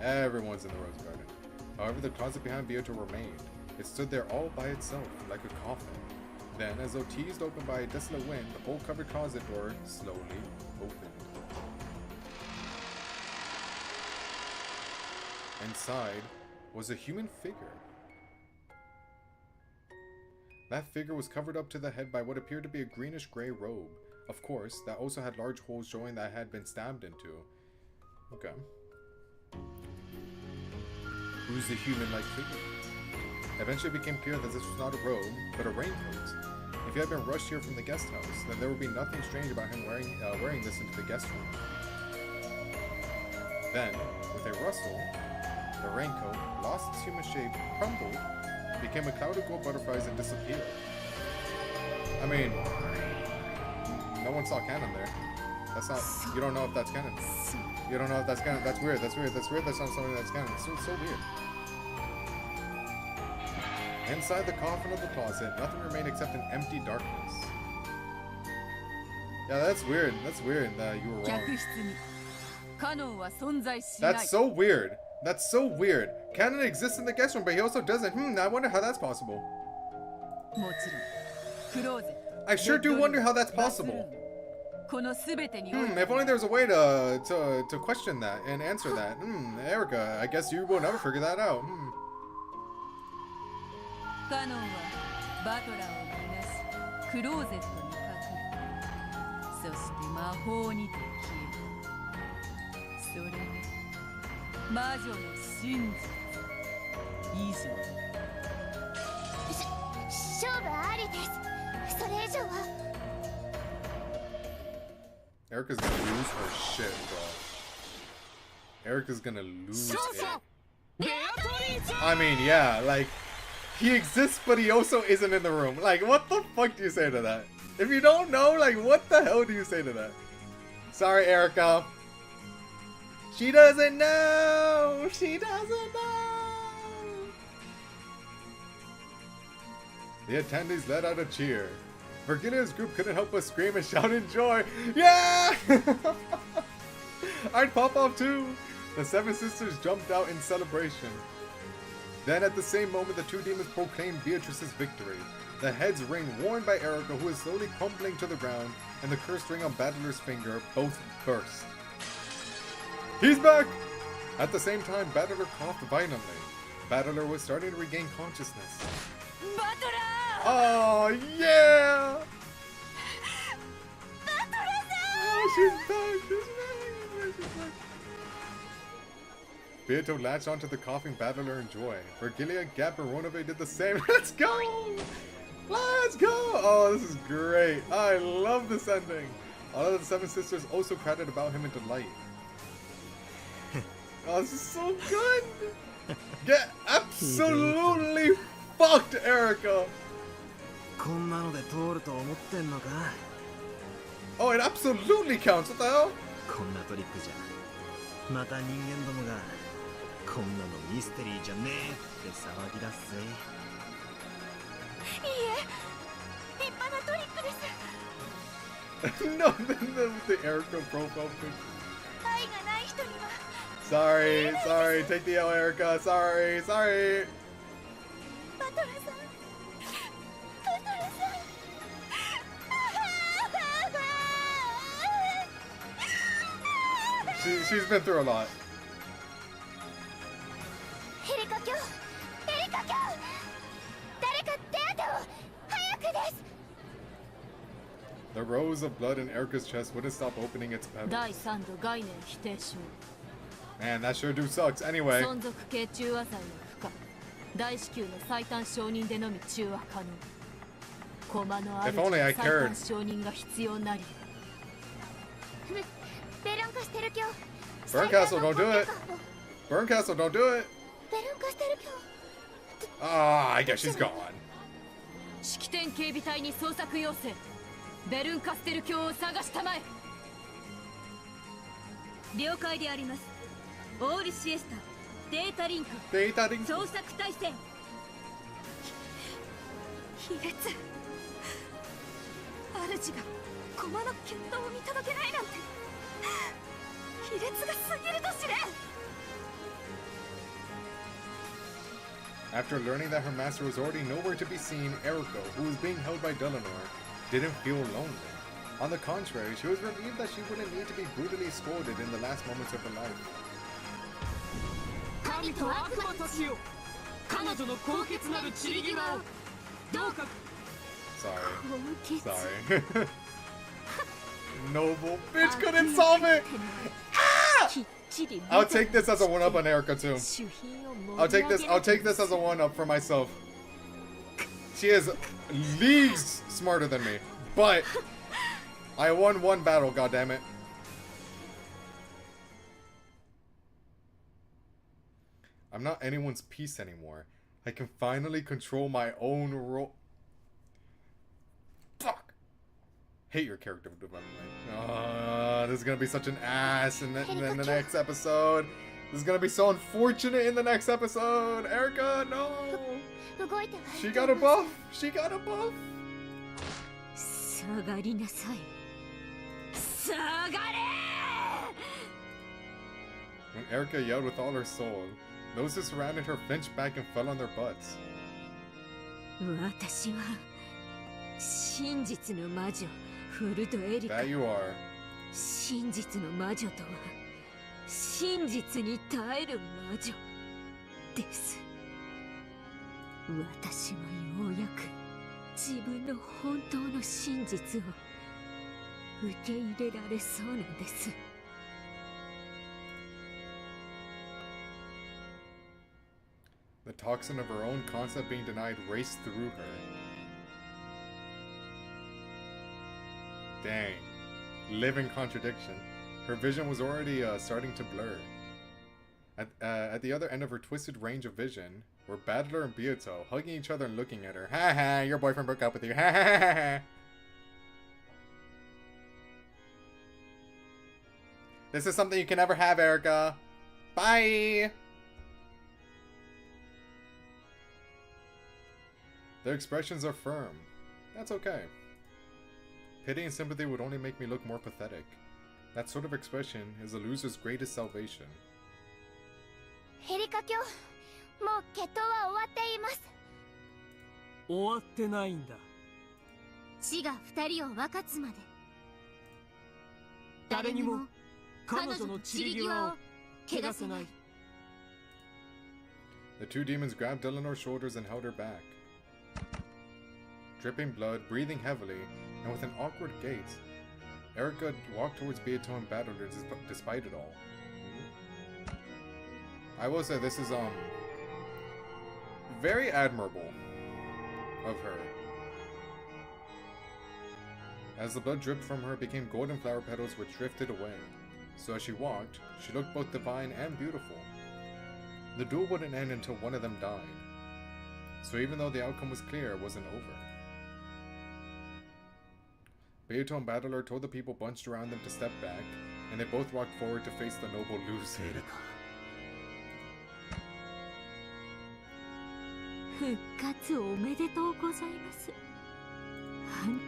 Everyone's in the rose garden. However, the closet behind Beato remained. It stood there all by itself, like a coffin. Then, as though teased open by a desolate wind, the bolt-covered closet door slowly opened. Inside was a human figure. That figure was covered up to the head by what appeared to be a greenish-gray robe. Of course, that also had large holes showing that it had been stabbed into. Okay. Who's the human-like figure? Eventually it became clear that this was not a robe, but a raincoat. If he had been rushed here from the guest house, then there would be nothing strange about him wearing this into the guest room. Then, with a rustle, the raincoat lost its human shape, crumbled, became a cloud of gold butterflies, and disappeared. I mean, no one saw canon there. That's not. You don't know if that's canon. You don't know if that's canon. That's weird. That's weird. That's weird. That's not something that's canon. It's so weird. Inside the coffin of the closet, nothing remained except an empty darkness. Yeah, that's weird. That's weird that you were wrong. That's so weird. That's so weird. Canon exists in the guest room, but he also doesn't. I wonder how that's possible. I sure do wonder how that's possible. If only there was a way to question that and answer that. Erica, I guess you will never figure that out. Erica's gonna lose her shit, bro. Erica's gonna lose it. I mean, yeah, like, he exists, but he also isn't in the room. Like, what the fuck do you say to that? If you don't know, like, what the hell do you say to that? Sorry, Erica. She doesn't know! She doesn't know! The attendees let out a cheer. Virgilia's group couldn't help but scream and shout in joy. Yeah! I'd pop off too! The seven sisters jumped out in celebration. Then at the same moment, the two demons proclaimed Beatrice's victory. The head's ring worn by Erica, who is slowly crumbling to the ground, and the cursed ring on Battler's finger both burst. He's back! At the same time, Battler coughed violently. Battler was starting to regain consciousness. Battler! Oh, yeah! Oh, she's back! She's back! Beato latched onto the coughing Battler in joy. Virgilia, Gap, and Ronove did the same. Let's go! Let's go! Oh, this is great. I love this ending. All of the seven sisters also crowded about him in delight. Oh, this is so good! Get absolutely fucked, Erica! Oh, it absolutely counts. What the hell? No, the Erica profile picture. Sorry, take the L, Erica. Sorry. She's been through a lot. The rows of blood in Erica's chest wouldn't stop opening its petals. Man, that sure do sucks. Anyway. If only I cared. Burncastle, don't do it. Burncastle, don't do it. Ah, I guess she's gone. 式典警備隊に捜索要請。ベルンカステル卿を探したまえ。了解であります。オールシエスタ、データリンク捜索対戦。卑劣。主が駒の決闘を見届けないなんて卑劣が過ぎると知れ。 After learning that her master was already nowhere to be seen, Eriko, who was being held by Delanor, didn't feel lonely. On the contrary, she was relieved that she wouldn't need to be brutally scolded in the last moments of her life. 神と悪魔たちよ、彼女の高潔なる散り際をどうか。 Sorry. Sorry. Noble bitch couldn't solve it! Ah! I'll take this as a one-up on Erika too. I'll take this as a one-up for myself. She is leagues smarter than me. But I won one battle, goddammit. I'm not anyone's piece anymore. I can finally control my own role. Fuck! Hate your character development. This is gonna be such an ass in the next episode. This is gonna be so unfortunate in the next episode. Erika, no! She got a buff! She got a buff! 下がりなさい。下がれ! When Erika yelled with all her soul, those who surrounded her flinched back and fell on their butts. 私は真実の魔女フルトエリカ。 That you are. 真実の魔女とは真実に耐える魔女です。私はようやく自分の本当の真実を受け入れられそうなんです。 The toxin of her own concept being denied raced through her. Dang. Living contradiction. Her vision was already starting to blur. At the other end of her twisted range of vision were Battler and Byato, hugging each other and looking at her. Ha ha, your boyfriend broke up with you. Ha ha ha ha. This is something you can never have, Erika. Bye! Their expressions are firm. That's okay. Pity and sympathy would only make me look more pathetic. That sort of expression is a loser's greatest salvation. ヘリカ卿、もう決闘は終わっています。終わってないんだ。死が二人を分かつまで。誰にも彼女の散り際を汚せない。 The two demons grabbed Eleanor's shoulders and held her back. Dripping blood, breathing heavily, and with an awkward gait, Erika walked towards Byato and battled her despite it all. I will say this is very admirable of her. As the blood dripped from her, it became golden flower petals which drifted away. So as she walked, she looked both divine and beautiful. The duel wouldn't end until one of them died. So even though the outcome was clear, it wasn't over. Byato and Battler told the people bunched around them to step back, and they both walked forward to face the noble loser. 復活おめでとうございます。あん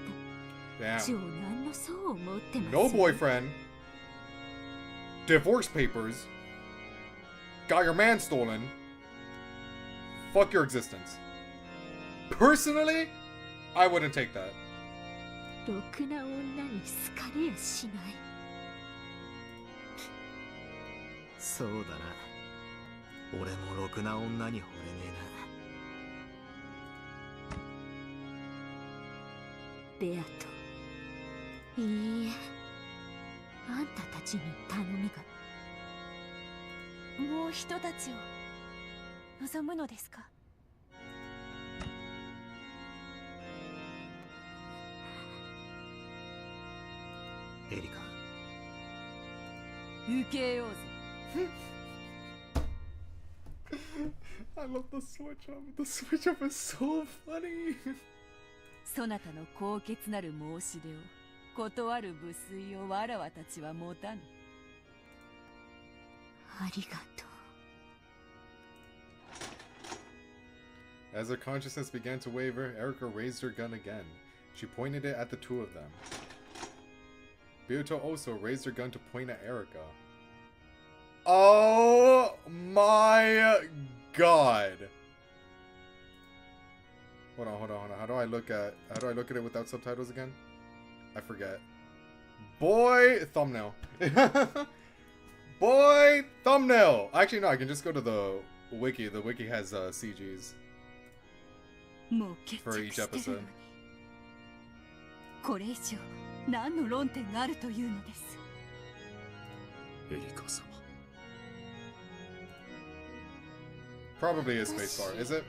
た、長男の層を持ってます。 No boyfriend. Divorce papers. Got your man stolen. Fuck your existence. Personally, I wouldn't take that. ろくな女に好かれやしない。そうだな。俺もろくな女に惚れねベアト、いいえ、あんたたちに頼みが。もう人たちを望むのですか？えな。エリカ。受けようぜ。I love the switch up. The switch up is so funny. そなたの高潔なる申し出を断る無粋をわらわたちは持たぬ。ありがと As her consciousness began to waver, Erika raised her gun again. She pointed it at the two of them. Byato also raised her gun to point at Erika. Oh my god! Hold on. How do I look at it without subtitles again? I forget. Boy, thumbnail. Boy, thumbnail. Actually, no. I can just go to the wiki. The wiki has CGs for each episode. これ以上何の論点があるというのです。エリカ様。Probably a spacebar, is it?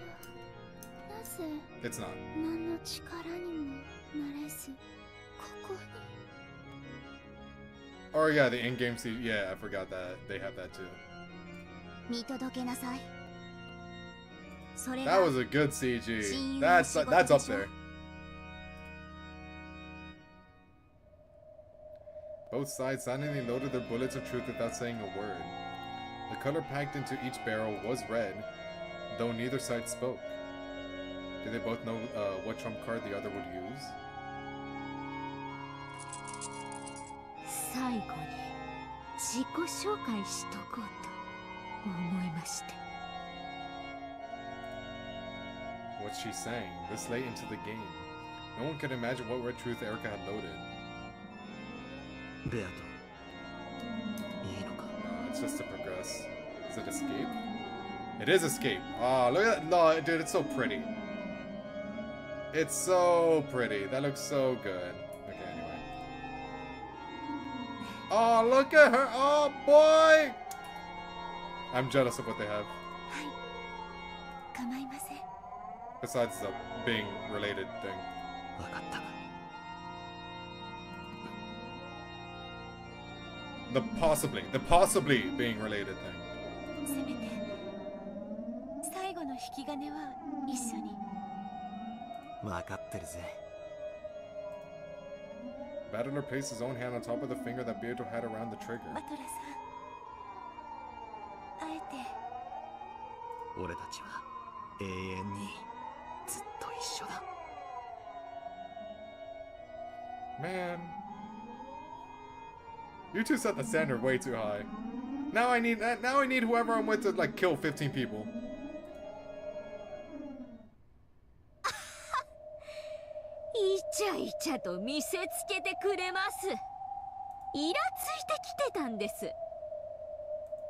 なぜ It's not. 何の力にもなれずここに Or yeah, the in-game CG. Yeah, I forgot that they have that too. 見届けなさい。それ That が was a good CG. 親友の That's 仕事 up でしょ there. Both sides silently loaded their bullets of truth without saying a word. The color packed into each barrel was red, though neither side spoke. Did they both know what trump card the other would use? 最後に自己紹介しとこうと思いまして。 What's she saying? This late into the game. No one could imagine what red truth Erika had loaded. ベアト、いいのか? It's just to progress. Is it escape? It is escape. Oh, look at that. No, dude, it's so pretty. It's so pretty. That looks so good. Okay, anyway. Oh, look at her. Oh, boy. I'm jealous of what they have. 構いません。 Besides the being related thing. わかった。 The possibly being related thing. せめて最後の引き金は一緒に。わかってるぜ。 Battler placed his own hand on top of the finger that Byato had around the trigger. バトラさん、あえて俺たちは永遠にずっと一緒だ。Man. You two set the standard way too high. Now I need whoever I'm with to like kill 15 people. イチャイチャと見せつけてくれます。イラついてきてたんです。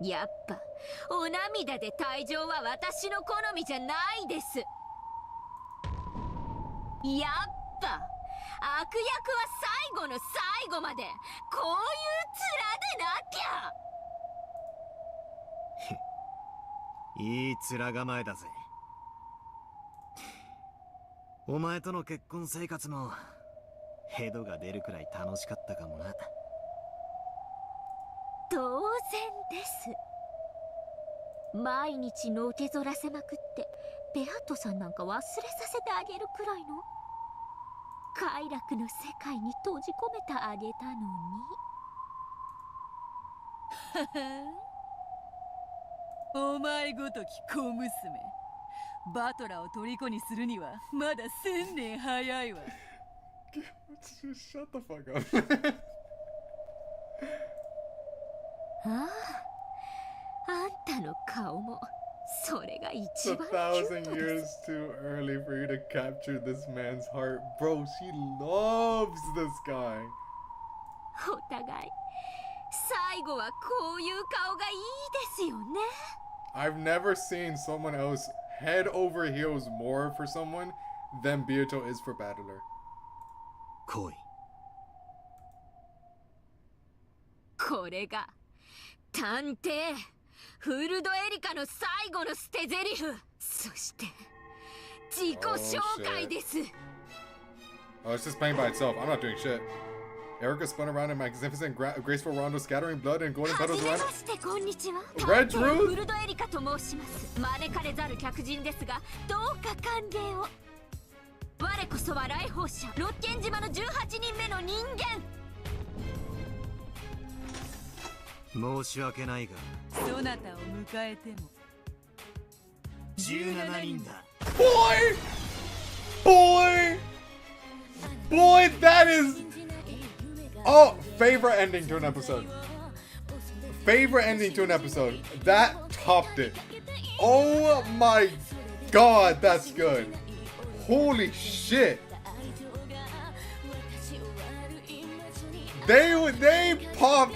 やっぱお涙で退場は私の好みじゃないです。やっぱ悪役は最後の最後までこういう面でなきゃ。いい面構えだぜ。お前との結婚生活もヘドが出るくらい楽しかったかもな。当然です。毎日のけぞらせまくってベアットさんなんか忘れさせてあげるくらいの快楽の世界に閉じ込めてあげたのに。お前ごとき小娘、バトラーを虜にするにはまだ1000年早いわ。Shut the fuck up. ああ、あんたの顔もそれが一 It's 番 1,000 years too early for you to capture this man's heart. Bro, she loves this guy. お互い最後はこういう顔がいいですよね。 I've never seen someone else head over heels more for someone than Byato is for Battler. 来い。これが探偵フルドエリカの最後の捨て台詞、そして自己紹介です。 Oh, it's just playing by itself. I'm not doing shit. Erika spun around in magnificent, graceful rondo, scattering blood and golden petals は around. じめましてこんにちは。 Red 探偵 Truth? フルドエリカと申します。招かれざる客人ですが、どうか歓迎を。我こそは来訪者、六軒島の18人目の人間。申し訳ないが、そなたを迎えても17人だ。Boy! Boy! Boy, that is... Oh, favorite ending to an episode. Favorite ending to an episode. That topped it. Oh my god, that's good. Holy shit. They popped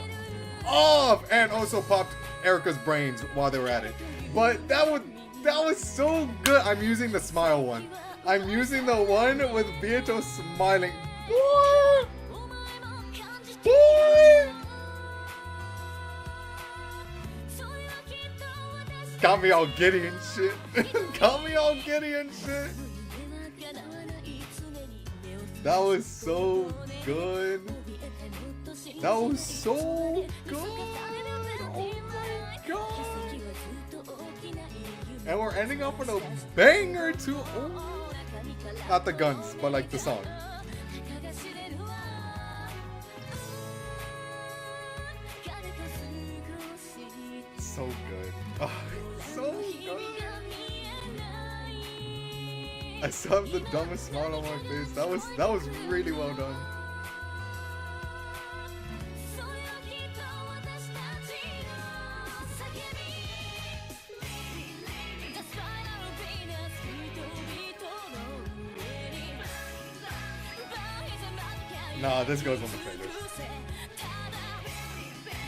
off and also popped Erica's brains while they were at it. But that was so good. I'm using the smile one. I'm using the one with Beato smiling. Boy! Boy! Got me all giddy and shit. Got me all giddy and shit. That was so good. That was so good. Oh my god. And we're ending up with a banger too. Oh. Not the guns, but like the song. So good. Oh, so good. I still have the dumbest smile on my face. That was really well done. Nah, this goes on the playlist.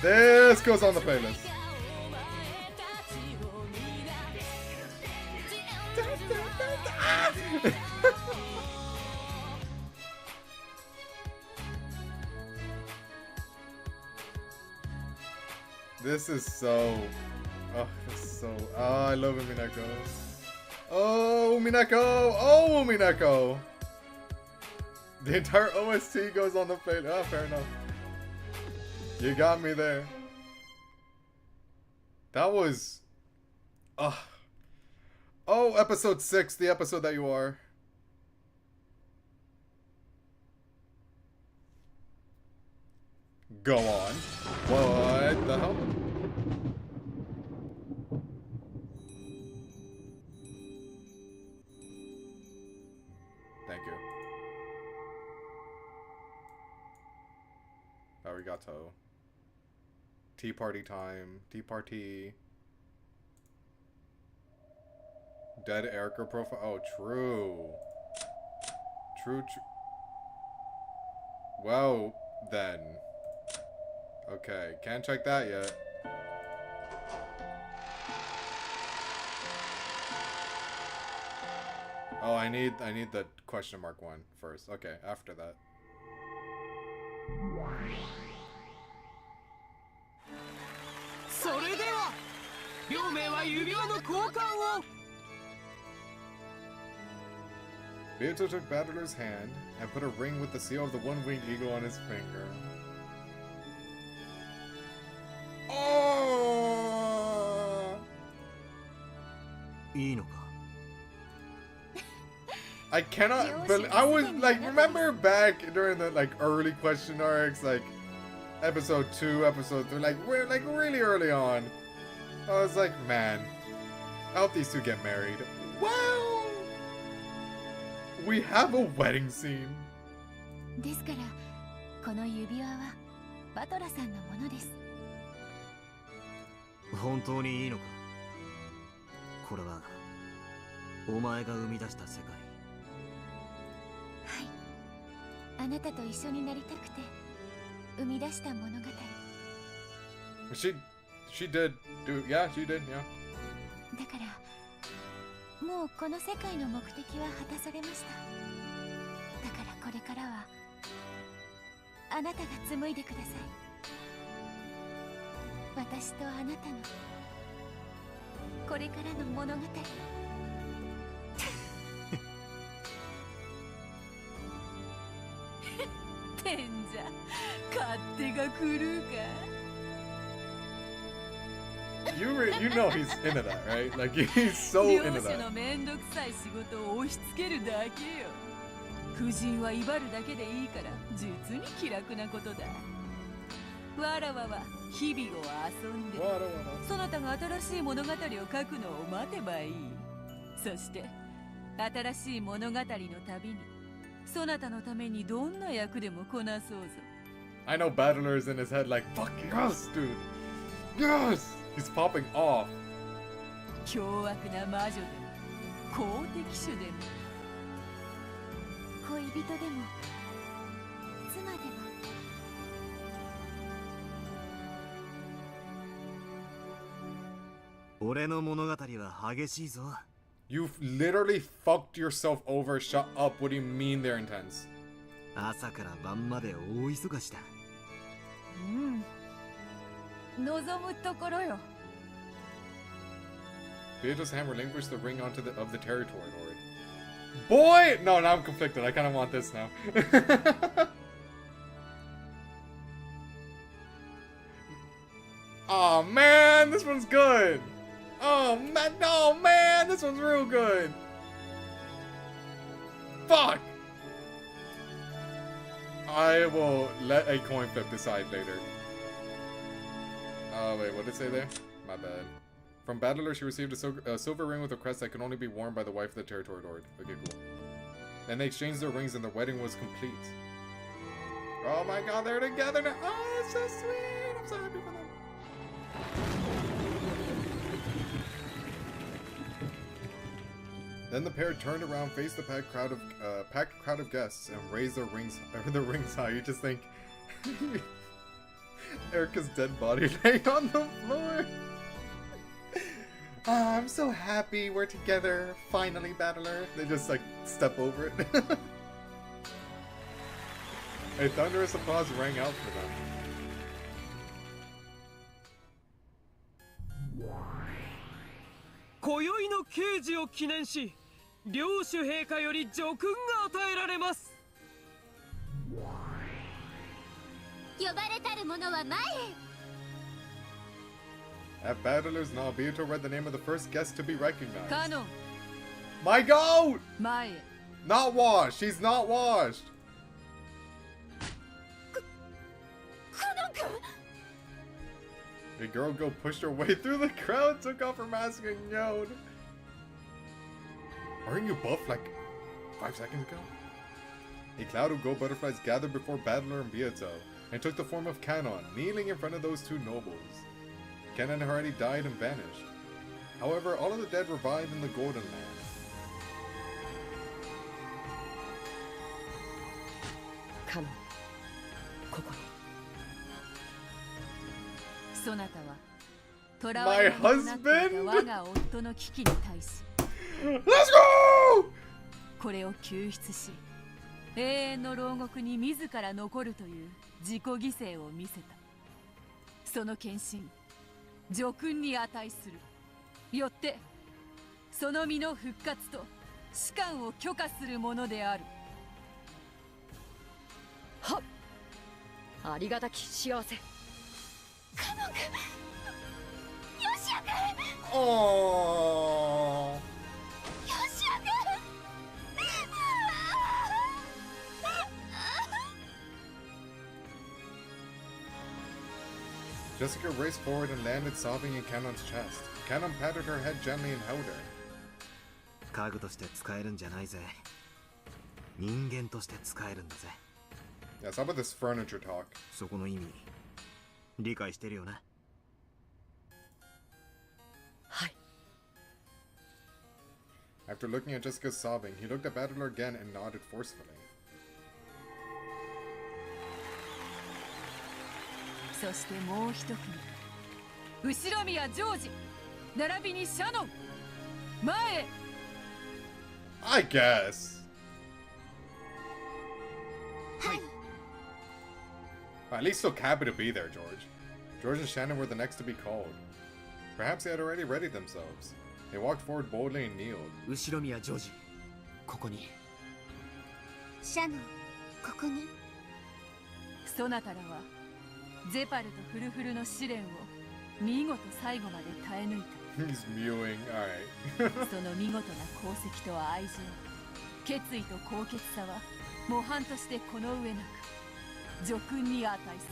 This goes on the playlist. This is so... Oh, it's so... Oh, I love Umineko. Oh, Umineko! Oh, Umineko! The entire OST goes on the plate. Oh, fair enough. You got me there. That was... Oh, episode 6, the episode that you are. Go on. What the hell? Thank you. Arigato. Tea party time. Tea party. Dead Erica profile. Oh, true. True. Well, then. Okay, can't check that yet. Oh, I need the question mark one first. Okay, after that. Beato took Battler's hand and put a ring with the seal of the one-winged eagle on his finger. Oh! I cannot believe I was like, remember back during the like early question arcs, like episode 2, episode 3, like we're like really early on. I was like, man, I hope these two get married. Wow! We have a wedding scene. ですからこの指輪はバトラさんのものです。本当にいいのか？これはお前が生み出した世界。はい。あなたと一緒になりたくて生み出した物語。She did do, yeah, she did, yeah. だからもうこの世界の目的は果たされました。だからこれからはあなたが紡いでください。私とあなたのこれからの物語。てんじゃ勝手が狂うか。You know he's into that, right? Like he's so into 両者 that. のめんどくさい仕事を押し付けるだけよ。夫人は威張るだけでいいから実に気楽なことだ。わらわは日々を遊んで、そなたが新しい物語を書くのを待てばいい。そして新しい物語のたびにそなたのためにどんな役でもこなそうぞ。 I know Battler's in his head like, fuck yes, dude. Yes! He's popping off. 凶悪な魔女でも公敵種でも恋人でも妻でも。俺の物語は激しいぞ。 You've literally fucked yourself over. Shut up. What do you mean they're intense? 朝から晩まで大忙しだ。望むところよ。 Beatrice Ham relinquished the ring onto of the territory lord. Boy! No, now I'm conflicted. I kind of want this now. Oh man, this one's good. Oh man, no man, this one's real good. Fuck. I will let a coin flip decide later. Oh wait, what did it say there? My bad. From Battler, she received a silver ring with a crest that could only be worn by the wife of the territory lord. Okay, cool. Then they exchanged their rings and their wedding was complete. Oh my god, they're together now. Oh, it's so sweet. I'm so happy for them. Then the pair turned around, faced the packed crowd of guests, and raised their rings high. You just think Erica's dead body laying on the floor. Oh, I'm so happy we're together. Finally, Battler. They just like step over it. A thunderous applause rang out for them. Koyoi no keijiを記念し、領主陛下より叙勲が与えられます。呼ばれたる者は前へ。 At Battler's nod, Beato read the name of the first guest to be recognized. Canon. My goat! 前へ。 Not washed. She's not washed. The girl pushed her way through the crowd, took off her mask, and yelled. Weren't you buff like 5 seconds ago? A cloud of gold butterflies gathered before Battler and Beato, and took the form of Canon, kneeling in front of those two nobles. Canon had already died and vanished. However, all of the dead revived in the Golden Land. Canon, ここに。そなたは囚われ者となっていた我が夫の危機に対し Let's go! これを救出し永遠の牢獄に自ら残るという自己犠牲を見せた。その献身叙勲に値する。よってその身の復活と士官を許可するものである。はっ、ありがたき幸せ。カノン君、ヨシア君。Oh. ヨシア君。 Jessica raced forward and landed sobbing in Canon's chest. Canon patted her head gently and held her. 家具として使えるんじゃないぜ。人間として使えるんだぜ。Yes, how about this furniture talk? そこの意味、理解してるよな。はい。 After looking at Jessica sobbing, he looked at Battler again and nodded forcefully. そしてもう一組、後ろ宮ジョージ並びにシャノン前へ。 I guess. はい。 At least so happy to be there, George. George and Shannon were the next to be called. Perhaps they had already readied themselves. They walked forward boldly and kneeled. 後ろ宮ジョージ、ここに。シャノン、ここに。そなたらはゼパルとフルフルの試練を見事最後まで耐え抜いた。 He's mewing. Alright. その見事な功績と愛情、決意と高潔さは模範としてこの上なく叙勲に値す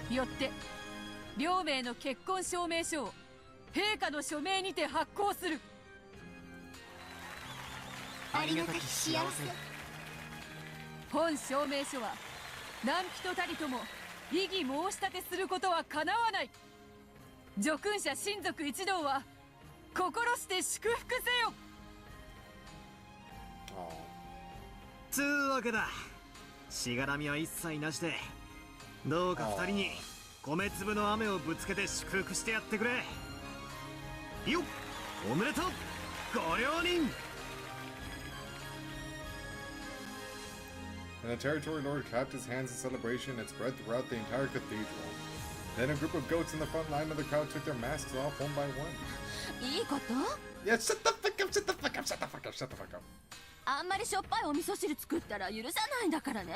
る。よって両名の結婚証明書を陛下の署名にて発行する。ありがたき幸せ。本証明書は何人たりとも異議申し立てすることはかなわない。叙勲者親族一同は心して祝福せよ。つうわけだ。しがらみは一切なしで、どうか二人に米粒の雨をぶつけて祝福してやってくれ。よっ、おめでとうご両人。 And the territory lord clapped his hands in celebration and spread throughout the entire cathedral. Then a group of goats in the front line of the crowd took their masks off one by one. いいこと？ Yeah, shut the fuck up, shut the fuck up, shut the fuck up, shut the fuck up. あんまりしょっぱいお味噌汁作ったら許さないんだからね。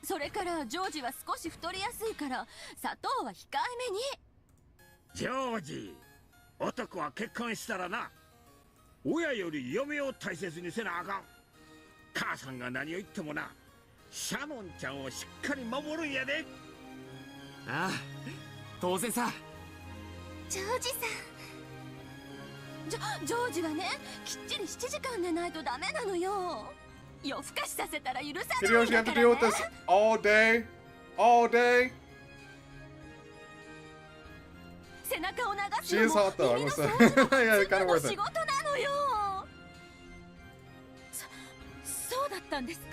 それからジョージは少し太りやすいから砂糖は控えめに。ジョージ、男は結婚したらな、親より嫁を大切にせなあかん。母さんが何を言ってもな、シャノンちゃんをしっかり守るんやで。ああ、当然さ。ジョージさん。ジョージはね、きっちり7時間寝ないとダメなのよ。夜更かしさせたら許さないん Hideyoshi だ have か to ら deal ね with this all day? All day? 背中を流 She すの is も hot though, I 耳の must say. 掃除も Yeah, 自 kind 分 of の worth 仕 it. 事なのよ。そうだったんですか？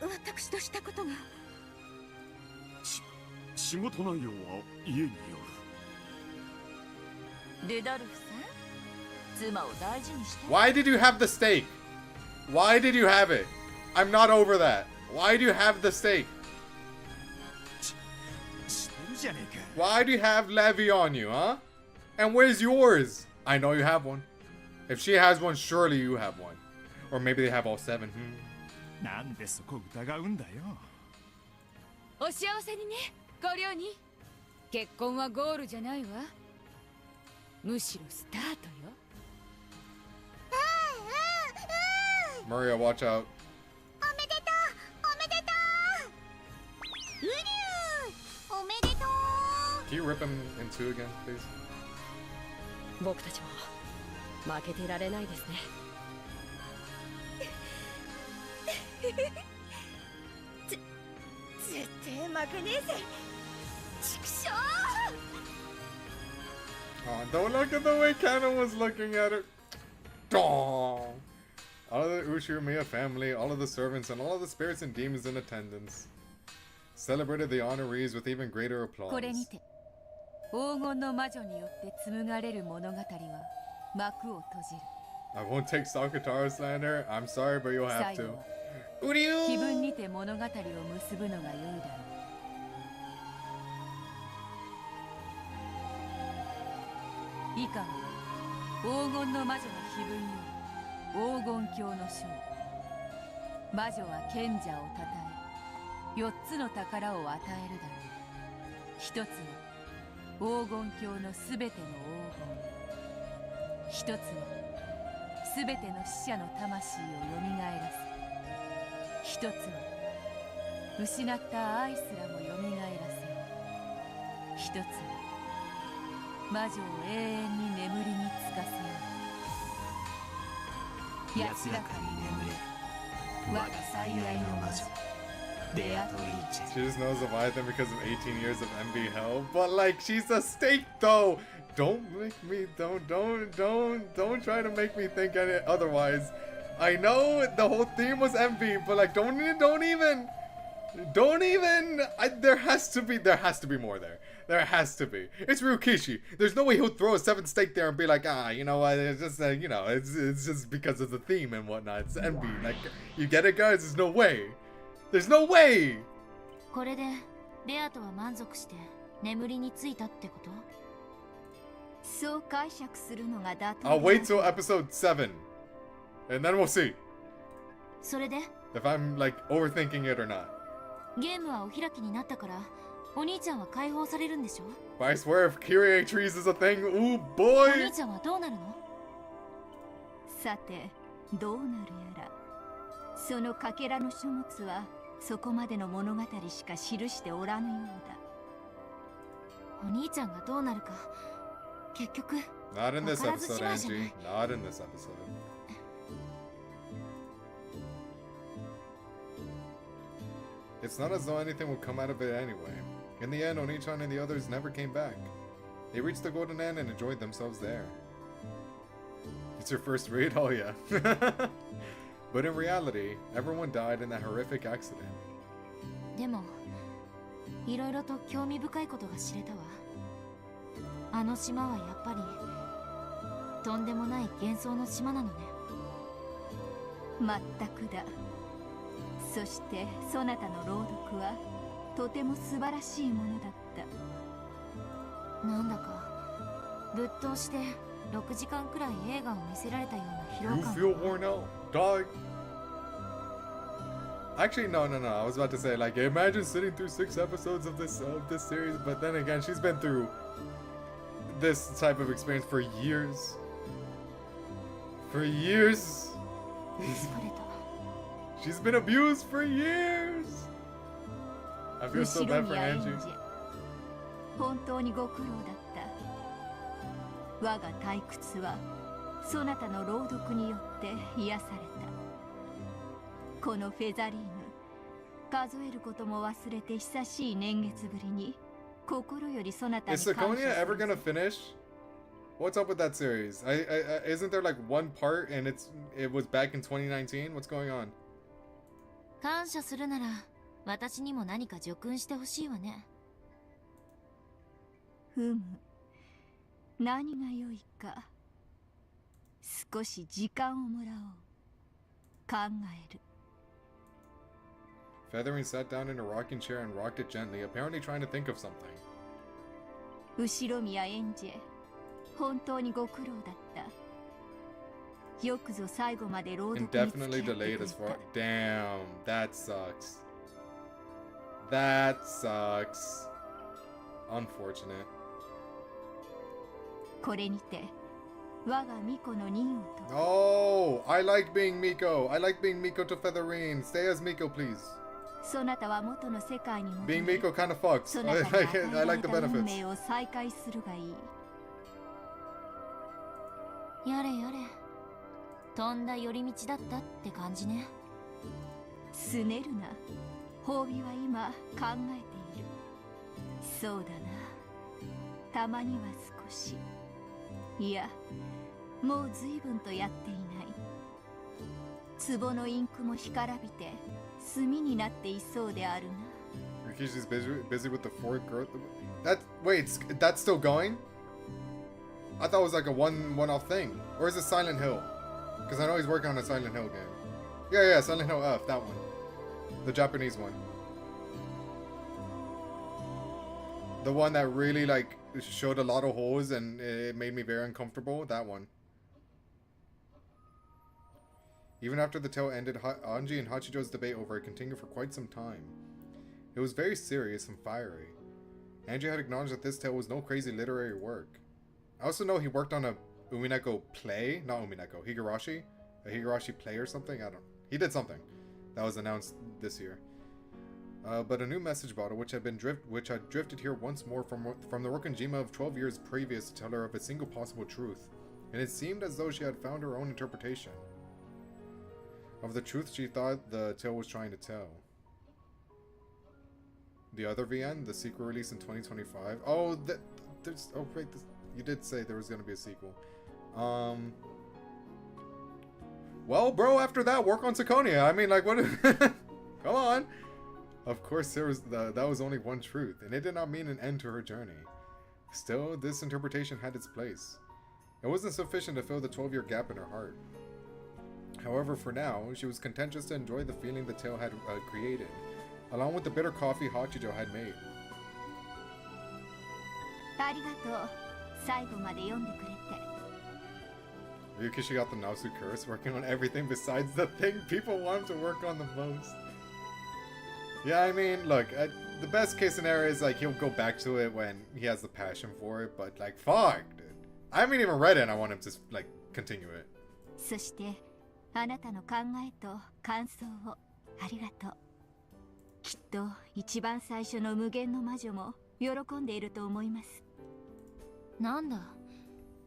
私としたことが。仕事内容は家によルドルフさん、妻を大事にして。 Why did you have the steak? Why did you have it? I'm not over that. Why do you have the steak? る。してるじゃねえか。 Why do you have levy on you, huh? And where's yours? I know you have one. If she has one, surely you have one. Or maybe they have all 7. なんでそこ疑うんだよ。お幸せにね、ご両人。結婚はゴールじゃないわ。むしろスタートよ。Maria, watch out. おめでとう、おめでとう。うりゅう、おめでとう。 Can you rip him in two again, please? 僕たちも負けてられないですね。絶対負けねえぜ。畜生。 Oh, don't look at the way Canon was looking at her. All of the Ushiromiya family, all of the servants, and all of the spirits and demons in attendance celebrated the honorees with even greater applause. これにて黄金の魔女によって紡がれる物語は幕を閉じる。 I won't take Sakatara slander. I'm sorry, but you'll have 最後 to. は Uryu! 気分にて物語を結ぶのが良いだろう。以下は黄金の魔女の碑文より黄金鏡の章。魔女は賢者をたたえ4つの宝を与えるだろう。一つは黄金鏡のすべての黄金。一つはすべての死者の魂をよみがえらせ。一つは失った愛すらもよみがえらせ。一つは魔女を永遠に眠りにつかせよう。安らかに眠れ我が最愛の魔女ベアトリーチェ。 She just knows Leviathan because of 18 years of envy hell. But like, she's a steak though. Don't make me, don't try to make me think any otherwise. I know the whole theme was envy, but like, don't even. There has to be more there. There has to be. It's Ryukishi. There's no way he'll throw a 7th steak there and be like, you know what? It's just, it's just because of the theme and whatnot. It's envy. Like, you get it, guys? There's no way. There's no way. これでレアとは満足して眠りについたってこと？そう解釈するのが妥当。 I'll wait till episode 7, and then we'll see それで if I'm like overthinking it or not. ゲームはお開きになったからお兄ちゃんは解放されるんでしょ？ But I swear, if Kyrie trees is a thing, ooh お boy. 兄ちゃんはどうなるの？さてどうなるやら。そのかけらの書物はそこまでの物語しか記しておらぬようだ。お兄ちゃんがどうなるか結局 Not in this わからず episode, じまいじゃない。 Angie. Not in this episode. It's not as though anything will come out of it anyway. In the end, Oni-chan and the others never came back. They reached the Golden End and enjoyed themselves there. It's your first read? Oh yeah. But in reality, everyone died in that horrific accident. でもいろいろと興味深いことが知れたわ。あの島はやっぱりとんでもない幻想の島なのね。まったくだ。そしてそなたの朗読はとても素晴らしいものだった。なんだかぶっ通して6時間くらい映画を見せられたような疲労 You 感。 feel worn out, dog. Actually, no. I was about to say, like, imagine sitting through 6 episodes of this series, but then again, she's been through this type of experience for years. For years. She's been abused for years. I feel so bad for Angie. 本当にご苦労だった。我が退屈はそなたの朗読によって癒された。このフェザリーヌ、数えることも忘れて久しい年月ぶりに心よりそなたに Is 感謝する。 Sathena ever gonna finish? What's up with that series? Isn't there like one part and it was back in 2019? What's going on? 感謝するなら私にも何か助訓してほしいわね。ふむ、何が良いか。少し時間をもらおう。考える。Feathering sat down in a rocking chair and rocked it gently, apparently trying to think of something. 後宮エンジェ、本当にご苦労だった。よくぞ最後まで朗読に付き合ってくれ Indefinitely た。 delayed as far. Damn, that sucks. That sucks. Unfortunate. これにて我が巫女の任務と。 Oh, I like being Miko. I like being Miko to Featherine. Stay as Miko, please. そなたは元の世界に戻 Being り、 Miko kind of fucks. そなたに与え I ら like れ the た運 benefits. 命を再開するがいい。やれやれ、とんだ寄り道だったって感じね。すねるな。褒美は今考えている。そうだな。たまには少し。いや、もう随分とやっていない。壺のインクも干からびて炭になっていそうであるな。 Rikishi's busy with the fourth girl. Wait, that's still going? I thought it was like a one-off thing. Or is it Silent Hill? Because I know he's working on a Silent Hill game. Yeah, Silent Hill F, that one. The Japanese one. The one that really like showed a lot of holes and it made me very uncomfortable. That one. Even after the tale ended, Anji and Hachijo's debate over it continued for quite some time. It was very serious and fiery. Anji had acknowledged that this tale was no crazy literary work. I also know he worked on a Umineko play, not Umineko, Higurashi? A Higurashi play or something? I don't... He did something that was announced this year. But a new message bottle, which had drifted here once more from the Rokonjima of 12 years previous to tell her of a single possible truth, and it seemed as though she had found her own interpretation of the truth she thought the tale was trying to tell. The other VN, the sequel release in 2025. Oh, there's... Oh, wait, you did say there was going to be a sequel. Well, bro, after that, work on Sakonia. I mean, like, what... Come on. Of course, that was only one truth, and it did not mean an end to her journey. Still, this interpretation had its place. It wasn't sufficient to fill the 12-year gap in her heart. However, for now, she was content just to enjoy the feeling the tale had created, along with the bitter coffee Hachijo had made. ありがとう。最後まで読んでくれて。 Ryukishi got the Naosu curse, working on everything besides the thing people want him to work on the most. Yeah, I mean, look, the best case scenario is like he'll go back to it when he has the passion for it, but like, fuck, dude. I haven't even read it and I want him to, like, continue it. そして、あなたの考えと感想をありがとう。きっと一番最初の無限の魔女も喜んでいると思います。なんだ、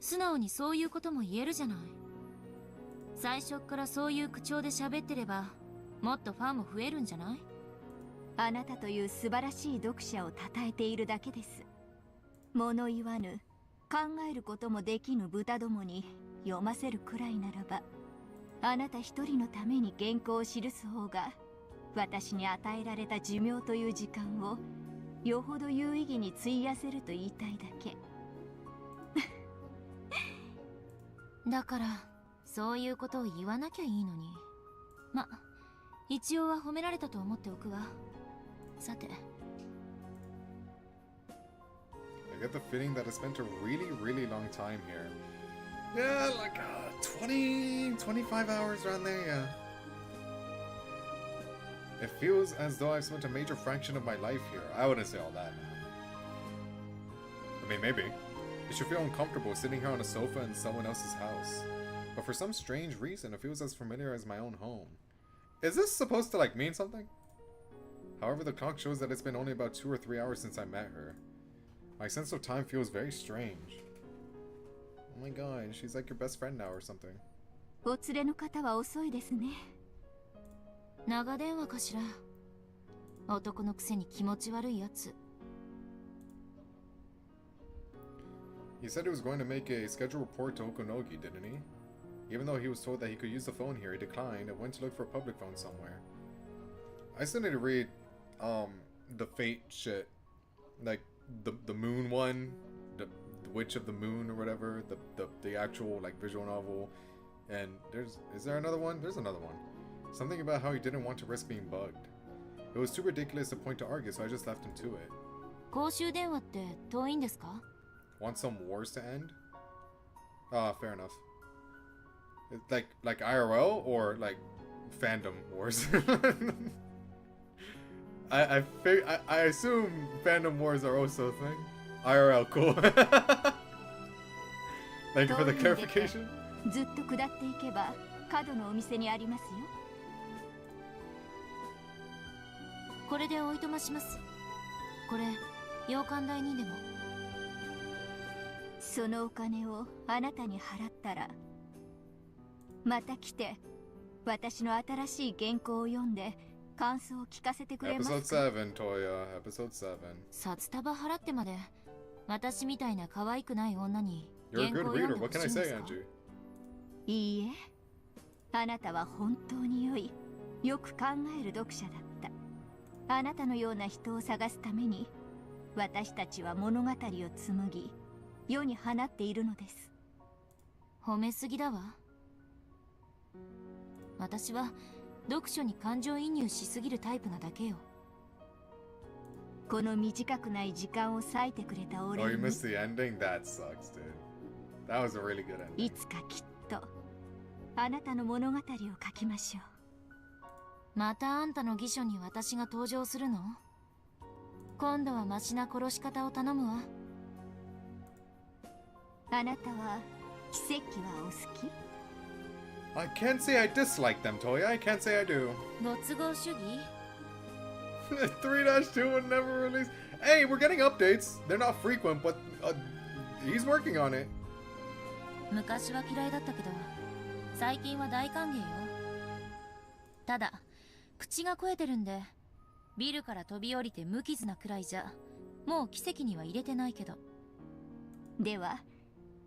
素直にそういうことも言えるじゃない。最初からそういう口調で喋ってればもっとファンも増えるんじゃない？あなたという素晴らしい読者を称えているだけです。物言わぬ、考えることもできぬ豚どもに読ませるくらいならば、あなた一人のために原稿を記す方が、私に与えられた寿命という時間をよほど有意義に費やせると言いたいだけ。だからそういうことを言わなきゃいいのに。ま、一応は褒められたと思っておくわ。さて。I get the feeling that I spent a really, really long time here. Yeah, like 20, 25 hours around there, yeah. It feels as though I've spent a major fraction of my life here. I wouldn't say all that. I mean, maybe. It should feel uncomfortable sitting here on a sofa in someone else's house. But for some strange reason, it feels as familiar as my own home. Is this supposed to, like, mean something? However, the clock shows that it's been only about 2 or 3 hours since I met her. My sense of time feels very strange. Oh my god, she's like your best friend now or something. お連れの方は遅いですね。長電話かしら。男のくせに気持ち悪いやつ。He said he was going to make a scheduled report to Okonogi, didn't he? Even though he was told that he could use the phone here, he declined and went to look for a public phone somewhere. I still need to read the Fate shit. Like the moon one, the Witch of the Moon or whatever, the actual like visual novel. And is there another one? There's another one. Something about how he didn't want to risk being bugged. It was too ridiculous to point to argue, so I just left him to it. 公衆電話って遠いんですか? Want some wars to end? Ah, fair enough. Like IRL or like fandom wars? I assume fandom wars are also a thing. IRL, cool. Thank you for the clarification. ずっと下っていけば角のお店にありますよ。これでおいとまします。これ洋館代にでも。そのお金をあなたに払ったら、また来て私の新しい原稿を読んで感想を聞かせてくれますか？ Episode 7, Toya. Episode 7. 札束払ってまで私みたいな可愛くない女に You're a 原 good 稿を読ん reader. で What ほ can し I いんで say, すか？ Angie? いいえ、あなたは本当に良い、よく考える読者だった。あなたのような人を探すために私たちは物語を紡ぎ世に放っているのです。褒めすぎだわ。私は読書に感情移入しすぎるタイプなだけよ。この短くない時間を割いてくれた俺 Oh, you に、 missed the ending? That sucks, dude. That was a really good ending. いつかきっとあなたの物語を書きましょう。またあんたの義書に私が登場するの？今度はマシな殺し方を頼むわ。あなたは奇跡はお好き？ I can't say I dislike them, Toya. I can't say I do. ご都合主義？ 3-2 would never release. Hey, we're getting updates. They're not frequent, but he's working on it. 昔は嫌いだったけど最近は大歓迎よ。ただ口が肥えてるんでビルから飛び降りて無傷なくらいじゃもう奇跡には入れてないけど。では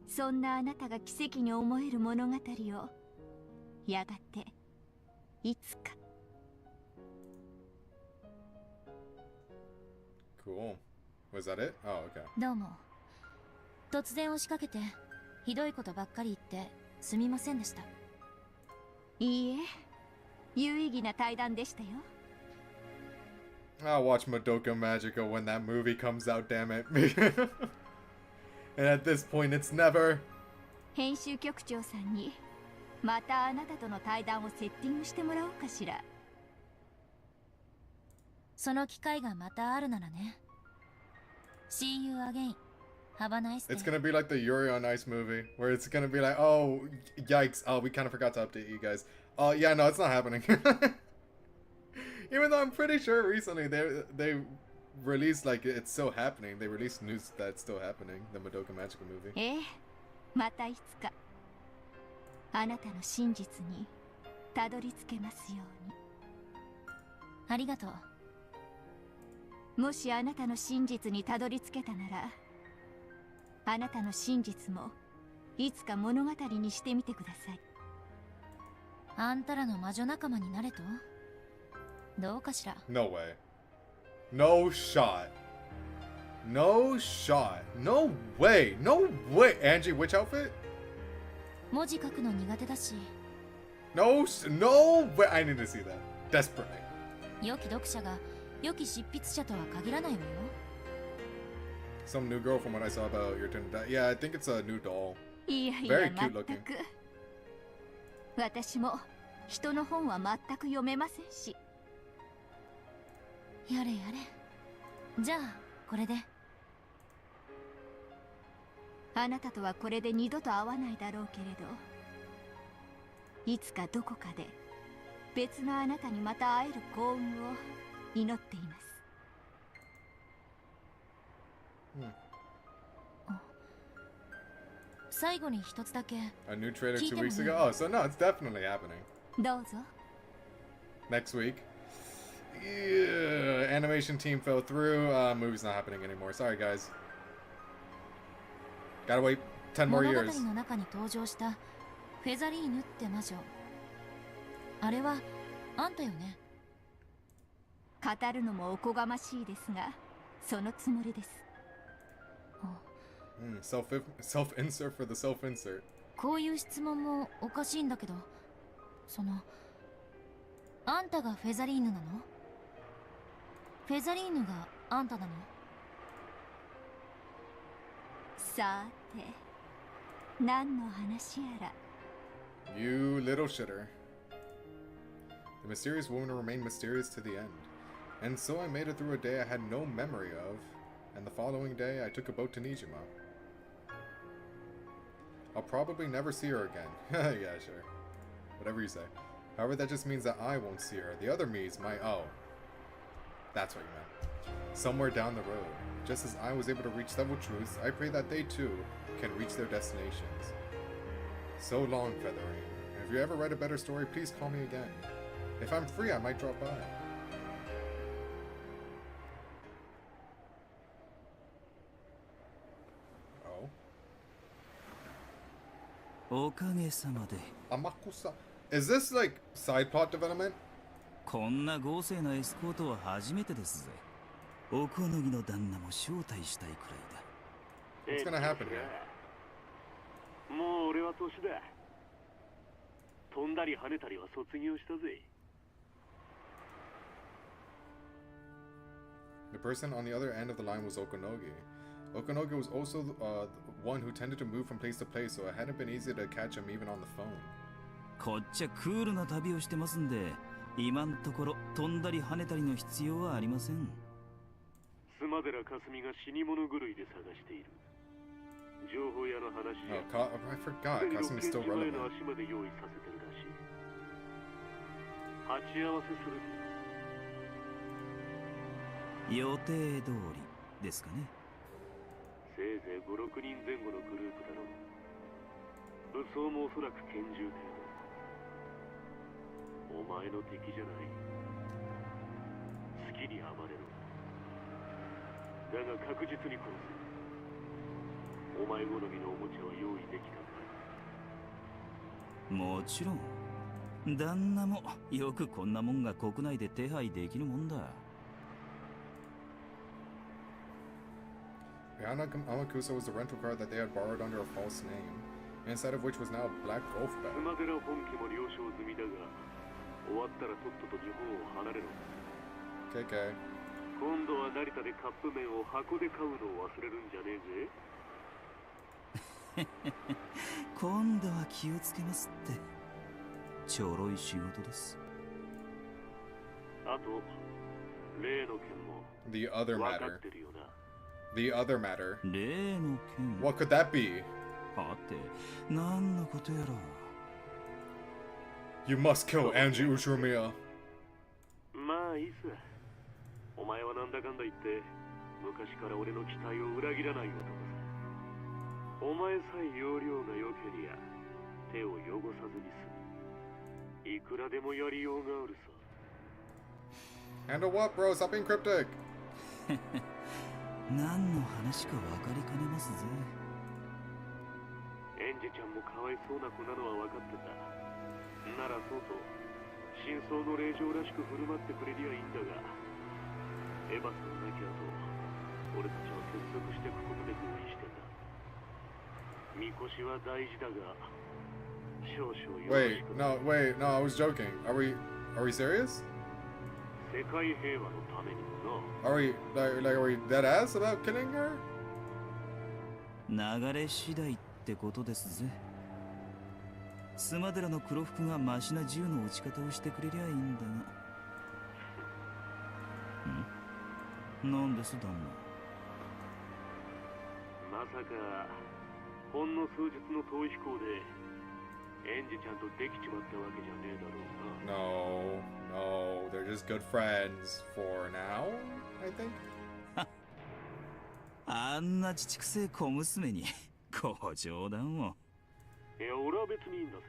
そんなあなたが奇跡に思える物語をやがていつか。 Cool. Was that it? Oh, okay. どうも。突然押しかけてひどいことばっかり言ってすみませんでした。いいえ、有意義な対談でしたよ。 I'll watch Madoka Magica when that movie comes out, damn it. And at this point, it's never. 編集局長さんにまたあなたとの対談をセッティングしてもらおうかしら。その機会がまたあるならね。See you again. Have a nice day. It's gonna be like the Yuri on Ice movie, where it's gonna be like, oh, yikes, oh, we kind of forgot to update you guys. Oh, yeah, no, it's not happening. Even though I'm pretty sure recently they released, like, it's still happening. They released news that it's still happening, the Madoka Magica movie. ええ、またいつかあなたの真実にたどり着けますように。ありがとう。もしあなたの真実にたどり着けたなら、あなたの真実もいつか物語にしてみてください。あんたらの魔女仲間になれとどうかしら。 No way. No shot. No shot. No way. No way. Angie, which outfit? 文字書くの苦手だし、 No, no way. I need to see that. Desperately. 良き読者が良き執筆者とは限らないわよ。 Some new girl from what I saw about your Tinder. Yeah, I think it's a new doll. いやい Very や、 cute 全 looking. く。私も人の本は全く読めませんし。やれやれ。じゃあこれで。あなたとはこれで二度と会わないだろうけれど、いつかどこかで別のあなたにまた会える幸運を祈っています。最後に一つだけ。 A new trailer 2 weeks ago. Oh, so no, it's definitely happening. どうぞ。 Next week. Yeah, animation team fell through. Movie's not happening anymore. Sorry, guys. Gotta wait 10 more 物語 years. の中に登場したフェザリーヌって魔女、あれはあんたよね。語るのもおこがましいですが、そのつもりです。Self-insert for the self-insert. こういう質問もおかしいんだけど、そのあんたがフェザリーヌなの？フェザリーヌがあんたなの？さて、何の話やら。 You little shitter. The mysterious woman remained mysterious to the end. And so I made it through a day I had no memory of, and the following day I took a boat to Nijima. I'll probably never see her again. Yeah, sure. Whatever you say. However, that just means that I won't see her. The other me's my... Oh. That's what you meant. Somewhere down the road. Just as I was able to reach several truths, I pray that they too can reach their destinations. So long, Featherine. If you ever write a better story, please call me again. If I'm free, I might drop by. Oh. おかげさまで。 Amakusa. Is this like side plot development? こんな豪勢なエスコートは初めてですぜ。おこのぎの旦那も招待したいくらいだ。 What's gonna happen here? もう俺は年だ。飛んだり跳ねたりは卒業したぜ。 The person on the other end of the line was Okonogi. Okonogi was also the one who tended to move from place to place, so it hadn't been easy to catch him even on the phone. こっちはクールな旅をしてますんで、今んところ飛んだり跳ねたりの必要はありません。スマデラカスミが死に物狂いで探している。情報屋の話じゃ。I forgot. Kasumi is still 前 relevant. の足まで用意させてるらしい。鉢合わせする。予定通りですかね。せいぜい5、6人前後のグループだろう。武装もおそらく拳銃程度。お前の敵じゃない。好きに暴れろ。だが確実に殺す。お前好みのおもちゃは用意できたか？もちろん。旦那もよくこんなもんが国内で手配できるもんだ。Rihanna Amakusa was the rental car that they had borrowed under a false name, inside of which was now a black golf ス bag. マデラ本家も了承済みだが、終わったらとっとと日本を離れろ。KK. 今度は成田でカップ麺を箱で買うのを忘れるんじゃねえぜ。今度は気をつけますって。ちょろい仕事です。あと、例の件も The other 分か matter. ってるよな。The other matter. 例の件。 What could that be? はて、何のことやら。You must kill Angie Ushimiya. まあいいさ。お前はなんだかんだ言って昔から俺の期待を裏切らない男さ。お前さえ容量が良けりゃ手を汚さずに済む。いくらでもやりようがあるさ。 Handle what, bro? Stop being cryptic. 何の話か分かりかねますぜ。エンジちゃんもかわいそうな子なのは分かってた。ならそうと真相の令嬢らしく振る舞ってくれりゃいいんだが、エヴァさん亡き後、俺たちは結束していくことで合意してた。みこしは大事だが、少々よろしく。Wait, no, I was joking. Are we serious? 世界平和のためにもな。Are we are we dead ass about killing her? 流れ次第ってことですぜ。スマデラの黒服がマシな銃の撃ち方をしてくれりゃいいんだが。なんです旦那。まさかほんの数日の逃避行でエンジちゃんとできちまったわけじゃねえだろうな。No, they're just good friends for now, I think. あんなちくせえ小娘にご冗談を。いや、俺は別にいいんだぜ。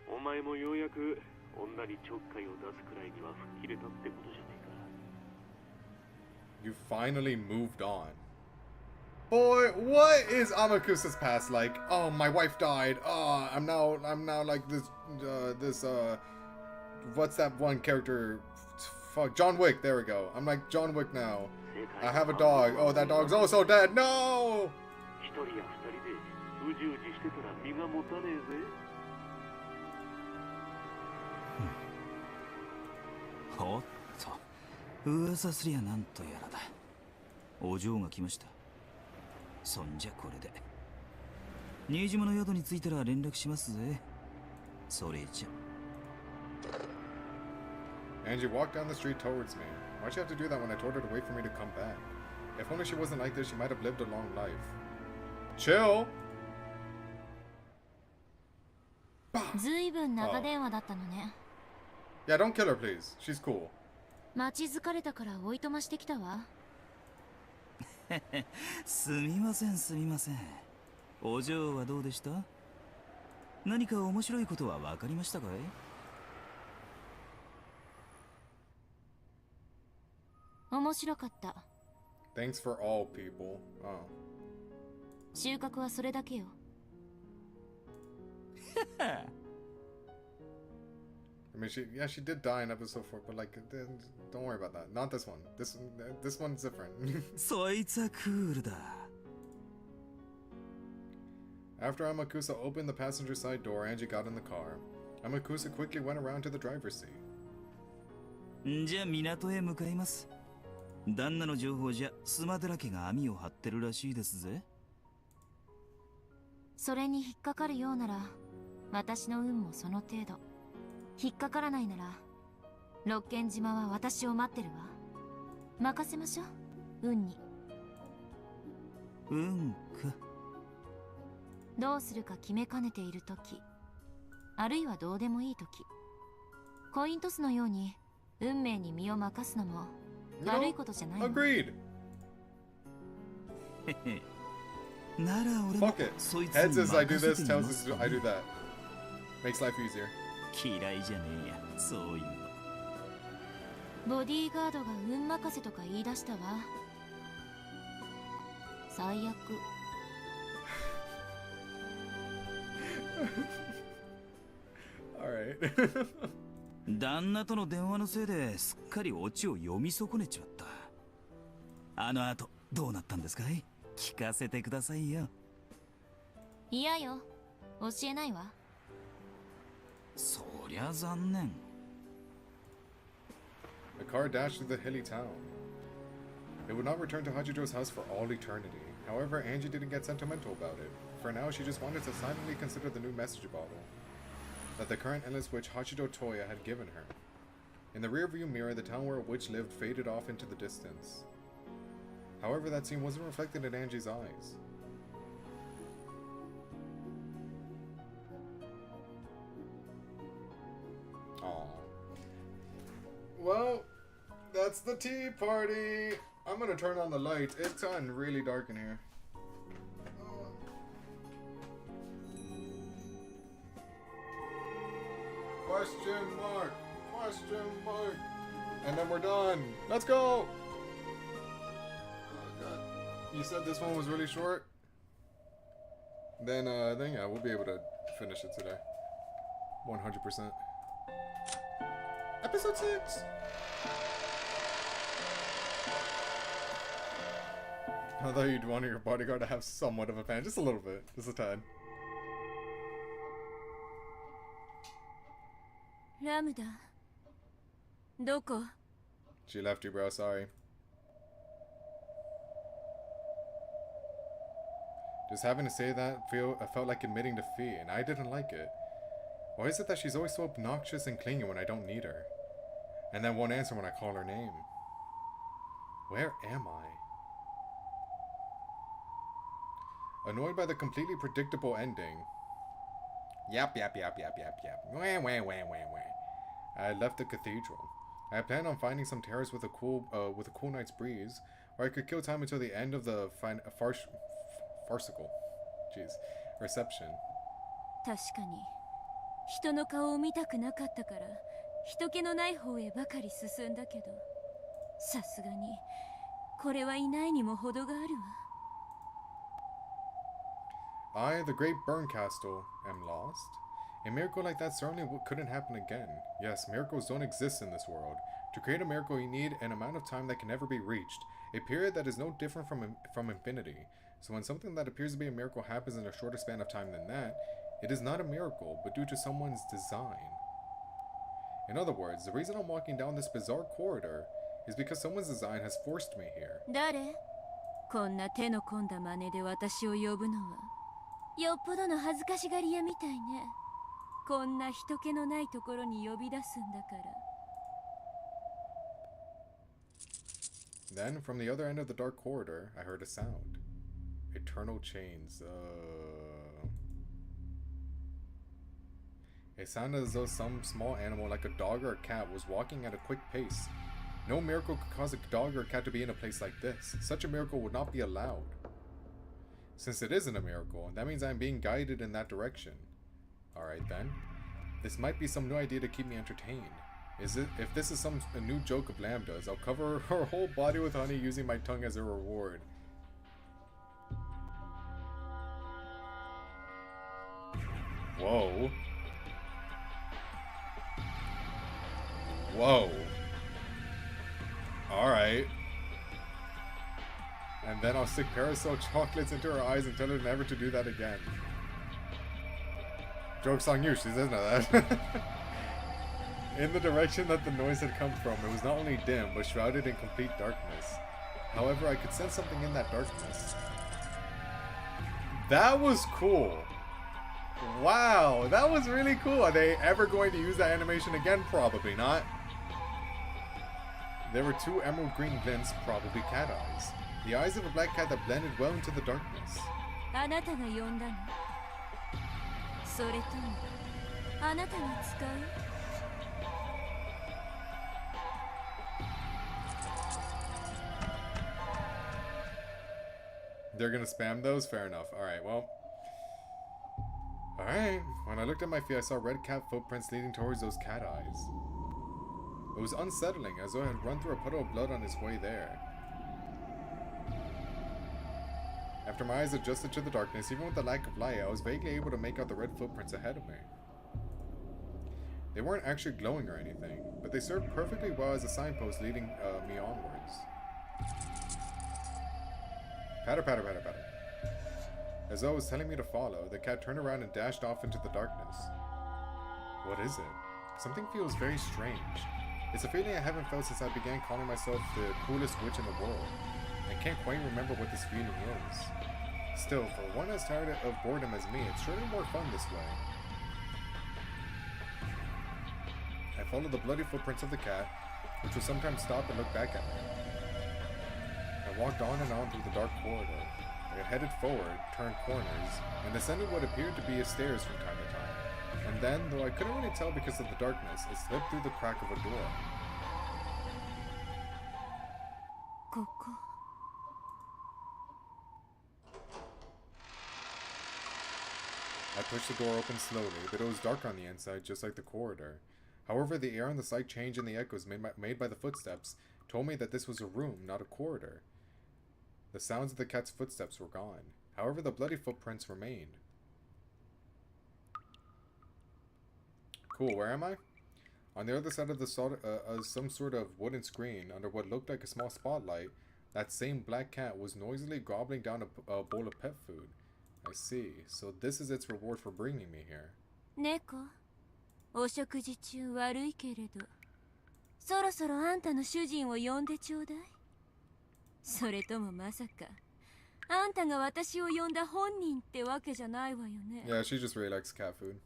お前もようやく女にちょっかいを出すくらいには吹っ切れたってことじゃねえか。You finally moved on. Boy, what is Amakusa's past like? Oh, my wife died. Oh, I'm now like this what's that one character? Fuck, John Wick. There we go. I'm like John Wick now. I have a dog. Oh, that dog's also dead. No. 一人や二人でうじうじしてたら身が持たねえぜ。おっと、噂すりゃなんとやらだ。お嬢が来ました。そんじゃこれで新島の宿に着いたら連絡しますぜ。それじゃ。Angie walked down the street towards me. Why'd she have to do that when I told her to wait for me to come back? If only she wasn't like this, she might have lived a long life. Chill! ずいぶん長電話だったのね。Yeah, don't kill her, please. She's cool. 待ち疲れたからおいとましてきたわ。すみませんすみません。お嬢はどうでした？何か面白いことは分かりましたかい？面白かった。Thanks for all people. Oh. 収穫はそれだけよ。I mean, she did die in episode 4, but like, don't worry about that. Not this one. This one's different. そいつはクールだ。After Amakusa opened the passenger side door, Angie got in the car. Amakusa quickly went around to the driver's seat. じゃあ港へ向かいます。旦那の情報じゃスマデラ家が網を張ってるらしいですぜ。それに引っかかるようなら、私の運もその程度。引っかからないなら、六軒島は私を待ってるわ。任せましょう、運に。運か。どうするか決めかねているとき、あるいはどうでもいいとき、コイントスのように運命に身を任すのも悪いことじゃないの。Agreed. なら俺も Fuck it. そいつ Head に says I do 任せ this, てみ tails ます says か I ね do that. Makes life easier. 嫌いじゃねえや、そういうの。ボディーガードが運任せとか言い出したわ。最悪。Alright. 旦那との電話のせいですっかりオチを読み損ねちまった。あの後どうなったんですかい？聞かせてくださいよ。嫌よ、教えないわ。そりゃ残念。The car dashed through the hilly town. It would not return to Hachijo's house for all eternity. However, Angie didn't get sentimental about it. For now, she just wanted to silently consider the new message bottle that the current endless witch Hachijo Toya had given her. In the rearview mirror, the town where a witch lived faded off into the distance. However, that scene wasn't reflected in Angie's eyes. Aww. Well, that's the tea party. I'm gonna turn on the lights. It's gotten really dark in here. Question mark. Question mark. And then we're done. Let's go. you said this one was really short, then yeah, we'll be able to finish it today. 100%. Episode 6! I thought you'd want your bodyguard to have somewhat of a fan. Just a little bit. Just a tad. ラムダどこ She left you, bro. Sorry. Just having to say that I felt like admitting defeat, and I didn't like it. Why is it that she's always so obnoxious and clingy when I don't need her? And then won't answer when I call her name? Where am I? Annoyed by the completely predictable ending. Yap. Wah, wah, wah, wah, wah. I left the cathedral. I had planned on finding some terrace with a cool night's breeze, where I could kill time until the end of the farcical, reception. 確かに人の顔を見たくなかったから人気のない方へばかり進んだけどさすがにこれはいないにも程があるわ I, the great burn castle, am lost? A miracle like that certainly couldn't happen again. Yes, miracles don't exist in this world. To create a miracle, you need an amount of time that can never be reached, a period that is no different from infinity. So when something that appears to be a miracle happens in a shorter span of time than that, it is not a miracle, but due to someone's design. In other words, the reason I'm walking down this bizarre corridor is because someone's design has forced me here. 誰こんな手の込んだ真似で私を呼ぶのはよっぽどの恥ずかしがり屋みたいねこんな人気のないところに呼び出すんだから Then, from the other end of the dark corridor, I heard a sound. Eternal chains. It sounded as though some small animal like a dog or a cat was walking at a quick pace. No miracle could cause a dog or a cat to be in a place like this. Such a miracle would not be allowed. Since it isn't a miracle, that means I'm being guided in that direction. Alright then. This might be some new idea to keep me entertained. If this is a new joke of Lambda's, I'll cover her whole body with honey using my tongue as a reward. Whoa. Whoa. Alright. And then I'll stick parasol chocolates into her eyes and tell her never to do that again. Joke's on you, she doesn't know that. In the direction that the noise had come from, it was not only dim, but shrouded in complete darkness. However, I could sense something in that darkness. That was cool. Wow, that was really cool. Are they ever going to use that animation again? Probably not. There were two emerald green glints, probably cat eyes. The eyes of a black cat that blended well into the darkness. あなたが呼んだのそれともあなたが使う They're gonna spam those? Fair enough. Alright, well. Alright. When I looked at my feet, I saw red cat footprints leading towards those cat eyes. It was unsettling, as though I had run through a puddle of blood on its way there. After my eyes adjusted to the darkness, even with the lack of light, I was vaguely able to make out the red footprints ahead of me. They weren't actually glowing or anything, but they served perfectly well as a signpost leading me onwards. Patter, patter, patter, patter. As though it was telling me to follow, the cat turned around and dashed off into the darkness. What is it? Something feels very strange. It's a feeling I haven't felt since I began calling myself the coolest witch in the world. I can't quite remember what this feeling is. Still, for one as tired of boredom as me, it's surely more fun this way. I followed the bloody footprints of the cat, which would sometimes stop and look back at me. I walked on and on through the dark corridor. I headed forward, turned corners, and ascended what appeared to be stairs from time to time. And then, though I couldn't really tell because of the darkness, it slipped through the crack of a door. ここ I pushed the door open slowly, but it was dark on the inside, just like the corridor. However, the air and the slight change in the echoes made by the footsteps told me that this was a room, not a corridor. The sounds of the cat's footsteps were gone. However, the bloody footprints remained. Cool, where am I? On the other side of the some sort of wooden screen, under what looked like a small spotlight, that same black cat was noisily gobbling down a bowl of pet food. I see. So this is its reward for bringing me here. 猫、お食事中悪いけれど、そろそろあんたの主人を呼んでちょうだい。それともまさか、あんたが私を呼んだ本人ってわけじゃないわよね。Yeah, she just really likes cat food.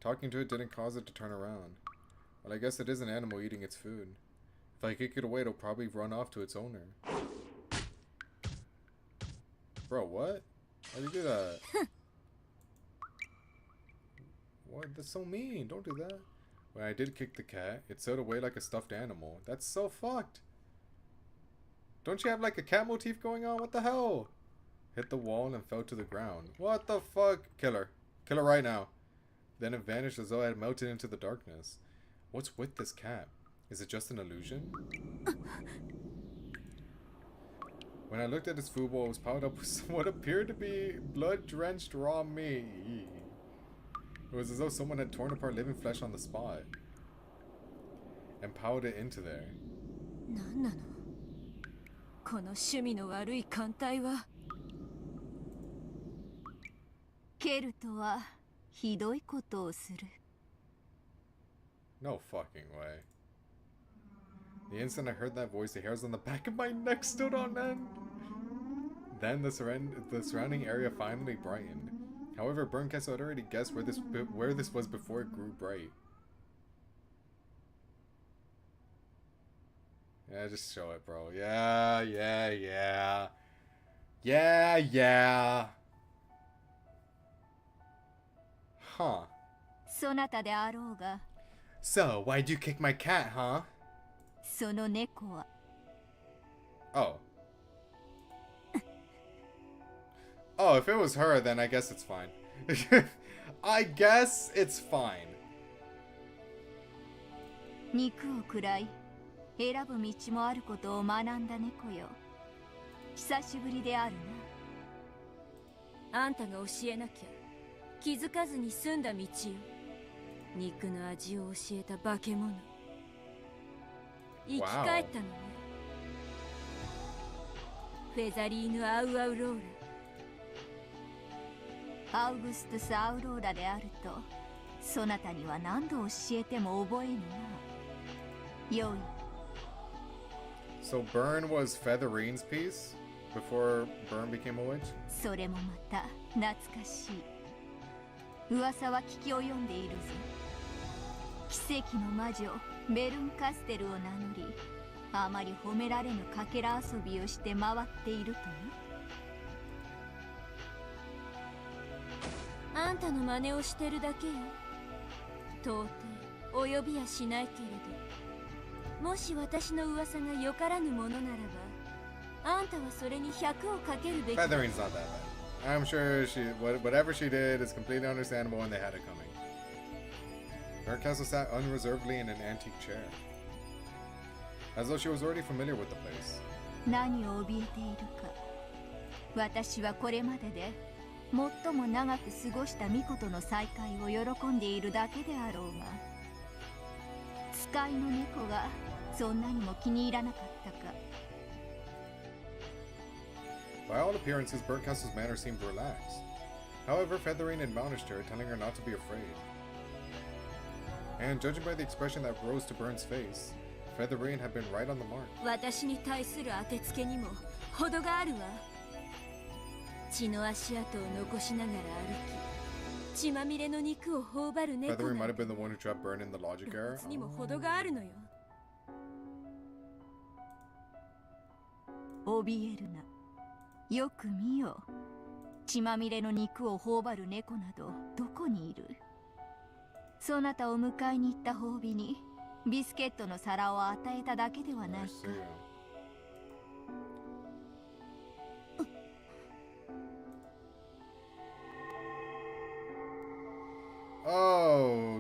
Talking to it didn't cause it to turn around. Well, I guess it is an animal eating its food. If I kick it away, it'll probably run off to its owner. Bro, what? Why'd you do that? What? That's so mean. Don't do that. When I did kick the cat, it sailed away like a stuffed animal. That's so fucked. Don't you have like a cat motif going on? What the hell? Hit the wall and fell to the ground. What the fuck? Kill her. Kill her right now. Then it vanished as though it had melted into the darkness. What's with this cat? Is it just an illusion? When I looked at its food bowl, it was piled up with what appeared to be blood-drenched raw meat. It was as though someone had torn apart living flesh on the spot and piled it into there. なんなの？この趣味の悪い艦隊は。ケルトはひどいことをする。No fucking way. The instant I heard that voice, the hairs on the back of my neck stood on end. Then the surrounding area finally brightened. However, Burncastle had already guessed where this was before it grew bright. Yeah, just show it, bro. Yeah. Huh. そなたであろうが、 So, why'd you kick my cat, huh? その猫は。 Oh. Oh, if it was her, then I guess it's fine. I guess it's fine. 肉を食らい、選ぶ道もあることを学んだ猫よ。久しぶりであるな。あんたが教えなきゃ気づかずに済んだ道よ。肉の味を教えた化け物。生き返ったのね。フェザリーヌ・アウアウローラ。アウグストゥス・アウローラであると、そなたには何度教えても覚えぬな。よい。So Burn was Featherine's piece before Burn became a witch? それもまた懐かしい。噂は聞き及んでいるぞ。奇跡の魔女ベルンカステルを名乗り、あまり褒められぬかけら遊びをして回っているとね。あんたの真似をしてるだけよ。到底お呼びやしないけれど、もし私の噂がよからぬものならば、あんたはそれに100をかけるべき。 Featherine's not that bad. I'm sure whatever she did is completely understandable and they had it coming. Burncastle sat unreservedly in an antique chair, as though she was already familiar with the place. 何を怯えているか。私はこれまでで最も長く過ごした巫女との再会を喜んでいるだけであろうが、使いの猫がそんなにも気に入らなかったか。 By all appearances, Burncastle's manner seemed relaxed. However, Featherine admonished her, telling her not to be afraid. And judging by the expression that rose to Burn's face, Featherine had been right on the mark. 私に対する当てつけにも程があるわ。血の足跡を残しながら歩き、血まみれの肉を頬張る猫 Featherine な might ん have て been the one who trapped Burn in the logic error. にも程があるのよ。怯えるな。よく見よ。血まみれの肉を頬張る猫などどこにいる？そなたを迎えに行った褒美にビスケットの皿を与えただけではないか。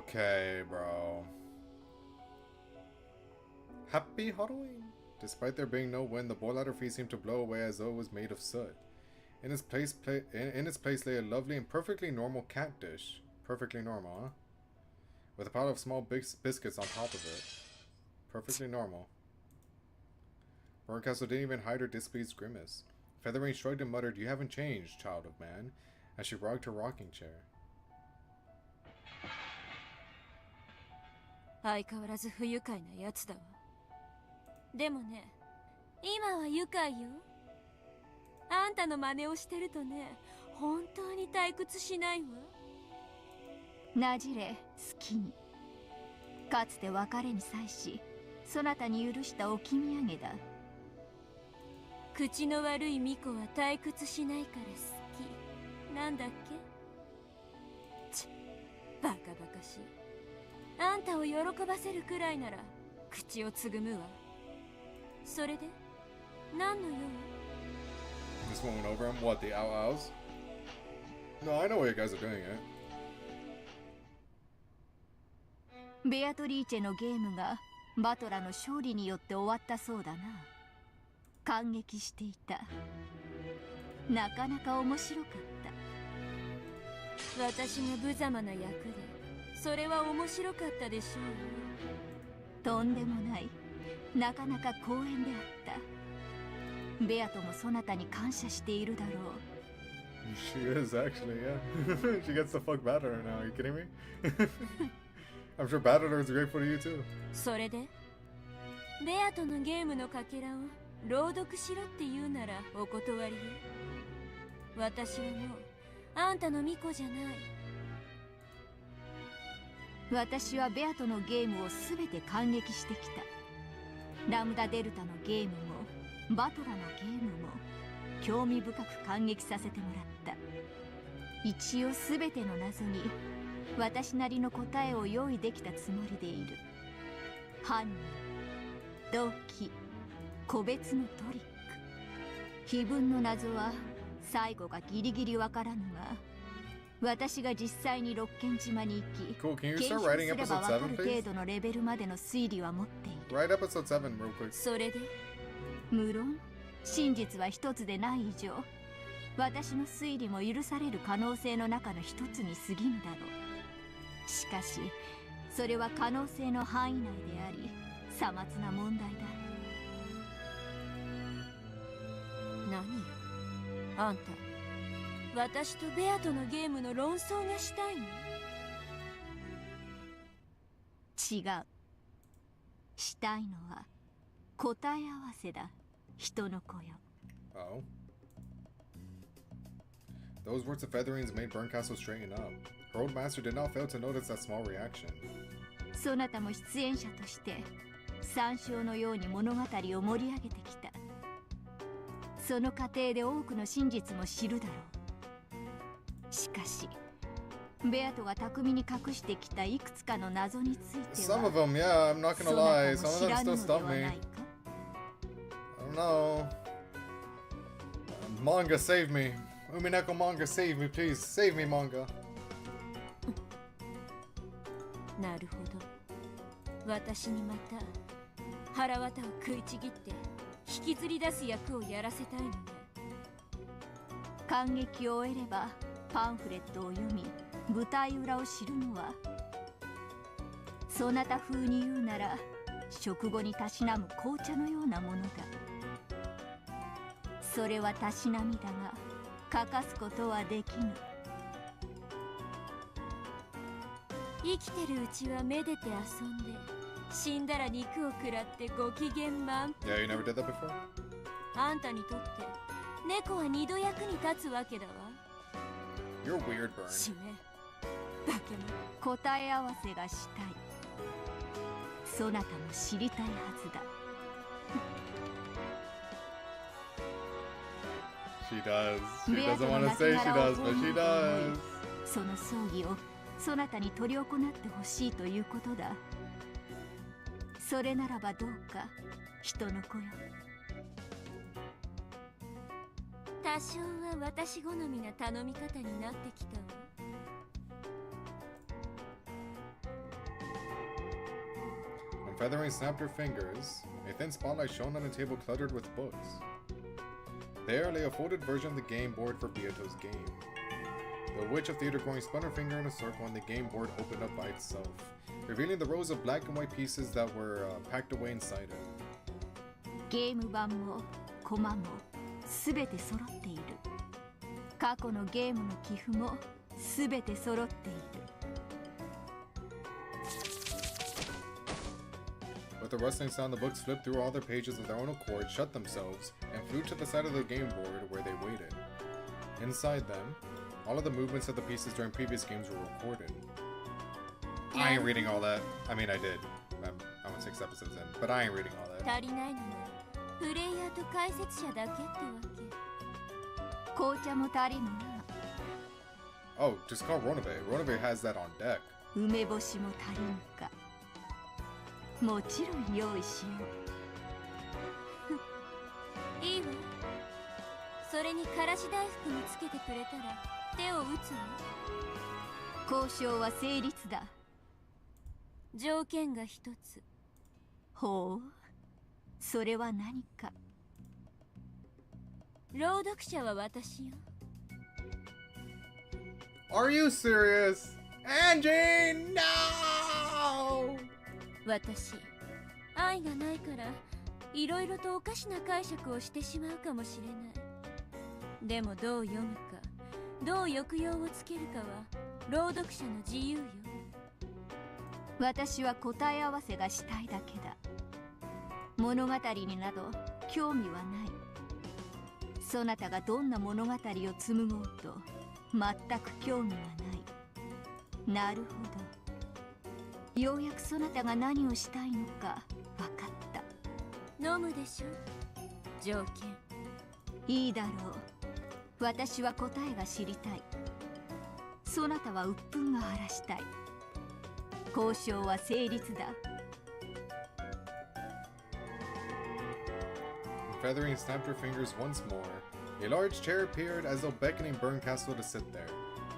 Okay, bro. Happy Halloween. Despite there being no wind, the boiler feet seemed to blow away as though it was made of soot. In its place lay a lovely and perfectly normal cat dish. Perfectly normal, huh? With a pile of small biscuits on top of it. Perfectly normal. Barncastle didn't even hide her displeased grimace. Featherwing shrugged and muttered, "You haven't changed, child of man," as she rocked her rocking chair. 相変わらず不愉快なやつだわ。でもね、今は愉快よ。あんたの真似をしてるとね、本当に退屈しないわ。なじれ、好きに。かつて別れに際し、そなたに許した置き土産だ。口の悪い巫女は退屈しないから好き。なんだっけ？ちっ、バカバカしい。あんたを喜ばせるくらいなら口をつぐむわ。それで何の用？ This one went over him? What, the ow-ows? No, I know what you guys are doing, eh? ベアトリーチェのゲームがバトラの勝利によって終わったそうだな。感激していた。なかなか面白かった。私が無様な役で、それは面白かったでしょう。とんでもない。なかなか光栄であった。ベアトもそなたに感謝しているだろう。She is actually, yeah. She gets to fuck Battler now. Are you kidding me? I'm sure Battler is grateful to you too. それでベアとのゲームのかけらを朗読しろって言うならお断りよ。私はもうあんたの巫女じゃない。私はベアとのゲームをすべて感激してきた。ラムダデルタのゲームもバトラのゲームも興味深く感激させてもらった。一応すべての謎に私なりの答えを用意できたつもりでいる。犯人、動機、個別のトリック、碑文の謎は最後がギリギリわからぬが、私が実際に六軒島に行き、検証すればわかる程度のレベルまでの推理は持っている。それで、無論真実は一つでない以上、私の推理も許される可能性の中の一つに過ぎぬだろう。しかしそれは可能性の範囲内であり、さまつな問題だ。何？あんた、私とベアとのゲームの論争がしたいの？違う。したいのは答え合わせだ。人の子よ。Oh. Those words of Featherings made Barncastle straighten up. Her old master did not fail to notice that small reaction. そなたも出演者として参照のように物語を盛り上げてきた。その過程で多くの真実も知るだろう。しかしベアトが巧みに隠してきたいくつかの謎については、 Some of them, yeah, I'm not gonna lie. Some of them still stump me. I don't know. Manga, save me. Umineko manga, save me, please. Save me, manga. なるほど。私にまた腹渡を食いちぎって引きずり出す役をやらせたいのね。感激を終えればパンフレットを読み、舞台裏を知るのは、そなた風に言うなら食後にたしなむ紅茶のようなものだ。それはたしなみだが欠かすことはできぬ。生きてるうちはめでて遊んで、死んだら肉を食らってご機嫌満腹。 Yeah, you never did that before? あんたにとって猫は二度役に立つわけだわ。 You're weird, Burn. 死ね。だけど答え合わせがしたい。そなたも知りたいはずだ。She does. She doesn't want to say she does, but she does. その葬儀をそなたに執り行ってほしいということだ。それならばどうか、人の子よ。多少は私好みな頼み方になってきたわ。When Feathering snapped her fingers. A thin spotlight shone on a table cluttered with books. There lay a folded version of the game board for Beato's game. The Witch of Theater Going spun her finger in a circle and the game board opened up by itself, revealing the rows of black and white pieces that were packed away inside it. ゲーム版もコマもすべて揃っている。過去のゲームの寄付もすべて揃っている。With a rustling sound, the books flipped through all their pages of their own accord, shut themselves, and flew to the side of the game board where they waited. Inside them, all of the movements of the pieces during previous games were recorded. I ain't reading all that. I mean, I did. I'm 6 episodes in, but I ain't reading all that. 足りないのはプレイヤーと解説者だけってわけ。紅茶も足りぬな。Oh, just call Ronabe. Ronabe has that on deck. 梅干しも足りんか。もちろん用意しよう。いいわ。それにからし大福もつけてくれたら手を打つわ。交渉は成立だ。条件が一つ。ほう、それは何か。朗読者は私よ。Are you serious? Angie, no! 私、愛がないからいろいろとおかしな解釈をしてしまうかもしれない。でもどう読むか、どう抑揚をつけるかは朗読者の自由よ。私は答え合わせがしたいだけだ。物語になど興味はない。そなたがどんな物語を紡ごうと全く興味はない。なるほど。ようやくそなたが何をしたいのか分かった。飲むでしょ。条件。いいだろう。私は答えが知りたい。そなたは鬱憤が晴らしたい。交渉は成立だ。Feathering snapped her fingers once more. A large chair appeared as though beckoning Burncastle to sit there.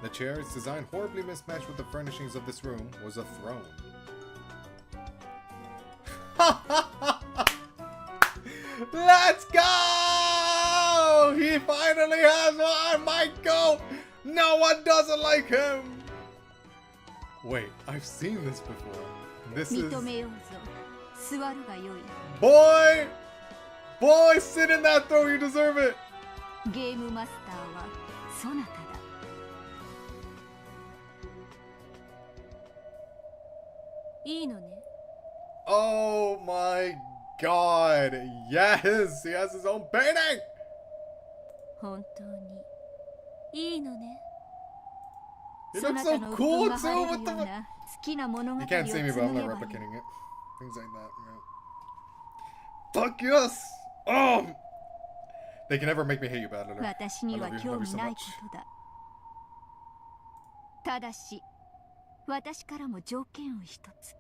The chair, its design horribly mismatched with the furnishings of this room, was a throne. Let's go! He finally has one! Michael! No one doesn't like him! Wait, I've seen this before. This is... 認めようぞ。座るがよい。 Boy! Boy, sit in that throne, you deserve it! ゲームマスターはそなただ。いいのね。Oh my god! Yes! He has his own painting! 本当にいいのね。 He looks so cool too! What the fuck? 好きな物語を You can't see me, but I'm not replicating it. Things like that. Fuck yes! Oh! They can never make me hate you, Battler. 私には興味ないことだ。ただし、私からも条件を一つ。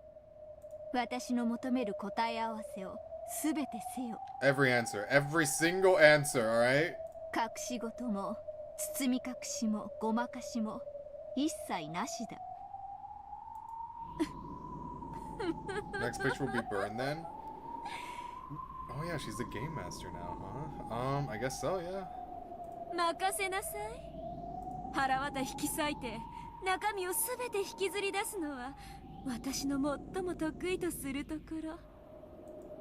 私の求める答え合わせをすべてせよ。Every answer. Every single answer, alright? 隠し事も、包み隠しも、ごまかしも、一切なしだ。Next picture will be burned then? Oh yeah, she's the game master now, huh? I guess so, yeah. 任せなさい。腹渡引き裂いて中身をすべて引きずり出すのは私の最も得意とするところ。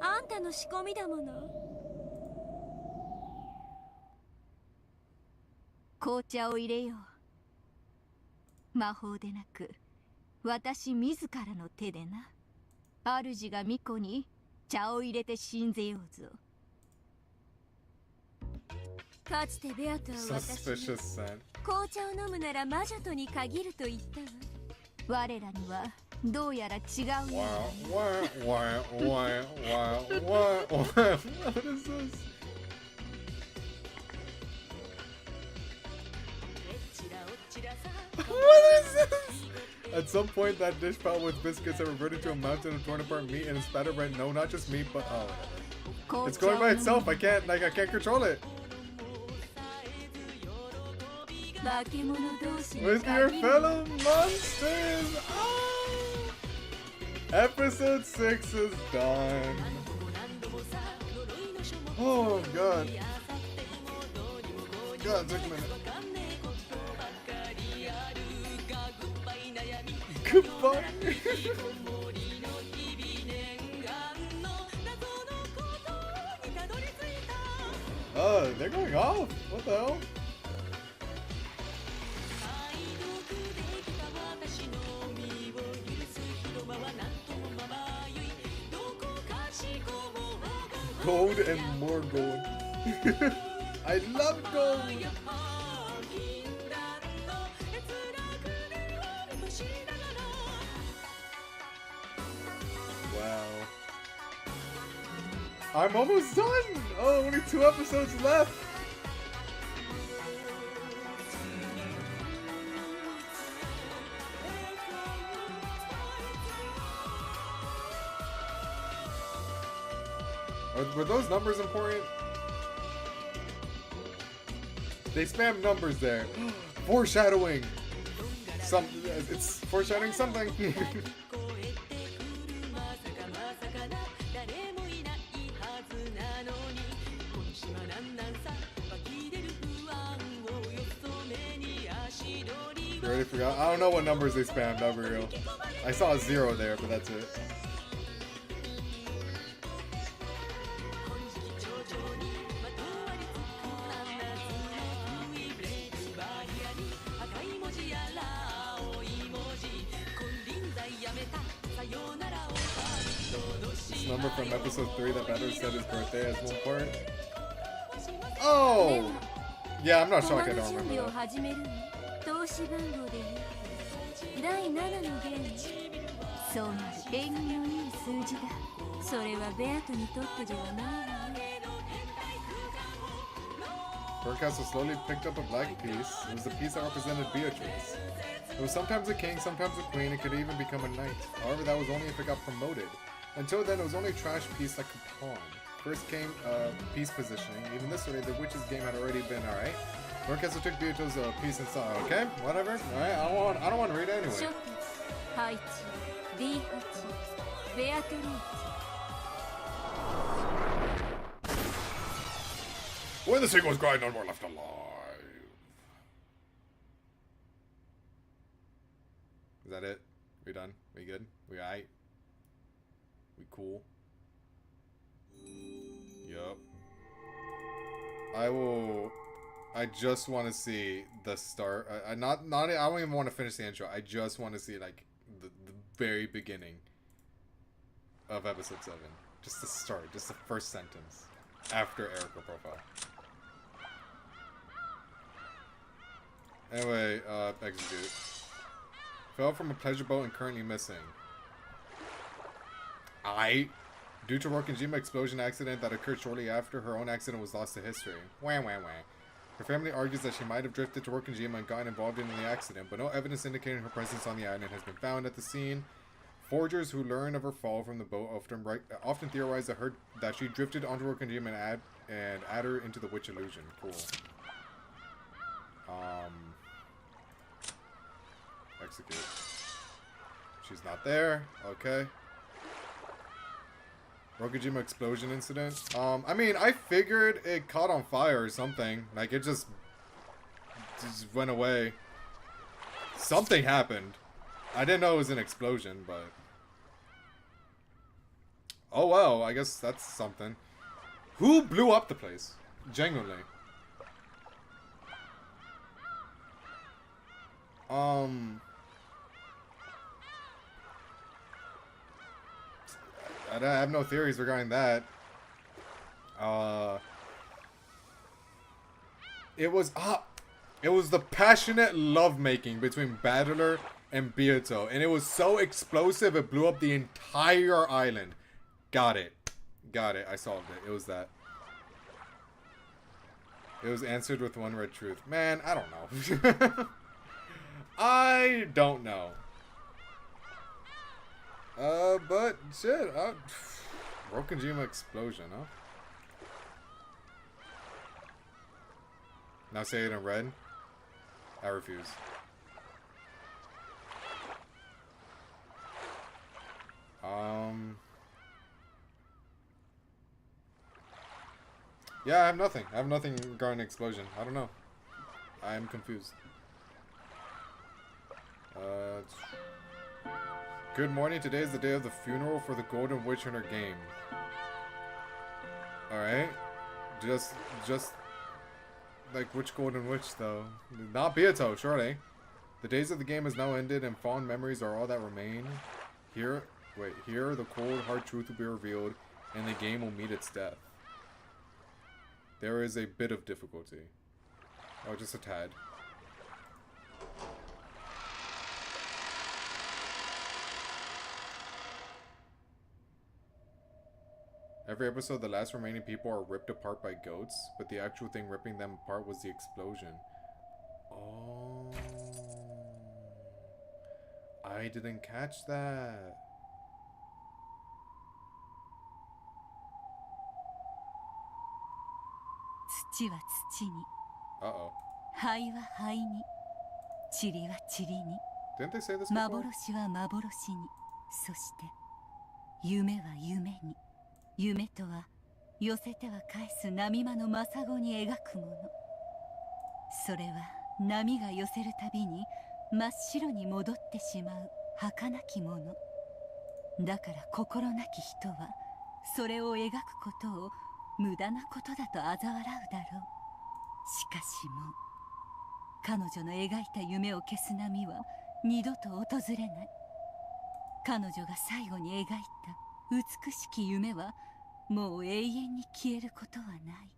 あんたの仕込みだもの。紅茶を入れよう。魔法でなく私自らの手でな。主が巫女に茶を入れて信ぜようぞ。かつてベアとは私に紅茶を飲むなら魔女とに限ると言ったわ。我らにはどうやら違うようだね。What is this? What is this? At some point, that dish pot with biscuits had reverted to a mountain of torn apart meat and spattered red. No, not just meat, but oh, it's going by itself. I can't control it. With your fellow monsters. Oh! Episode 6 is done. Oh god. God, it took a minute. Goodbye. Oh, they're going off. What the hell? Gold and more gold. I love gold. Wow. I'm almost done. Oh, only 2 episodes left. Were those numbers important? They spam numbers there. Foreshadowing. It's foreshadowing something. You already forgot? I don't know what numbers they spammed, I'll be real. I saw a 0 there, but that's it. This number from episode 3 that Better said his birthday as one part. Oh! Yeah, I'm not shocked I don't remember that. 投資番号で第7のゲーム。そうなる縁起のいい数字だ。それはベアトにとってではないわね。Forecastle slowly picked up a black piece. It was the piece that represented Beatrice. It was sometimes a king, sometimes a queen, it could even become a knight. However, that was only if it got promoted. Until then, it was only a trash piece that could pawn. First came piece positioning. Even this way, the witch's game had already been alright. Forecastle took Beatrice's piece and saw. Okay, whatever. Alright, I don't want to read it anyway. When the sequel's grind, none more left alive. Is that it? We done? We good? We alright? We cool? Yup. I just want to see the start. I don't even want to finish the intro. I just want to see like the very beginning of episode 7. Just the start, just the first sentence after Erica profile. Anyway, execute. Fell from a pleasure boat and currently missing. Due to Rokenjima explosion accident that occurred shortly after, her own accident was lost to history. Wah wah wah. Her family argues that she might have drifted to Rokenjima and gotten involved in the accident, but no evidence indicating her presence on the island has been found at the scene. Forgers who learn of her fall from the boat often theorize that she drifted onto Rokenjima and add her into the witch illusion. Cool. Execute. She's not there. Okay. Rokenjima explosion incident. I mean, I figured it caught on fire or something. Like, it just went away. Something happened. I didn't know it was an explosion, but... Oh, well, I guess that's something. Who blew up the place? Genuinely. I have no theories regarding that. It was the passionate lovemaking between Battler and Beato, and it was so explosive it blew up the entire island. Got it. I solved it. It was that. It was answered with one red truth. Man, I don't know. I don't know. But shit, Rokenjima explosion, huh? Now say it in red. I refuse. Yeah, I have nothing. I have nothing regarding explosion. I don't know. I am confused. Good morning. Today is the day of the funeral for the Golden Witch and her game. Alright. Just like which Golden Witch though? Not Beato, surely. The days of the game has now ended and fond memories are all that remain. Here the cold hard truth will be revealed and the game will meet its death. There is a bit of difficulty. Oh, just a tad. Every episode, the last remaining people are ripped apart by goats, but the actual thing ripping them apart was the explosion. Oh. I didn't catch that. Uh-oh. Didn't they say this before? 幻は幻に、そして夢は夢に。夢とは寄せては返す波間の真砂に描くもの。それは波が寄せるたびに真っ白に戻ってしまう儚きもの。だから心なき人はそれを描くことを無駄なことだと嘲笑うだろう。しかしもう彼女の描いた夢を消す波は二度と訪れない。彼女が最後に描いた美しき夢はもう永遠に消えることはない。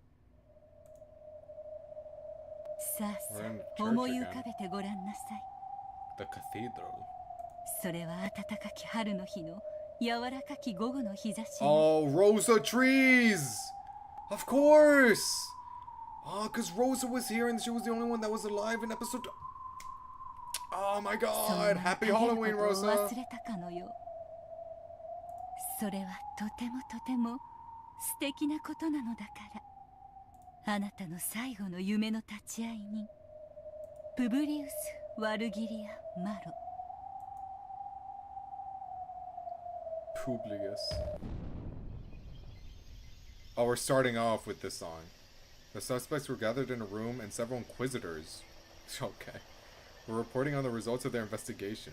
さあさあ、思い浮かべてごらんなさい。 The cathedral. それは暖かき春の日の柔らかき午後の日差し。 Oh, Rosa trees! Of course! Oh, because Rosa was here and she was the only one that was alive in episode... Oh my god! Happy Halloween, Rosa! それはとてもとても素敵なことなのだから。あなたの最後の夢の立ち会い人、プブリウス・ワルギリア・マロ。 Publius. Oh, we're starting off with this song. The suspects were gathered in a room and several inquisitors, okay, were reporting on the results of their investigation.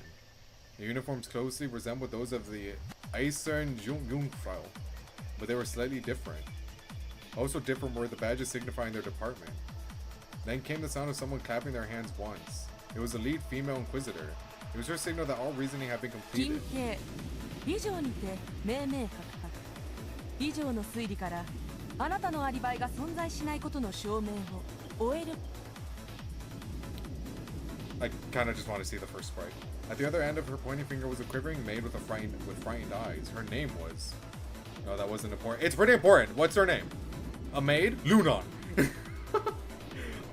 Their uniforms closely resembled those of the Eisern Jungfrau, but they were slightly different. Also different were the badges signifying their department. Then came the sound of someone clapping their hands once. It was the lead female inquisitor. It was her signal that all reasoning had been completed. 以上にて命名確保。以上の推理からあなたのアリバイが存在しないことの証明を終える。 I kind of just want to see the first sprite. At the other end of her pointing finger was a quivering maid with frightened eyes. Her name was... No, that wasn't important. It's pretty important. What's her name? A maid? Lunon.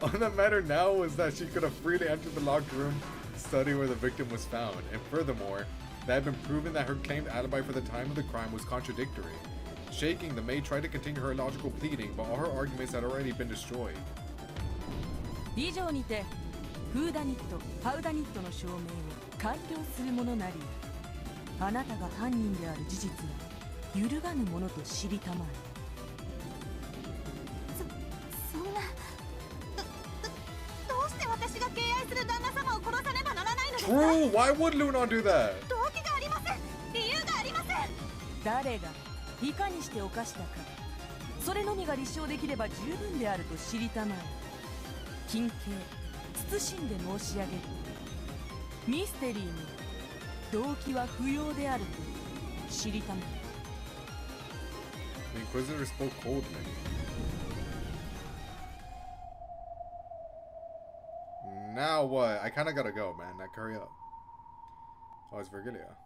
All that mattered now was that she could have freely entered the locked room, study where the victim was found, and furthermore, that had been proven that her claimed alibi for the time of the crime was contradictory. Shaking, the maid tried to continue her illogical pleading, but all her arguments had already been destroyed. 以上にてフーダニット、パウダニットの証明を完了するものなり、あなたが犯人である事実は揺るがぬものと知りたまえ。そんなどうして私が敬愛する旦那様を殺さねばならないのですか？ True! Why would Lunon do that? 動機がありません。理由がありません。誰がいかにして犯したか、それのみが立証できれば十分であると知りたまえ。近景謹んで申し上げる。ミステリーに動機は不要であると知りたまえ。 The Inquisitor spoke coldly. Now what? I kind of gotta go, man. Like, hurry up. Oh, it's Virgilia.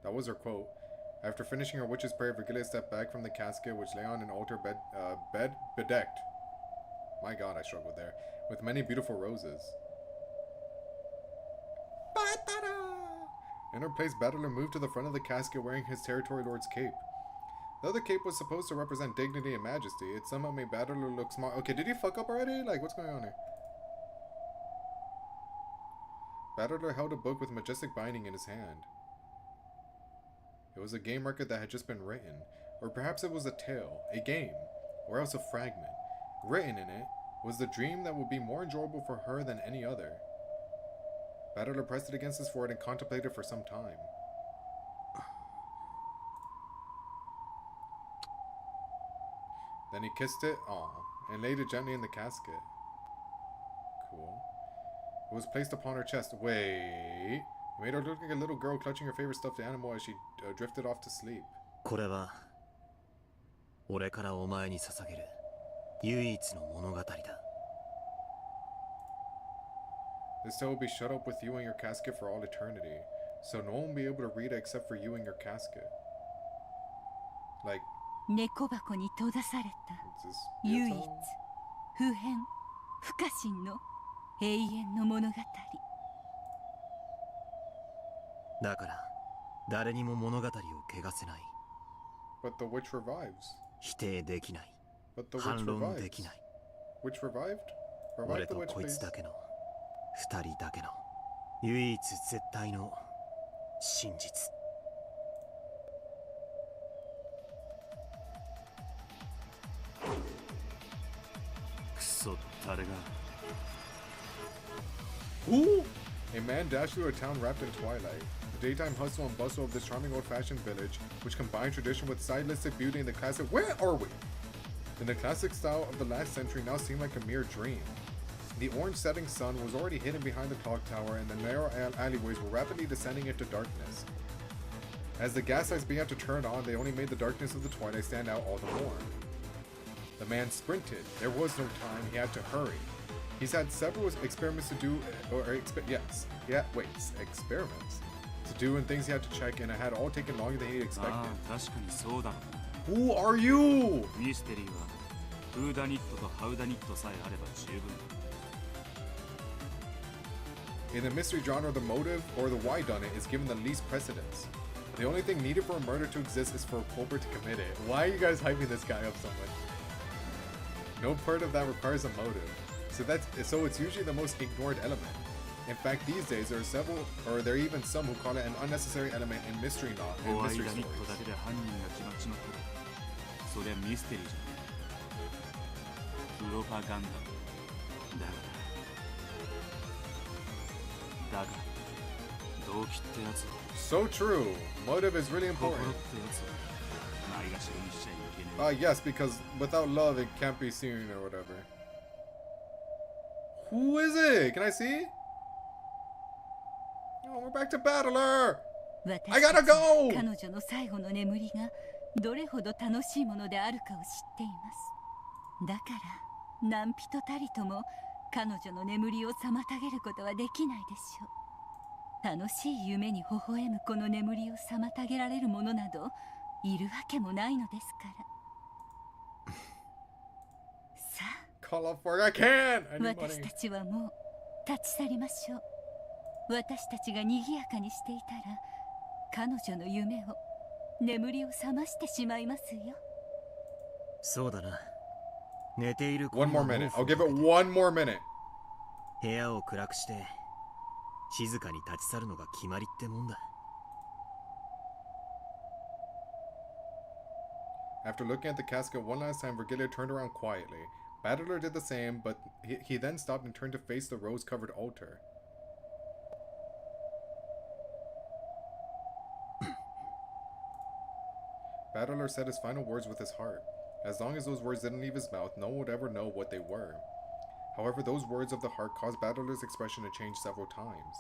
That was her quote. After finishing her witch's prayer, Virgilia stepped back from the casket, which lay on an altar bed bedecked. My god, I struggled there. With many beautiful roses. In her place, Battler moved to the front of the casket wearing his territory lord's cape. Though the cape was supposed to represent dignity and majesty, it somehow made Battler look smart. Okay, did he fuck up already? Like, what's going on here? Battler held a book with majestic binding in his hand. It was a game record that had just been written. Or perhaps it was a tale, a game, or else a fragment. Written in it was the dream that would be more enjoyable for her than any other. Battler pressed it against his forehead and contemplated for some time. Then he kissed it, and laid it gently in the casket. Cool. It was placed upon her chest. Wait. It made her look like a little girl clutching her favorite stuffed animal as she drifted off to sleep. これは俺からお前に捧げる唯一の物語だ。This tale will be shut up with you in your casket for all eternity, so no one will be able to read it except for you in your casket. Like, 猫箱に閉ざされた is this 唯一 Beato? 不変不可侵の永遠の物語。だから誰にも物語を汚せない。 But the witch revives. 否定できない。 But the witch 反論 revives. できない。 Witch revived? 俺 Revive the と witch, こいつ please. だけの二人だけの唯一絶対の真実。クソ誰が。 Who? A man dashed through a town wrapped in twilight. The daytime hustle and bustle of this charming old-fashioned village, which combined tradition with stylistic beauty in the classic. Where are we? In the classic style of the last century, now seemed like a mere dream. The orange setting sun was already hidden behind the clock tower, and the narrow alleyways were rapidly descending into darkness. As the gas lights began to turn on, they only made the darkness of the twilight stand out all the more. The man sprinted. There was no time. He had to hurry. He's had several experiments to do, experiments to do and things he had to check, and it had all taken longer than he expected. 確かにそうだろう。 Who are you? ミステリーはフーダニットとハウダニットさえあれば十分だ。 In the mystery genre, the motive or the why done it is given the least precedence. The only thing needed for a murder to exist is for a culprit to commit it. Why are you guys hyping this guy up so much? No part of that requires a motive. So it's usually the most ignored element. In fact, these days there are several, or there are even some who call it an unnecessary element in mystery and mystery ダニットだ stories. けで犯人が決まっちまったらそりゃミステリーじゃん。プロパガンダだが動機ってやつは So true. Motive is really 心 important. ってやつはないがしろにしちゃいけねえ。 Yes, because without love it can't be seen or whatever. Who is it? Can I see? Oh, we're back to Battler! I gotta 私たちは go! 彼女の最後の眠りがどれほど楽しいものであるかを知っています。だから何人たりとも彼女の眠りを妨げることはできないでしょう。楽しい夢に微笑むこの眠りを妨げられるものなどいるわけもないのですから。さあ、 Call off work. I can't! I need 私 money. たちはもう立ち去りましょう。私たちが賑やかにしていたら彼女の夢を眠りを覚ましてしまいますよ。そうだな。寝ている One more minute. I'll give it one more minute. 部屋を暗くして静かに立ち去るのが決まりってもんだ。 After looking at the casket one last time, Virgilia turned around quietly. Battler did the same, but he then stopped and turned to face the rose-covered altar. Battler said his final words with his heart. As long as those words didn't leave his mouth, no one would ever know what they were. However, those words of the heart caused Battler's expression to change several times.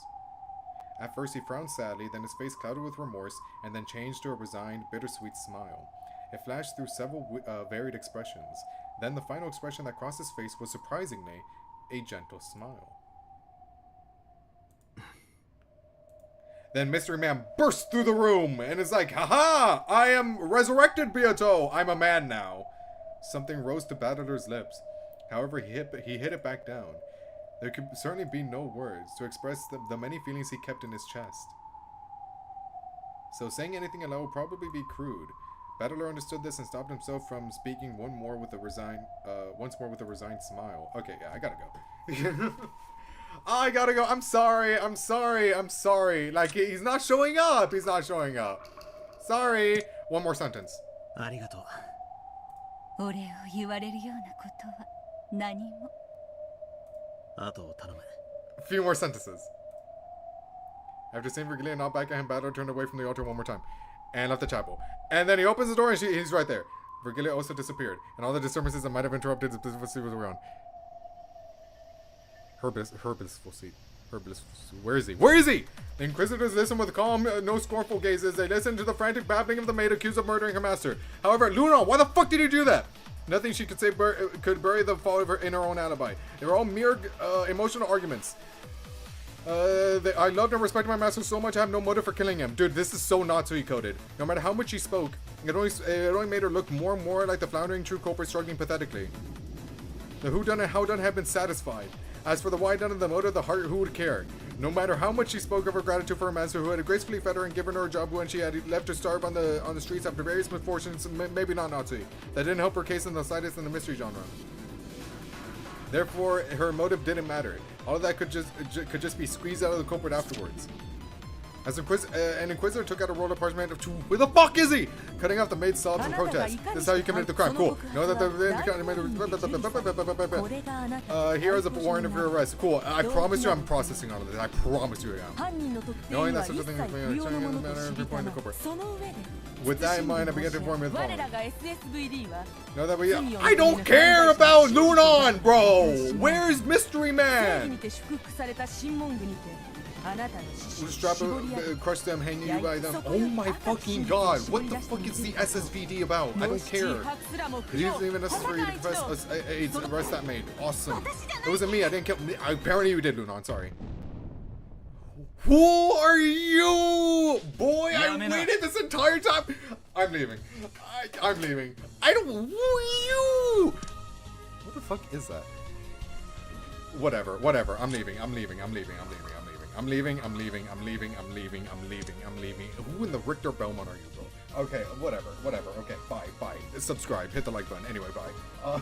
At first he frowned sadly, then his face clouded with remorse, and then changed to a resigned, bittersweet smile. It flashed through several varied expressions. Then the final expression that crossed his face was surprisingly a gentle smile. Then Mystery Man burst through the room and is like, "Haha! I am resurrected, Beato! I'm a man now!" Something rose to Battler's lips. However, he hit it back down. There could certainly be no words to express the many feelings he kept in his chest. So saying anything aloud would probably be crude. Battler understood this and stopped himself from speaking once more with a resigned smile. Okay, yeah, I gotta go. I gotta go. I'm sorry. Like, he's not showing up. Sorry. One more sentence. ありがとう。お礼を言われるようなことは何も。あとを頼む。 A few more sentences. After seeing Virgilia not back at him, Battler turned away from the altar one more time and left the chapel. And then he opens the door and he's right there. Virgilia also disappeared, and all the disturbances that might have interrupted his blissful was around. Her blissful seat. Where is he? Where is he? The Inquisitors listen with calm, no scornful gazes. They listen to the frantic babbling of the maid accused of murdering her master. However, Luna, why the fuck did you do that? Nothing she could say could bury the fault of her in her own alibi. They were all mere emotional arguments. I loved and respected my master so much I have no motive for killing him. Dude, this is so Nazi coded. No matter how much she spoke, it only made her look more and more like the floundering true culprit struggling pathetically. The whodunit and howdone had been satisfied. As for the why done and the motive, the heart, who would care? No matter how much she spoke of her gratitude for her master, who had gracefully fed her and given her a job when she had left to starve on the streets after various misfortunes, maybe not Nazi. That didn't help her case in the slightest in the mystery genre. Therefore, her motive didn't matter. All of that could just be squeezed out of the culprit afterwards. As an Inquisitor took out a roll of parchment of where the fuck is he? Cutting off the maid's sobs in protest. This is how you committed the crime. Cool. Know that here is a warrant of your arrest. Cool. I promise you I'm processing all of this. I promise you I am. Knowing that such a thing is going on in the manner of pinpointing the culprit. With that in mind, I began to inform you of the following. Know that I don't care about Lunon, bro! Where's Mystery Man? Strap crush them, hanging you by them. Oh my fucking god! What the fuck is the SSVD about? I don't care. It isn't even necessary to press AIDS. Arrest that maid. Awesome. It wasn't me. I didn't kill. Apparently you did, Lunon. Sorry. Who are you, boy? I waited this entire time. I'm leaving. I'm leaving. I don't. Who are you? What the fuck is that? Whatever. I'm leaving. I'm leaving. Who in the Richter Belmont are you, bro? Okay, whatever. Okay, bye. Subscribe, hit the like button. Anyway, bye.